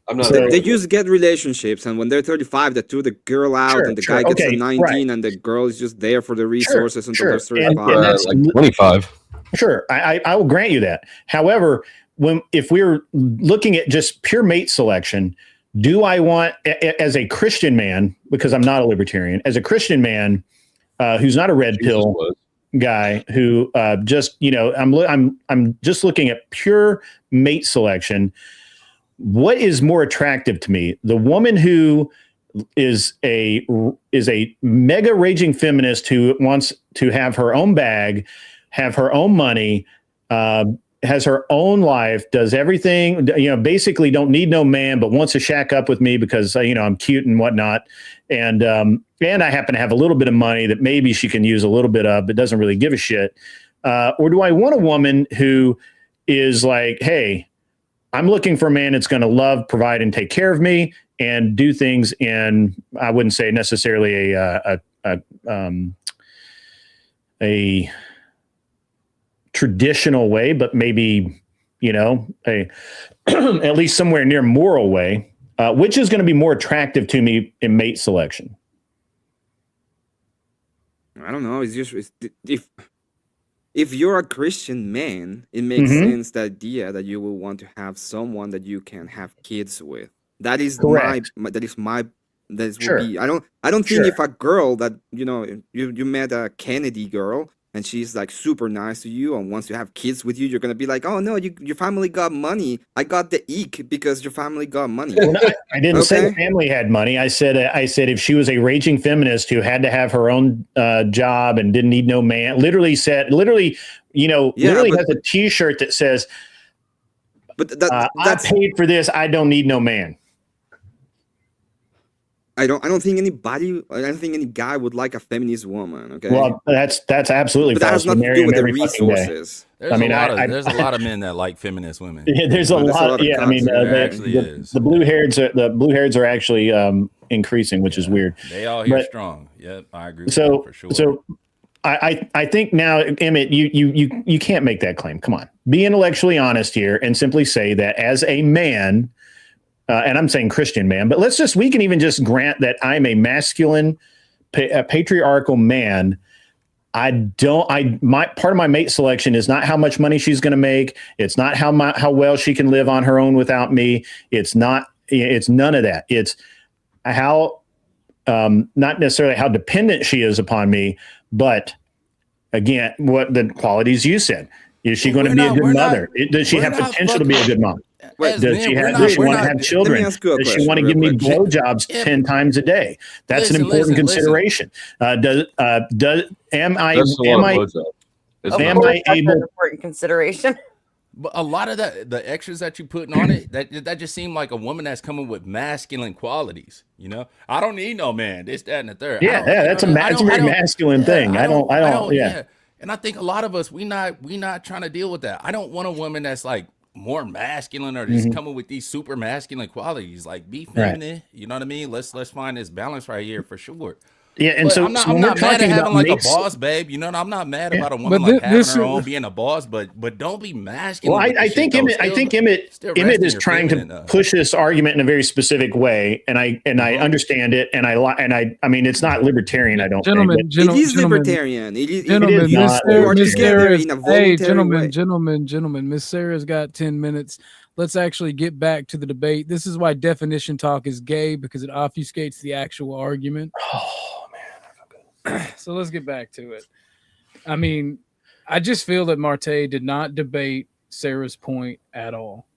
I'm not.
They just get relationships, and when they're 35, they throw the girl out, and the guy gets to 19, and the girl is just there for the resources until they're 35.
And that's
like 25.
Sure, I will grant you that. However, if we're looking at just pure mate selection, do I want, as a Christian man, because I'm not a libertarian, as a Christian man who's not a red pill guy, who just, I'm just looking at pure mate selection. What is more attractive to me? The woman who is a mega raging feminist who wants to have her own bag, have her own money, has her own life, does everything, basically don't need no man, but wants to shack up with me because, I'm cute and whatnot. And I happen to have a little bit of money that maybe she can use a little bit of, but doesn't really give a shit. Or do I want a woman who is like, hey, I'm looking for a man that's going to love, provide, and take care of me and do things in, I wouldn't say necessarily a traditional way, but maybe, at least somewhere near moral way, which is going to be more attractive to me in mate selection.
I don't know. It's just if you're a Christian man, it makes sense, the idea that you will want to have someone that you can have kids with. That is
Correct.
Sure. I don't think if a girl that you met a Kennedy girl and she's like super nice to you and wants to have kids with you, you're gonna be like, oh no, your family got money. I got the eek because your family got money.
Well, no, I didn't say the family had money. I said if she was a raging feminist who had to have her own job and didn't need no man, literally has a T-shirt that says, "I paid for this. I don't need no man."
I don't think any guy would like a feminist woman. Okay.
Well, that's absolutely.
But that has nothing to do with the resources.
There's a lot of men that like feminist women.
Yeah, there's a lot. Yeah, I mean, the blue hairs are actually increasing, which is weird.
They all here strong. Yep, I agree with
that
for sure.
So I think now, Emmett, you can't make that claim. Come on, be intellectually honest here and simply say that as a man. And I'm saying Christian man, but we can even just grant that I'm a masculine, patriarchal man. My part of my mate selection is not how much money she's going to make. It's not how well she can live on her own without me. It's none of that. It's how, not necessarily how dependent she is upon me, but again, what the qualities you said. Is she going to be a good mother? Does she have potential to be a good mom? Does she want to have children? Does she want to give me blowjobs 10 times a day? That's an important consideration. Am I able?
Important consideration.
But a lot of the extras that you putting on it, that just seem like a woman that's coming with masculine qualities. I don't need no man. This, that, and the third.
Yeah, that's a very masculine thing. I don't. Yeah.
And I think a lot of us, we not trying to deal with that. I don't want a woman that's like more masculine or just coming with these super masculine qualities. Like, be feminine. Right. You know what I mean? Let's find this balance right here for sure.
Yeah, and
I'm not mad at having like a boss, babe. I'm not mad about a woman like having her own, being a boss, but don't be masculine.
Well, I think Emmett is trying to push this argument in a very specific way, and I understand it, and I mean it's not libertarian. I don't think
it is libertarian. It is
not. Gentlemen, Miss Sarah's got 10 minutes. Let's actually get back to the debate. This is why definition talk is gay, because it obfuscates the actual argument.
Oh man.
So let's get back to it. I mean, I just feel that Marte did not debate Sarah's point at all.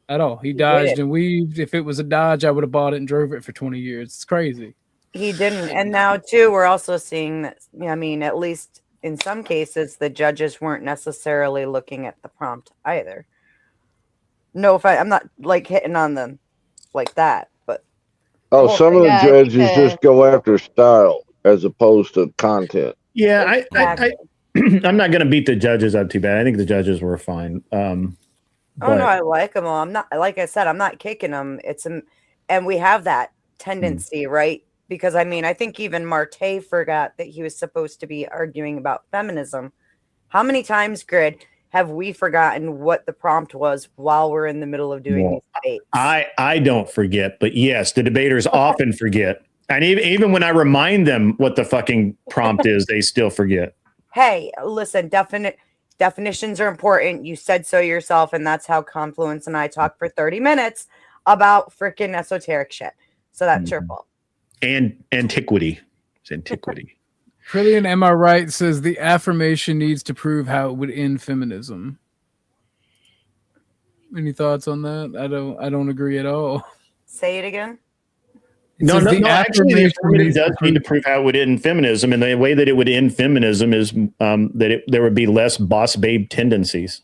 At all. He dodged and weaved. If it was a dodge, I would have bought it and drove it for 20 years. It's crazy.
He didn't. And now, too, we're also seeing that, I mean, at least in some cases, the judges weren't necessarily looking at the prompt either. No, I'm not like hitting on them like that, but.
Oh, some of the judges just go after style as opposed to content.
Yeah, I'm not going to beat the judges up too bad. I think the judges were fine.
No, I like them all. I'm not, like I said, I'm not kicking them. And we have that tendency, right? Because I mean, I think even Marte forgot that he was supposed to be arguing about feminism. How many times, Grid, have we forgotten what the prompt was while we're in the middle of doing these debates?
I don't forget, but yes, the debaters often forget. And even when I remind them what the fucking prompt is, they still forget.
Hey, listen, Definitions are important. You said so yourself, and that's how Confluence and I talked for 30 minutes about freaking esoteric shit. So that's your fault.
And antiquity. It's antiquity.
Trillion, am I right? Says the affirmation needs to prove how it would end feminism. Any thoughts on that? I don't agree at all.
Say it again.
No. Actually, the affirmative does need to prove how it would end feminism, and the way that it would end feminism is that there would be less boss babe tendencies.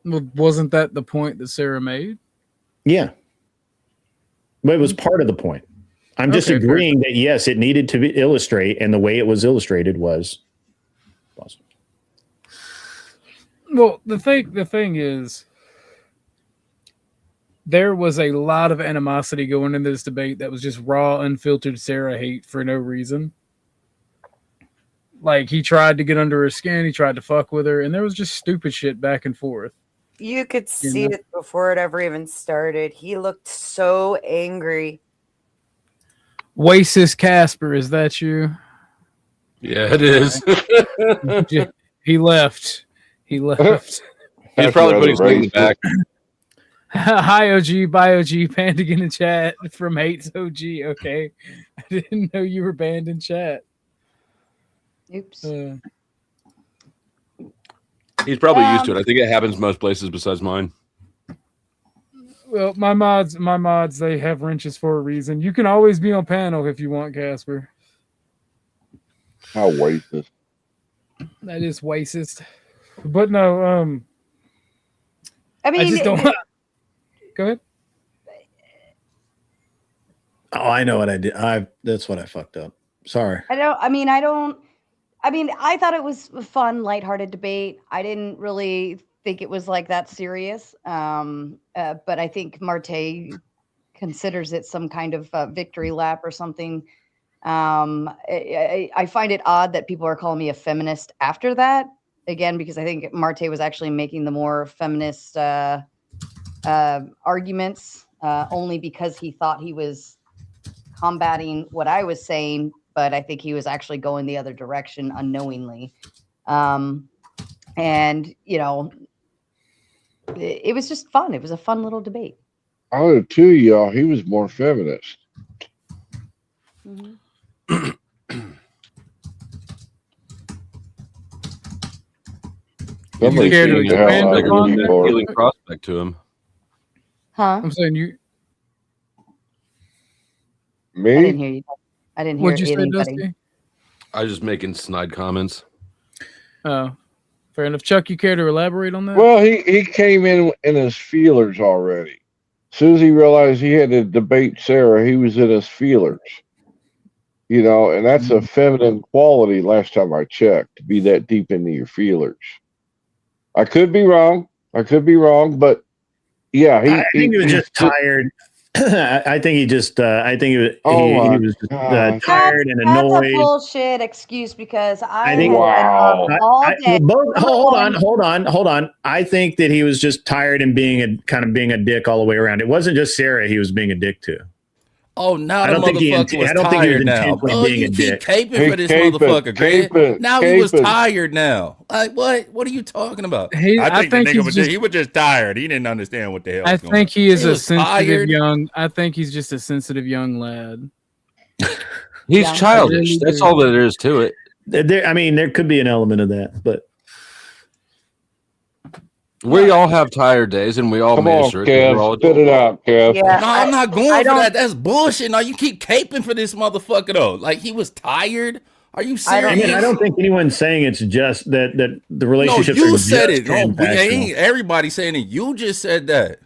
Well, wasn't that the point that Sarah made?
Yeah, but it was part of the point. I'm just agreeing that yes, it needed to illustrate, and the way it was illustrated was boss.
Well, the thing is, there was a lot of animosity going into this debate that was just raw, unfiltered Sarah hate for no reason. Like, he tried to get under her skin, he tried to fuck with her, and there was just stupid shit back and forth.
You could see it before it ever even started. He looked so angry.
Wasis Casper, is that you?
Yeah, it is.
He left. He left.
He's probably putting something back.
Hi, OG, bye, OG, banned again in chat from Hates OG. Okay. I didn't know you were banned in chat.
Oops.
He's probably used to it. I think it happens most places besides mine.
Well, my mods, they have wrenches for a reason. You can always be on panel if you want, Casper.
How racist.
That is racist. But no,
I mean,
I just don't. Go ahead.
Oh, I know what I did. That's what I fucked up. Sorry.
I thought it was a fun, lighthearted debate. I didn't really think it was like that serious. But I think Marte considers it some kind of victory lap or something. I find it odd that people are calling me a feminist after that. Again, because I think Marte was actually making the more feminist arguments only because he thought he was combating what I was saying, but I think he was actually going the other direction unknowingly. And, you know, it was just fun. It was a fun little debate.
Out of the two of y'all, he was more feminist.
Mm-hmm.
Somebody
scared
seemed
to
to have
expand
like
upon
a
that?
report.
Appealing prospect to him.
Huh?
I'm saying you.
I didn't
Me?
hear you. I didn't hear
What'd you say,
anybody.
Dusty?
I was just making snide comments.
Oh, fair enough. Chuck, you care to elaborate on that?
Well, he came in his feelers already. As soon as he realized he had to debate Sarah, he was in his feelers. You know, and that's a feminine quality last time I checked, to be that deep into your feelers. I could be wrong, but yeah,
I think he was just tired. I think he was tired and annoyed.
That's a bullshit excuse because I
think
have been up all day.
Hold on. I think that he was just tired and being a dick all the way around. It wasn't just Sarah he was being a dick to.
Oh, now
I
the
don't think he
motherfucker was
I don't think he was
tired now.
intentionally
Oh,
being
you
a
keep
dick.
caping for this motherfucker, Greg. Now he was tired now. Like, what? What are you talking about?
I think
the nigga
he's
was
just-
he was just tired. He didn't understand what the hell
I
was going
think
on.
he is a
was
sensitive
tired.
young. I think he's just a sensitive young lad.
He's
Yeah.
childish. That's all that there is to it.
There could be an element of that, but
We all have tired days, and we all
Come on,
manage it. We're all
Kev, spit it out, Kev.
Yeah,
No, I'm not going for
don't-
that. That's bullshit. No, you keep caping for this motherfucker though. Like he was tired. Are you serious?
I don't think anyone's saying it's just that the
No,
relationships.
you
are
said
just
it. No, we
transactional.
ain't everybody saying it. You just said that.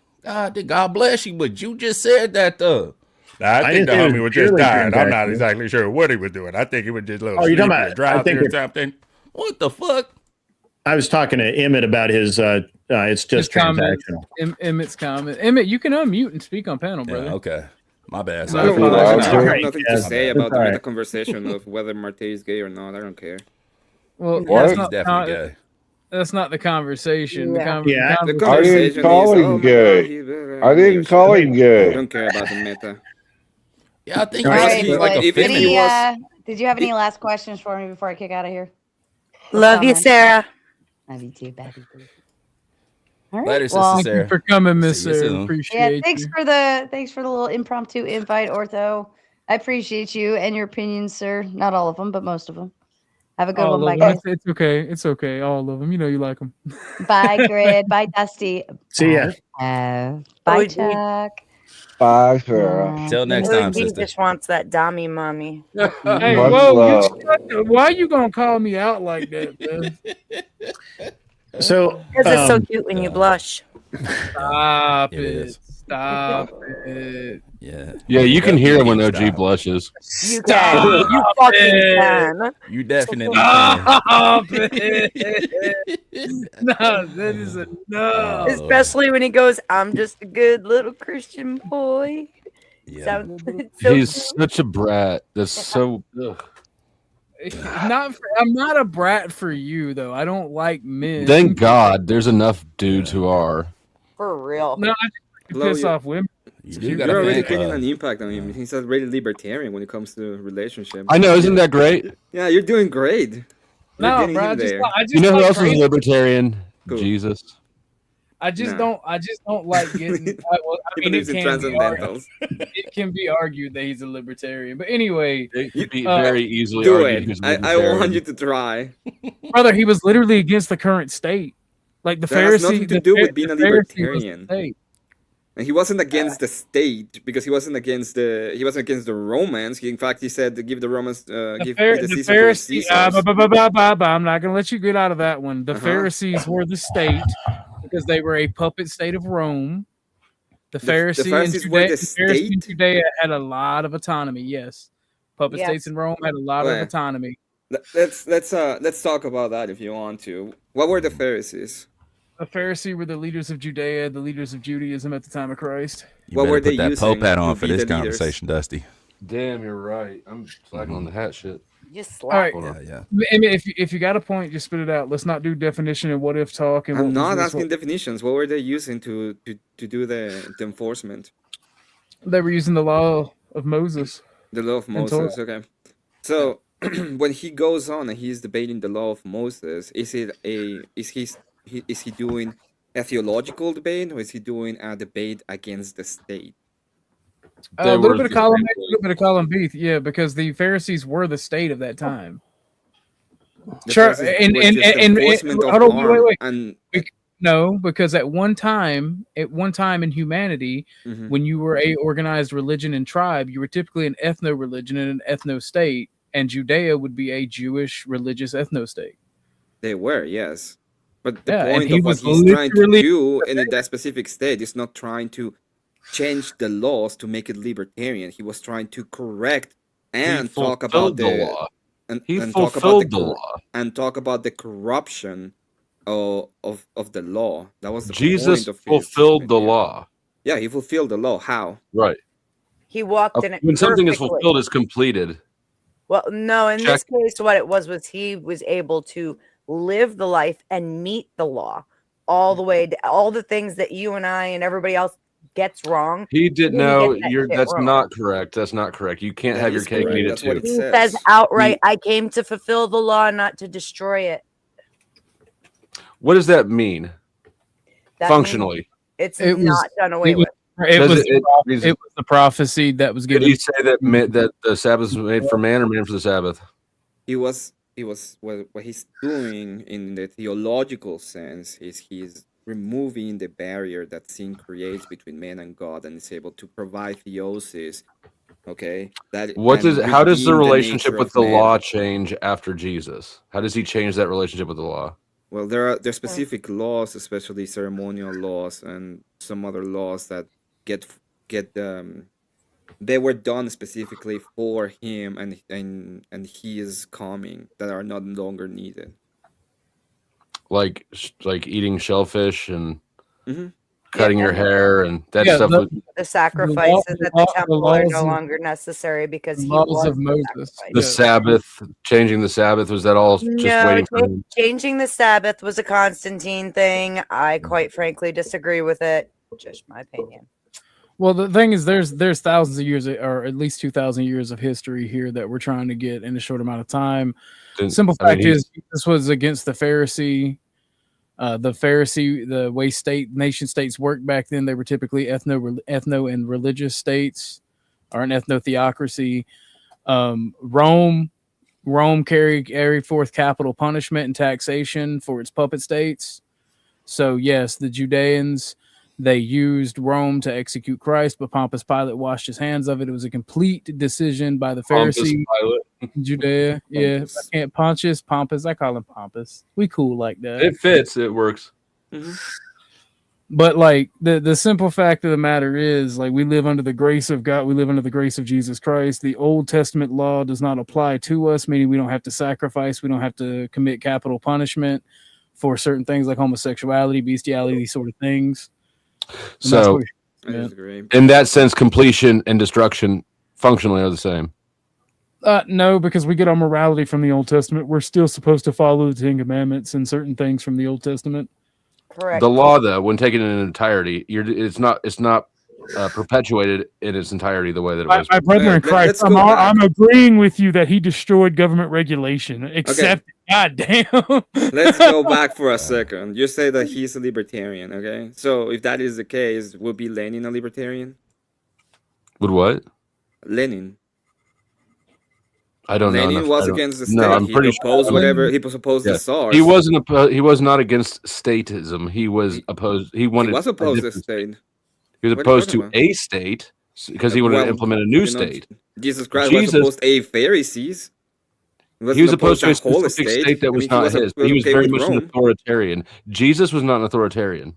God bless you, but you just said that though. I think
didn't
the
say it was
homie was just
purely
tired. I'm not
transactional.
exactly sure what he was doing. I think he was just a little
Oh, you're
sleepy
talking
or
about-
drowsy
I think
or
it-
something. What the fuck?
I was talking to Emmett about his. It's just
His comment.
transactional.
Emmett's comment. Emmett, you can unmute and speak on panel, brother.
Yeah, okay. My bad.
I
Sorry
don't
for
know.
that.
I
Sorry.
have nothing to
Yeah,
say
that's
about
all right.
the conversation of whether Marte is gay or not. I don't care.
Well,
What?
that's
He's
not,
definitely gay.
that's not the conversation.
Yeah.
Yeah,
The
I
conversation
didn't call
is,
him
oh my
gay.
God, he's
I didn't call him
I
gay.
don't care about the meta.
Yeah, I think
All
he
right,
said he's like a
did,
if he
he,
feminist.
was-
did you have any last questions for me before I kick out of here?
Love you, Sarah.
Love you too, baby. All right.
Later, Sister
well,
Thank you
Sarah.
for coming, Miss
See you
Sarah.
soon.
Appreciate
Yeah, thanks
you.
for the little impromptu invite, Ortho. I appreciate you and your opinions, sir. Not all of them, but most of them. Have a good
All
one. Bye,
of them.
guys.
It's okay. It's okay. All of them. You know you like them.
Bye, Grid. Bye, Dusty.
See ya.
Bye,
OG.
Chuck.
Bye, Sarah.
Till next time,
OG
sister.
just wants that dummy mommy.
Hey,
Much
whoa!
love.
Why are you gonna call me out like that, man?
So
Because it's so cute when you blush.
Stop
It
it!
is.
Stop it!
Yeah.
Yeah, you can hear when OG
Stop.
blushes.
You can. You fucking can.
You definitely
Stop
can.
it! No, that is a no.
Especially when he goes, I'm just a good little Christian boy.
Yeah.
Sounds so
He's
cute.
such a brat. That's so. Ugh.
I'm not a brat for you though. I don't like men.
Thank God, there's enough dudes who are.
For real.
No, I just
Hello,
piss
you-
off women.
You got
You're
a
already
fan
putting
club.
an impact on him. He's already libertarian when it comes to relationship.
I know, isn't that great?
Yeah, you're doing great. You're
No,
getting
bro.
him there.
I just
You know who
like
else is
crazy.
libertarian?
Cool.
Jesus.
I just
Nah.
don't like getting. Well,
He
I mean,
believes
it
in
can be argued.
transcendentals.
It can be argued that he's a libertarian, but anyway,
It could be
Uh,
very easily
Do
argued
it.
who's
I
libertarian.
want you to try.
brother, he was literally against the current state. Like the
That has
Pharisee,
nothing to
the
do
Pha-
with being
the
a
Pharisee was the
libertarian.
state.
And he wasn't against the state because he wasn't against the Romans. In fact, he said to give the Romans give the
The
Caesar for
Pharisee,
Caesars.
I'm not gonna let you get out of that one. The
Uh-huh.
Pharisees were the state because they were a puppet state of Rome. The Pharisees
Pharisees
in
were
Judea,
the
the Pharisee in
state?
Judea had a lot of autonomy. Yes, puppet
Yes.
states in Rome had a lot
Well,
of autonomy.
Let's talk about that if you want to. What were the Pharisees?
The Pharisee were the leaders of Judea, the leaders of Judaism at the time of Christ.
You
What
better
were
put
they
that Pope
using
hat on
to
for
be
this
the leaders?
conversation, Dusty.
Damn, you're right. I'm slacking on the hat shit.
Just
All right.
slap.
Yeah.
I mean, if you got a point, just spit it out. Let's not do definition and what if talk. And
I'm
what
not
was this,
asking definitions. What were they using to do the enforcement?
they were using the law of Moses.
The law of
And Torah.
Moses. Okay. So when he goes on and he's debating the law of Moses, is he doing a theological debate or is he doing a debate against the state?
A little bit of column A, a little bit of column B. Yeah, because the Pharisees were the state of that time.
The
Sure,
Pharisees
and
was just enforcement of
hold on,
harm
wait.
and
No, because at one time in humanity,
Mhm.
when you were a organized religion and tribe, you were typically an ethno religion and an ethno state, and Judea would be a Jewish religious ethno state.
they were, yes. But the
Yeah, and
point
he
of what
was
he's trying to
literally-
do in that specific state is not trying to change the laws to make it libertarian. He was trying to correct and talk about
fulfilled the
the
law.
and,
He
and talk about
fulfilled the law.
and talk about the corruption of the law. That was the
Jesus
point of his
fulfilled the law.
Yeah, he fulfilled the law. How?
Right.
He walked in it
When something is
perfectly.
fulfilled, it's completed.
Well, no, in this
Check.
case, what it was he was able to live the life and meet the law all the way to all the things that you and I and everybody else gets wrong.
He did
didn't
know
get that
you're.
shit
That's
wrong.
not correct. That's not correct. You can't
That
have your
is
cake and
correct.
eat it
That's what
too.
it
He
says.
says outright, I came to fulfill the law, not to destroy it.
What does that mean?
That
Functionally,
means it's
It was-
not done away
It was,
with.
it
Does
was,
it-
it was the prophecy that was
did
given.
he say that the Sabbath was made for man or man for the Sabbath?
He was what he's doing in the theological sense is he's removing the barrier that sin creates between man and God and is able to provide theosis. Okay, that
What
and
does? How does the
redeem
relationship
nature
with
of
the
man.
law change after Jesus? How does he change that relationship with the law?
Well, there are specific laws, especially ceremonial laws and some other laws that get they were done specifically for him and he is coming that are not longer needed.
Like eating shellfish and
Mhm.
cutting your hair and that
Yeah,
stuff.
The sacrifices at the temple are no
laws of-
longer necessary because he
laws
was
of
the
Moses.
sacrifice.
The Sabbath, changing the Sabbath, was that all just
No,
waiting for him?
changing the Sabbath was a Constantine thing. I quite frankly disagree with it. Just my opinion.
Well, the thing is, there's thousands of years, or at least 2,000 years of history here that we're trying to get in a short amount of time. Simple fact is, this was against the Pharisee. The way nation states worked back then, they were typically ethno and religious states, or an ethno-theocracy. Rome carried forth capital punishment and taxation for its puppet states. So yes, the Judeans, they used Rome to execute Christ, but Pontius Pilate washed his hands of it. It was a complete decision by the Pharisee. Judea. Yeah, I can't Pontius. I call him Pompous. We cool like that.
It fits. It works.
Mm-hmm. But like the simple fact of the matter is, like, we live under the grace of God. We live under the grace of Jesus Christ. The Old Testament law does not apply to us, meaning we don't have to sacrifice. We don't have to commit capital punishment for certain things like homosexuality, bestiality, these sort of things.
So, in that sense, completion and destruction functionally are the same.
No, because we get our morality from the Old Testament. We're still supposed to follow the Ten Commandments and certain things from the Old Testament.
Correct.
The law, though, when taken in entirety, it's not perpetuated in its entirety the way that it was.
My brother in Christ, I'm agreeing with you that he destroyed government regulation. Except, God damn.
Let's go back for a second. You say that he's a libertarian, okay? So if that is the case, would be Lenin a libertarian?
Would what?
Lenin.
I don't know.
Lenin was against the state.
No, I'm
he
pretty
opposed
sure.
whatever. He was opposed to SARS.
He wasn't. He was not against statism. He was opposed. He wanted.
He was opposed to state.
He was opposed to a state because he wanted to implement a new state.
Jesus Christ was opposed to a Pharisees.
He was opposed to a specific state that was not his. He was very much an authoritarian. Jesus was not an authoritarian.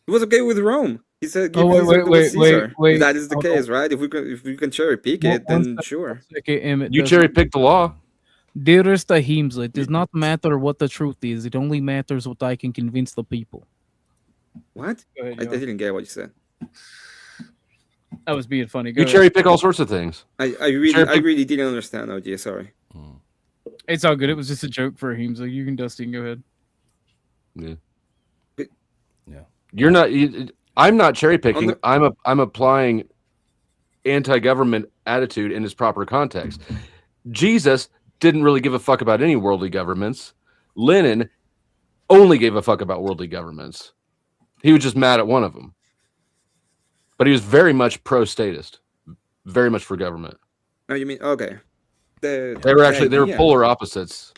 He was okay with Rome. He said, "Give Caesar." If that is the case, right? If we can cherry pick it, then sure.
You cherry pick the law.
Dearest Ahimsa, it does not matter what the truth is. It only matters what I can convince the people.
What?
Ahead,
I didn't get what you said.
I was being funny.
You cherry pick all sorts of things.
I really didn't understand. Oh, dear, sorry.
It's all good. It was just a joke for Ahimsa. You can, Dusty, go ahead.
Yeah. You're not. I'm not cherry picking. I'm applying anti-government attitude in its proper context. Jesus didn't really give a fuck about any worldly governments. Lenin only gave a fuck about worldly governments. He was just mad at one of them. But he was very much pro-statist, very much for government.
Oh, you mean okay? They
were polar opposites.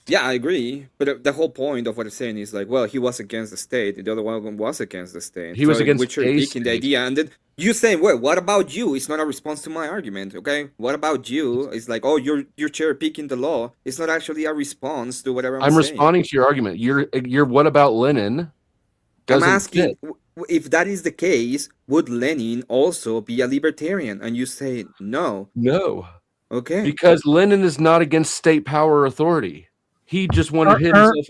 Yeah, I agree. But the whole point of what I'm saying is like, well, he was against the state. The other one was against the state.
He was against
picking the idea, and then you say, well, what about you? It's not a response to my argument, okay? What about you? It's like, oh, you're cherry picking the law. It's not actually a response to whatever I'm saying.
Responding to your argument. You're what about Lenin?
I'm asking if that is the case, would Lenin also be a libertarian? And you say no.
No.
Okay.
Because Lenin is not against state power or authority. He just wanted himself.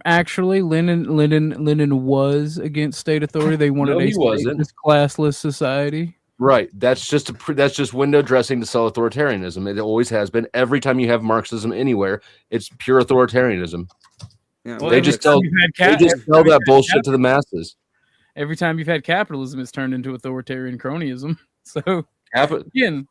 Actually, Lenin was against state authority. They wanted a classless society.
Right. That's just window dressing to sell authoritarianism. It always has been. Every time you have Marxism anywhere, it's pure authoritarianism.
Yeah,
they just sell that bullshit to the masses.
Every time you've had capitalism, it's turned into authoritarian cronyism. So again,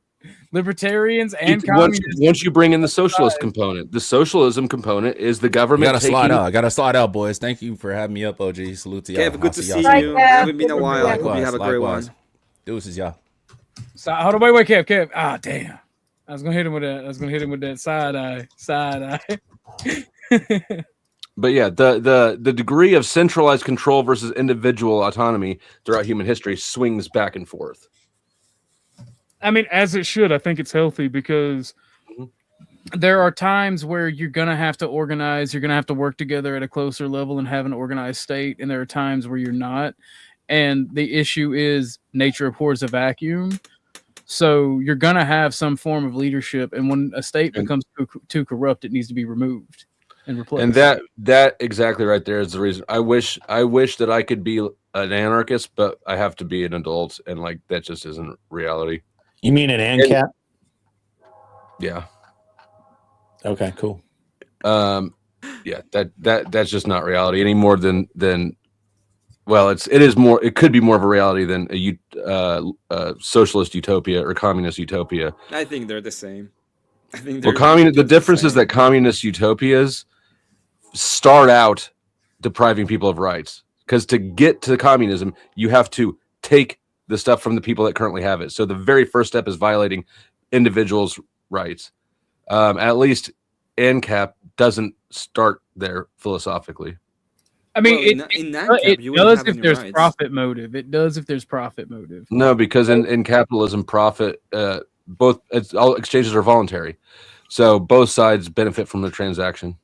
libertarians and communists.
Once you bring in the socialist component, the socialism component is the government.
I gotta slide out, boys. Thank you for having me up, OG. Salute to y'all.
Kevin, good to see you. Haven't been a while. I hope you have a great one.
Deuces, y'all.
So, hold on, wait, Kev. Ah, damn. I was gonna hit him with that side eye.
But yeah, the degree of centralized control versus individual autonomy throughout human history swings back and forth.
I mean, as it should. I think it's healthy because there are times where you're going to have to organize, you're going to have to work together at a closer level and have an organized state. And there are times where you're not. And the issue is nature abhors a vacuum. So you're going to have some form of leadership. And when a state becomes too corrupt, it needs to be removed and replaced.
And that exactly right there is the reason. I wish that I could be an anarchist, but I have to be an adult. And like, that just isn't reality.
You mean an ANCAP?
Yeah.
Okay, cool.
Yeah, that's just not reality any more than Well, it is more. It could be more of a reality than a socialist utopia or communist utopia.
I think they're the same. I think
Well,
they're
the difference is that communist utopias start out depriving people of rights, because to get to communism, you have to take the stuff from the people that currently have it. So the very first step is violating individuals' rights. At least ANCAP doesn't start there philosophically.
I mean,
Well,
it
you wouldn't
does
have
if
any
there's
rights.
profit motive. It does if there's profit motive.
No, because in capitalism, profit, all exchanges are voluntary. So both sides benefit from the transaction.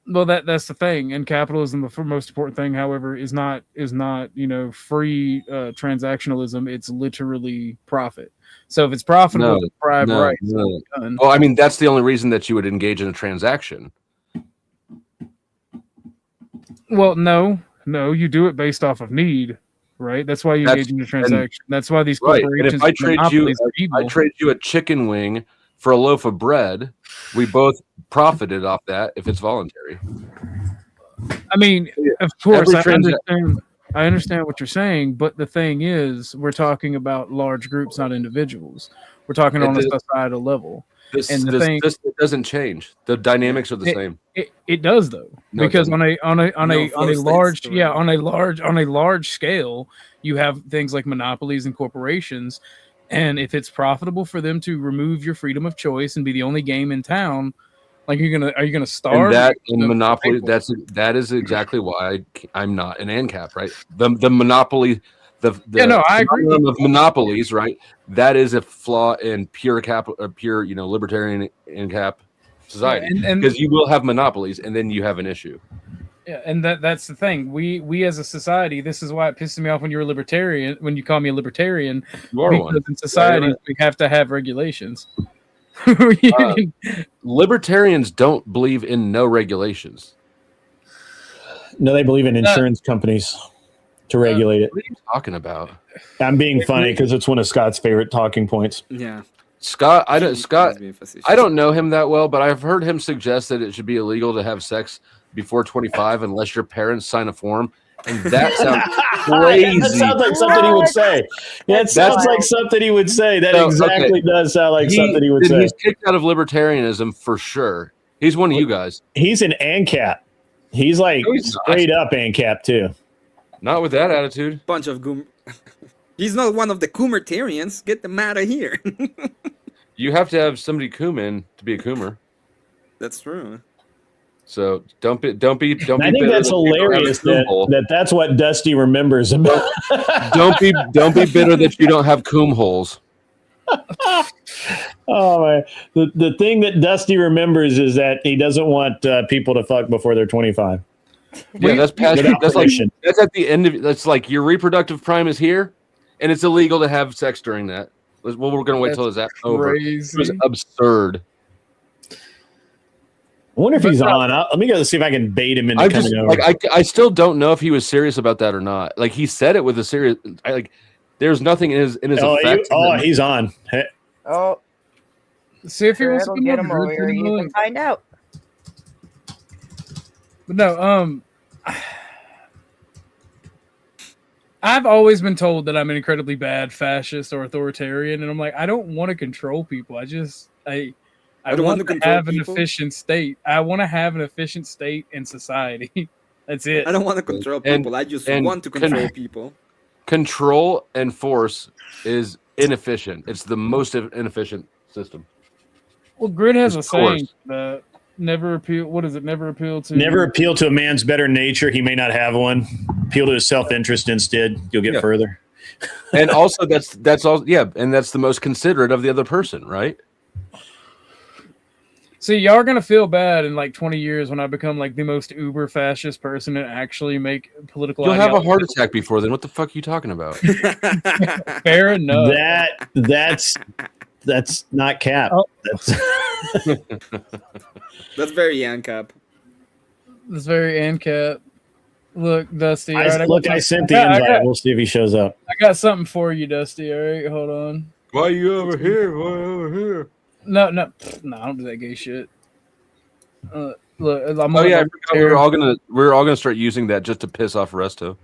Well, that's the thing. In capitalism, the most important thing, however, is not free transactionalism. It's literally profit. So if it's profitable to deprive rights,
no. Well, I mean, that's the only reason that you would engage in a transaction.
Well, no, you do it based off of need, right? That's why you engage in a transaction. That's why these corporations.
And if I trade you a chicken wing for a loaf of bread, we both profited off that if it's voluntary.
I mean, of course, I understand what you're saying, but the thing is, we're talking about large groups, not individuals. We're talking on a societal level.
This doesn't change. The dynamics are the same.
It does though, because on a large scale, you have things like monopolies and corporations, and if it's profitable for them to remove your freedom of choice and be the only game in town, like are you gonna starve?
And that in monopoly, that is exactly why I'm not an ANCAP, right? The monopoly. I agree. Of monopolies, right? That is a flaw in pure libertarian ANCAP society, because you will have monopolies, and then you have an issue.
Yeah, and that's the thing. We as a society, this is why it pisses me off when you're a libertarian. When you call me a libertarian, because in society we have to have regulations.
Libertarians don't believe in no regulations.
No, they believe in insurance companies to regulate it.
What are you talking about?
I'm being funny because it's one of Scott's favorite talking points.
Yeah.
Scott, I don't know him that well, but I've heard him suggest that it should be illegal to have sex before 25 unless your parents sign a form. And that sounds crazy.
That sounds like something he would say. That sounds like something he would say. That exactly does sound like something he would say.
He's kicked out of libertarianism for sure. He's one of you guys.
He's an ANCAP. He's like straight up ANCAP too.
Not with that attitude.
Bunch of He's not one of the Coomertarians. Get them out of here.
You have to have somebody Cooman to be a Coomer.
That's true.
So don't be.
I think that's hilarious that's what Dusty remembers about.
don't be bitter that you don't have coom holes.
Oh my! The thing that Dusty remembers is that he doesn't want people to fuck before they're 25.
Yeah, that's past. That's at the end of. That's like your reproductive prime is here, and it's illegal to have sex during that. Well, we're gonna wait till it's over. It was absurd.
I wonder if he's on. Let me go see if I can bait him into coming over.
I still don't know if he was serious about that or not. Like he said it with a serious. There's nothing in his effect.
He's on. Hey.
Oh,
see if he wants to
get him over here. You can find out.
But no, I've always been told that I'm an incredibly bad fascist or authoritarian, and I'm like, I don't want to control people. I want to have an efficient state. I want to have an efficient state in society. That's it.
I don't want to control people. I just want to control people.
Control and force is inefficient. It's the most inefficient system.
Well, Grid has a saying that never appeal. What is it? Never appeal to
a man's better nature. He may not have one. Appeal to his self-interest instead. You'll get further.
And also, that's all. Yeah, and that's the most considerate of the other person, right?
See, y'all are gonna feel bad in like 20 years when I become like the most uber fascist person and actually make political.
You'll have a heart attack before then. What the fuck are you talking about?
Fair enough.
That's not cap.
Oh.
That's very ANCAP.
That's very ANCAP. Look, Dusty.
I sent the invite. We'll see if he shows up.
I got something for you, Dusty. All right, hold on.
Why are you over here? Why over here?
No, I don't do that gay shit. Look,
I forgot we were all gonna start using that just to piss off Resto.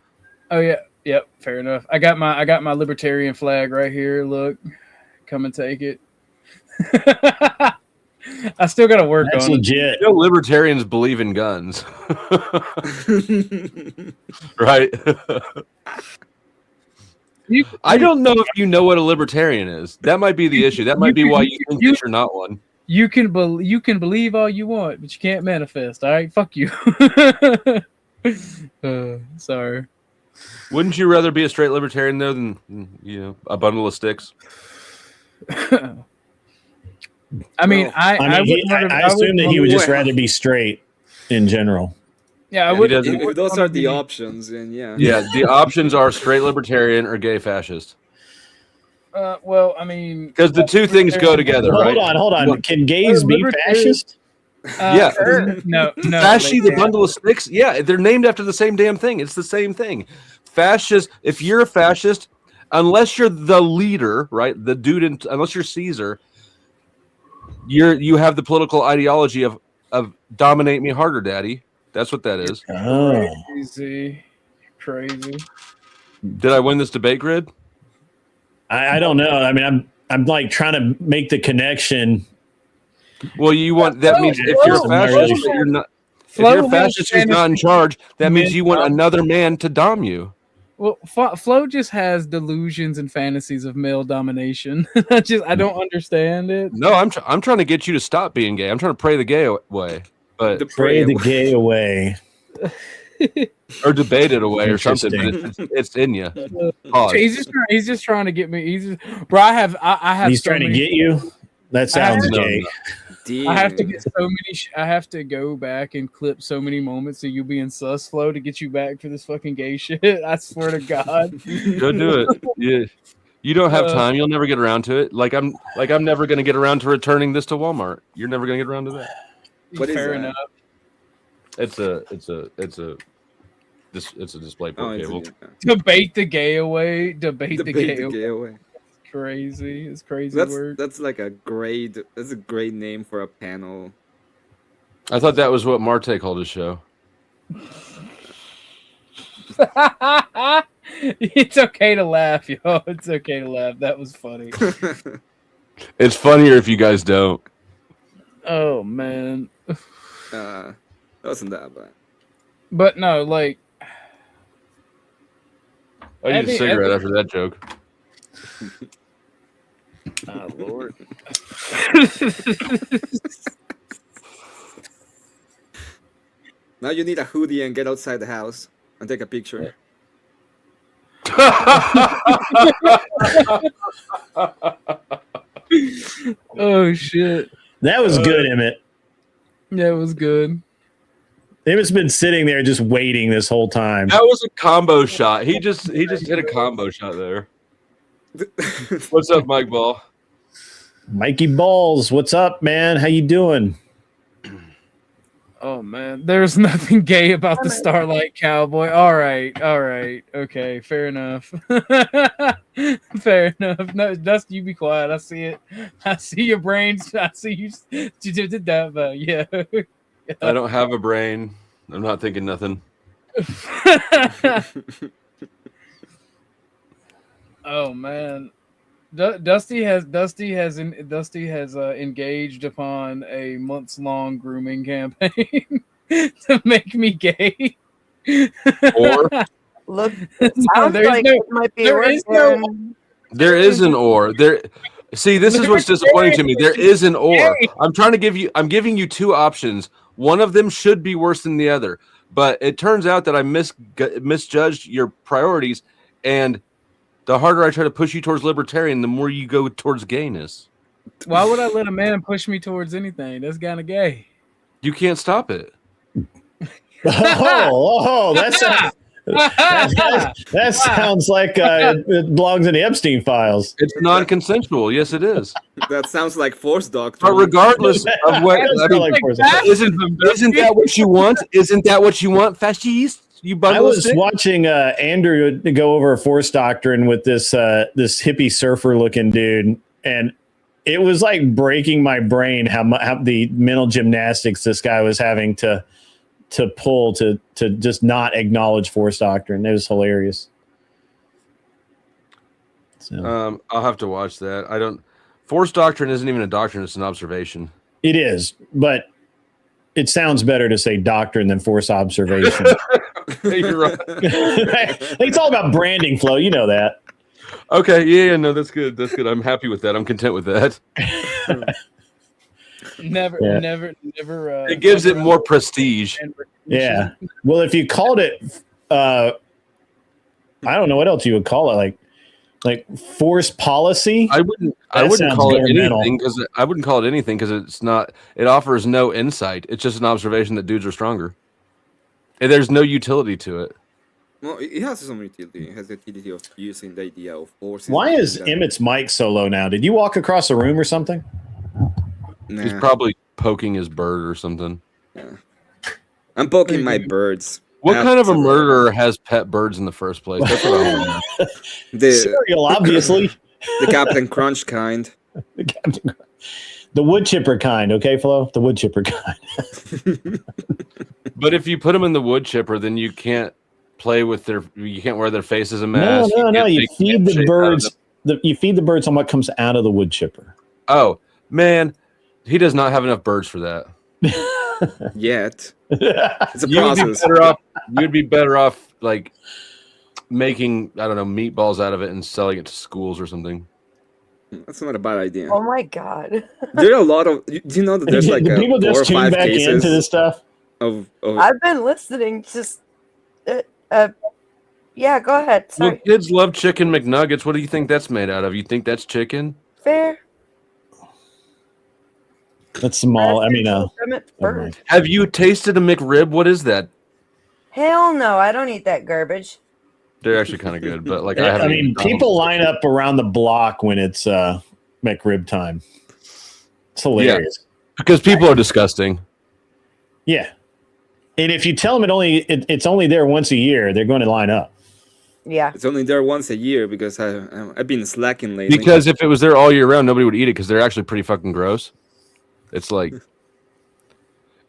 Oh yeah, yep. Fair enough. I got my libertarian flag right here. Look, come and take it. I still got to work
That's
on
legit.
it.
You know, libertarians believe in guns, right? I don't know if you know what a libertarian is. That might be the issue. That might be why you think that you're not one.
You can believe all you want, but you can't manifest. All right, fuck you. Sorry.
Wouldn't you rather be a straight libertarian though than a bundle of sticks?
I mean, I
assume that he would just rather be straight in general.
Yeah, I would.
If those are the options, then yeah.
Yeah, the options are straight libertarian or gay fascist.
Well, I mean,
because the two things go together, right?
Hold on. Can gays be fascist?
Yeah.
No.
Fasci, the bundle of sticks. Yeah, they're named after the same damn thing. It's the same thing. Fascist. If you're a fascist, unless you're the leader, right? The dude, unless you're Caesar, you have the political ideology of dominate me harder, daddy. That's what that is.
Crazy.
Did I win this debate grid?
I don't know. I mean, I'm like trying to make the connection.
Well, you want that means if you're a fascist, you're not. If you're a fascist who's not in charge, that means you want another man to dom you.
Well, Flo just has delusions and fantasies of male domination. I don't understand it.
No, I'm trying to get you to stop being gay. I'm trying to pray the gay away, but
pray the gay away,
or debate it away, or something. But it's in you.
He's just trying to get me. Bro, I have.
He's trying to get you. That sounds gay.
I have to get so many. I have to go back and clip so many moments of you being sus, Flo, to get you back for this fucking gay shit. I swear to God.
Go do it. Yeah. You don't have time. You'll never get around to it. Like I'm never going to get around to returning this to Walmart. You're never going to get around to that.
Fair enough.
It's a display port cable.
Debate the gay away. Debate the gay
away.
Crazy. It's crazy word.
That's like a great name for a panel.
I thought that was what Marte called his show.
It's okay to laugh, yo. It's okay to laugh. That was funny.
It's funnier if you guys don't.
Oh man.
That wasn't that bad.
But no, like
I need a cigarette after that joke.
Oh Lord.
Now you need a hoodie and get outside the house and take a picture.
Oh shit.
That was good, Emmett.
Yeah, it was good.
Emmett's been sitting there just waiting this whole time.
That was a combo shot. He just hit a combo shot there. What's up, Mike Ball?
Mikey Balls, what's up, man? How you doing?
Oh man, there's nothing gay about the Starlight Cowboy. All right, okay, fair enough. Fair enough. No, Dusty, you be quiet. I see it. I see your brains. I see you did that, but yeah.
I don't have a brain. I'm not thinking nothing.
Oh man, Dusty has engaged upon a months-long grooming campaign to make me gay.
Or
look, it sounds like it might be
there is an or. There. See, this is what's disappointing to me. There is an or. I'm giving you two options. One of them should be worse than the other, but it turns out that I misjudged your priorities, and the harder I try to push you towards libertarian, the more you go towards gayness.
Why would I let a man push me towards anything? That's kind of gay.
You can't stop it.
That sounds like it belongs in the Epstein files.
It's non-consensual. Yes, it is.
That sounds like force doctrine.
But regardless of what, isn't that what you want? Isn't that what you want, fascist?
I was watching Andrew go over force doctrine with this hippie surfer looking dude, and it was like breaking my brain how the mental gymnastics this guy was having to to pull to just not acknowledge force doctrine. It was hilarious. So.
I'll have to watch that. Force doctrine isn't even a doctrine; it's an observation.
It is, but it sounds better to say doctrine than force observation.
You're right.
It's all about branding, Flo. You know that.
Okay, yeah, no, that's good. That's good. I'm happy with that. I'm content with that.
Never.
It gives it more prestige.
Yeah. Well, if you called it, I don't know what else you would call it, like force policy.
I wouldn't call it anything because I wouldn't call it anything because it's not. It offers no insight. It's just an observation that dudes are stronger, and there's no utility to it.
Well, it has some utility. It has the utility of using the idea of force.
Why is Emmett's mic so low now? Did you walk across the room or something?
Nah.
He's probably poking his bird or something.
Yeah. I'm poking my birds.
What kind of a murderer has pet birds in the first place? That's what I want to know.
Cereal, obviously.
The Captain Crunch kind.
The wood chipper kind, okay, Flo? The wood chipper kind.
But if you put them in the wood chipper, then you can't play with you can't wear their face as a mask.
No. You feed the birds. You feed the birds on what comes out of the wood chipper.
Oh man, he does not have enough birds for that.
Yet. It's a process.
You'd be better off like making, I don't know, meatballs out of it and selling it to schools or something.
That's not a bad idea.
Oh my god.
There are a lot of. Do you know that there's like
people
4 or
just tune
5
back
cases
into this stuff?
I've been listening. Just yeah, go ahead. Sorry.
Well, kids love chicken McNuggets. What do you think that's made out of? You think that's chicken?
Fair.
That's small. I mean,
have you tasted a McRib? What is that?
Hell no, I don't eat that garbage.
They're actually kind of good, but like
I mean, people line up around the block when it's McRib time. It's hilarious.
Yeah, because people are disgusting.
Yeah, and if you tell them it's only there once a year, they're going to line up.
Yeah,
it's only there once a year because I've been slacking lately.
Because if it was there all year round, nobody would eat it because they're actually pretty fucking gross. It's like,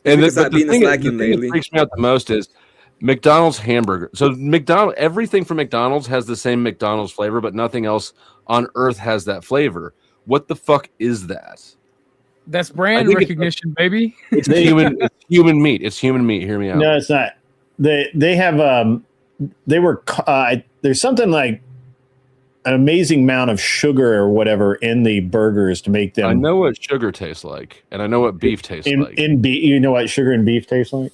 and the thing that freaks me out the most is McDonald's hamburger. So everything from McDonald's has the same McDonald's flavor, but nothing else on earth has that flavor. What the fuck is that?
That's brand recognition, baby.
It's human meat. It's human meat. Hear me out.
No, it's not. They have there's something like an amazing amount of sugar or whatever in the burgers to make them.
I know what sugar tastes like, and I know what beef tastes like.
You know what sugar and beef tastes like?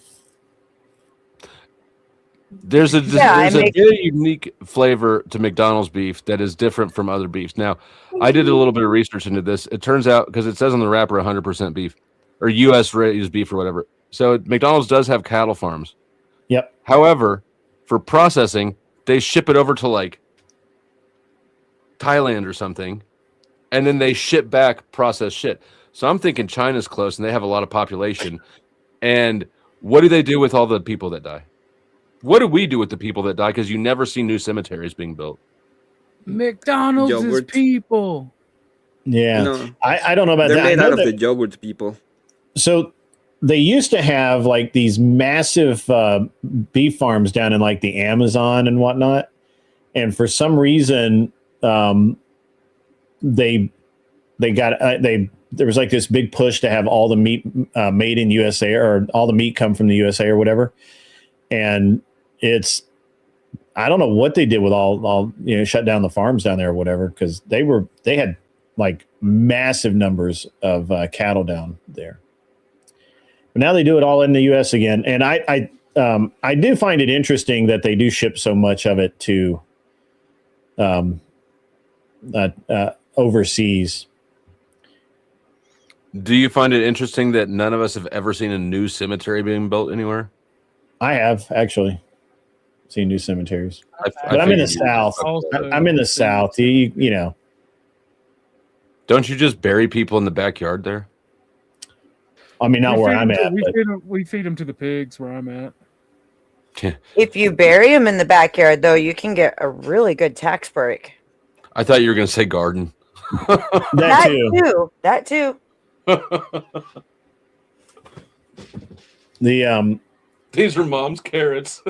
There's a very unique flavor to McDonald's beef that is different from other beefs. Now, I did a little bit of research into this. It turns out, because it says on the wrapper 100% beef or U.S. raised beef or whatever. So McDonald's does have cattle farms.
Yep.
However, for processing, they ship it over to like Thailand or something, and then they ship back processed shit. So I'm thinking China's close, and they have a lot of population. And what do they do with all the people that die? What do we do with the people that die? Because you never see new cemeteries being built.
McDonald's is people.
Yeah,
no,
I don't know about
they're
that.
They're made out of the yogurt people.
So they used to have like these massive beef farms down in like the Amazon and whatnot, and for some reason, there was like this big push to have all the meat made in USA, or all the meat come from the USA or whatever, and I don't know what they did with all shut down the farms down there or whatever, because they had like massive numbers of cattle down there. But now they do it all in the U.S. again, and I do find it interesting that they do ship so much of it to overseas.
Do you find it interesting that none of us have ever seen a new cemetery being built anywhere?
I have actually seen new cemeteries, but I'm in the South. I'm in the South. You know.
Don't you just bury people in the backyard there?
I mean, not where I'm at.
We feed them to the pigs where I'm at.
If you bury them in the backyard, though, you can get a really good tax break.
I thought you were going to say garden.
That too.
These are mom's carrots.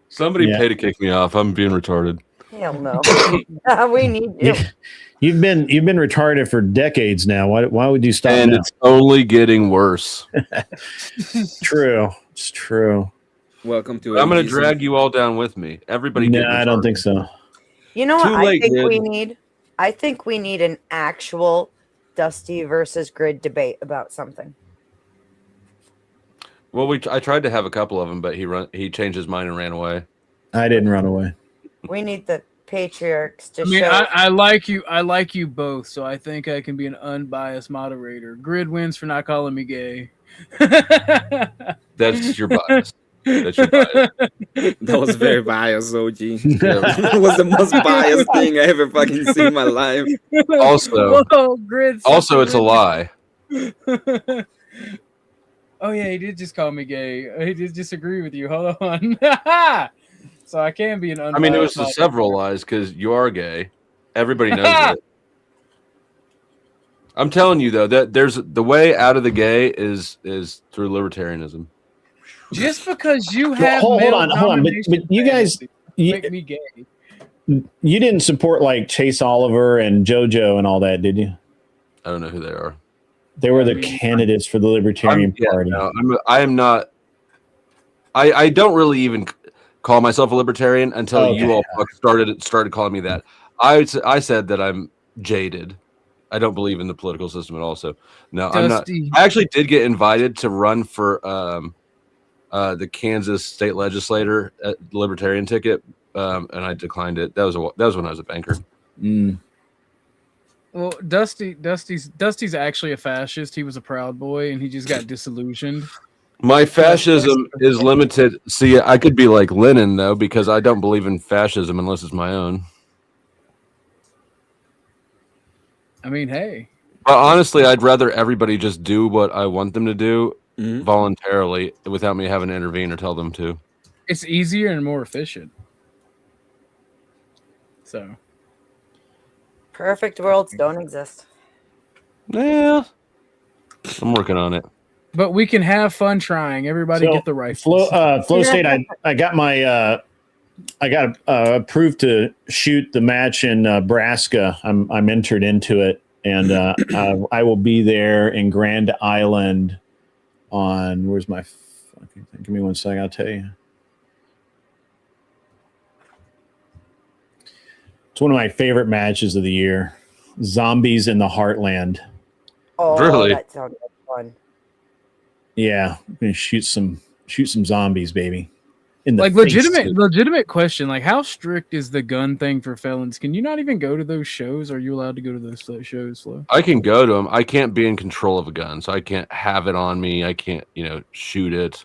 Somebody pay to kick me off. I'm being retarded.
Hell no. We need you.
You've been retarded for decades now. Why would you stop?
And
now?
it's only getting worse.
True. It's true.
Welcome to.
I'm going to drag you all down with me. Everybody.
No, I don't think so.
You know
Too
what
late,
I think
dude.
we need? I think we need an actual Dusty versus Grid debate about something.
Well, I tried to have a couple of them, but he changed his mind and ran away.
I didn't run away.
We need the patriarchs to
I mean,
show.
I like you. I like you both, so I think I can be an unbiased moderator. Grid wins for not calling me gay.
That's your bias. That's your bias.
That was very biased, OG. It was the most biased thing I ever fucking seen in my life.
Also,
Whoa, Grid.
also, it's a lie.
Oh yeah, he did just call me gay. He did disagree with you. Hold on. So I can be an unbiased.
I mean, it was
moderator.
several lies because you are gay. Everybody knows it. I'm telling you though that there's the way out of the gay is through libertarianism.
Just because you have
hold
male
on.
domination
But you guys,
make me gay.
You didn't support like Chase Oliver and JoJo and all that, did you?
I don't know who they are.
They were the candidates for the Libertarian Party.
No, I am not. I don't really even call myself a libertarian until you all started calling me that. I said that I'm jaded. I don't believe in the political system at all. So no,
Dusty.
I'm not. I actually did get invited to run for the Kansas state legislator at the Libertarian ticket, and I declined it. That was when I was a banker.
Well, Dusty's actually a fascist. He was a Proud Boy, and he just got disillusioned.
My fascism is limited. See, I could be like Lenin though, because I don't believe in fascism unless it's my own.
I mean, hey.
But honestly, I'd rather everybody just do what I want them to do voluntarily without me having to intervene or tell them to.
It's easier and more efficient. So.
Perfect worlds don't exist.
Yeah. I'm working on it.
But we can have fun trying. Everybody get the right
Flow State. I got my I got approved to shoot the match in Nebraska. I'm entered into it, and I will be there in Grand Island on where's my fucking thing? Give me 1 second. I'll tell you. It's one of my favorite matches of the year. Zombies in the Heartland.
Oh,
really?
That sounded fun.
Yeah, I'm gonna shoot some zombies, baby. In the
Like
face,
legitimate question. Like, how strict is the gun thing for felons? Can you not even go to those shows? Are you allowed to go to those shows, Flo?
I can go to them. I can't be in control of a gun, so I can't have it on me. I can't, shoot it.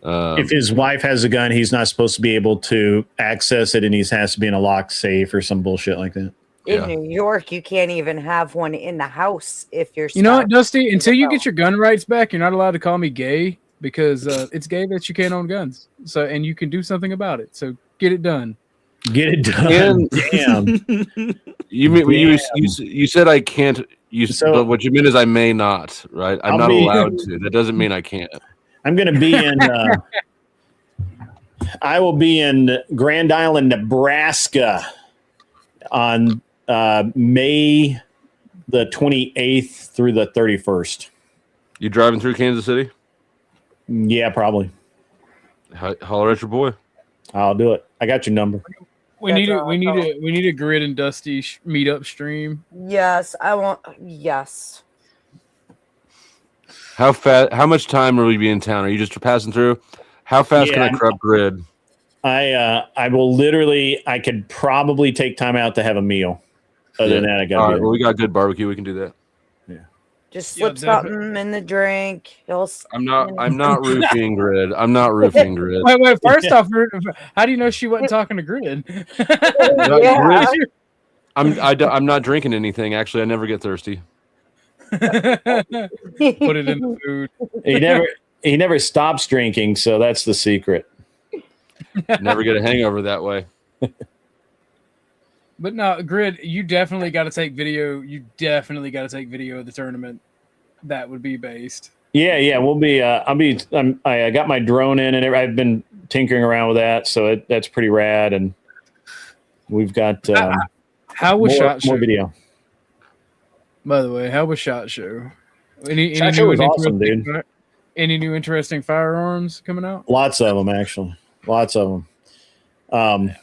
If his wife has a gun, he's not supposed to be able to access it, and he has to be in a locked safe or some bullshit like that.
In New York, you can't even have one in the house if you're.
You know what, Dusty? Until you get your gun rights back, you're not allowed to call me gay because it's gay that you can't own guns. So, and you can do something about it. So get it done.
Get it done. Damn.
You said I can't. But what you mean is I may not. Right? I'm not allowed to. That doesn't mean I can't.
I'm going to be in. I will be in Grand Island, Nebraska, on May the 28th through the 31st.
You driving through Kansas City?
Yeah, probably.
Holler at your boy.
I'll do it. I got your number.
We need a Grid and Dusty meetup stream.
Yes, I want. Yes.
How fast? How much time will we be in town? Are you just passing through? How fast can I corrupt Grid?
I will literally. I could probably take time out to have a meal. Other than that, I got.
All right. Well, we got good barbecue. We can do that.
Yeah.
Just slip something in the drink.
I'm not roofing Grid. I'm not roofing Grid.
Wait. First off, how do you know she wasn't talking to Grid?
I'm not drinking anything. Actually, I never get thirsty.
Put it in the food.
He never stops drinking, so that's the secret.
Never get a hangover that way.
But no, Grid, you definitely got to take video. You definitely got to take video of the tournament. That would be based.
Yeah. We'll be. I got my drone in, and I've been tinkering around with that, so that's pretty rad. And we've got
how was SHOT Show?
More video.
By the way, how was SHOT Show?
SHOT Show was awesome, dude.
Any new interesting firearms coming out?
Lots of them, actually. Lots of them.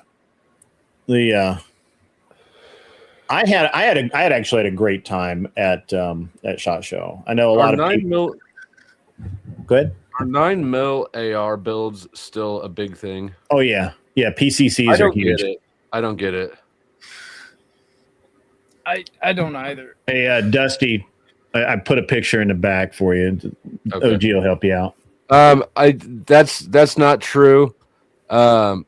I had actually had a great time at SHOT Show. I know a lot of people. Go ahead.
Are 9mm AR builds still a big thing?
Oh yeah. PCCs are huge.
I don't get it.
I don't either.
Hey, Dusty, I put a picture in the back for you.
Okay.
OG will help you out.
That's not true. What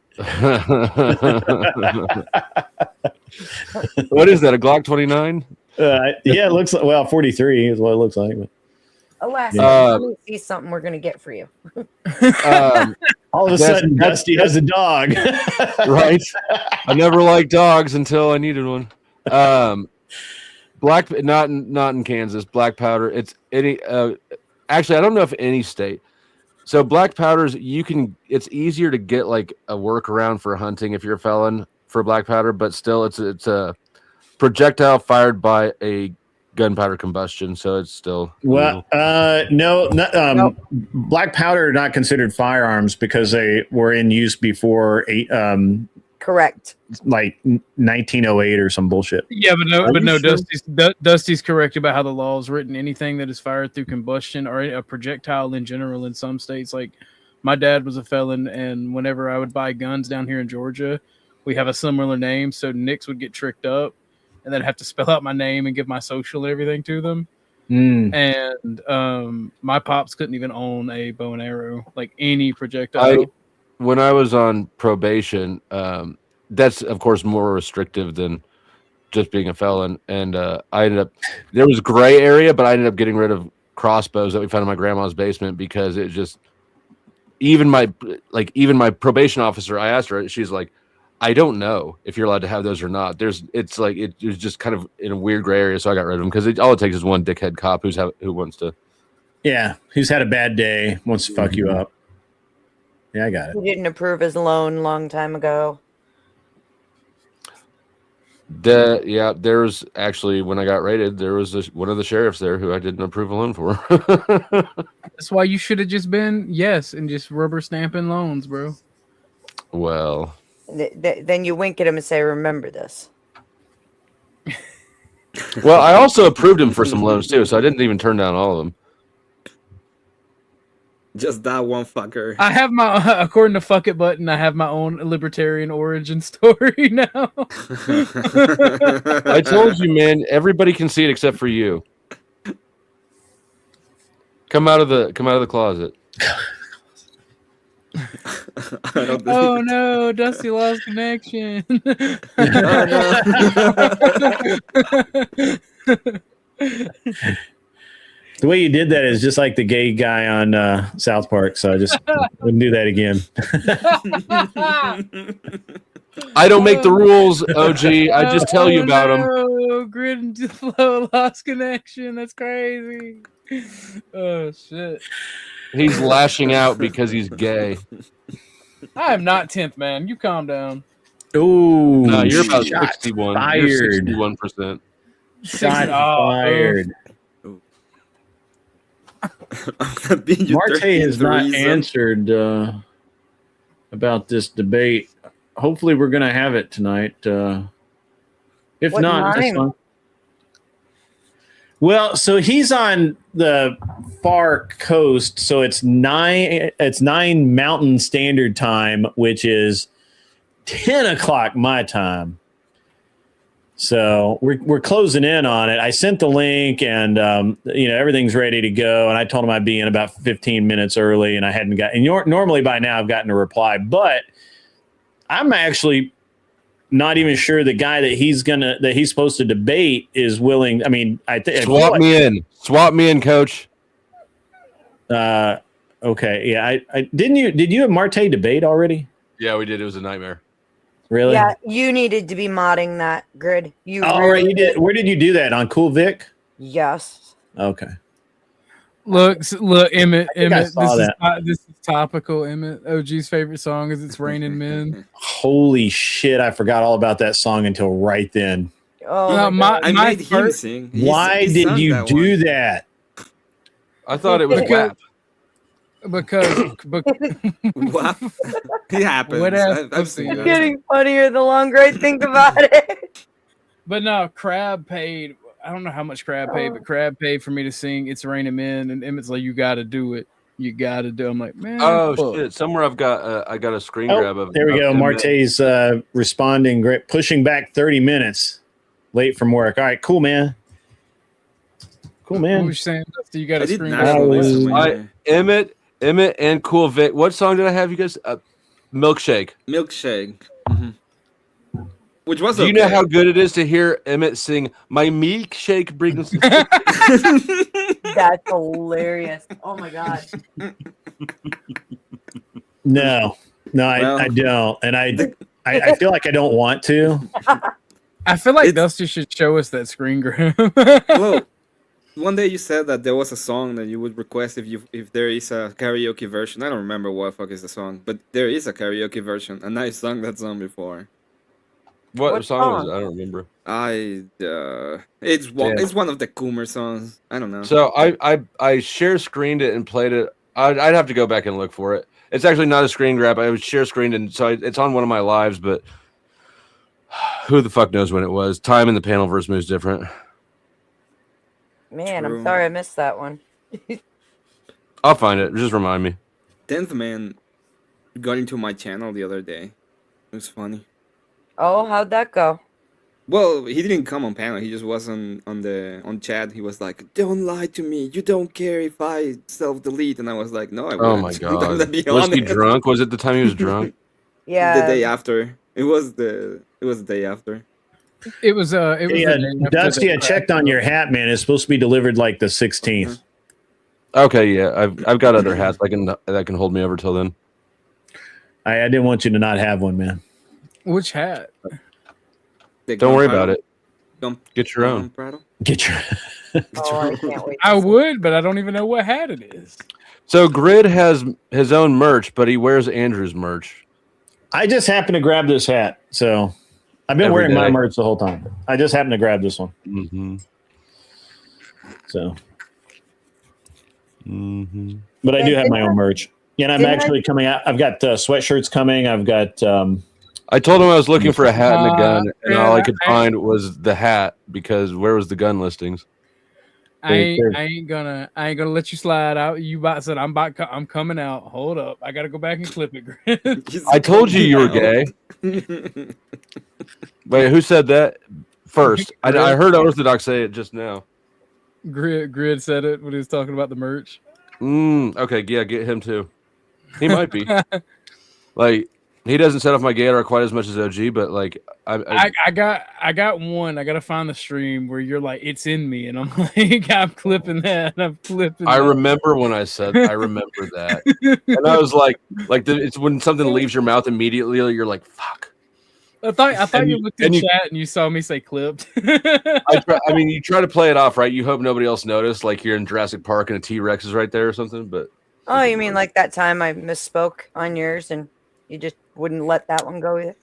is that? A Glock 29?
Yeah, it looks like 43 is what it looks like.
Alas, let me see something we're gonna get for you.
All of a sudden, Dusty has a dog.
Right? I never liked dogs until I needed one. Not in Kansas. Black powder. It's any. Actually, I don't know if any state. So black powders, it's easier to get like a workaround for hunting if you're a felon for black powder, but still, it's a projectile fired by a gunpowder combustion, so it's still
no. Black powder are not considered firearms because they were in use before
correct,
like 1908 or some bullshit.
Yeah, but no. Dusty's correct about how the law is written. Anything that is fired through combustion or a projectile in general in some states, like my dad was a felon, and whenever I would buy guns down here in Georgia, we have a similar name, so Nicks would get tricked up. And then have to spell out my name and give my social and everything to them. And my pops couldn't even own a bow and arrow, like any projectile.
When I was on probation, that's of course more restrictive than just being a felon. And there was gray area, but I ended up getting rid of crossbows that we found in my grandma's basement because it just even my probation officer, I asked her, she's like, I don't know if you're allowed to have those or not. It was just kind of in a weird gray area, so I got rid of them because all it takes is one dickhead cop who wants to.
Yeah, who's had a bad day, wants to fuck you up. Yeah, I got it.
He didn't approve his loan a long time ago.
There's actually when I got raided, there was one of the sheriffs there who I didn't approve a loan for.
That's why you should have just been yes and just rubber stamping loans, bro.
Well.
Then you wink at him and say, remember this.
Well, I also approved him for some loans too, so I didn't even turn down all of them.
Just that one fucker.
I have my, according to Fuck It Button, I have my own libertarian origin story now.
I told you, man, everybody can see it except for you. Come out of the closet.
Oh no, Dusty lost connection.
The way you did that is just like the gay guy on South Park, so I just wouldn't do that again.
I don't make the rules, OG. I just tell you about them.
Oh, Grid and Flow lost connection. That's crazy. Oh shit.
He's lashing out because he's gay.
I am not 10th, man. You calm down.
Ooh,
no, you're about 61.
Fired.
You're 61%.
Shot fired. Marte has not answered about this debate. Hopefully, we're going to have it tonight. If
what
not,
time?
that's fine. Well, so he's on the far coast, so it's 9 Mountain Standard Time, which is 10 o'clock my time. So we're closing in on it. I sent the link, and everything's ready to go. And I told him I'd be in about 15 minutes early, and I hadn't got. And normally by now I've gotten a reply, but I'm actually not even sure the guy that he's supposed to debate is willing. I mean,
swap me in, coach.
Okay, yeah. Did you and Marte debate already?
Yeah, we did. It was a nightmare.
Really?
Yeah, you needed to be modding that Grid.
Right, you did. Where did you do that? On Cool Vic?
Yes.
Okay.
Look, Emmett. This
that.
This is topical. Emmett, OG's favorite song is "It's Raining Men."
Holy shit! I forgot all about that song until right then.
Oh,
I made him sing.
Why did you do that?
I thought it was WAP.
Because
WAP. It happens. I've seen
It's
that.
getting funnier the longer I think about it.
But no, Crab paid. I don't know how much Crab paid, but Crab paid for me to sing "It's Raining Men," and Emmett's like, "You got to do it. You got to do." I'm like, man.
Oh
fuck.
shit! Somewhere I got a screen grab of.
There we go.
Emmett.
Marte's responding. Great, pushing back 30 minutes. Late from work. All right, cool, man. Cool, man.
What was you saying, Dusty? You got a screen
grab. Emmett, and Cool Vic. What song did I have? You guys, Milkshake.
Milkshake. Mm-hmm. Which was
Do you know how good it is to hear Emmett sing "My Milkshake Brings"?
That's hilarious. Oh my god.
No, I don't, and I feel like I don't want to.
I feel like Dusty should show us that screen grab.
Well, one day you said that there was a song that you would request if there is a karaoke version. I don't remember what the fuck is the song, but there is a karaoke version, and I sung that song before.
What song was it? I don't remember.
It's one of the Coomer songs. I don't know.
So I share screened it and played it. I'd have to go back and look for it. It's actually not a screen grab. I was share screened, and so it's on one of my lives, but who the fuck knows when it was? Time in the panel verse moves different.
Man, I'm sorry I missed that one.
I'll find it. Just remind me.
10th Man got into my channel the other day. It was funny.
Oh, how'd that go?
Well, he didn't come on panel. He just was on chat. He was like, "Don't lie to me. You don't care if I self-delete." And I was like, "No, I wouldn't."
Oh my god. Was he drunk? Was it the time he was drunk?
Yeah.
The day after. It was the day after.
It was
Dusty, I checked on your hat, man. It's supposed to be delivered like the 16th.
Okay, yeah. I've got other hats that can hold me over till then.
I didn't want you to not have one, man.
Which hat?
Don't worry about it. Get your own.
Get your.
Oh, I can't wait.
I would, but I don't even know what hat it is.
So Grid has his own merch, but he wears Andrew's merch.
I just happened to grab this hat, so I've been wearing my merch the whole time. I just happened to grab this one.
Mm-hmm.
So. Mm-hmm. But I do have my own merch. Yeah, and I'm actually coming out. I've got sweatshirts coming. I've got.
I told him I was looking for a hat and a gun, and all I could find was the hat because where was the gun listings?
I ain't gonna let you slide out. You said I'm coming out. Hold up, I gotta go back and clip it.
I told you were gay. Wait, who said that first? I heard Orthodox say it just now.
Grid said it when he was talking about the merch.
Okay, yeah, get him too. He might be. Like he doesn't set off my gator quite as much as OG, but like I got one. I gotta find the stream where you're like, it's in me, and I'm like, I'm clipping that. I'm clipping. I remember when I said, I remember that, and I was like it's when something leaves your mouth immediately, you're like, fuck.
I thought you looked in chat and you saw me say clipped.
I mean, you try to play it off, right? You hope nobody else noticed, like you're in Jurassic Park and a T-Rex is right there or something. But
oh, you mean like that time I misspoke on yours and you just wouldn't let that one go either?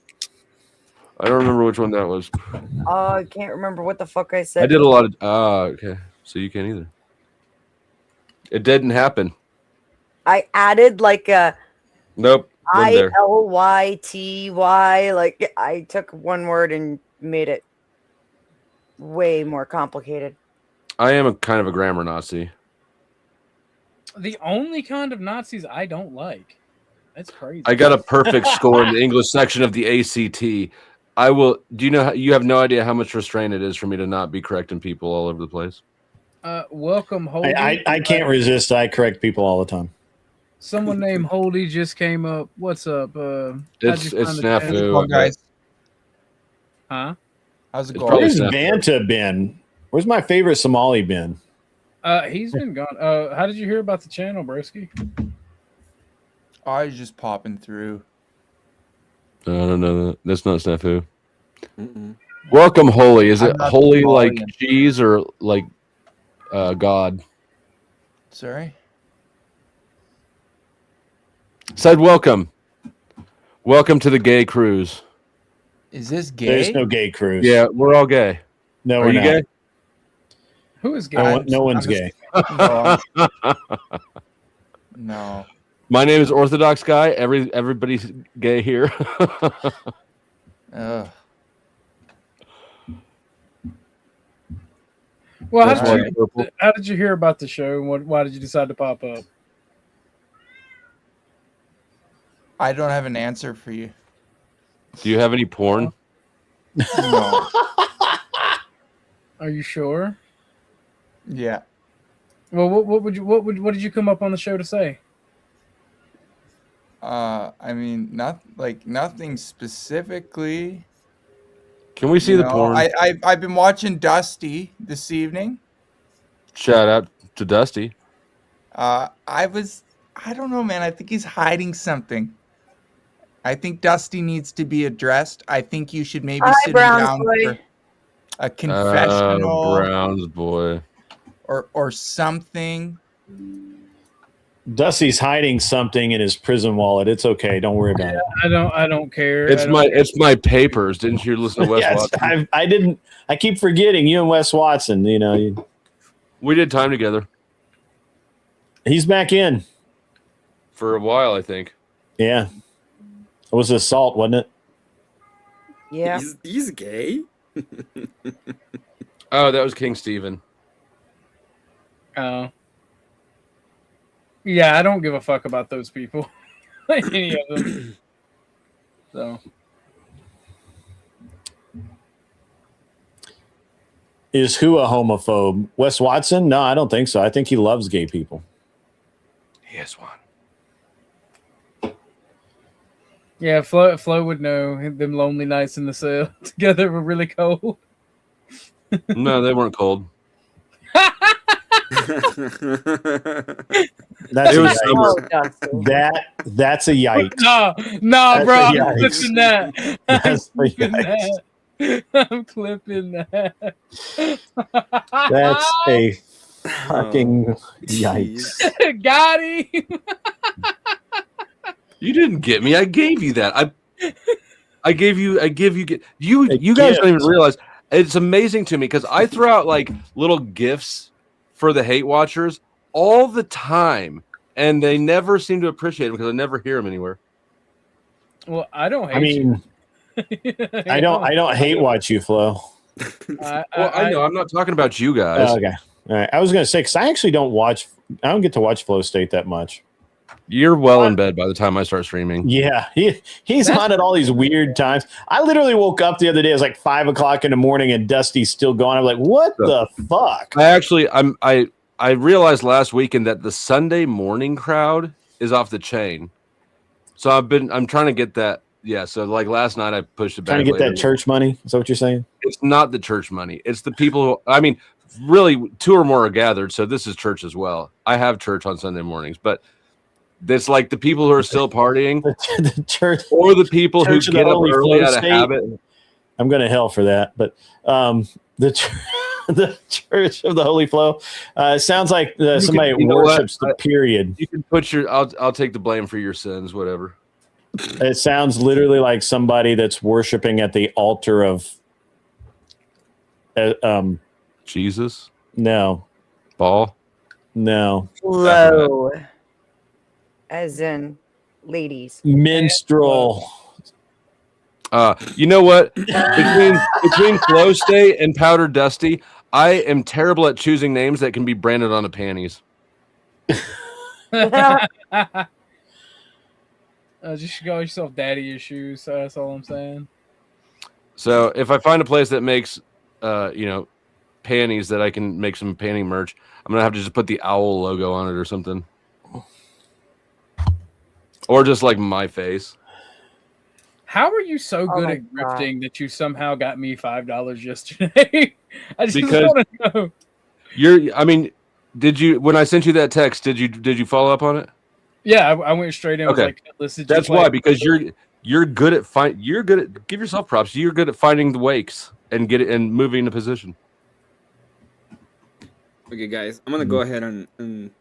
I don't remember which one that was.
Oh, I can't remember what the fuck I said.
I did a lot of. Okay, so you can't either. It didn't happen.
I added like a.
Nope.
ILYTY. Like I took one word and made it way more complicated.
I am a kind of a grammar Nazi.
The only kind of Nazis I don't like. That's crazy.
I got a perfect score in the English section of the ACT. I will. Do you know? You have no idea how much restraint it is for me to not be correcting people all over the place.
Welcome, Holdy.
I can't resist. I correct people all the time.
Someone named Holdy just came up. What's up?
It's Snafu,
guys.
Huh?
How's it going?
Where's Vanta been? Where's my favorite Somali been?
He's been gone. How did you hear about the channel, broski?
I was just popping through.
I don't know. That's not Snafu. Welcome, Holy. Is it holy like cheese or like God?
Sorry.
Said welcome. Welcome to the gay cruise.
Is this gay?
There's no gay cruise.
Yeah, we're all gay.
No,
Are
we're
you
not.
gay?
Who is gay?
No one's gay.
No.
My name is OrthodoxGuy. Everybody's gay here.
Ugh.
Well,
That's
how did you hear about the show, and why did you decide to pop up?
I don't have an answer for you.
Do you have any porn?
No.
Are you sure?
Yeah.
Well, what did you come up on the show to say?
I mean, nothing specifically.
Can we see
You
the
know,
porn?
I've been watching Dusty this evening.
Shout out to Dusty.
I don't know, man. I think he's hiding something. I think Dusty needs to be addressed. I think you should maybe sit him down for a confessional
Browns boy.
or something.
Dusty's hiding something in his prison wallet. It's okay. Don't worry about it.
I don't care.
It's my papers. Didn't you listen to Wes
Yes,
Watson?
I didn't. I keep forgetting you and Wes Watson. You know,
We did time together
he's back in
for a while, I think.
Yeah, it was assault, wasn't it?
Yeah.
He's gay.
Oh, that was King Stephen.
Oh. Yeah, I don't give a fuck about those people. Any of them. So.
Is who a homophobe? Wes Watson? No, I don't think so. I think he loves gay people.
He is one.
Yeah, Flo would know. Them lonely nights in the cell together were really cold.
No, they weren't cold.
That's
It
a
was
yikes. That's a yikes.
No,
That's
bro.
a
I'm
yikes.
clipping that.
That's a
clipping
yikes.
that. I'm clipping that.
That's a fucking yikes.
Got him.
You didn't get me. I gave you that. I give you. You guys don't even realize. It's amazing to me because I throw out like little gifts for the hate watchers all the time, and they never seem to appreciate them because I never hear them anywhere.
Well, I don't hate
I mean,
you.
I don't hate watch you, Flo.
I know. I'm not talking about you guys.
Oh, okay. All right. I was going to say, because I actually don't get to watch Flow State that much.
You're well in bed by the time I start streaming.
Yeah, he's on at all these weird times. I literally woke up the other day. It was like 5 o'clock in the morning, and Dusty's still going. I'm like, what the fuck?
I realized last weekend that the Sunday morning crowd is off the chain. So I'm trying to get that. Yeah. So like last night I pushed it back.
Trying to get that church money. Is that what you're saying?
It's not the church money. It's the people who, I mean, really 2 or more are gathered. So this is church as well. I have church on Sunday mornings, but it's like the people who are still partying,
the church,
or the people who
Church of the
get up
Holy
early
Flow
out of
State.
habit.
I'm going to hell for that. But the Church of the Holy Flow sounds like somebody worships the period.
You can put your. I'll take the blame for your sins. Whatever.
It sounds literally like somebody that's worshiping at the altar of
Jesus.
No.
Ball.
No.
Flow. As in ladies.
Minstrel.
You know what? Between Flow State and Powder Dusty, I am terrible at choosing names that can be branded on the panties.
Just call yourself daddy issues. That's all I'm saying.
So if I find a place that makes, panties that I can make some panty merch, I'm gonna have to just put the owl logo on it or something, or just like my face.
How are you so good at grifting that you somehow got me $5 yesterday? I just want to know.
Did you, when I sent you that text, did you follow up on it?
Yeah, I went straight in.
Okay.
Like, listen,
That's why, because you're good at give yourself props. You're good at finding the wakes and moving the position.
Okay, guys, I'm gonna go ahead and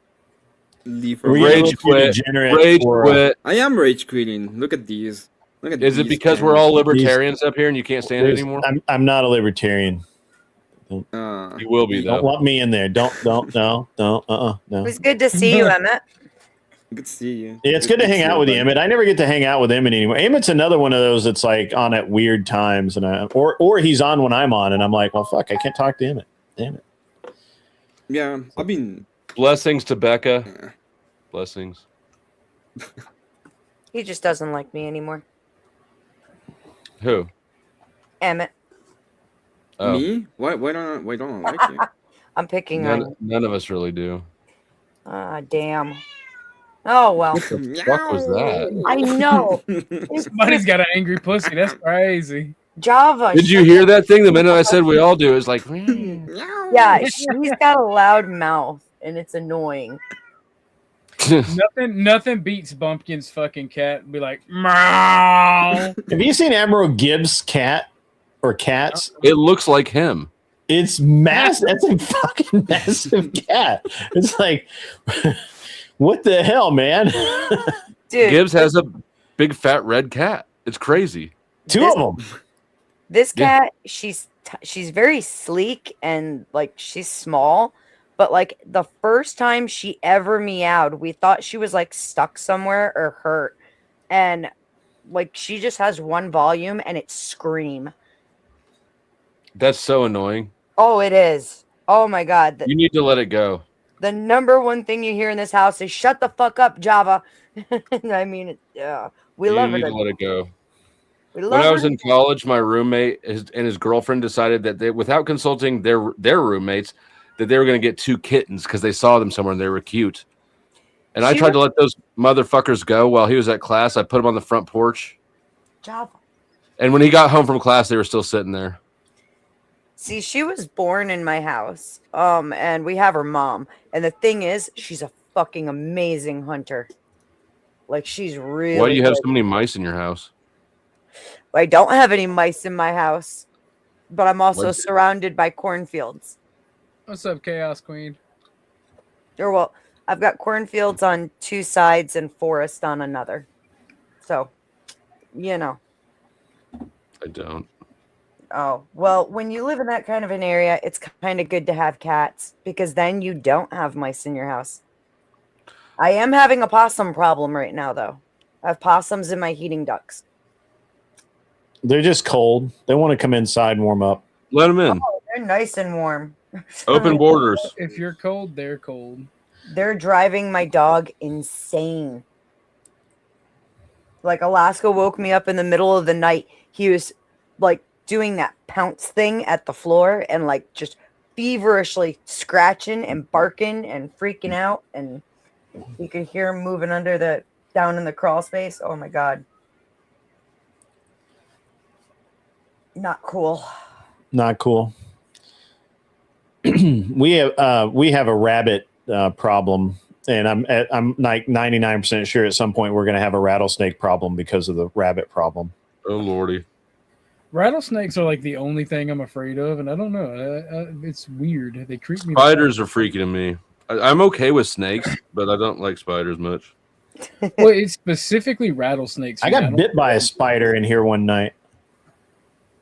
leave
Rage quit. Rage quit.
I am rage quitting. Look at these. Look at
Is it
these
because we're all libertarians up here and you can't stand it anymore?
I'm not a libertarian.
You will be, though.
Don't want me in there. No.
It was good to see you, Emmett.
Good to see you.
Yeah, it's good to hang out with you, Emmett. I never get to hang out with Emmett anymore. Emmett's another one of those that's like on at weird times, and or he's on when I'm on, and I'm like, well, fuck, I can't talk to Emmett. Damn it.
Yeah, I mean,
blessings to Becca. Blessings.
He just doesn't like me anymore.
Who?
Emmett.
Oh.
Me? Why don't I like you?
I'm picking on you.
None of us really do.
Ah, damn. Oh, well.
What the fuck was that?
I know.
Somebody's got an angry pussy. That's crazy.
Java.
Did you hear that thing? The minute I said we all do, it's like,
Yeah, she's got a loud mouth, and it's annoying.
Nothing beats Bumpkin's fucking cat. Be like, meow.
Have you seen Admiral Gibbs' cat or cats?
It looks like him.
It's massive. That's a fucking massive cat. It's like, what the hell, man?
Dude,
Gibbs has a big fat red cat. It's crazy.
Two of them.
This cat, she's very sleek and like she's small, but like the first time she ever meowed, we thought she was like stuck somewhere or hurt, and like she just has one volume and it's scream.
That's so annoying.
Oh, it is. Oh my god.
You need to let it go.
The number one thing you hear in this house is "Shut the fuck up, Java." I mean, we love
You
it.
need to let it go.
We
When
love
I was
her.
in college, my roommate and his girlfriend decided that they, without consulting their roommates, that they were going to get two kittens because they saw them somewhere and they were cute. And I tried to let those motherfuckers go while he was at class. I put him on the front porch.
Java.
And when he got home from class, they were still sitting there.
See, she was born in my house, and we have her mom. And the thing is, she's a fucking amazing hunter. Like, she's really
Why do you have
good.
so many mice in your house?
I don't have any mice in my house, but I'm also
What?
surrounded by cornfields.
What's up, Chaos Queen?
Or, well, I've got cornfields on two sides and forest on another. So, you know.
I don't.
Oh, well, when you live in that kind of an area, it's kind of good to have cats because then you don't have mice in your house. I am having a possum problem right now, though. I have possums in my heating ducts.
They're just cold. They want to come inside and warm up.
Let them in.
Oh, they're nice and warm.
Open borders.
If you're cold, they're cold.
They're driving my dog insane. Like, Alaska woke me up in the middle of the night. He was, like, doing that pounce thing at the floor and, like, just feverishly scratching and barking and freaking out. And you could hear him moving down in the crawl space. Oh, my God. Not cool.
Not cool. we have a rabbit problem, and I'm like 99% sure at some point we're going to have a rattlesnake problem because of the rabbit problem.
Oh lordy!
Rattlesnakes are like the only thing I'm afraid of, and I don't know. It's weird. They creep me.
Spiders are freaking to me. I'm okay with snakes, but I don't like spiders much.
Well, it's specifically rattlesnakes.
I got bit by a spider in here one night.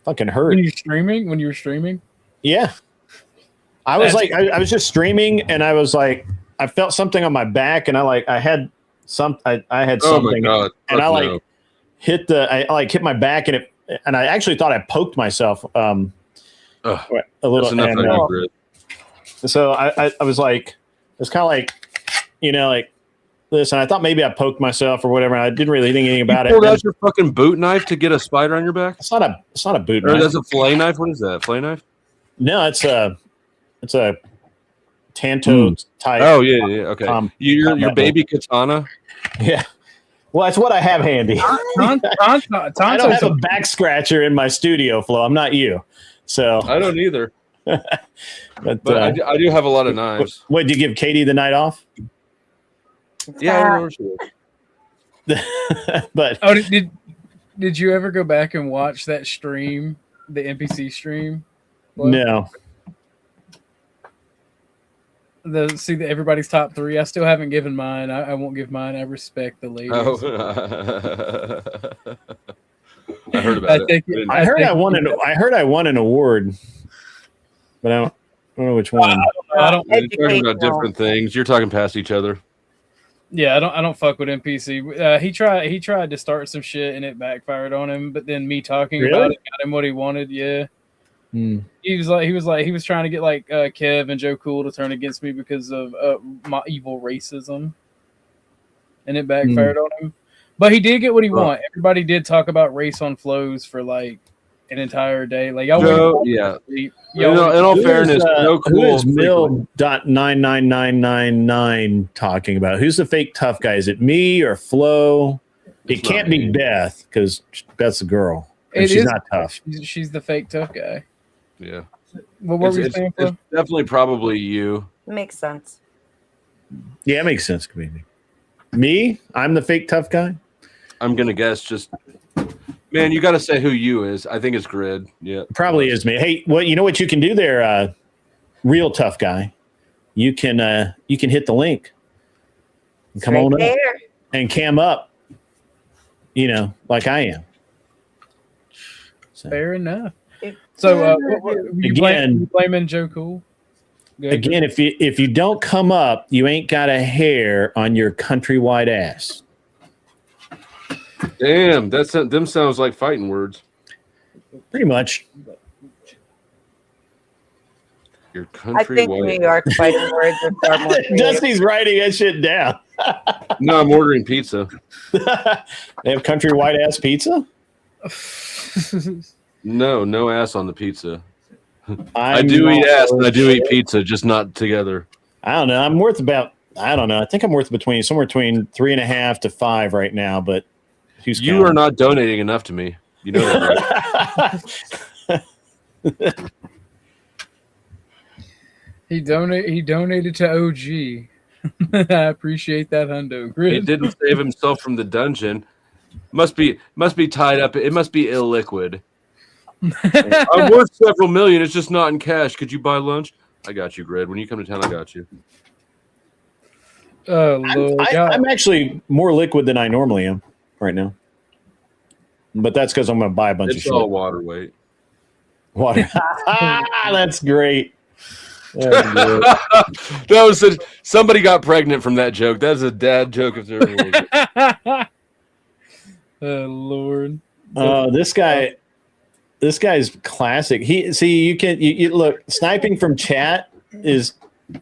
Fucking hurt.
When you were streaming?
Yeah. I was like, I was just streaming, and I was like, I felt something on my back, and I had something,
Oh my God.
and I
Fuck
like
no.
hit my back, and I actually thought I poked myself a little.
That's enough
And,
of you, Grit.
so I was like, it's kind of like, like this, and I thought maybe I poked myself or whatever. And I didn't really think anything about
You
it.
pulled
And
out your fucking boot knife to get a spider on your back?
It's not a boot
Or
knife.
that's a fillet knife? What is that? Fillet knife?
No, it's a Tanto type.
Oh yeah. Okay. Your
combat
baby katana.
Yeah. Well, that's what I have handy. I don't have a back scratcher in my studio, Flo. I'm not you. So
I don't either.
but
I do have a lot of knives.
What, did you give Katie the night off?
Yeah, I don't know where she is.
But
did you ever go back and watch that stream, the NPC stream?
No.
everybody's top 3. I still haven't given mine. I won't give mine. I respect the ladies.
Oh. I heard about it.
I heard I won an award, but I don't know which one.
I don't. You're talking about different things. You're talking past each other.
Yeah, I don't fuck with NPC. He tried to start some shit and it backfired on him. But then me talking about it got him what he wanted. Yeah. He was trying to get like Kev and Joe Cool to turn against me because of my evil racism, and it backfired on him. But he did get what he wanted. Everybody did talk about race on flows for like an entire day. Like y'all,
in all fairness, Joe Cool.
Who is Mill.99999 talking about? Who's the fake tough guy? Is it me or Flo? It can't be Beth because Beth's a girl. And she's not tough.
She's the fake tough guy.
Yeah.
What were we saying?
It's definitely probably you.
Makes sense.
Yeah, it makes sense. Me? I'm the fake tough guy?
I'm going to guess just... Man, you got to say who you is. I think it's Grid. Yeah.
Probably is me. Hey, you know what you can do there, real tough guy? You can hit the link. And come on up. And cam up. Like I am.
Fair enough. So, you blaming Joe Cool?
Again, if you don't come up, you ain't got a hair on your countrywide ass.
Damn, them sounds like fighting words.
Pretty much.
Your country.
I think New York fighting words are far more.
Dusty's writing that shit down.
No, I'm ordering pizza.
They have countrywide ass pizza?
No ass on the pizza. I do eat ass and I do eat pizza, just not together.
I don't know. I'm worth about, I don't know. I think I'm worth somewhere between 3.5 to 5 right now, but who's counting?
You are not donating enough to me. You know that, right?
He donated to OG. I appreciate that, hundo. Grid.
He didn't save himself from the dungeon. Must be tied up. It must be illiquid. I'm worth several million. It's just not in cash. Could you buy lunch? I got you, Grid. When you come to town, I got you.
Oh, Lord.
I'm actually more liquid than I normally am right now. But that's because I'm going to buy a bunch of shit.
It's all water weight.
Water. That's great.
That was somebody got pregnant from that joke. That's a dad joke if there ever was.
Oh, Lord.
This guy's classic. You look, sniping from chat is,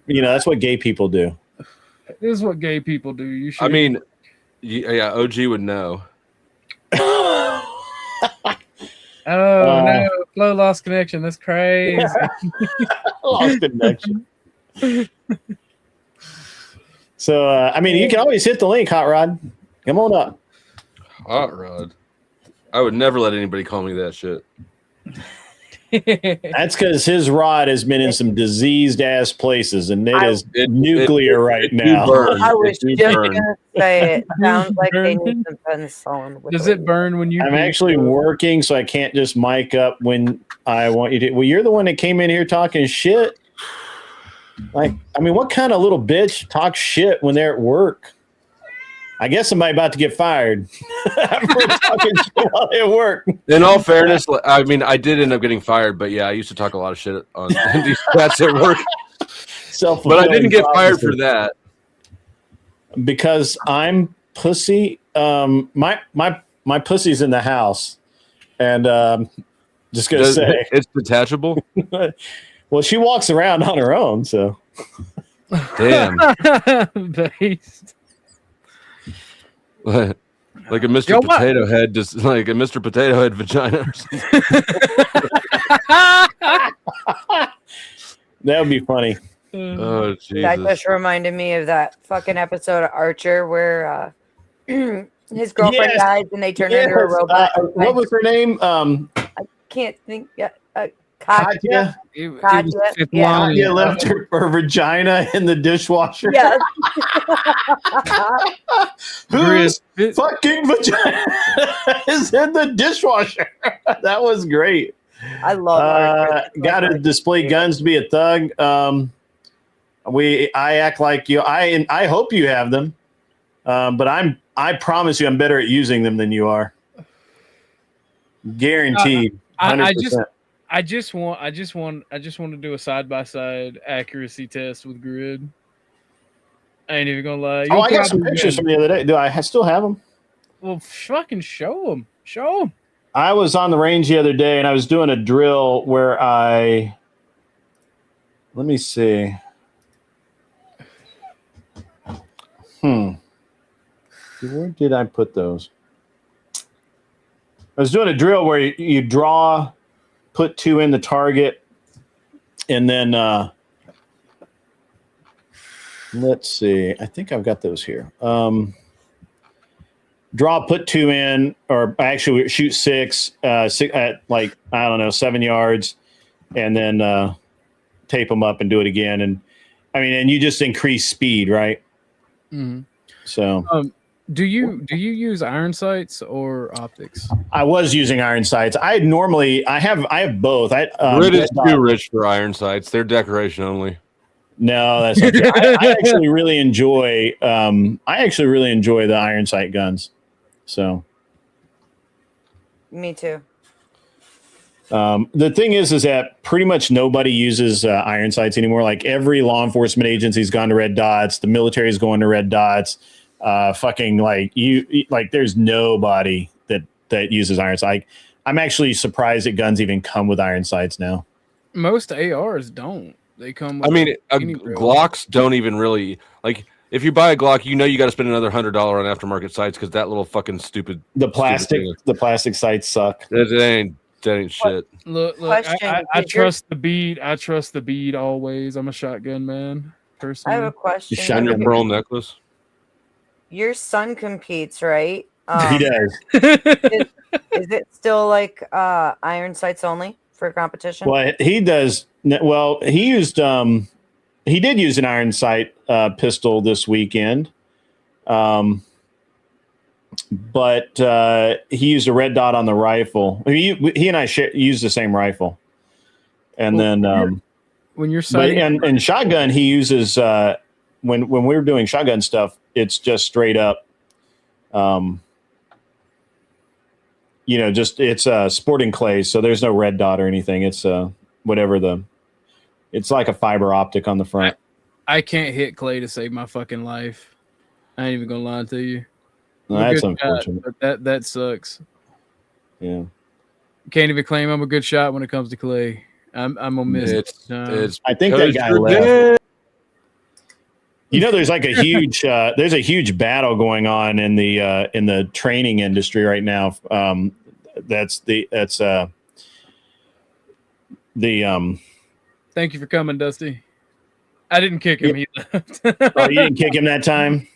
that's what gay people do.
This is what gay people do. You should.
I mean, yeah, OG would know.
No, Flo lost connection. That's crazy.
Lost connection. So, you can always hit the link, Hot Rod. Come on up.
Hot Rod. I would never let anybody call me that shit.
That's because his rod has been in some diseased ass places, and it is nuclear right now.
I was just going to say it sounds like they need some penicillin.
Does it burn when you?
I'm actually working, so I can't just mic up when I want you to. Well, you're the one that came in here talking shit. Like, what kind of little bitch talks shit when they're at work? I guess somebody about to get fired for talking shit while they work.
In all fairness, I did end up getting fired, but yeah, I used to talk a lot of shit on these stats at work. But I didn't get fired for that
because I'm pussy. My pussy's in the house, and just gonna say
it's detachable.
Well, she walks around on her own, so
damn.
Based.
Like a Mr. Potato Head, just like a Mr. Potato Head vagina.
That would be funny.
Oh, Jesus.
That just reminded me of that fucking episode of Archer where his girlfriend dies and they turn her into a robot.
What was her name?
I can't think. Katya.
Katya left her vagina in the dishwasher.
Yes.
Whose fucking vagina is in the dishwasher? That was great.
I love it.
Got to display guns to be a thug. I act like you. I hope you have them, but I promise you, I'm better at using them than you are. Guaranteed. 100%.
I just want to do a side by side accuracy test with grid. I ain't even gonna lie.
I got some pictures from the other day. Do I still have them?
Well, fucking show them. Show them.
I was on the range the other day and I was doing a drill where let me see. Where did I put those? I was doing a drill where you draw, put 2 in the target, and then let's see. I think I've got those here. Draw, put 2 in, or actually shoot 6 at like, I don't know, 7 yards, and then tape them up and do it again. And I mean, and you just increase speed, right?
Mm-hmm.
So,
do you use iron sights or optics?
I was using iron sights. I have both.
Grid is too rich for iron sights. They're decoration only.
No, that's not true. I actually really enjoy. The iron sight guns. So,
Me too.
the thing is that pretty much nobody uses iron sights anymore. Like every law enforcement agency's gone to red dots. The military's going to red dots. There's nobody that uses iron sight. I'm actually surprised that guns even come with iron sights now.
Most ARs don't. They come with
Glocks don't even really like. If you buy a Glock, you got to spend another $100 on aftermarket sights because that little fucking stupid
plastic sights suck.
That ain't shit.
Look, I trust the bead. I trust the bead always. I'm a shotgun man. Personally,
I have a question.
You shine your pearl necklace.
Your son competes, right?
He does.
Is it still like iron sights only for competition?
Well, he does. Well, he did use an iron sight pistol this weekend, but he used a red dot on the rifle. He and I use the same rifle, and
when you're sighting,
and shotgun, he uses when we were doing shotgun stuff, it's just straight up. It's sporting clays, so there's no red dot or anything. It's it's like a fiber optic on the front.
I can't hit clay to save my fucking life. I ain't even gonna lie to you.
No, that's unfortunate.
But that sucks.
Yeah.
Can't even claim I'm a good shot when it comes to clay. I'm gonna miss it.
I think that guy left. There's like a huge there's a huge battle going on in the training industry right now.
Thank you for coming, Dusty. I didn't kick him. He left.
Oh, you didn't kick him that time?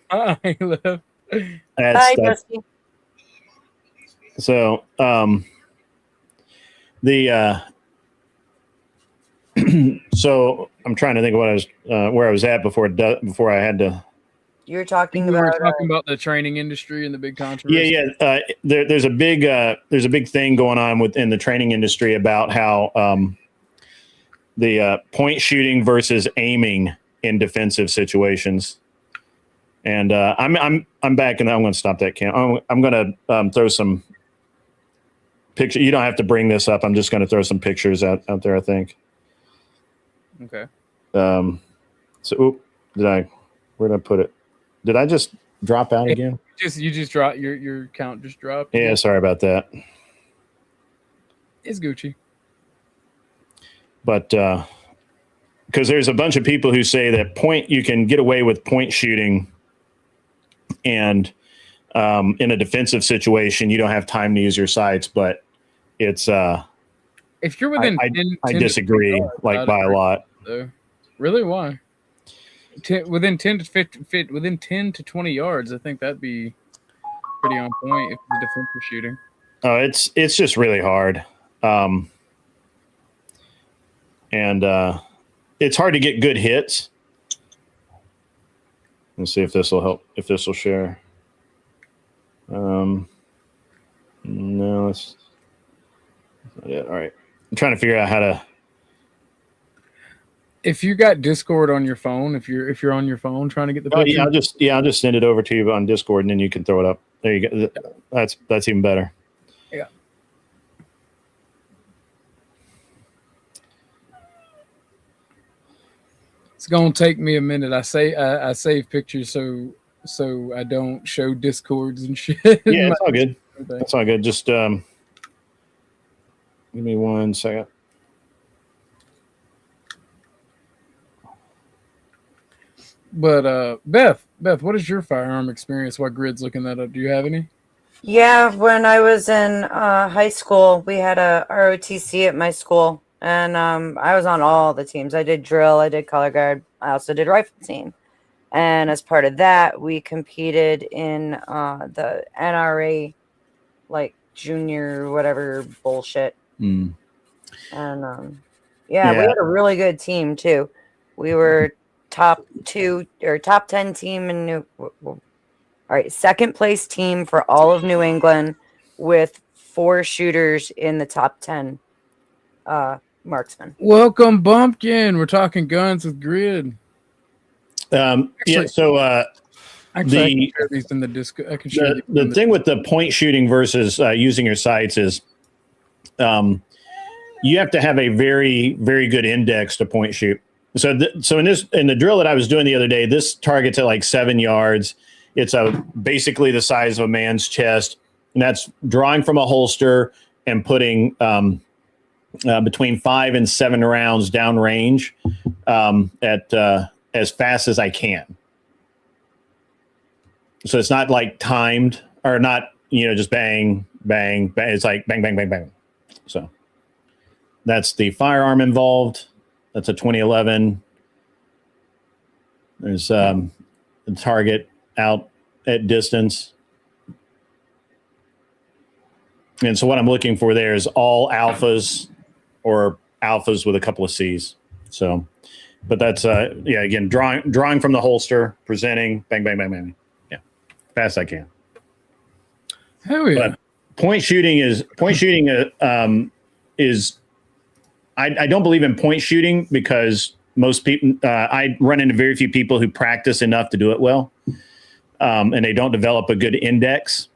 He left.
Bye, Dusty.
So, so I'm trying to think of what I was where I was at before I had to.
You were talking
We
about
were talking about the training industry and the big controversy.
Yeah. There's a big thing going on within the training industry about how the point shooting versus aiming in defensive situations. And I'm back, and I'm going to stop that cam. I'm going to throw some pictures. You don't have to bring this up. I'm just going to throw some pictures out there, I think.
Okay.
Where did I put it? Did I just drop out again?
You just dropped your count. Just dropped.
Yeah, sorry about that.
It's Gucci.
But because there's a bunch of people who say that you can get away with point shooting, and in a defensive situation, you don't have time to use your sights. But it's
if you're within,
I disagree, by a lot.
So, really, why? Within 10 to 20 yards, I think that'd be pretty on point if the defensive shooting.
Oh, it's just really hard. And it's hard to get good hits. Let's see if this will help. If this will share. No, that's not it. All right. I'm trying to figure out how to.
if you got Discord on your phone, if you're on your phone trying to get the picture,
I'll just send it over to you on Discord, and then you can throw it up. There you go. That's even better.
Yeah. It's gonna take me a minute. I save pictures so I don't show Discords and shit.
Yeah, it's all good. That's all good. Just give me 1 second.
But Beth, what is your firearm experience while Grid's looking that up? Do you have any?
Yeah, when I was in high school, we had a ROTC at my school, and I was on all the teams. I did drill, I did color guard, I also did rifle team. And as part of that, we competed in the NRA, like junior whatever bullshit.
Mm.
And yeah, we had a really good team too. We were top 10 team in second place team for all of New England with 4 shooters in the top 10 marksmen.
Welcome, Bumpkin. We're talking guns with Grid.
Yeah, so
I can share these in the disc. I can share
the thing with the point shooting versus using your sights is you have to have a very, very good index to point shoot. So in the drill that I was doing the other day, this target's at like 7 yards. It's basically the size of a man's chest, and that's drawing from a holster and putting between 5 and 7 rounds downrange at as fast as I can. So it's not like timed or not, just bang, bang, bang. It's like bang, bang, bang, bang. So that's the firearm involved. That's a 2011. There's the target out at distance. And so what I'm looking for there is all alphas or alphas with a couple of C's. So, but that's, again, drawing from the holster, presenting, bang, bang, bang, bang. Yeah, fast I can.
Hell yeah.
But point shooting is I don't believe in point shooting because most people, I run into very few people who practice enough to do it well. And they don't develop a good index.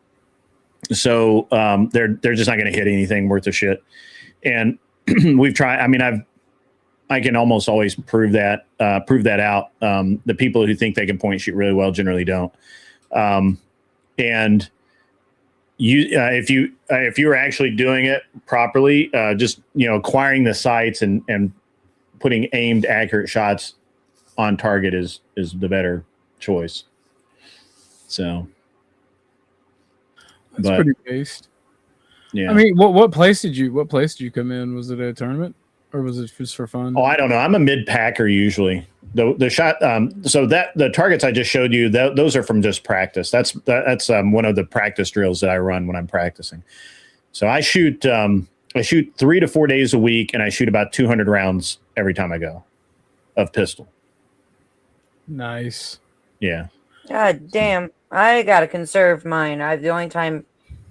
So they're just not going to hit anything worth a shit. And we've tried, I can almost always prove that out. The people who think they can point shoot really well generally don't. And if you were actually doing it properly, just acquiring the sights and putting aimed accurate shots on target is the better choice. So
that's pretty based.
Yeah.
What place did you come in? Was it a tournament or was it just for fun?
Oh, I don't know. I'm a mid packer usually. The shot. So that the targets I just showed you, those are from just practice. That's one of the practice drills that I run when I'm practicing. So I shoot 3 to 4 days a week, and I shoot about 200 rounds every time I go of pistol.
Nice.
Yeah.
God damn. I gotta conserve mine. The only time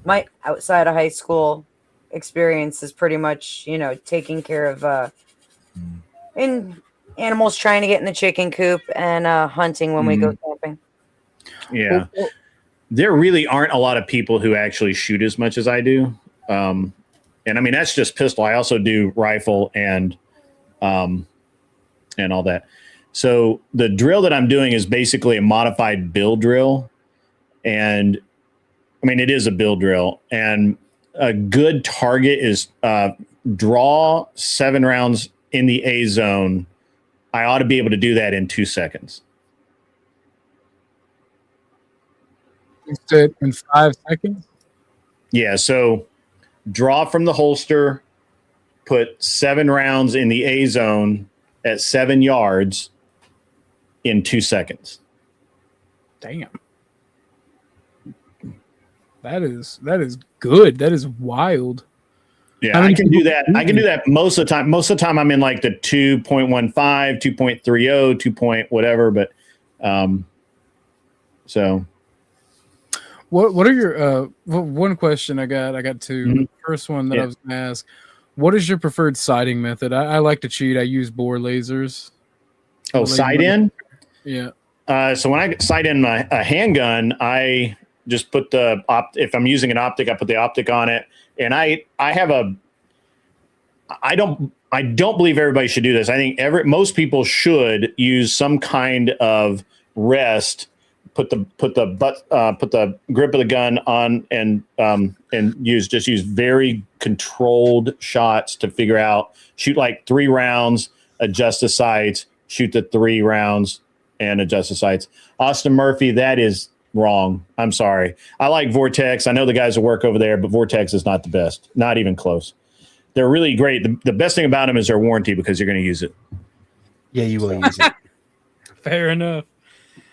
my outside of high school experience is pretty much, taking care of in animals trying to get in the chicken coop and hunting when we go camping.
Yeah. There really aren't a lot of people who actually shoot as much as I do. And that's just pistol. I also do rifle and all that. So the drill that I'm doing is basically a modified bill drill. And it is a bill drill, and a good target is draw 7 rounds in the A zone. I ought to be able to do that in 2 seconds.
You said in 5 seconds?
Yeah. So draw from the holster, put 7 rounds in the A zone at 7 yards in 2 seconds.
Damn. That is good. That is wild.
Yeah, I can do that. I can do that most of the time. Most of the time I'm in like the 2.15, 2.30, 2 point whatever. But so
what are your one question I got two.
Mm-hmm.
First one that I was gonna ask, what is your preferred sighting method? I like to cheat. I use bore lasers.
Oh, sight in?
Yeah.
So when I sight in a handgun, I just put if I'm using an optic, I put the optic on it. And I don't believe everybody should do this. I think most people should use some kind of rest. Put the grip of the gun on and use very controlled shots to figure out. Shoot like 3 rounds, adjust the sights, shoot the 3 rounds, and adjust the sights. Austin Murphy, that is wrong. I'm sorry. I like Vortex. I know the guys that work over there, but Vortex is not the best. Not even close. They're really great. The best thing about them is their warranty because you're going to use it.
Yeah, you will use it.
Fair enough.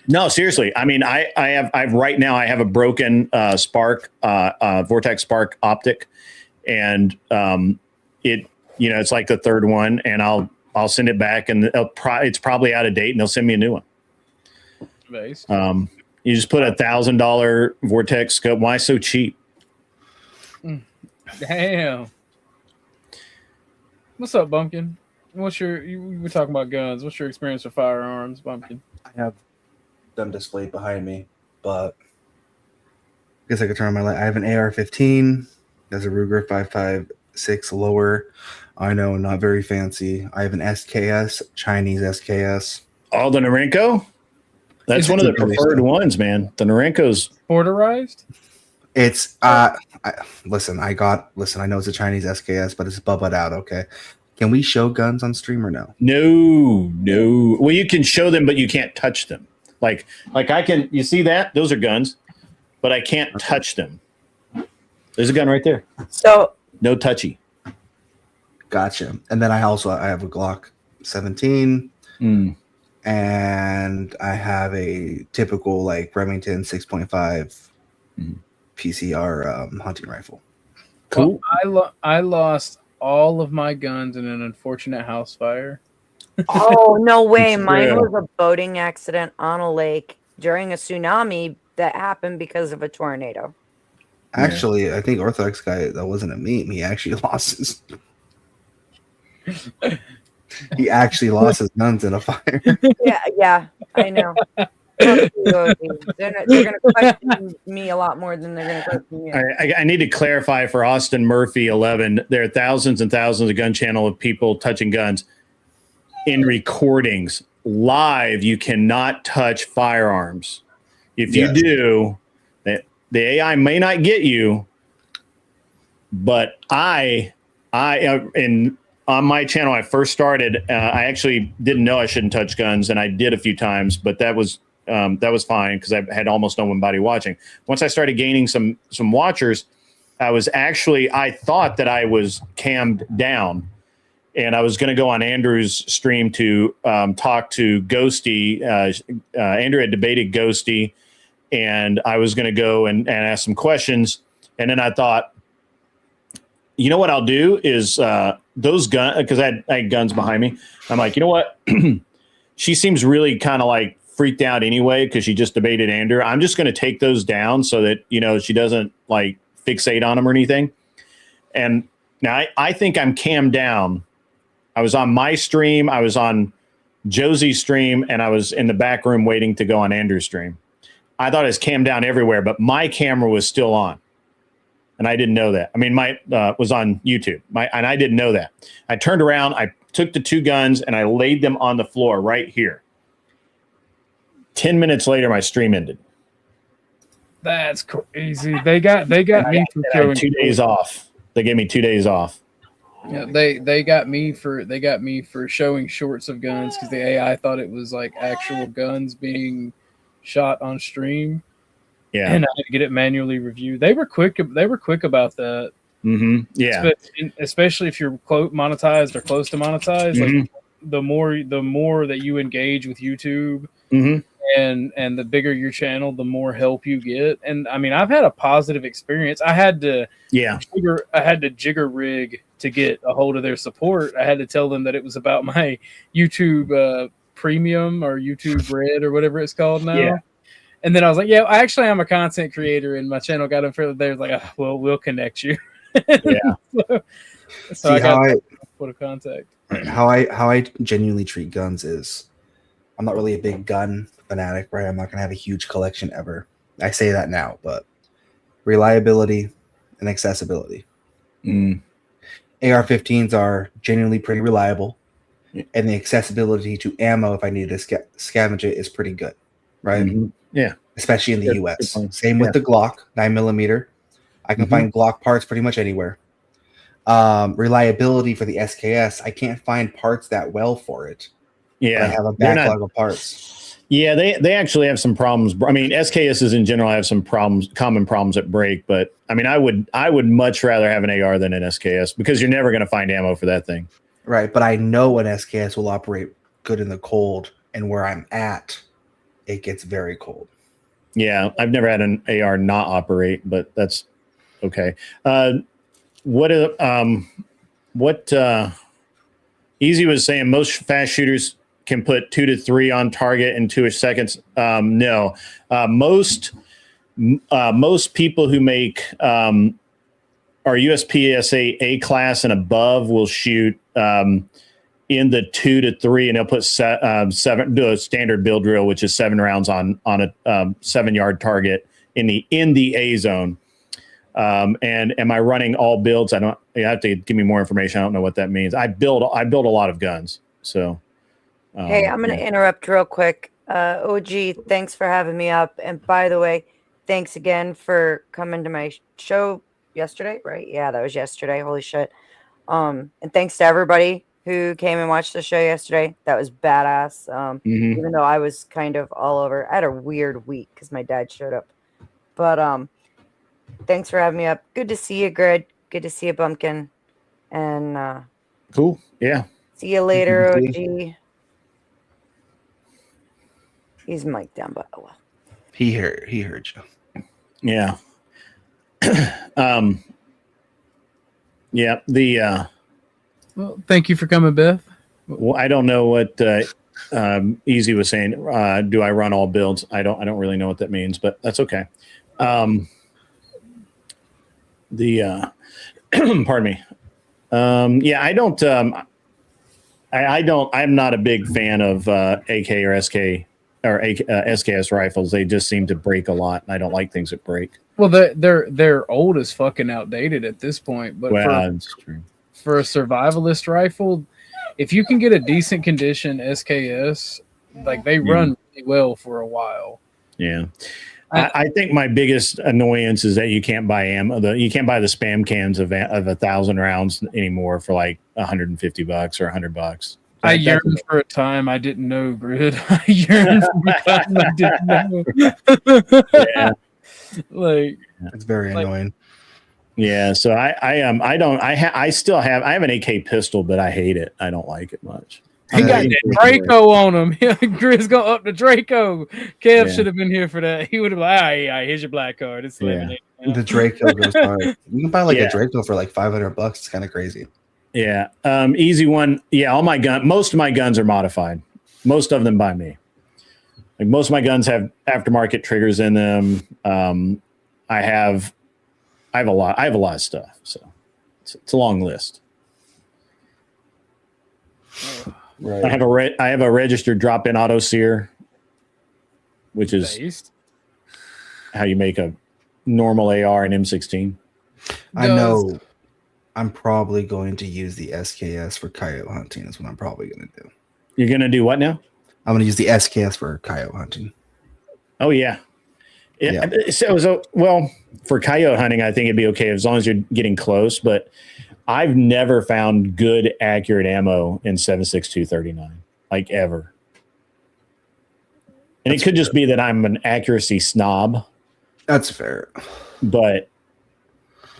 No, seriously. I mean, I have right now. I have a broken Spark Vortex Spark optic, and it's like the 3rd one, and I'll send it back, and it's probably out of date, and they'll send me a new one.
Nice.
You just put $1,000 Vortex scope. Why so cheap?
Damn. What's up, Bumpkin? You were talking about guns. What's your experience with firearms, Bumpkin?
I have them displayed behind me, but I guess I could turn on my light. I have an AR-15. There's a Ruger 5.56 lower. I know, not very fancy. I have an SKS, Chinese SKS.
Oh, the Norinco? That's one of the preferred ones, man. The Norinco's
porterized.
It's listen. I know it's a Chinese SKS, but it's bubbled out. Okay, can we show guns on stream or no?
No. Well, you can show them, but you can't touch them. Like I can. You see that? Those are guns, but I can't touch them. There's a gun right there.
So
no touchy.
Gotcha. And then I have a Glock 17. And I have a typical like Remington 6.5 PCR hunting rifle.
Cool.
Well, I lost all of my guns in an unfortunate house fire.
Oh, no way. Mine was a boating accident on a lake during a tsunami that happened because of a tornado.
Actually, I think OrthodoxGuy, that wasn't a meme. He actually lost his He actually lost his guns in a fire.
Yeah, I know. They're going to question me a lot more than they're going to question you.
I need to clarify for Austin Murphy 11. There are thousands and thousands of gun channel of people touching guns in recordings. Live, you cannot touch firearms. If you do, the AI may not get you. But on my channel, I first started. I actually didn't know I shouldn't touch guns, and I did a few times, but that was fine because I had almost no one watching. Once I started gaining some watchers, I thought that I was cammed down, and I was going to go on Andrew's stream to talk to Ghosty. Andrew had debated Ghosty, and I was going to go and ask some questions, and then I thought, you know what I'll do is those guns, because I had guns behind me. I'm like, you know what? She seems really kind of like freaked out anyway because she just debated Andrew. I'm just going to take those down so that, she doesn't like fixate on them or anything. And now I think I'm cammed down. I was on my stream. I was on Josie's stream, and I was in the back room waiting to go on Andrew's stream. I thought it was cammed down everywhere, but my camera was still on. And I didn't know that. I mean, my was on YouTube, and I didn't know that. I turned around, I took the 2 guns, and I laid them on the floor right here. 10 minutes later, my stream ended.
That's crazy. They got me for showing
2 days off. They gave me 2 days off.
Yeah, they got me for showing shorts of guns because the AI thought it was like actual guns being shot on stream.
Yeah,
and I had to get it manually reviewed. They were quick about that.
Mm-hmm. Yeah,
especially if you're monetized or close to monetized.
Mm-hmm.
Like the more that you engage with YouTube,
mm-hmm.
and the bigger your channel, the more help you get. And I mean, I've had a positive experience. I had to jigger rig to get a hold of their support. I had to tell them that it was about my YouTube Premium or YouTube Red or whatever it's called now.
Yeah.
And then I was like, yeah, actually, I'm a content creator, and my channel got unfair. They're like, well, we'll connect you.
Yeah.
so I got put a contact.
How I genuinely treat guns is I'm not really a big gun fanatic, right? I'm not gonna have a huge collection ever. I say that now, but reliability and accessibility. AR-15s are genuinely pretty reliable, and the accessibility to ammo, if I need to scavenge it, is pretty good, right?
Yeah,
especially in the
Good
U.S.
point.
Same with the Glock 9mm. I can find Glock parts pretty much anywhere. Reliability for the SKS, I can't find parts that well for it.
Yeah,
but I have a
they're
backlog of parts.
Yeah, they actually have some problems. I mean, SKSs in general have some problems, common problems that break. But I mean, I would much rather have an AR than an SKS because you're never going to find ammo for that thing.
Right, but I know an SKS will operate good in the cold, and where I'm at, it gets very cold.
Yeah, I've never had an AR not operate, but that's okay. Easy was saying most fast shooters can put 2 to 3 on target in 2-ish seconds. No, most people who make are USPSA A class and above will shoot in the 2 to 3, and they'll put 7, do a standard build drill, which is 7 rounds on a 7-yard target in the A zone. And am I running all builds? You have to give me more information. I don't know what that means. I build a lot of guns. So,
hey, I'm going to interrupt real quick. OG, thanks for having me up. And by the way, thanks again for coming to my show yesterday, right? Yeah, that was yesterday. Holy shit. And thanks to everybody who came and watched the show yesterday. That was badass. Even though I was kind of all over. I had a weird week because my dad showed up. But thanks for having me up. Good to see you, Grid. Good to see you, Bumpkin. And
cool. Yeah.
See you later, OG. He's mic'd down, but oh well.
He heard you.
Yeah. Yeah.
Well, thank you for coming, Beth.
Well, I don't know what Easy was saying. Do I run all builds? I don't really know what that means, but that's okay. Pardon me. Yeah, I don't. I'm not a big fan of AK or SK or SKS rifles. They just seem to break a lot, and I don't like things that break.
Well, they're old as fucking outdated at this point. But
that's true.
For a survivalist rifle, if you can get a decent condition SKS, like they run really well for a while.
Yeah. I think my biggest annoyance is that you can't buy ammo. You can't buy the spam cans of 1,000 rounds anymore for like $150 or $100.
I yearned for a time I didn't know, Grid. I yearned for a time I didn't know.
Yeah.
Like it's very annoying.
Yeah, so I still have an AK pistol, but I hate it. I don't like it much.
He got that Draco on him. Grid's going up the Draco. Kev should have been here for that. He would have like, here's your black card. It's
the Draco goes hard. You can buy like a Draco for like $500. It's kind of crazy.
Yeah. Easy one. Yeah, most of my guns are modified. Most of them by me. Like most of my guns have aftermarket triggers in them. I have a lot of stuff. So it's a long list. Right. I have a registered drop-in auto sear, which is how you make a normal AR and M16.
I know I'm probably going to use the SKS for coyote hunting. That's what I'm probably going to do.
You're going to do what now?
I'm going to use the SKS for coyote hunting.
Oh, yeah. So, well, for coyote hunting, I think it'd be okay as long as you're getting close, but I've never found good, accurate ammo in 7.62 like ever. And it could just be that I'm an accuracy snob.
That's fair.
But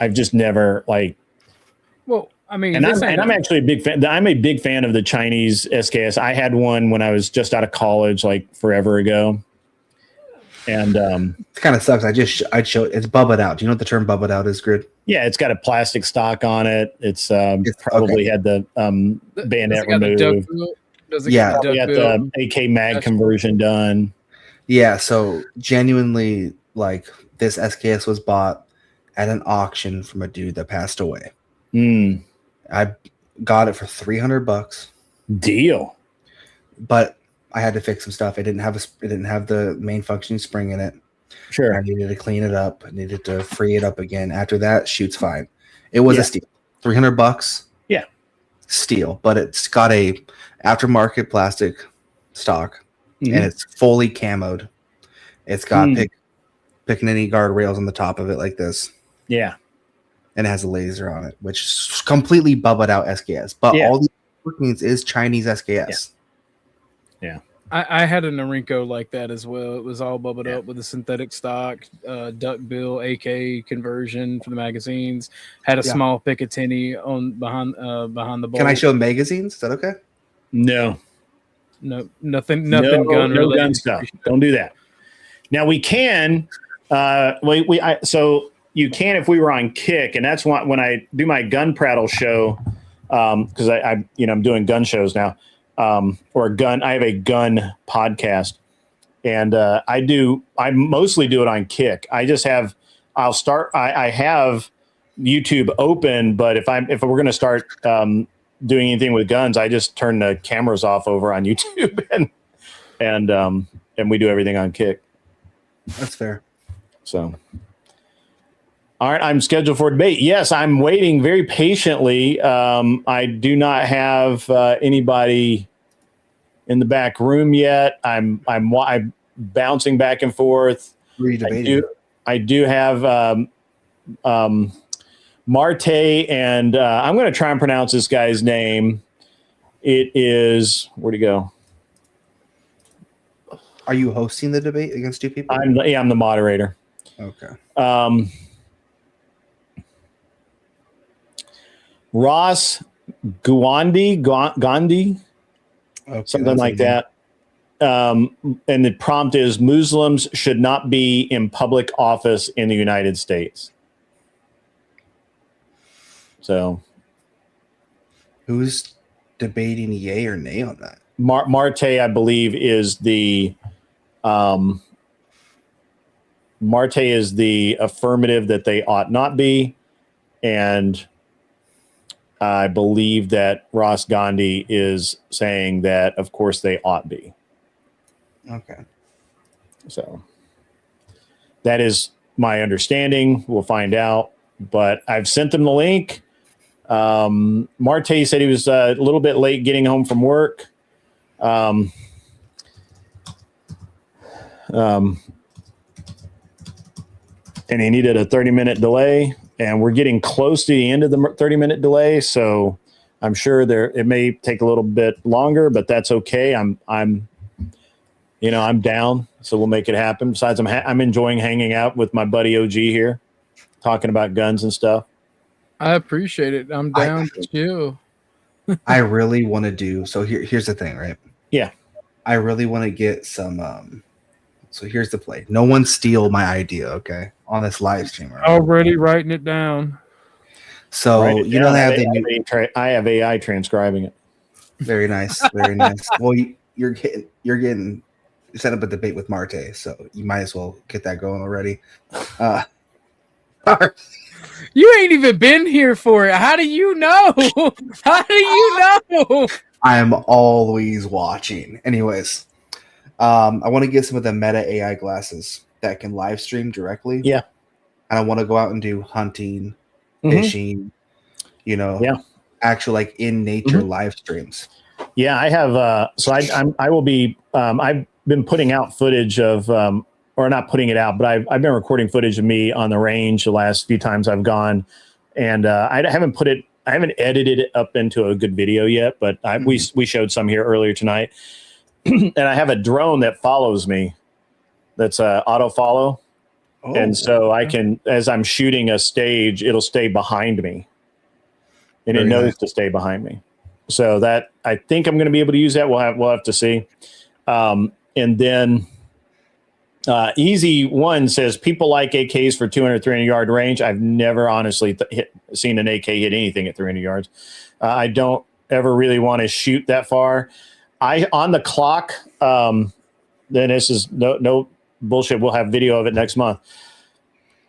I've just never
Well, I mean,
I'm actually a big fan. I'm a big fan of the Chinese SKS. I had one when I was just out of college, like forever ago. And
it kind of sucks. I'd show it. It's bubbled out. Do you know what the term bubbled out is, Grid?
Yeah, it's got a plastic stock on it. It's probably had the bayonet removed.
Yeah,
we got the AK mag conversion done.
Yeah, so genuinely, like this SKS was bought at an auction from a dude that passed away. I got it for $300.
Deal.
But I had to fix some stuff. It didn't have the main functioning spring in it.
Sure.
I needed to clean it up. I needed to free it up again. After that, shoots fine. It was a steal. $300.
Yeah.
Steal, but it's got a aftermarket plastic stock, and it's fully camoed. It's got Pickaninny guardrails on the top of it like this.
Yeah.
And it has a laser on it, which is completely bubbled out SKS. But all the workings is Chinese SKS.
Yeah.
I had a Norinco like that as well. It was all bubbled up with a synthetic stock, duckbill AK conversion for the magazines. Had a small Picatinny on behind the bolt.
Can I show magazines? Is that okay?
No.
No, nothing
No
gun related.
gun stuff. Don't do that. Now we can. So you can if we were on Kick, and that's why when I do my gun prattle show, because I'm doing gun shows now. I have a gun podcast, and I mostly do it on Kick. I have YouTube open, but if we're going to start doing anything with guns, I just turn the cameras off over on YouTube and we do everything on Kick.
That's fair.
So, all right, I'm scheduled for debate. Yes, I'm waiting very patiently. I do not have anybody in the back room yet. I'm bouncing back and forth.
Who are you debating?
I do have Marte, and I'm going to try and pronounce this guy's name. It is, where'd he go?
Are you hosting the debate against two people?
I'm the moderator.
Okay.
Ross Gandhi, something like that. And the prompt is Muslims should not be in public office in the United States. So
who's debating yay or nay on that?
Marte, I believe, is the affirmative that they ought not be. And I believe that Ross Gandhi is saying that, of course, they ought be.
Okay.
So that is my understanding. We'll find out. But I've sent them the link. Marte said he was a little bit late getting home from work. And he needed a 30-minute delay. And we're getting close to the end of the 30-minute delay, so I'm sure it may take a little bit longer, but that's okay. I'm down, so we'll make it happen. Besides, I'm enjoying hanging out with my buddy OG here, talking about guns and stuff.
I appreciate it. I'm down too.
I really want to do so. Here's the thing, right?
Yeah,
I really want to get some. So here's the play. No one steal my idea, okay? On this live stream. Right?
Already writing it down.
So you don't have
I have AI transcribing it.
Very nice, very nice. Well, you're getting set up a debate with Marte, so you might as well get that going already.
You ain't even been here for it. How do you know? How do you know?
I'm always watching. Anyways. I want to get some of the Meta AI glasses that can live stream directly.
Yeah.
And I want to go out and do hunting, fishing, actual like in nature live streams.
Yeah, I have. I will be. I've been putting out footage of, or not putting it out, but I've been recording footage of me on the range the last few times I've gone, and I haven't edited it up into a good video yet, but we showed some here earlier tonight. And I have a drone that follows me. That's auto follow, and so I can, as I'm shooting a stage, it'll stay behind me, and it knows to stay behind me. So that I think I'm going to be able to use that. We'll have to see. And then Easy One says people like AKs for 200, 300 yard range. I've never honestly seen an AK hit anything at 300 yards. I don't ever really want to shoot that far. On the clock, then this is no bullshit. We'll have video of it next month.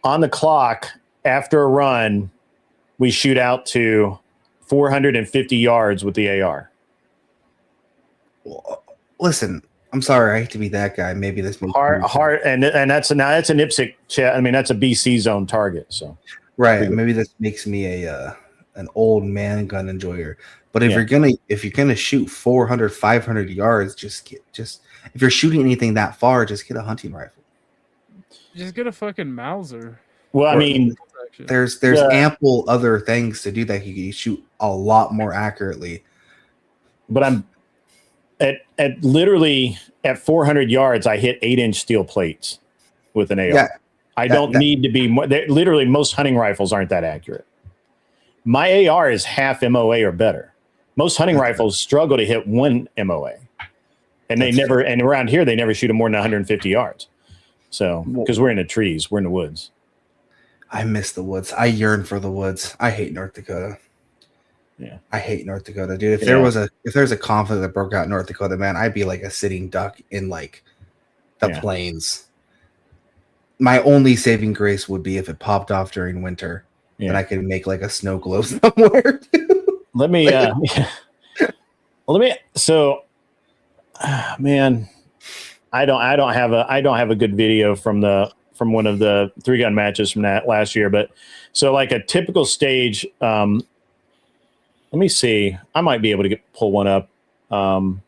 On the clock, after a run, we shoot out to 450 yards with the AR.
Listen, I'm sorry, I hate to be that guy. Maybe this makes
hard, and that's an IPSC. I mean, that's a BC zone target. So
right. Maybe this makes me an old man gun enjoyer. But if you're gonna shoot 400, 500 yards, just if you're shooting anything that far, just get a hunting rifle.
Just get a fucking Mauser.
Well, I mean,
there's ample other things to do that you can shoot a lot more accurately.
But I'm at literally at 400 yards, I hit 8-inch steel plates with an AR.
Yeah,
I don't need to be more. Literally, most hunting rifles aren't that accurate. My AR is half MOA or better. Most hunting rifles struggle to hit 1 MOA, and and around here they never shoot them more than 150 yards. So because we're in the trees, we're in the woods.
I miss the woods. I yearn for the woods. I hate North Dakota.
Yeah,
I hate North Dakota, dude. If there's a conflict that broke out in North Dakota, man, I'd be like a sitting duck in like the plains. My only saving grace would be if it popped off during winter, and I could make like a snow globe somewhere.
Let me. So, man, I don't have a good video from one of the 3-gun matches from that last year, but so like a typical stage. Let me see. I might be able to pull one up. And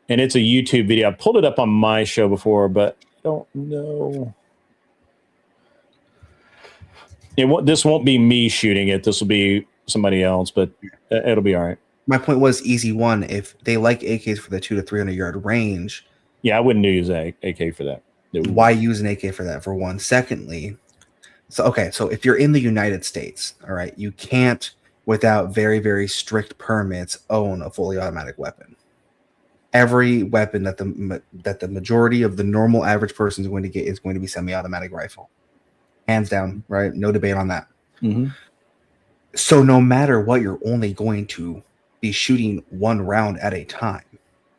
it's a YouTube video. I pulled it up on my show before, but I don't know. This won't be me shooting it. This will be somebody else, but it'll be all right.
My point was easy one. If they like AKs for the 200 to 300 yard range.
Yeah, I wouldn't use an AK for that.
Why use an AK for that, for one? Secondly, so if you're in the United States, all right, you can't, without very, very strict permits, own a fully automatic weapon. Every weapon that the majority of the normal average person is going to get is going to be semi-automatic rifle. Hands down, right? No debate on that.
Mm-hmm.
So no matter what, you're only going to be shooting 1 round at a time.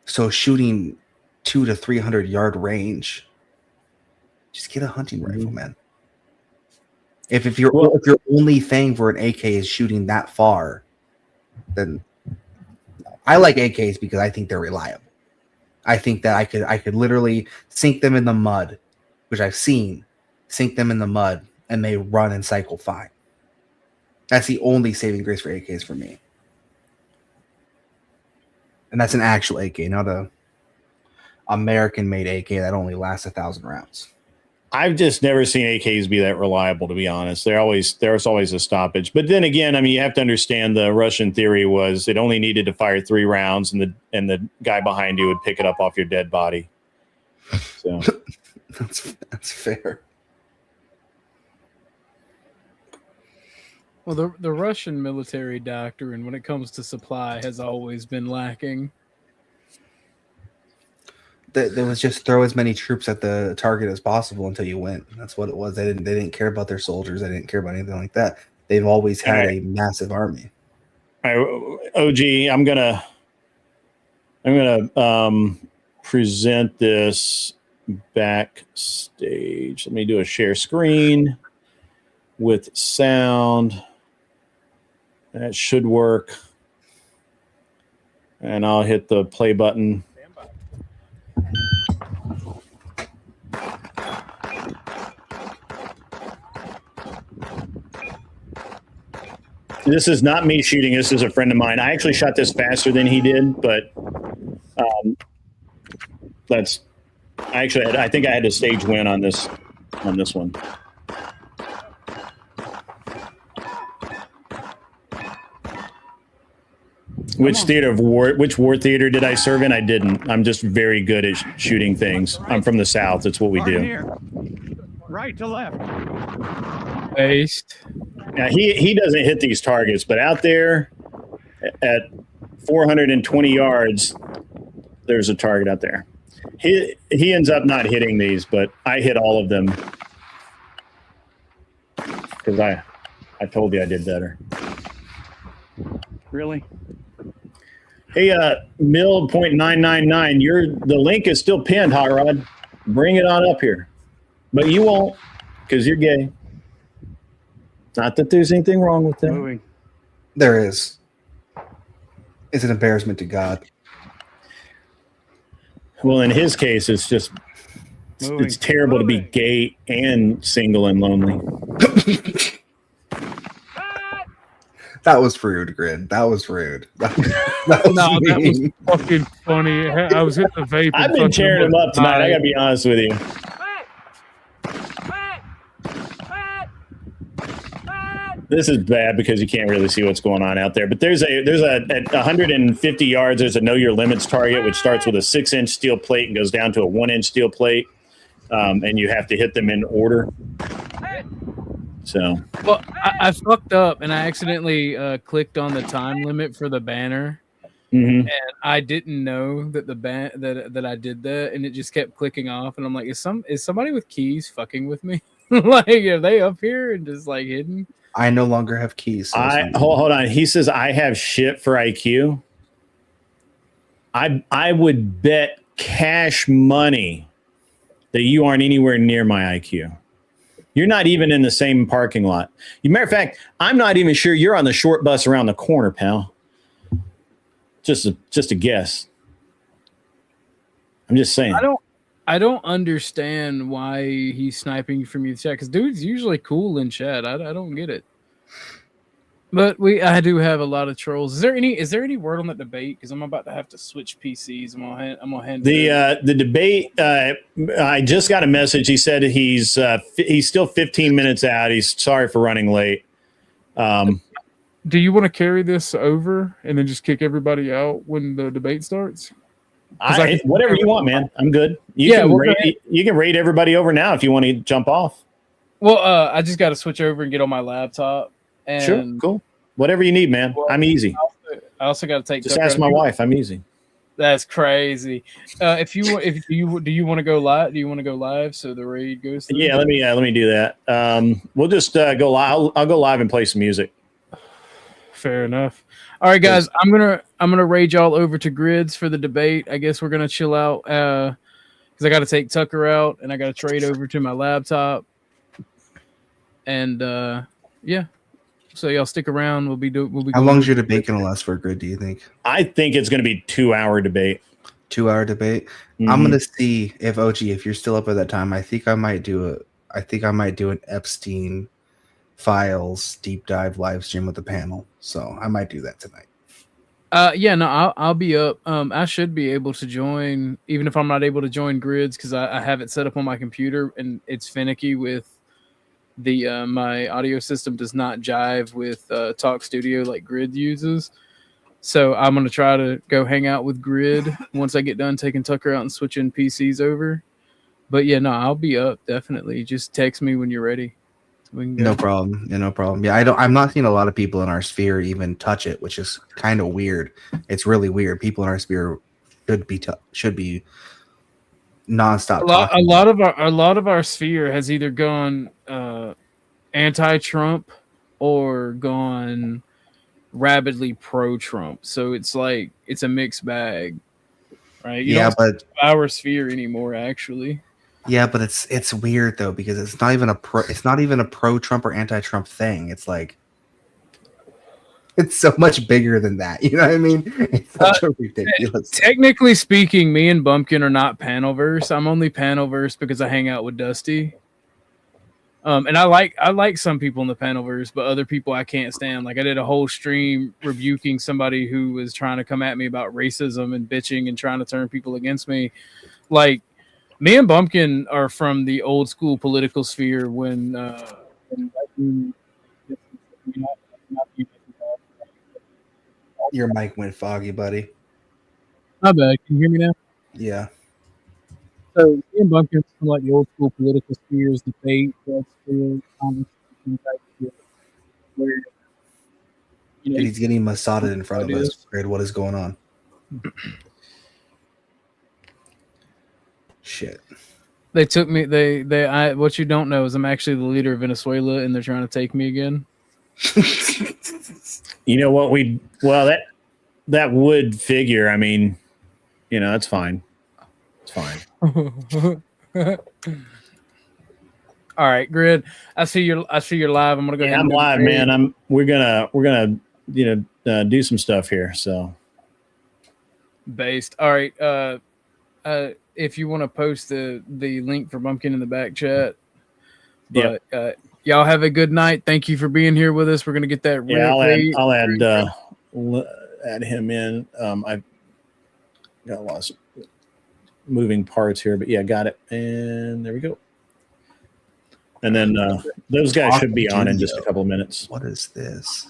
So shooting 200 to 300 yard range, just get a hunting rifle, man. If your only thing for an AK is shooting that far, then I like AKs because I think they're reliable. I think that I could literally sink them in the mud, which I've seen, sink them in the mud, and they run and cycle fine. That's the only saving grace for AKs for me. And that's an actual AK, not a American-made AK that only lasts 1,000 rounds.
I've just never seen AKs be that reliable, to be honest. There's always a stoppage. But then again, I mean, you have to understand the Russian theory was it only needed to fire 3 rounds, and the guy behind you would pick it up off your dead body. So
that's fair.
Well, the Russian military doctrine, when it comes to supply, has always been lacking.
There was just throw as many troops at the target as possible until you win. That's what it was. They didn't care about their soldiers. They didn't care about anything like that. They've always had a massive army.
All right, OG, I'm gonna present this backstage. Let me do a share screen with sound. That should work. And I'll hit the play button. This is not me shooting. This is a friend of mine. I actually shot this faster than he did, but I think I had a stage win on this one. Which war theater did I serve in? I didn't. I'm just very good at shooting things. I'm from the South. It's what we do.
Here. Right to left.
Based.
Now he doesn't hit these targets, but out there at 420 yards, there's a target out there. He ends up not hitting these, but I hit all of them because I told you I did better.
Really?
Hey, Mill.999, the link is still pinned, Hot Rod. Bring it on up here. But you won't, because you're gay. Not that there's anything wrong with that.
There is. It's an embarrassment to God.
Well, in his case, it's just it's terrible to be gay and single and lonely.
That was rude, Grid. That was rude. That
was fucking funny. I was hitting the vape.
I've been tearing him up tonight. I gotta be honest with you. This is bad because you can't really see what's going on out there. But there's a at 150 yards. There's a know your limits target, which starts with a 6-inch steel plate and goes down to a 1-inch steel plate, and you have to hit them in order. So,
well, I fucked up and I accidentally clicked on the time limit for the banner, and I didn't know that that I did that, and it just kept clicking off. And I'm like, is somebody with keys fucking with me? Like, are they up here and just like hidden?
I no longer have keys. So
hold on. He says I have shit for IQ. I would bet cash money that you aren't anywhere near my IQ. You're not even in the same parking lot. Matter of fact, I'm not even sure you're on the short bus around the corner, pal. Just a guess. I'm just saying.
I don't understand why he's sniping from you chat, because dude's usually cool in chat. I don't get it. But I do have a lot of trolls. Is there any word on that debate? Because I'm about to have to switch PCs. I'm gonna hand
the debate. I just got a message. He said he's still 15 minutes out. He's sorry for running late.
Do you want to carry this over and then just kick everybody out when the debate starts?
Whatever you want, man. I'm good. You can raid everybody over now if you want to jump off.
Well, I just got to switch over and get on my laptop. And
sure, cool. Whatever you need, man. I'm easy.
I also got to take.
Just ask my wife. I'm easy.
That's crazy. Do you want to go live? Do you want to go live so the raid goes through?
Yeah, let me do that. We'll just go live. I'll go live and play some music.
Fair enough. All right, guys. I'm gonna raid y'all over to Grids for the debate. I guess we're gonna chill out because I got to take Tucker out and I got to trade over to my laptop. And yeah. So y'all stick around. We'll be.
How long is your debate gonna last for, Grid? Do you think?
I think it's gonna be 2-hour debate.
2-hour debate. Mm-hmm. I'm gonna see if OG, if you're still up at that time. I think I might do an Epstein Files deep dive live stream with the panel. So I might do that tonight.
Yeah, no, I'll be up. I should be able to join, even if I'm not able to join Grids, because I have it set up on my computer and it's finicky with. My audio system does not jive with Talk Studio like Grid uses. So I'm going to try to go hang out with Grid once I get done taking Tucker out and switching PCs over. But yeah, no, I'll be up definitely. Just text me when you're ready.
No problem. Yeah, no problem. Yeah, I'm not seeing a lot of people in our sphere even touch it, which is kind of weird. It's really weird. People in our sphere should be nonstop.
A lot of our sphere has either gone anti-Trump or gone rabidly pro-Trump. So it's like it's a mixed bag, right? You don't
but
our sphere anymore, actually.
Yeah, but it's weird though because it's not even a pro-Trump or anti-Trump thing. It's like it's so much bigger than that. You know what I mean? It's such a ridiculous.
Technically speaking, me and Bumpkin are not Panelverse. I'm only Panelverse because I hang out with Dusty. And I like some people in the Panelverse, but other people I can't stand. Like I did a whole stream rebuking somebody who was trying to come at me about racism and bitching and trying to turn people against me. Like me and Bumpkin are from the old school political sphere when
your mic went foggy, buddy.
My bad. Can you hear me now?
Yeah.
So me and Bumpkin from like the old school political spheres, debate, conversation type shit, where
Dude, he's getting massaged in front of us. What is going on? Shit.
They took me. What you don't know is I'm actually the leader of Venezuela, and they're trying to take me again.
You know what? That would figure. I mean, that's fine. It's fine.
All right, Grid. I see you're live. I'm gonna go ahead.
I'm live, man. We're gonna do some stuff here. So
based. All right. if you want to post the link for Bumpkin in the back chat. But y'all have a good night. Thank you for being here with us. We're gonna get that.
Yeah, I'll add him in. I've got lots of moving parts here, but yeah, got it. And there we go. And then those guys should be on in just a couple of minutes.
What is this?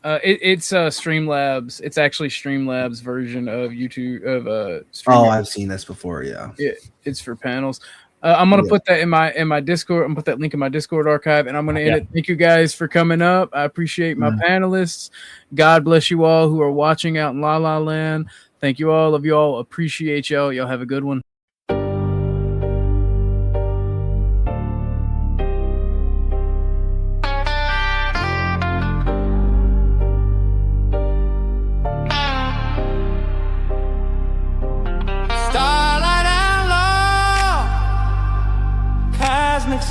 It's Streamlabs. It's actually Streamlabs version of YouTube of
Oh, I've seen this before. Yeah,
it's for panels. I'm gonna put that in my Discord. I'm gonna put that link in my Discord archive, and I'm gonna end it. Thank you guys for coming up. I appreciate my panelists. God bless you all who are watching out in La La Land. Thank you all. Love you all. Appreciate y'all. Y'all have a good one.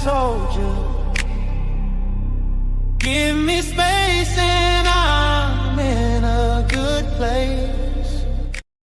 Soldier, give me space.